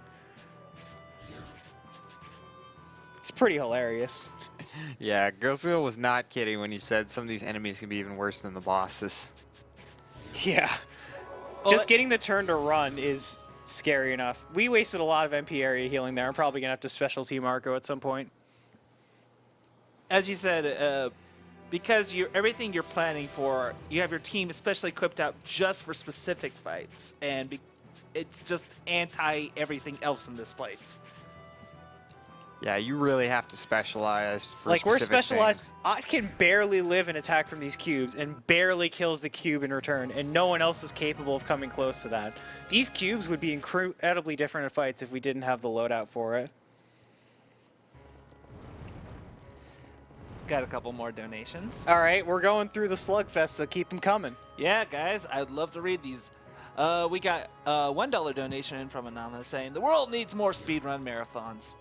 It's pretty hilarious. Yeah, Ghostwheel was not kidding when he said some of these enemies can be even worse than the bosses. Yeah. Just getting the turn to run is scary enough. We wasted a lot of MP area healing there. I'm probably gonna have to specialty Marco at some point. As you said, because everything you're planning for, you have your team especially equipped out just for specific fights, and it's just anti everything else in this place. Yeah, you really have to specialize for Like, we're specific specialized. things. I can barely live and attack from these cubes and barely kills the cube in return, and no one else is capable of coming close to that. These cubes would be incredibly different in fights if we didn't have the loadout for it. Got a couple more donations. All right, we're going through the slugfest, so keep them coming. Yeah, guys, I'd love to read these. We got a $1 donation in from Anonymous saying, the world needs more speedrun marathons.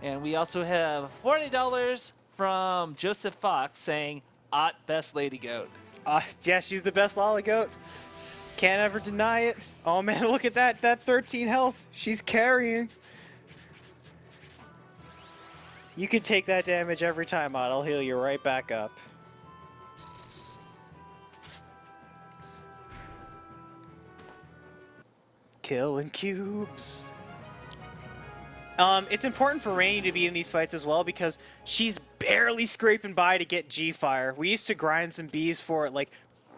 And we also have $40 from Joseph Fox saying, best lady goat. Yeah, she's the best lolly goat. Can't ever deny it. Oh man, look at that 13 health. She's carrying. You can take that damage every time, Odd. I'll heal you right back up. Killing cubes. It's important for Rainy to be in these fights as well because she's barely scraping by to get G-Fire. We used to grind some Bs for it like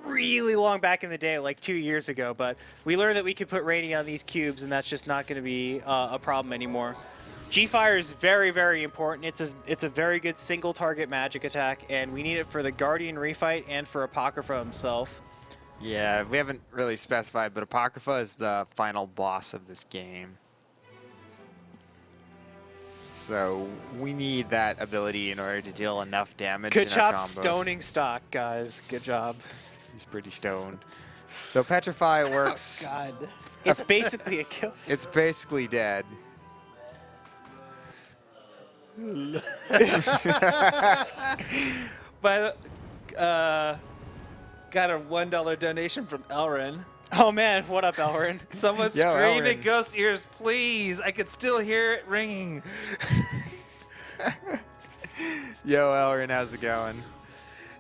really long back in the day, like 2 years ago, but we learned that we could put Rainy on these cubes and that's just not going to be a problem anymore. G-Fire is very, very important. It's a very good single target magic attack, and we need it for the Guardian refight and for Apocrypha himself. Yeah, we haven't really specified, but Apocrypha is the final boss of this game. So we need that ability in order to deal enough damage. Good in our job combo. stoning stock, guys. Good job. He's pretty stoned. So Petrify works. God. It's basically a kill. It's basically dead. But got a $1 donation from Elrin. Oh man, what up, Elrin? Someone Yo, screaming, Elrin. ghost ears, please. I can still hear it ringing. Yo, Elrin, how's it going?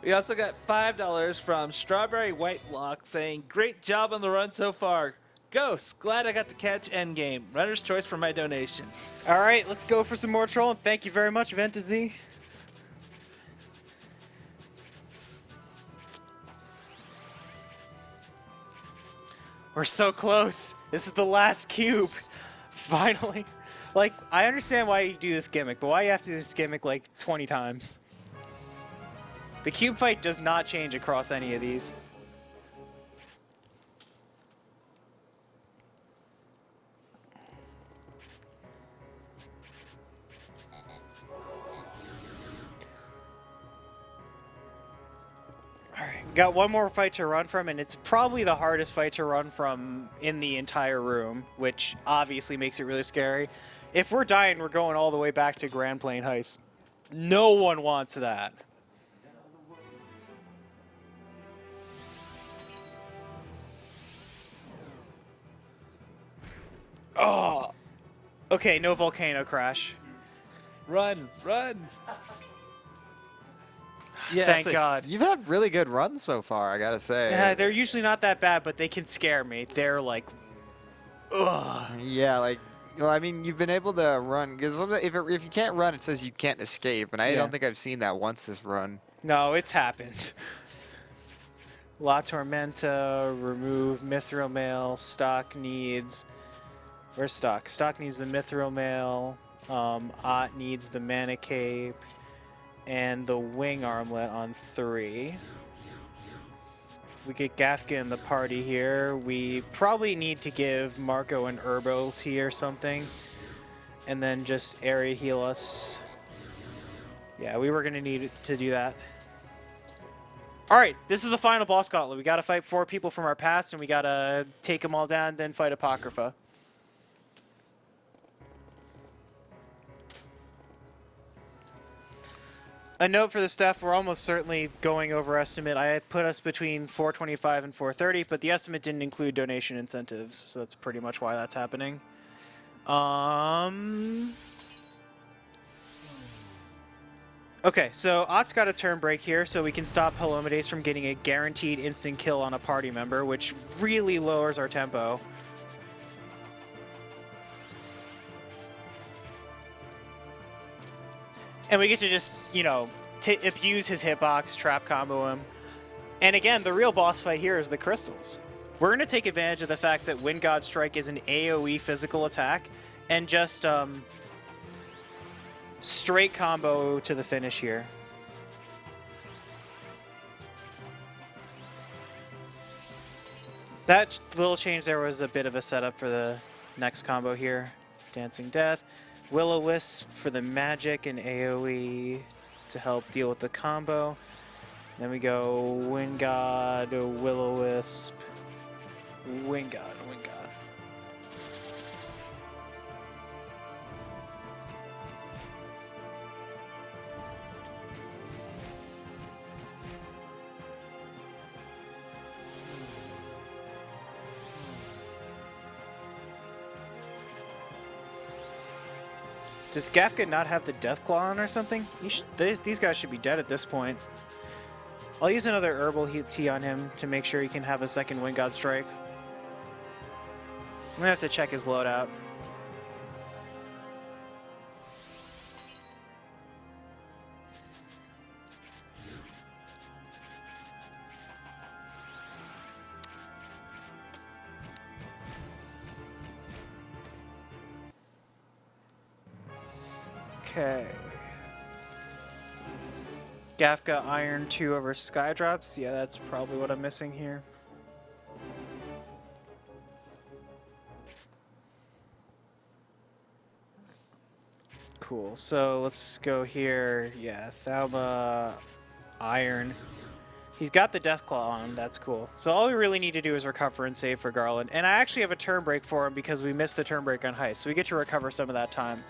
We also got $5 from Strawberry White Block saying, great job on the run so far. Ghost, glad I got to catch Endgame. Runner's choice for my donation. All right, let's go for some more trolling. Thank you very much, Ventazy. We're so close. This is the last cube. Finally. Like, I understand why you do this gimmick, but why you have to do this gimmick like 20 times? The cube fight does not change across any of these. Alright, we got one more fight to run from, and it's probably the hardest fight to run from in the entire room, which obviously makes it really scary. If we're dying, we're going all the way back to Grand Plain Heist. No one wants that. Oh! Okay, no volcano crash. Run, run. Yeah, Thank God. You've had really good runs so far, I gotta say. Yeah, they're usually not that bad, but they can scare me. They're like, ugh. Yeah, like, well, I mean, you've been able to run because if you can't run, it says you can't escape, and I Yeah. don't think I've seen that once this run. No, it's happened. La Tormenta, remove Mithril Mail, stock needs... Where's stock? Stock needs the Mithril Mail, Ott needs the Mana Cape, and the Wing Armlet on 3. We get Gafka in the party here. We probably need to give Marco an Herbal Tea or something, and then just area heal us. Yeah, we were going to need to do that. Alright, this is the final boss gauntlet. We gotta fight 4 people from our past, and we gotta take them all down, then fight Apocrypha. A note for the staff, we're almost certainly going over estimate. I put us between 425 and 430, but the estimate didn't include donation incentives, so that's pretty much why that's happening. Okay, so Ott's got a turn break here, so we can stop Helomades from getting a guaranteed instant kill on a party member, which really lowers our tempo. And we get to just, you know, abuse his hitbox, trap combo him. And again, the real boss fight here is the crystals. We're going to take advantage of the fact that Wind God Strike is an AoE physical attack, and just straight combo to the finish here. That little change there was a bit of a setup for the next combo here. Dancing Death. Will-O-Wisp for the magic and AoE to help deal with the combo. Then we go Wind God, Will-O-Wisp, Wind God, Wind God. Does Gafka not have the Deathclaw on or something? These guys should be dead at this point. I'll use another Herbal Tea on him to make sure he can have a second Wind God Strike. I'm gonna have to check his loadout. Okay. Gafka Iron 2 over Skydrops. Yeah, that's probably what I'm missing here. Cool. So let's go here. Yeah, Thalma Iron. He's got the Deathclaw on. That's cool. So all we really need to do is recover and save for Garland. And I actually have a turn break for him because we missed the turn break on Heist. So we get to recover some of that time.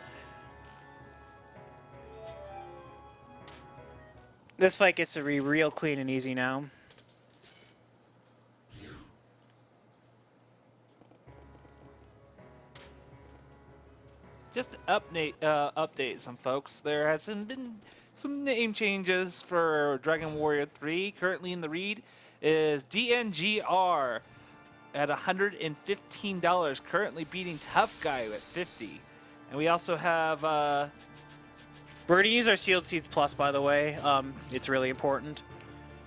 This fight gets to be real clean and easy now. Just to update some folks. There has been some name changes for Dragon Warrior 3. Currently in the read is DNGR at $115, currently beating Tough Guy at $50. And we also have We're going to use our Sealed Seeds Plus, by the way. It's really important.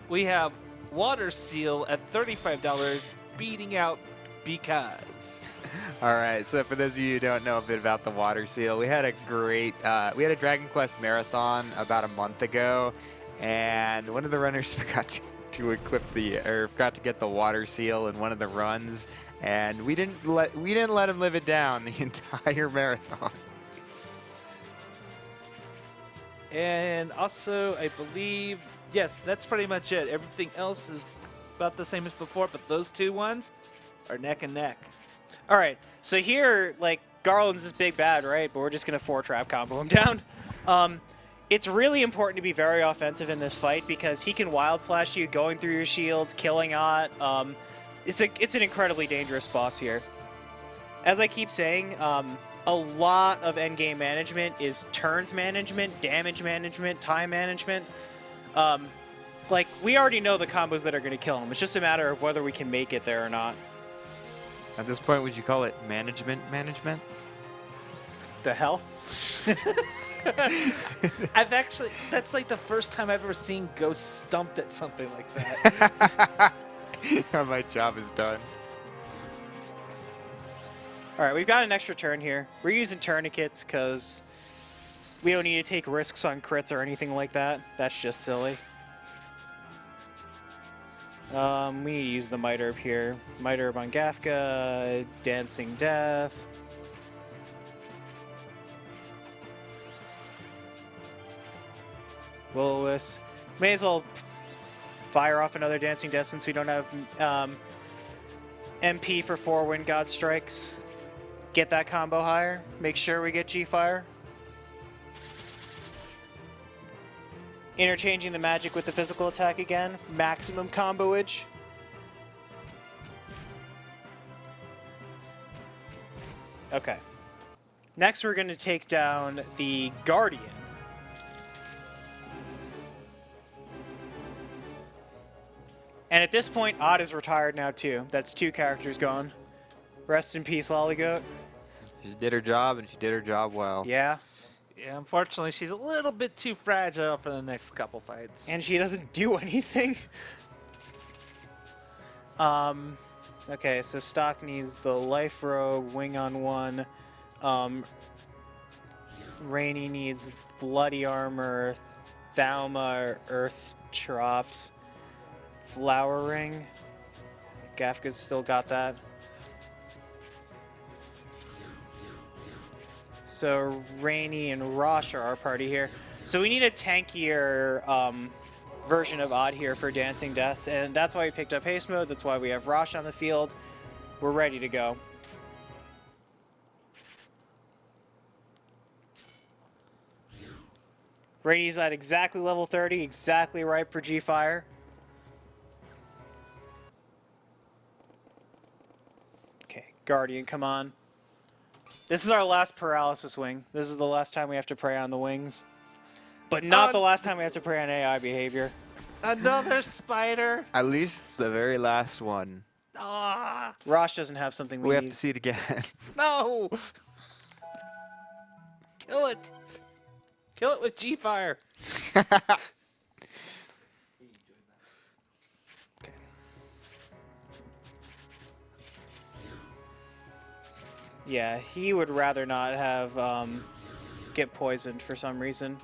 we have Water Seal at $35, beating out Because. All right, so for those of you who don't know a bit about the Water Seal, we had a great, we had a Dragon Quest marathon about a month ago, and one of the runners forgot to equip forgot to get the Water Seal in one of the runs, and we didn't let him live it down the entire marathon. And also, I believe, yes, that's pretty much it. Everything else is about the same as before, but those two ones are neck and neck. All right, so here, like, Garland's this big bad, right? But we're just going to 4-trap combo him down. It's really important to be very offensive in this fight because he can Wild Slash you, going through your shields, killing Ott. It's an incredibly dangerous boss here. As I keep saying, a lot of endgame management is turns management, damage management, time management. Like, we already know the combos that are going to kill him. It's just a matter of whether we can make it there or not. At this point, would you call it management? The hell? That's like the first time I've ever seen Ghost stumped at something like that. My job is done. All right, we've got an extra turn here. We're using tourniquets because we don't need to take risks on crits or anything like that. That's just silly. We need to use the Might Herb here. Might Herb on Gafka, Dancing Death. Will-O-Wisp. May as well fire off another Dancing Death since we don't have MP for 4 Wind God Strikes. Get that combo higher. Make sure we get G-Fire. Interchanging the magic with the physical attack again. Maximum comboage. Okay. Next, we're going to take down the Guardian. And at this point, Ott is retired now, too. That's 2 characters gone. Rest in peace, Lollygoat. She did her job, and she did her job well. Yeah. Yeah, unfortunately, she's a little bit too fragile for the next couple fights. And she doesn't do anything. Okay, so stock needs the Life Robe, Wing on 1. Rainy needs Bloody Armor, Thalma, Earth Chops, Flowering. Gafka's still got that. So Rainy and Rosh are our party here. So we need a tankier version of Odd here for Dancing Deaths, and that's why we picked up Haste Mode. That's why we have Rosh on the field. We're ready to go. Rainy's at exactly level 30, exactly right for G-Fire. Okay, Guardian, come on. This is our last paralysis wing. This is the last time we have to prey on the wings. But not the last time we have to prey on AI behavior. Another spider. At least it's the very last one. Ah, Rosh doesn't have something We we have need. to see it again. no. Kill it. Kill it with G-Fire. Yeah, he would rather not have get poisoned for some reason.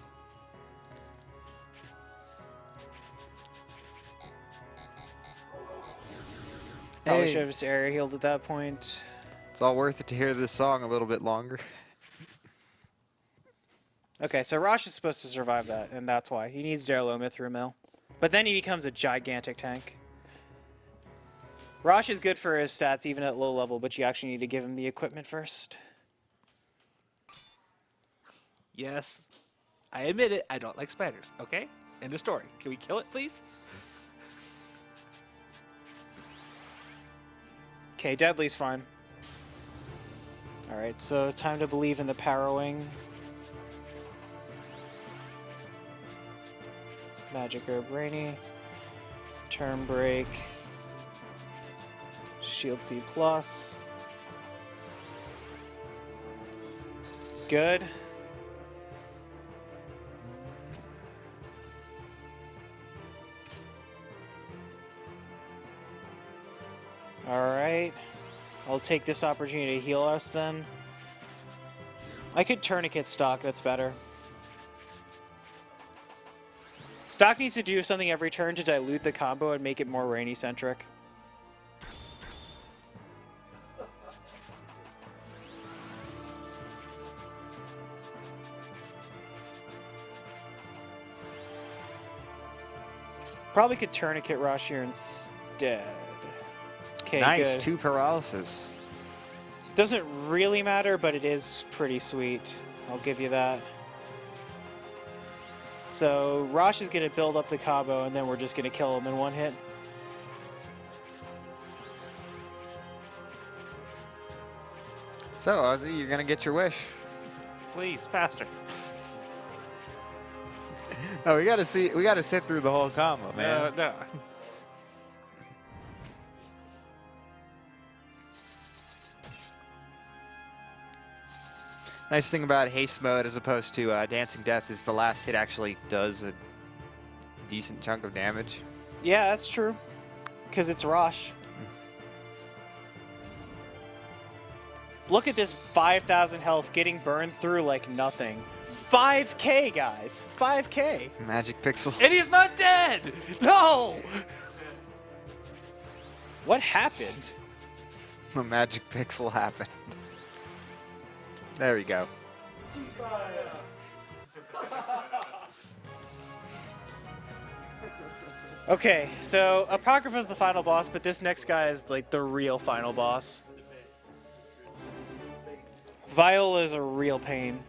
Probably Hey. should have just area healed at that point. It's all worth it to hear this song a little bit longer. Okay, so Rosh is supposed to survive that, and that's why. He needs Darlow Mithril Mill. But then he becomes a gigantic tank. Rosh is good for his stats even at low level, but you actually need to give him the equipment first. Yes. I admit it. I don't like spiders. Okay? End of story. Can we kill it, please? Okay, Deadly's fine. Alright, so time to believe in the Power Wing. Magic Herb Rainy. Turn Break. Shield C+. Good. Alright. I'll take this opportunity to heal us then. I could Tourniquet stock, that's better. Stock needs to do something every turn to dilute the combo and make it more Rainy-centric. Probably could Tourniquet Rush here instead. Okay, Nice, good. 2 paralysis. Doesn't really matter, but it is pretty sweet. I'll give you that. So Rosh is going to build up the combo, and then we're just going to kill him in one hit. So, Ozzy, you're gonna get your wish. Please, faster. No, we gotta sit through the whole combo, man. No. Nice thing about haste mode as opposed to Dancing Death is the last hit actually does a decent chunk of damage. Yeah, that's true. Because it's Rosh. Look at this 5,000 health getting burned through like nothing. 5K, guys. 5K. Magic Pixel. And he's not dead! No! What happened? The Magic Pixel happened. There we go. Okay, so Apocrypha's the final boss, but this next guy is like the real final boss. Viola is a real pain.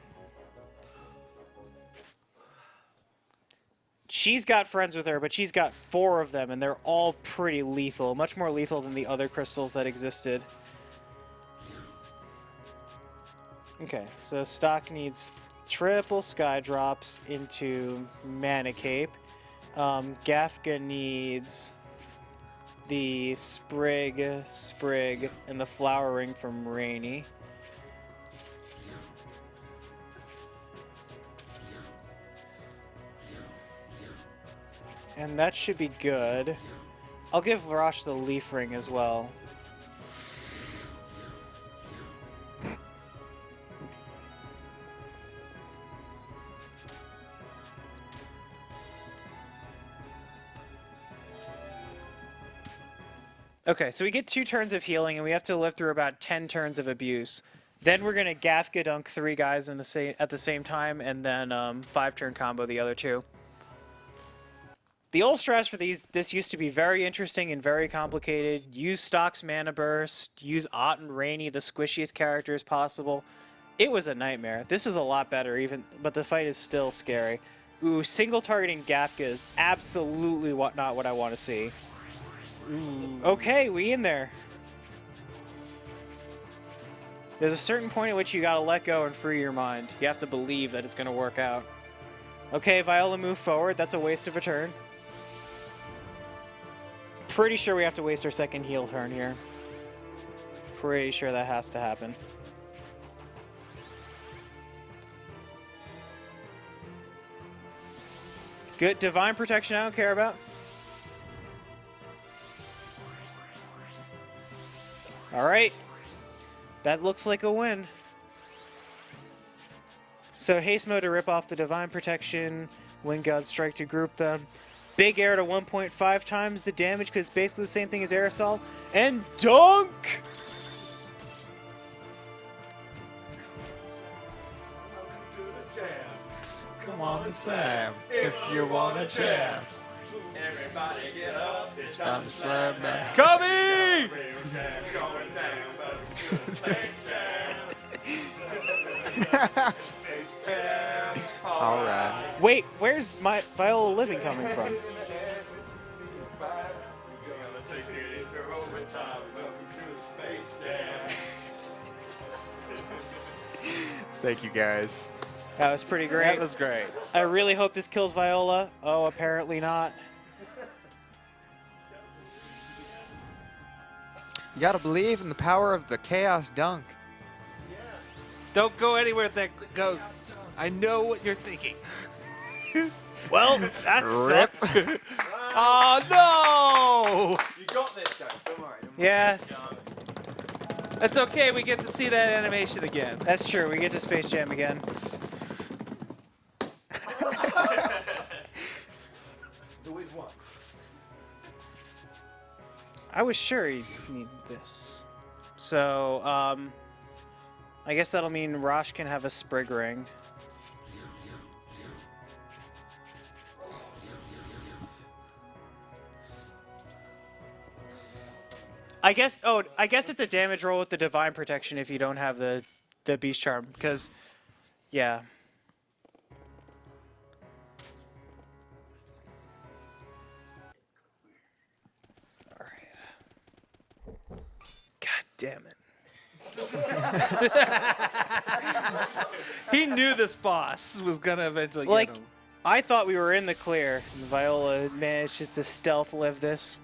She's got friends with her, but she's got 4 of them, and they're all pretty lethal. Much more lethal than the other crystals that existed. Okay, so stock needs triple sky drops into Mana Cape. Gafka needs the Sprig, and the Flowering from Rainy. And that should be good. I'll give Rosh the Leaf Ring as well. Okay, so we get 2 turns of healing, and we have to live through about 10 turns of abuse. Then we're gonna Gafka dunk 3 guys in at the same time, and then 5-turn combo the other 2. The old strats for this used to be very interesting and very complicated. Use Stock's Mana Burst, use Ott and Rainy, the squishiest characters possible. It was a nightmare. This is a lot better, but the fight is still scary. Ooh, single targeting Gafka is absolutely not what I want to see. Ooh. Okay, we in there. There's a certain point at which you gotta let go and free your mind. You have to believe that it's gonna work out. Okay, Viola move forward. That's a waste of a turn. Pretty sure we have to waste our second heal turn here. Pretty sure that has to happen. Good. Divine Protection I don't care about. Alright. That looks like a win. So haste mode to rip off the Divine Protection. Wind God Strike to group them. Big air to 1.5 times the damage because it's basically the same thing as aerosol. And dunk! Welcome to the jam. Come on and slam if you want to jam. Everybody get up. It's Time to slam now. Coming! Real jam going down. Welcome to the Space Jam. Space Jam. All right. Wait, where's my Viola Living coming from? We're gonna take it into overtime. Welcome to the Space Jam. Thank you, guys. That was pretty great. That was great. I really hope this kills Viola. Oh, apparently not. You gotta believe in the power of the Chaos Dunk. Don't go anywhere that goes. I know what you're thinking. Well, that sucked. Oh no! You got this, guys. Don't worry. Yes, It's okay. We get to see that animation again. that's true. We get to Space Jam again. Always one. I was sure he'd need this. So, I guess that'll mean Rosh can have a Sprig Ring. I guess it's a damage roll with the Divine Protection if you don't have the Beast Charm, because, yeah. Alright. God damn it. He knew this boss was gonna eventually Like, get him. I thought we were in the clear. And Viola managed just to stealth live this.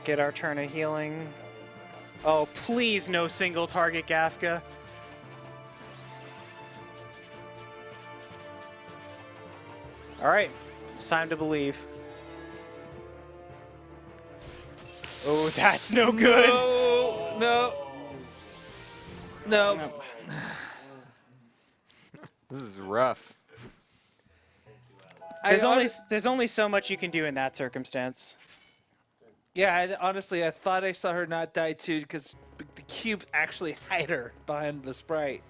Get our turn of healing. Oh, please no single target Gafka. Alright, it's time to believe. Oh, that's no good. No. No. This is rough. There's only so much you can do in that circumstance. Yeah, honestly, I thought I saw her not die too because the cube actually hid her behind the sprite.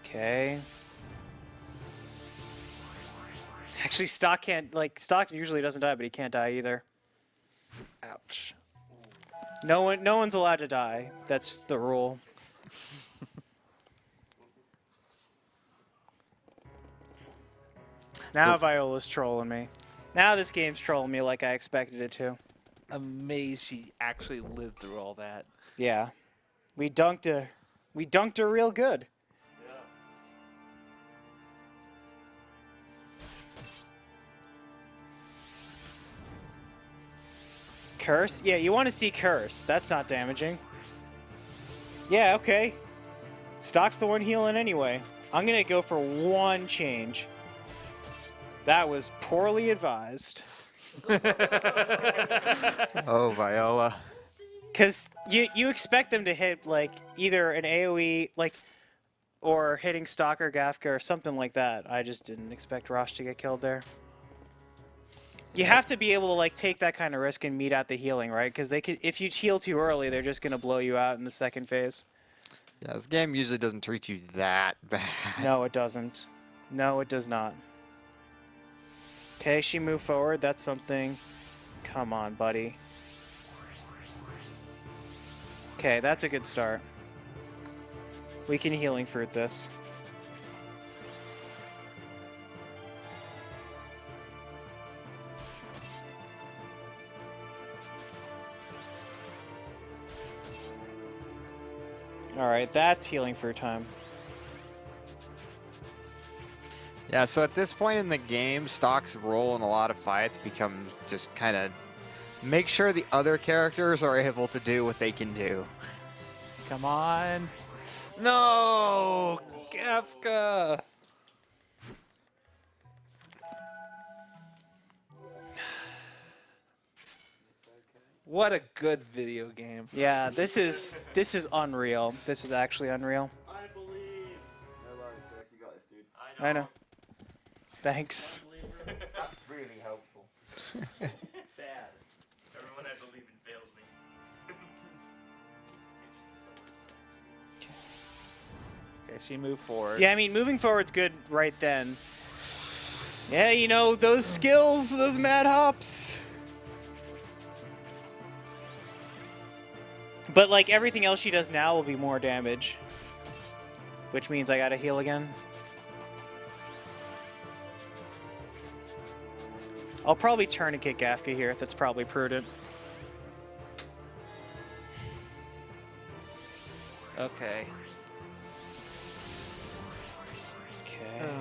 Okay. Actually, Stock Stock usually doesn't die, but he can't die either. Ouch. No one's allowed to die. That's the rule. Now Viola's trolling me. Now this game's trolling me like I expected it to. Amazed she actually lived through all that. Yeah. We dunked her real good. Curse? Yeah, you want to see Curse. That's not damaging. Yeah, okay. Stock's the one healing anyway. I'm gonna go for one change. That was poorly advised. Oh, Viola. Because you expect them to hit, like, either an AoE, like, or hitting Stock or Gafka or something like that. I just didn't expect Rosh to get killed there. You have to be able to, like, take that kind of risk and meet out the healing, right? Because they could, if you heal too early, they're just going to blow you out in the second phase. Yeah, this game usually doesn't treat you that bad. No, it doesn't. No, it does not. Okay, she moved forward. That's something. Come on, buddy. Okay, that's a good start. We can healing fruit this. Alright, that's healing fruit time. Yeah, so at this point in the game, Stock's role in a lot of fights becomes just kind of make sure the other characters are able to do what they can do. Come on. No! Kafka! What a good video game. Yeah, this is unreal. This is actually unreal. I believe. No worries, Chris. You got this, dude. I know. Thanks. That's really helpful. Bad. Everyone I believe in fails me. Okay, she moved forward. Yeah, I mean, moving forward's good right then. Yeah, you know, those skills, those mad hops. But, like, everything else she does now will be more damage. Which means I gotta heal again. I'll probably tourniquet Gafka here. That's probably prudent. Okay. Okay.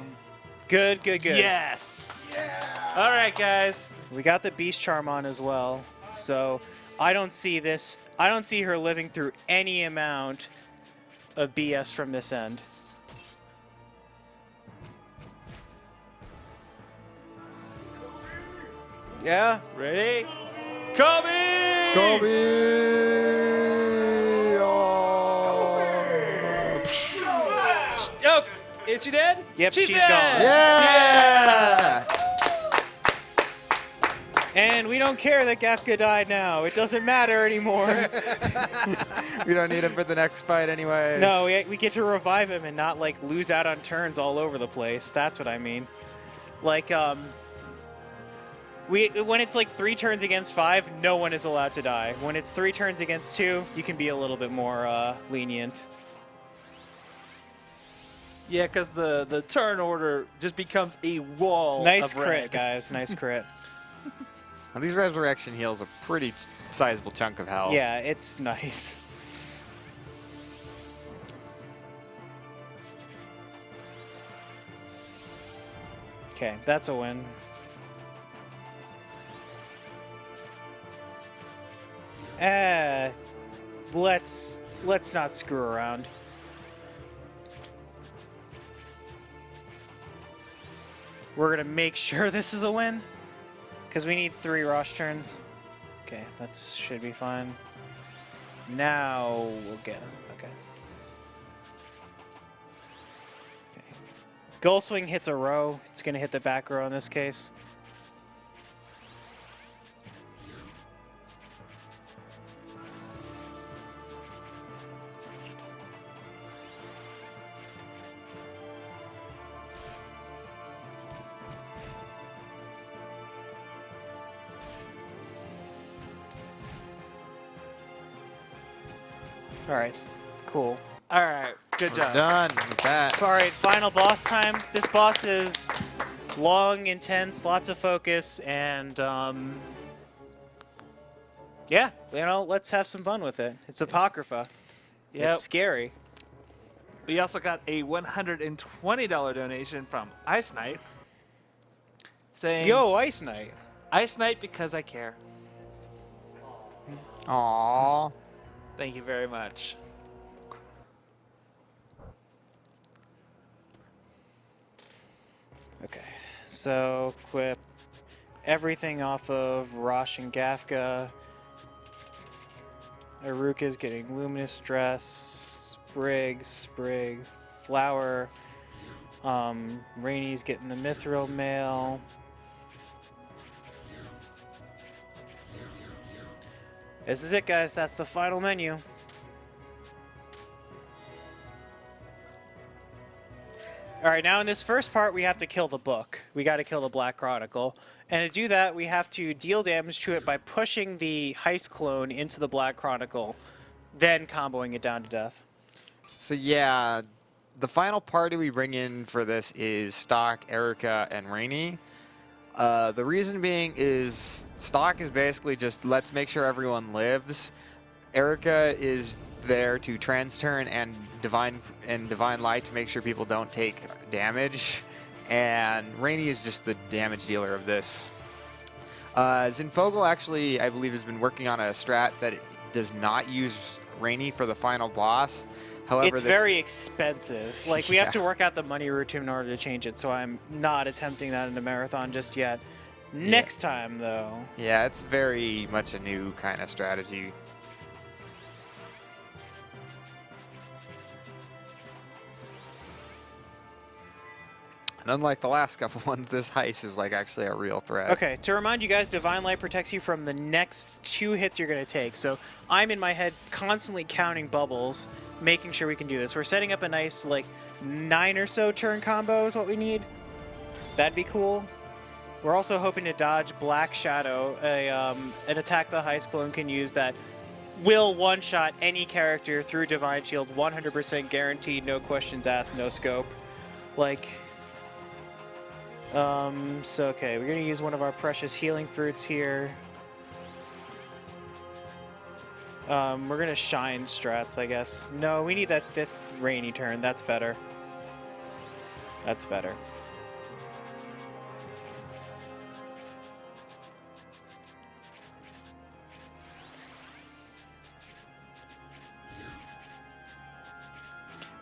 Good, good, good. Yes! All right, guys. We got the Beast Charm on as well. So I don't see this. I don't see her living through any amount of BS from this end. Yeah. Ready? Kobe! Kobe! Oh. Oh, is she dead? Yep, she's dead! gone. Yeah! And we don't care that Gafka died now. It doesn't matter anymore. We don't need him for the next fight anyways. No, we get to revive him and not, like, lose out on turns all over the place. That's what I mean. Like, when it's like 3 turns against 5, no one is allowed to die. When it's 3 turns against 2, you can be a little bit more lenient. Yeah, because the turn order just becomes a wall. Nice of crit, red. guys. Nice crit. Now, these resurrection heals a pretty sizable chunk of health. Yeah, it's nice. Okay, that's a win. Let's not screw around. We're gonna make sure this is a win, because we need 3 Rosh turns. Okay, that should be fine. Now we'll get him. Okay. Okay. Goal swing hits a row. It's gonna hit the back row in this case. All right, cool. All right, good job. Done with that. All right, final boss time. This boss is long, intense, lots of focus, and yeah, you know, let's have some fun with it. It's Apocrypha. Yep. It's scary. We also got a $120 donation from Ice Knight saying, Yo, Ice Knight. Ice Knight because I care. Aww. Thank you very much. Okay, so equip everything off of Rosh and Gafka. Aruka's getting Luminous Dress, Sprig, Flower. Rainy's getting the Mithril Mail. This is it, guys. That's the final menu. Alright, now in this first part, we have to kill the book. We gotta kill the Black Chronicle. And to do that, we have to deal damage to it by pushing the Heist clone into the Black Chronicle, then comboing it down to death. So yeah, the final party we bring in for this is Stock, Erica, and Rainy. The reason being is Stock is basically just let's make sure everyone lives. Erica is there to trans-turn and divine light to make sure people don't take damage, and Rainy is just the damage dealer of this. Zinfogel actually, I believe, has been working on a strat that does not use Rainy for the final boss. However, It's very expensive. Like, we have to work out the money routine in order to change it, so I'm not attempting that in a marathon just yet. Next time, though. Yeah, it's very much a new kind of strategy. And unlike the last couple ones, this heist is like actually a real threat. Okay, to remind you guys, Divine Light protects you from the next 2 hits you're going to take. So I'm in my head constantly counting bubbles, making sure we can do this. We're setting up a nice, like, 9 or so turn combo is what we need. That'd be cool. We're also hoping to dodge Black Shadow, an attack the Heist clone can use that will one-shot any character through Divine Shield, 100% guaranteed, no questions asked, no scope. Like... so okay, we're gonna use one of our precious healing fruits here. We're gonna shine strats, I guess. No, we need that 5th rainy turn. That's better. That's better.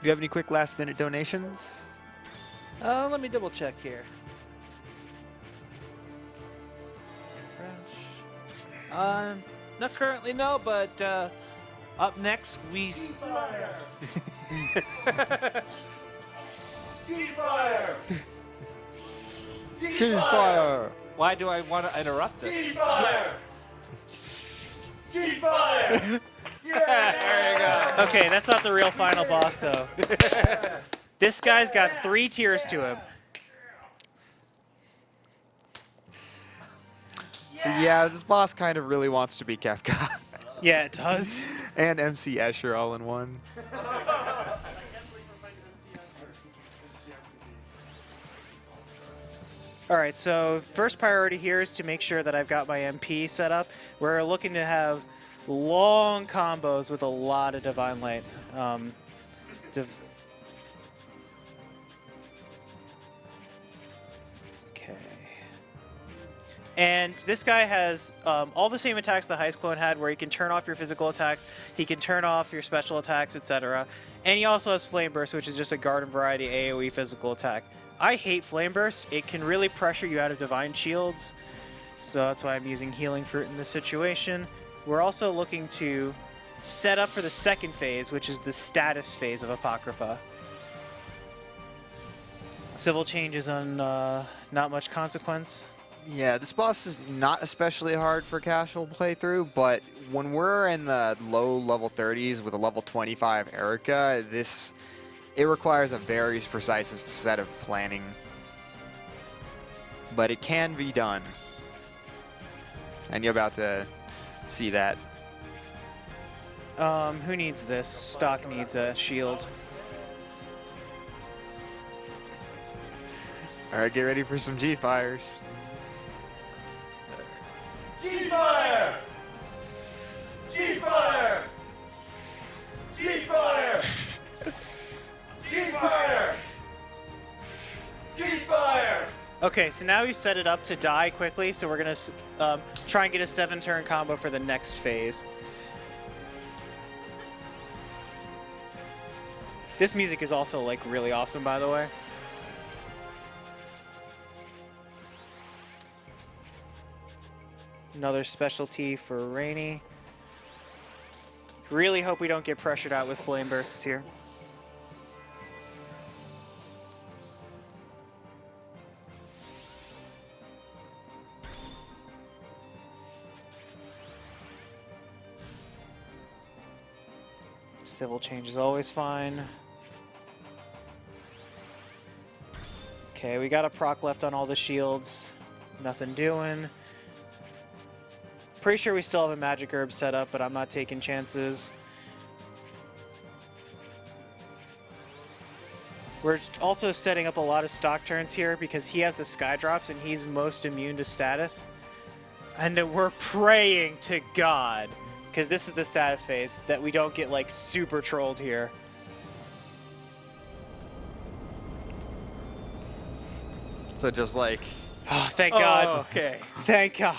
Do you have any quick last-minute donations? Let me double check here. Not currently, no, but up next we. Fire! Fire! Fire! Why do I want to interrupt this? Fire! Fire! There you go. Okay, that's not the real final boss, though. This guy's got 3 tiers to him. So yeah, this boss kind of really wants to be Kefka. Yeah, it does. And MC Escher all in one. Alright, so first priority here is to make sure that I've got my MP set up. We're looking to have long combos with a lot of Divine Light. Okay. And this guy has all the same attacks the Heist clone had, where he can turn off your physical attacks, he can turn off your special attacks, etc. And he also has Flame Burst, which is just a garden variety AoE physical attack. I hate Flame Burst. It can really pressure you out of Divine Shields, so that's why I'm using Healing Fruit in this situation. We're also looking to set up for the second phase, which is the status phase of Apocrypha. Civil change is on not much consequence. Yeah, this boss is not especially hard for casual playthrough, but when we're in the low level 30s with a level 25 Erica, it requires a very precise set of planning. But it can be done. And you're about to see that. Who needs this? Stock needs a shield. Alright, get ready for some G-Fires. G-Fire! G-Fire! G-Fire! G-Fire! G-Fire! Okay, so now we've set it up to die quickly, so we're going to try and get a 7-turn combo for the next phase. This music is also, like, really awesome, by the way. Another specialty for Rainy. Really hope we don't get pressured out with flame bursts here. Civil change is always fine. Okay, we got a proc left on all the shields. Nothing doing. Pretty sure we still have a magic herb set up, but I'm not taking chances. We're also setting up a lot of stock turns here because he has the sky drops and he's most immune to status. And we're praying to God, because this is the status phase, that we don't get like super trolled here. So just like, Oh, thank God. Oh, okay. Thank God.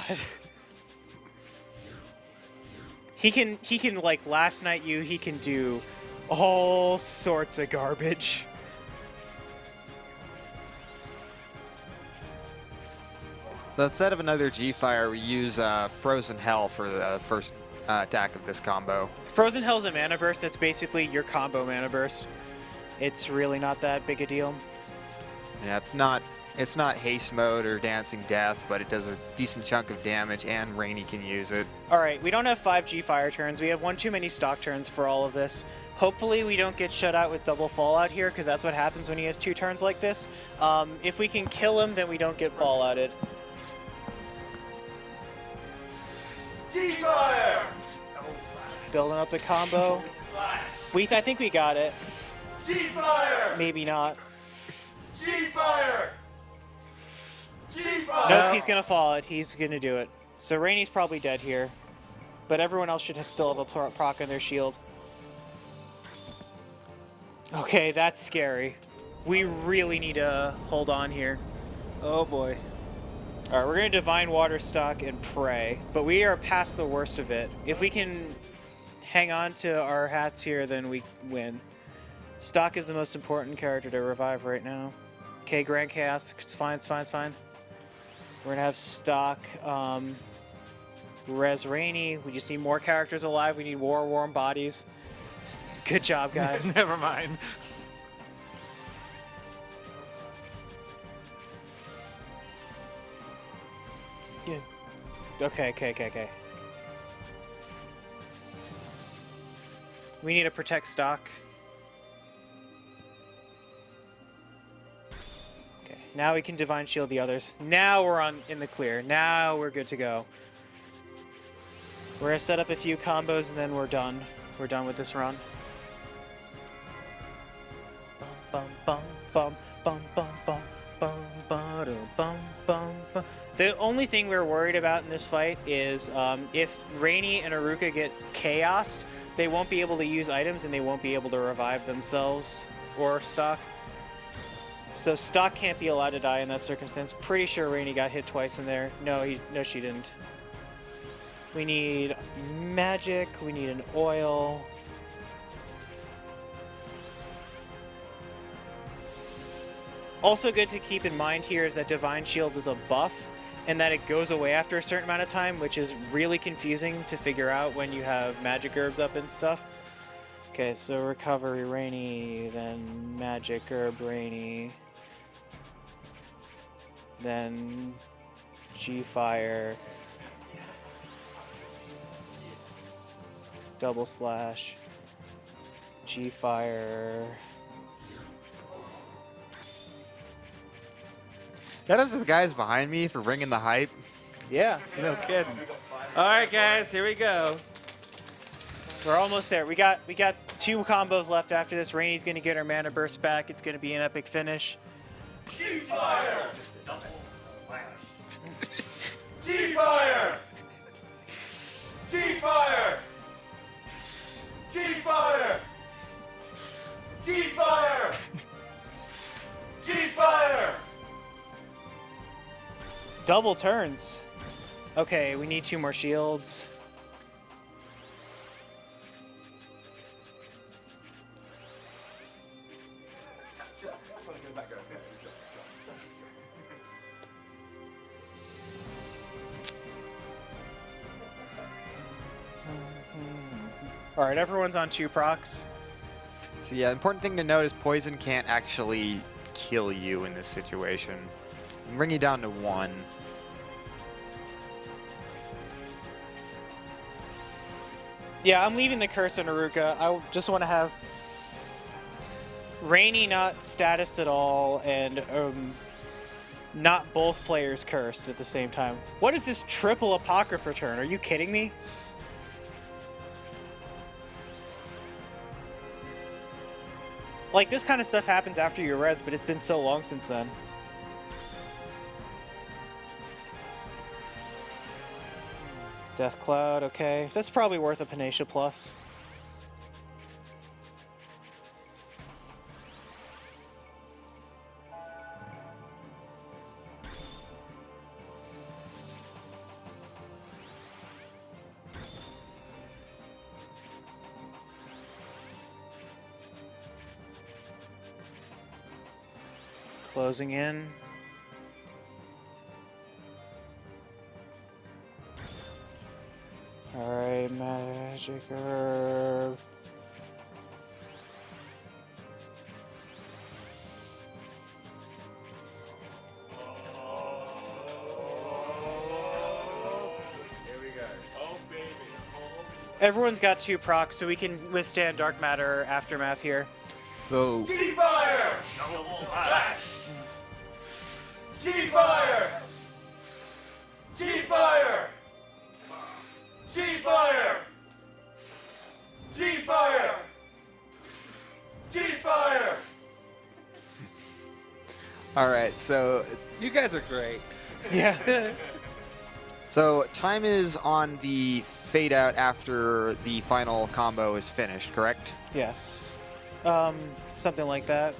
He can like last night he can do all sorts of garbage. so instead of another G-Fire, we use Frozen Hell for the first attack of this combo. Frozen Hell's a mana burst that's basically your combo mana burst. It's really not that big a deal. Yeah, it's not haste mode or dancing death, but it does a decent chunk of damage, and Rainy can use it. All right, we don't have 5 G-Fire turns. We have one too many stock turns for all of this. Hopefully we don't get shut out with double Fallout here, because that's what happens when he has 2 turns like this. If we can kill him, then we don't get Fallouted. G-Fire! Building up the combo. I think we got it. G-Fire! Maybe not. G-Fire! G-Fire! Nope, he's gonna fall it. He's gonna do it. So Rainy's probably dead here, but everyone else should still have a proc on their shield. Okay, that's scary. We really need to hold on here. Oh boy. All right, we're gonna Divine Water Stock and pray, but we are past the worst of it. If we can hang on to our hats here, then we win. Stock is the most important character to revive right now. Okay, Grand Chaos, it's fine, it's fine, it's fine. We're gonna have Stock, Res Rainy. We just need more characters alive. We need war-worn bodies. Good job, guys. Never mind. Yeah. Okay. We need to protect Stock. Okay, now we can Divine Shield the others. Now we're in the clear. Now we're good to go. We're gonna set up a few combos and then we're done. We're done with this run. Bum bum bum bum bum bum bum bum bum bum bum. The only thing we're worried about in this fight is if Rainy and Aruka get chaosed, they won't be able to use items and they won't be able to revive themselves or Stock. So Stock can't be allowed to die in that circumstance. Pretty sure Rainy got hit twice in there. No, she didn't. We need magic. We need an oil. Also good to keep in mind here is that Divine Shield is a buff and that it goes away after a certain amount of time, which is really confusing to figure out when you have magic herbs up and stuff. Okay, so recovery Rainy, then magic herb Rainy, then G-Fire, double slash, G-Fire. Shout out to the guys behind me for bringing the hype. Yeah, No kidding. All right, guys, here we go. we're almost there. We got 2 combos left after this. Rainy's gonna get her mana burst back. It's gonna be an epic finish. G-Fire! G-Fire! G-Fire! G-Fire! G-Fire! G-Fire! Double turns. Okay, we need 2 more shields. All right, everyone's on 2 procs. So yeah, important thing to note is poison can't actually kill you in this situation. It can bring you down to 1. Yeah, I'm leaving the curse on Aruka. I just want to have Rainy not statused at all, and not both players cursed at the same time. What is this triple Apocrypha turn? Are you kidding me? Like, this kind of stuff happens after your res, but it's been so long since then. Death Cloud, okay. That's probably worth a Panacea Plus. Closing in. Alright, Magic Herb. Here we go. Oh, baby. Oh, Everyone's got 2 procs, so we can withstand Dark Matter Aftermath here. So G-Fire! double slash. G-Fire! G-Fire! G-Fire! G-Fire! G-Fire! all right, so You guys are great. Yeah. so time is on the fade out after the final combo is finished, correct? Yes. Something like that.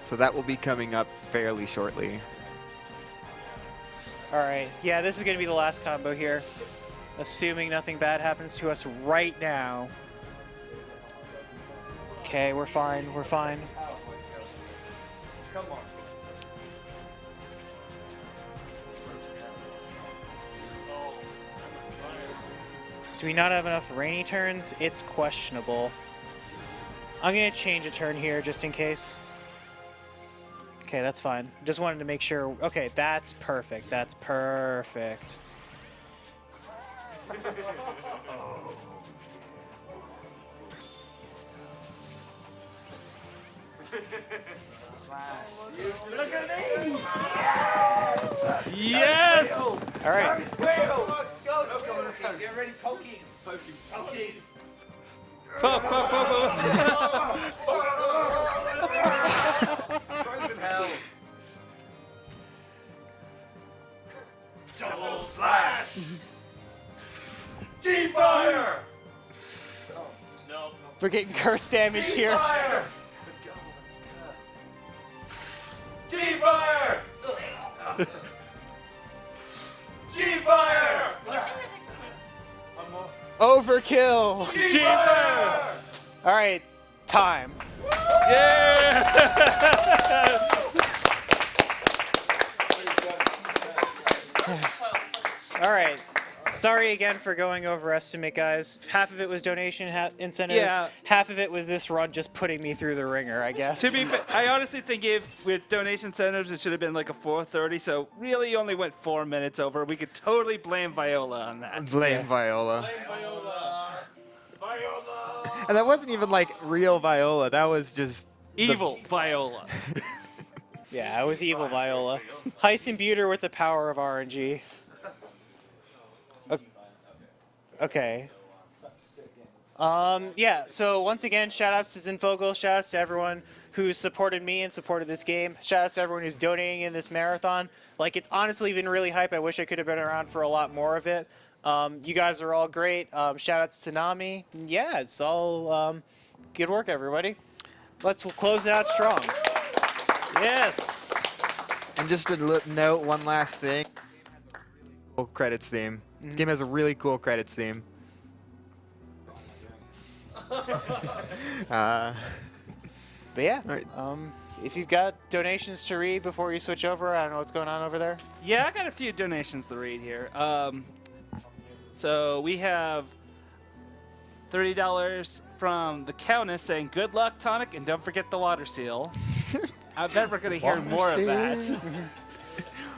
So that will be coming up fairly shortly. Alright, yeah, this is going to be the last combo here. Assuming nothing bad happens to us right now. Okay, we're fine, we're fine. Come on. Do we not have enough rainy turns? It's questionable. I'm going to change a turn here just in case. Okay, that's fine. Just wanted to make sure. Okay, that's perfect. That's perfect. Look at me! Yes! All right. Wheel! Get ready, pokies! Pokies! Poke, poke, poke, poke. Frozen hell! Double slash. G-Fire! No. We're getting curse damage here. G-Fire! G-Fire! G-Fire! One more. Overkill. G-Fire! All right, time. Yeah! All right. Sorry again for going overestimate, guys. Half of it was donation incentives. Yeah. Half of it was this run just putting me through the ringer, I guess. To be fair, I honestly think if with donation centers it should have been like a 4:30. So really, you only went 4 minutes over. We could totally blame Viola on that. Blame Viola. Viola. Viola. And that wasn't even like real Viola. That was just Evil Viola. Yeah, I was evil Viola. Heist and Buter with the power of RNG. Okay. Yeah, so once again, shout-outs to Zinfogel, shout-outs to everyone who's supported me and supported this game. Shout-outs to everyone who's donating in this marathon. Like, it's honestly been really hype. I wish I could have been around for a lot more of it. You guys are all great. Shout-outs to Nami. Yeah, it's all good work, everybody. Let's close it out strong. Yes. And just to note one last thing. Cool credits theme. This game has a really cool credits theme. But yeah, Right. if you've got donations to read before you switch over, I don't know what's going on over there. Yeah, I got a few donations to read here. So we have $30 from the Countess saying, "Good luck, Tonic, and don't forget the water seal." I bet we're gonna hear Water more of that. seal.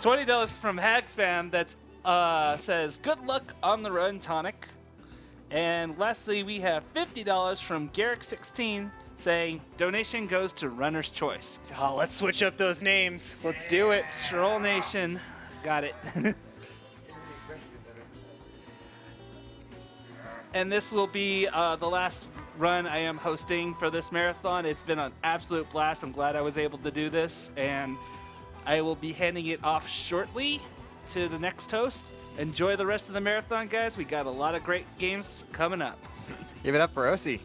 $20 from Hagspam that says, "Good luck on the run, Tonic." And lastly, we have $50 from Garrick16 saying, "Donation goes to Runner's Choice." Oh, let's switch up those names. Let's do it. Troll Nation, got it. And this will be the last run I am hosting for this marathon. It's been an absolute blast. I'm glad I was able to do this, and I will be handing it off shortly to the next host. Enjoy the rest of the marathon, guys. We got a lot of great games coming up. Give it up for Osi.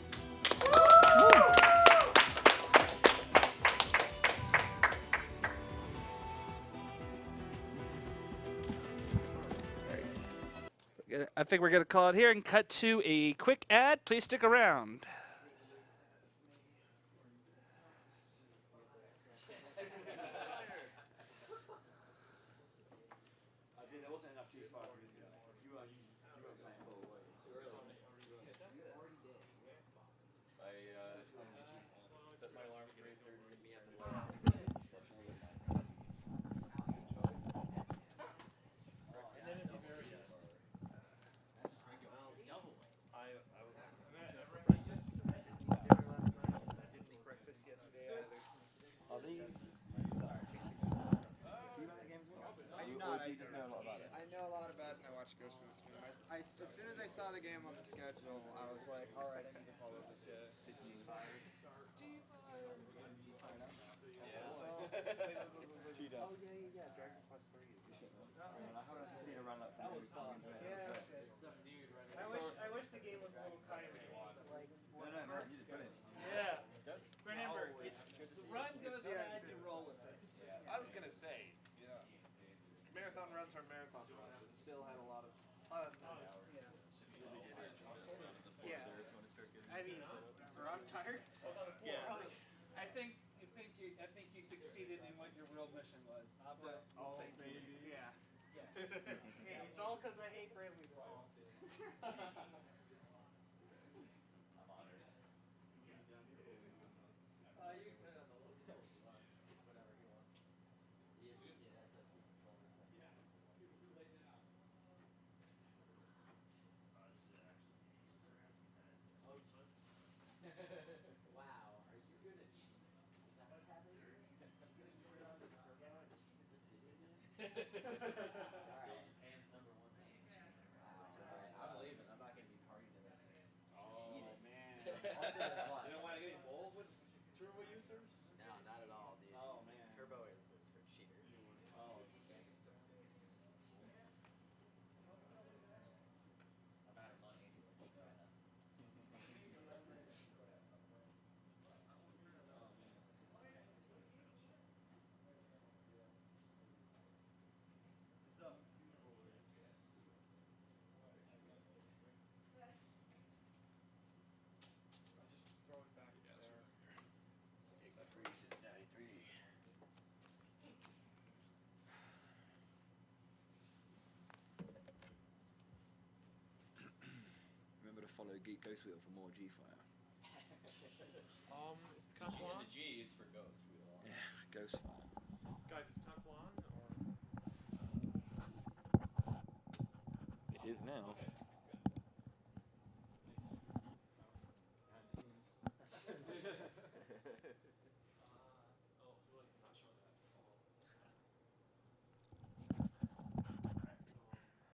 I think we're going to call it here and cut to a quick ad. Please stick around. Dude, there wasn't enough G5 for this guy. You were playing full away. Set my alarm for 8:30. Are these? Do you know the game as well? I do Or not. do you just know a lot about it? I know a lot about it, and I watch Ghostwheel stream. As soon as I saw the game on the schedule, I was like, all right, I need to follow this guy. Oh yeah, Dragon Quest 3 is the shit. I haven't actually seen a run like that. That was fun. I wish the game was a little kinder. Like, No, man, you just got it. Yeah. Remember, the run goes ahead, you roll with it. I was gonna say, marathon runs are marathon runs. It still had a lot of fun. yeah. I mean, I'm tired. Yeah. I think you succeeded in what your real mission was. Thank you. Yeah. Hey, it's all because I hate Bravely Default. I'm leaving. I'm not gonna be partying to this. Oh man. You don't want to get involved with turbo users? No, not at all, dude. Oh man. Turbo is for cheaters. Oh. I'm out of money. Remember to follow Geek Ghostwheel for more G-Fire. Is the console on? And the G is for Ghostwheel. Yeah, Ghostfire. Guys, is console on? Or... It is now.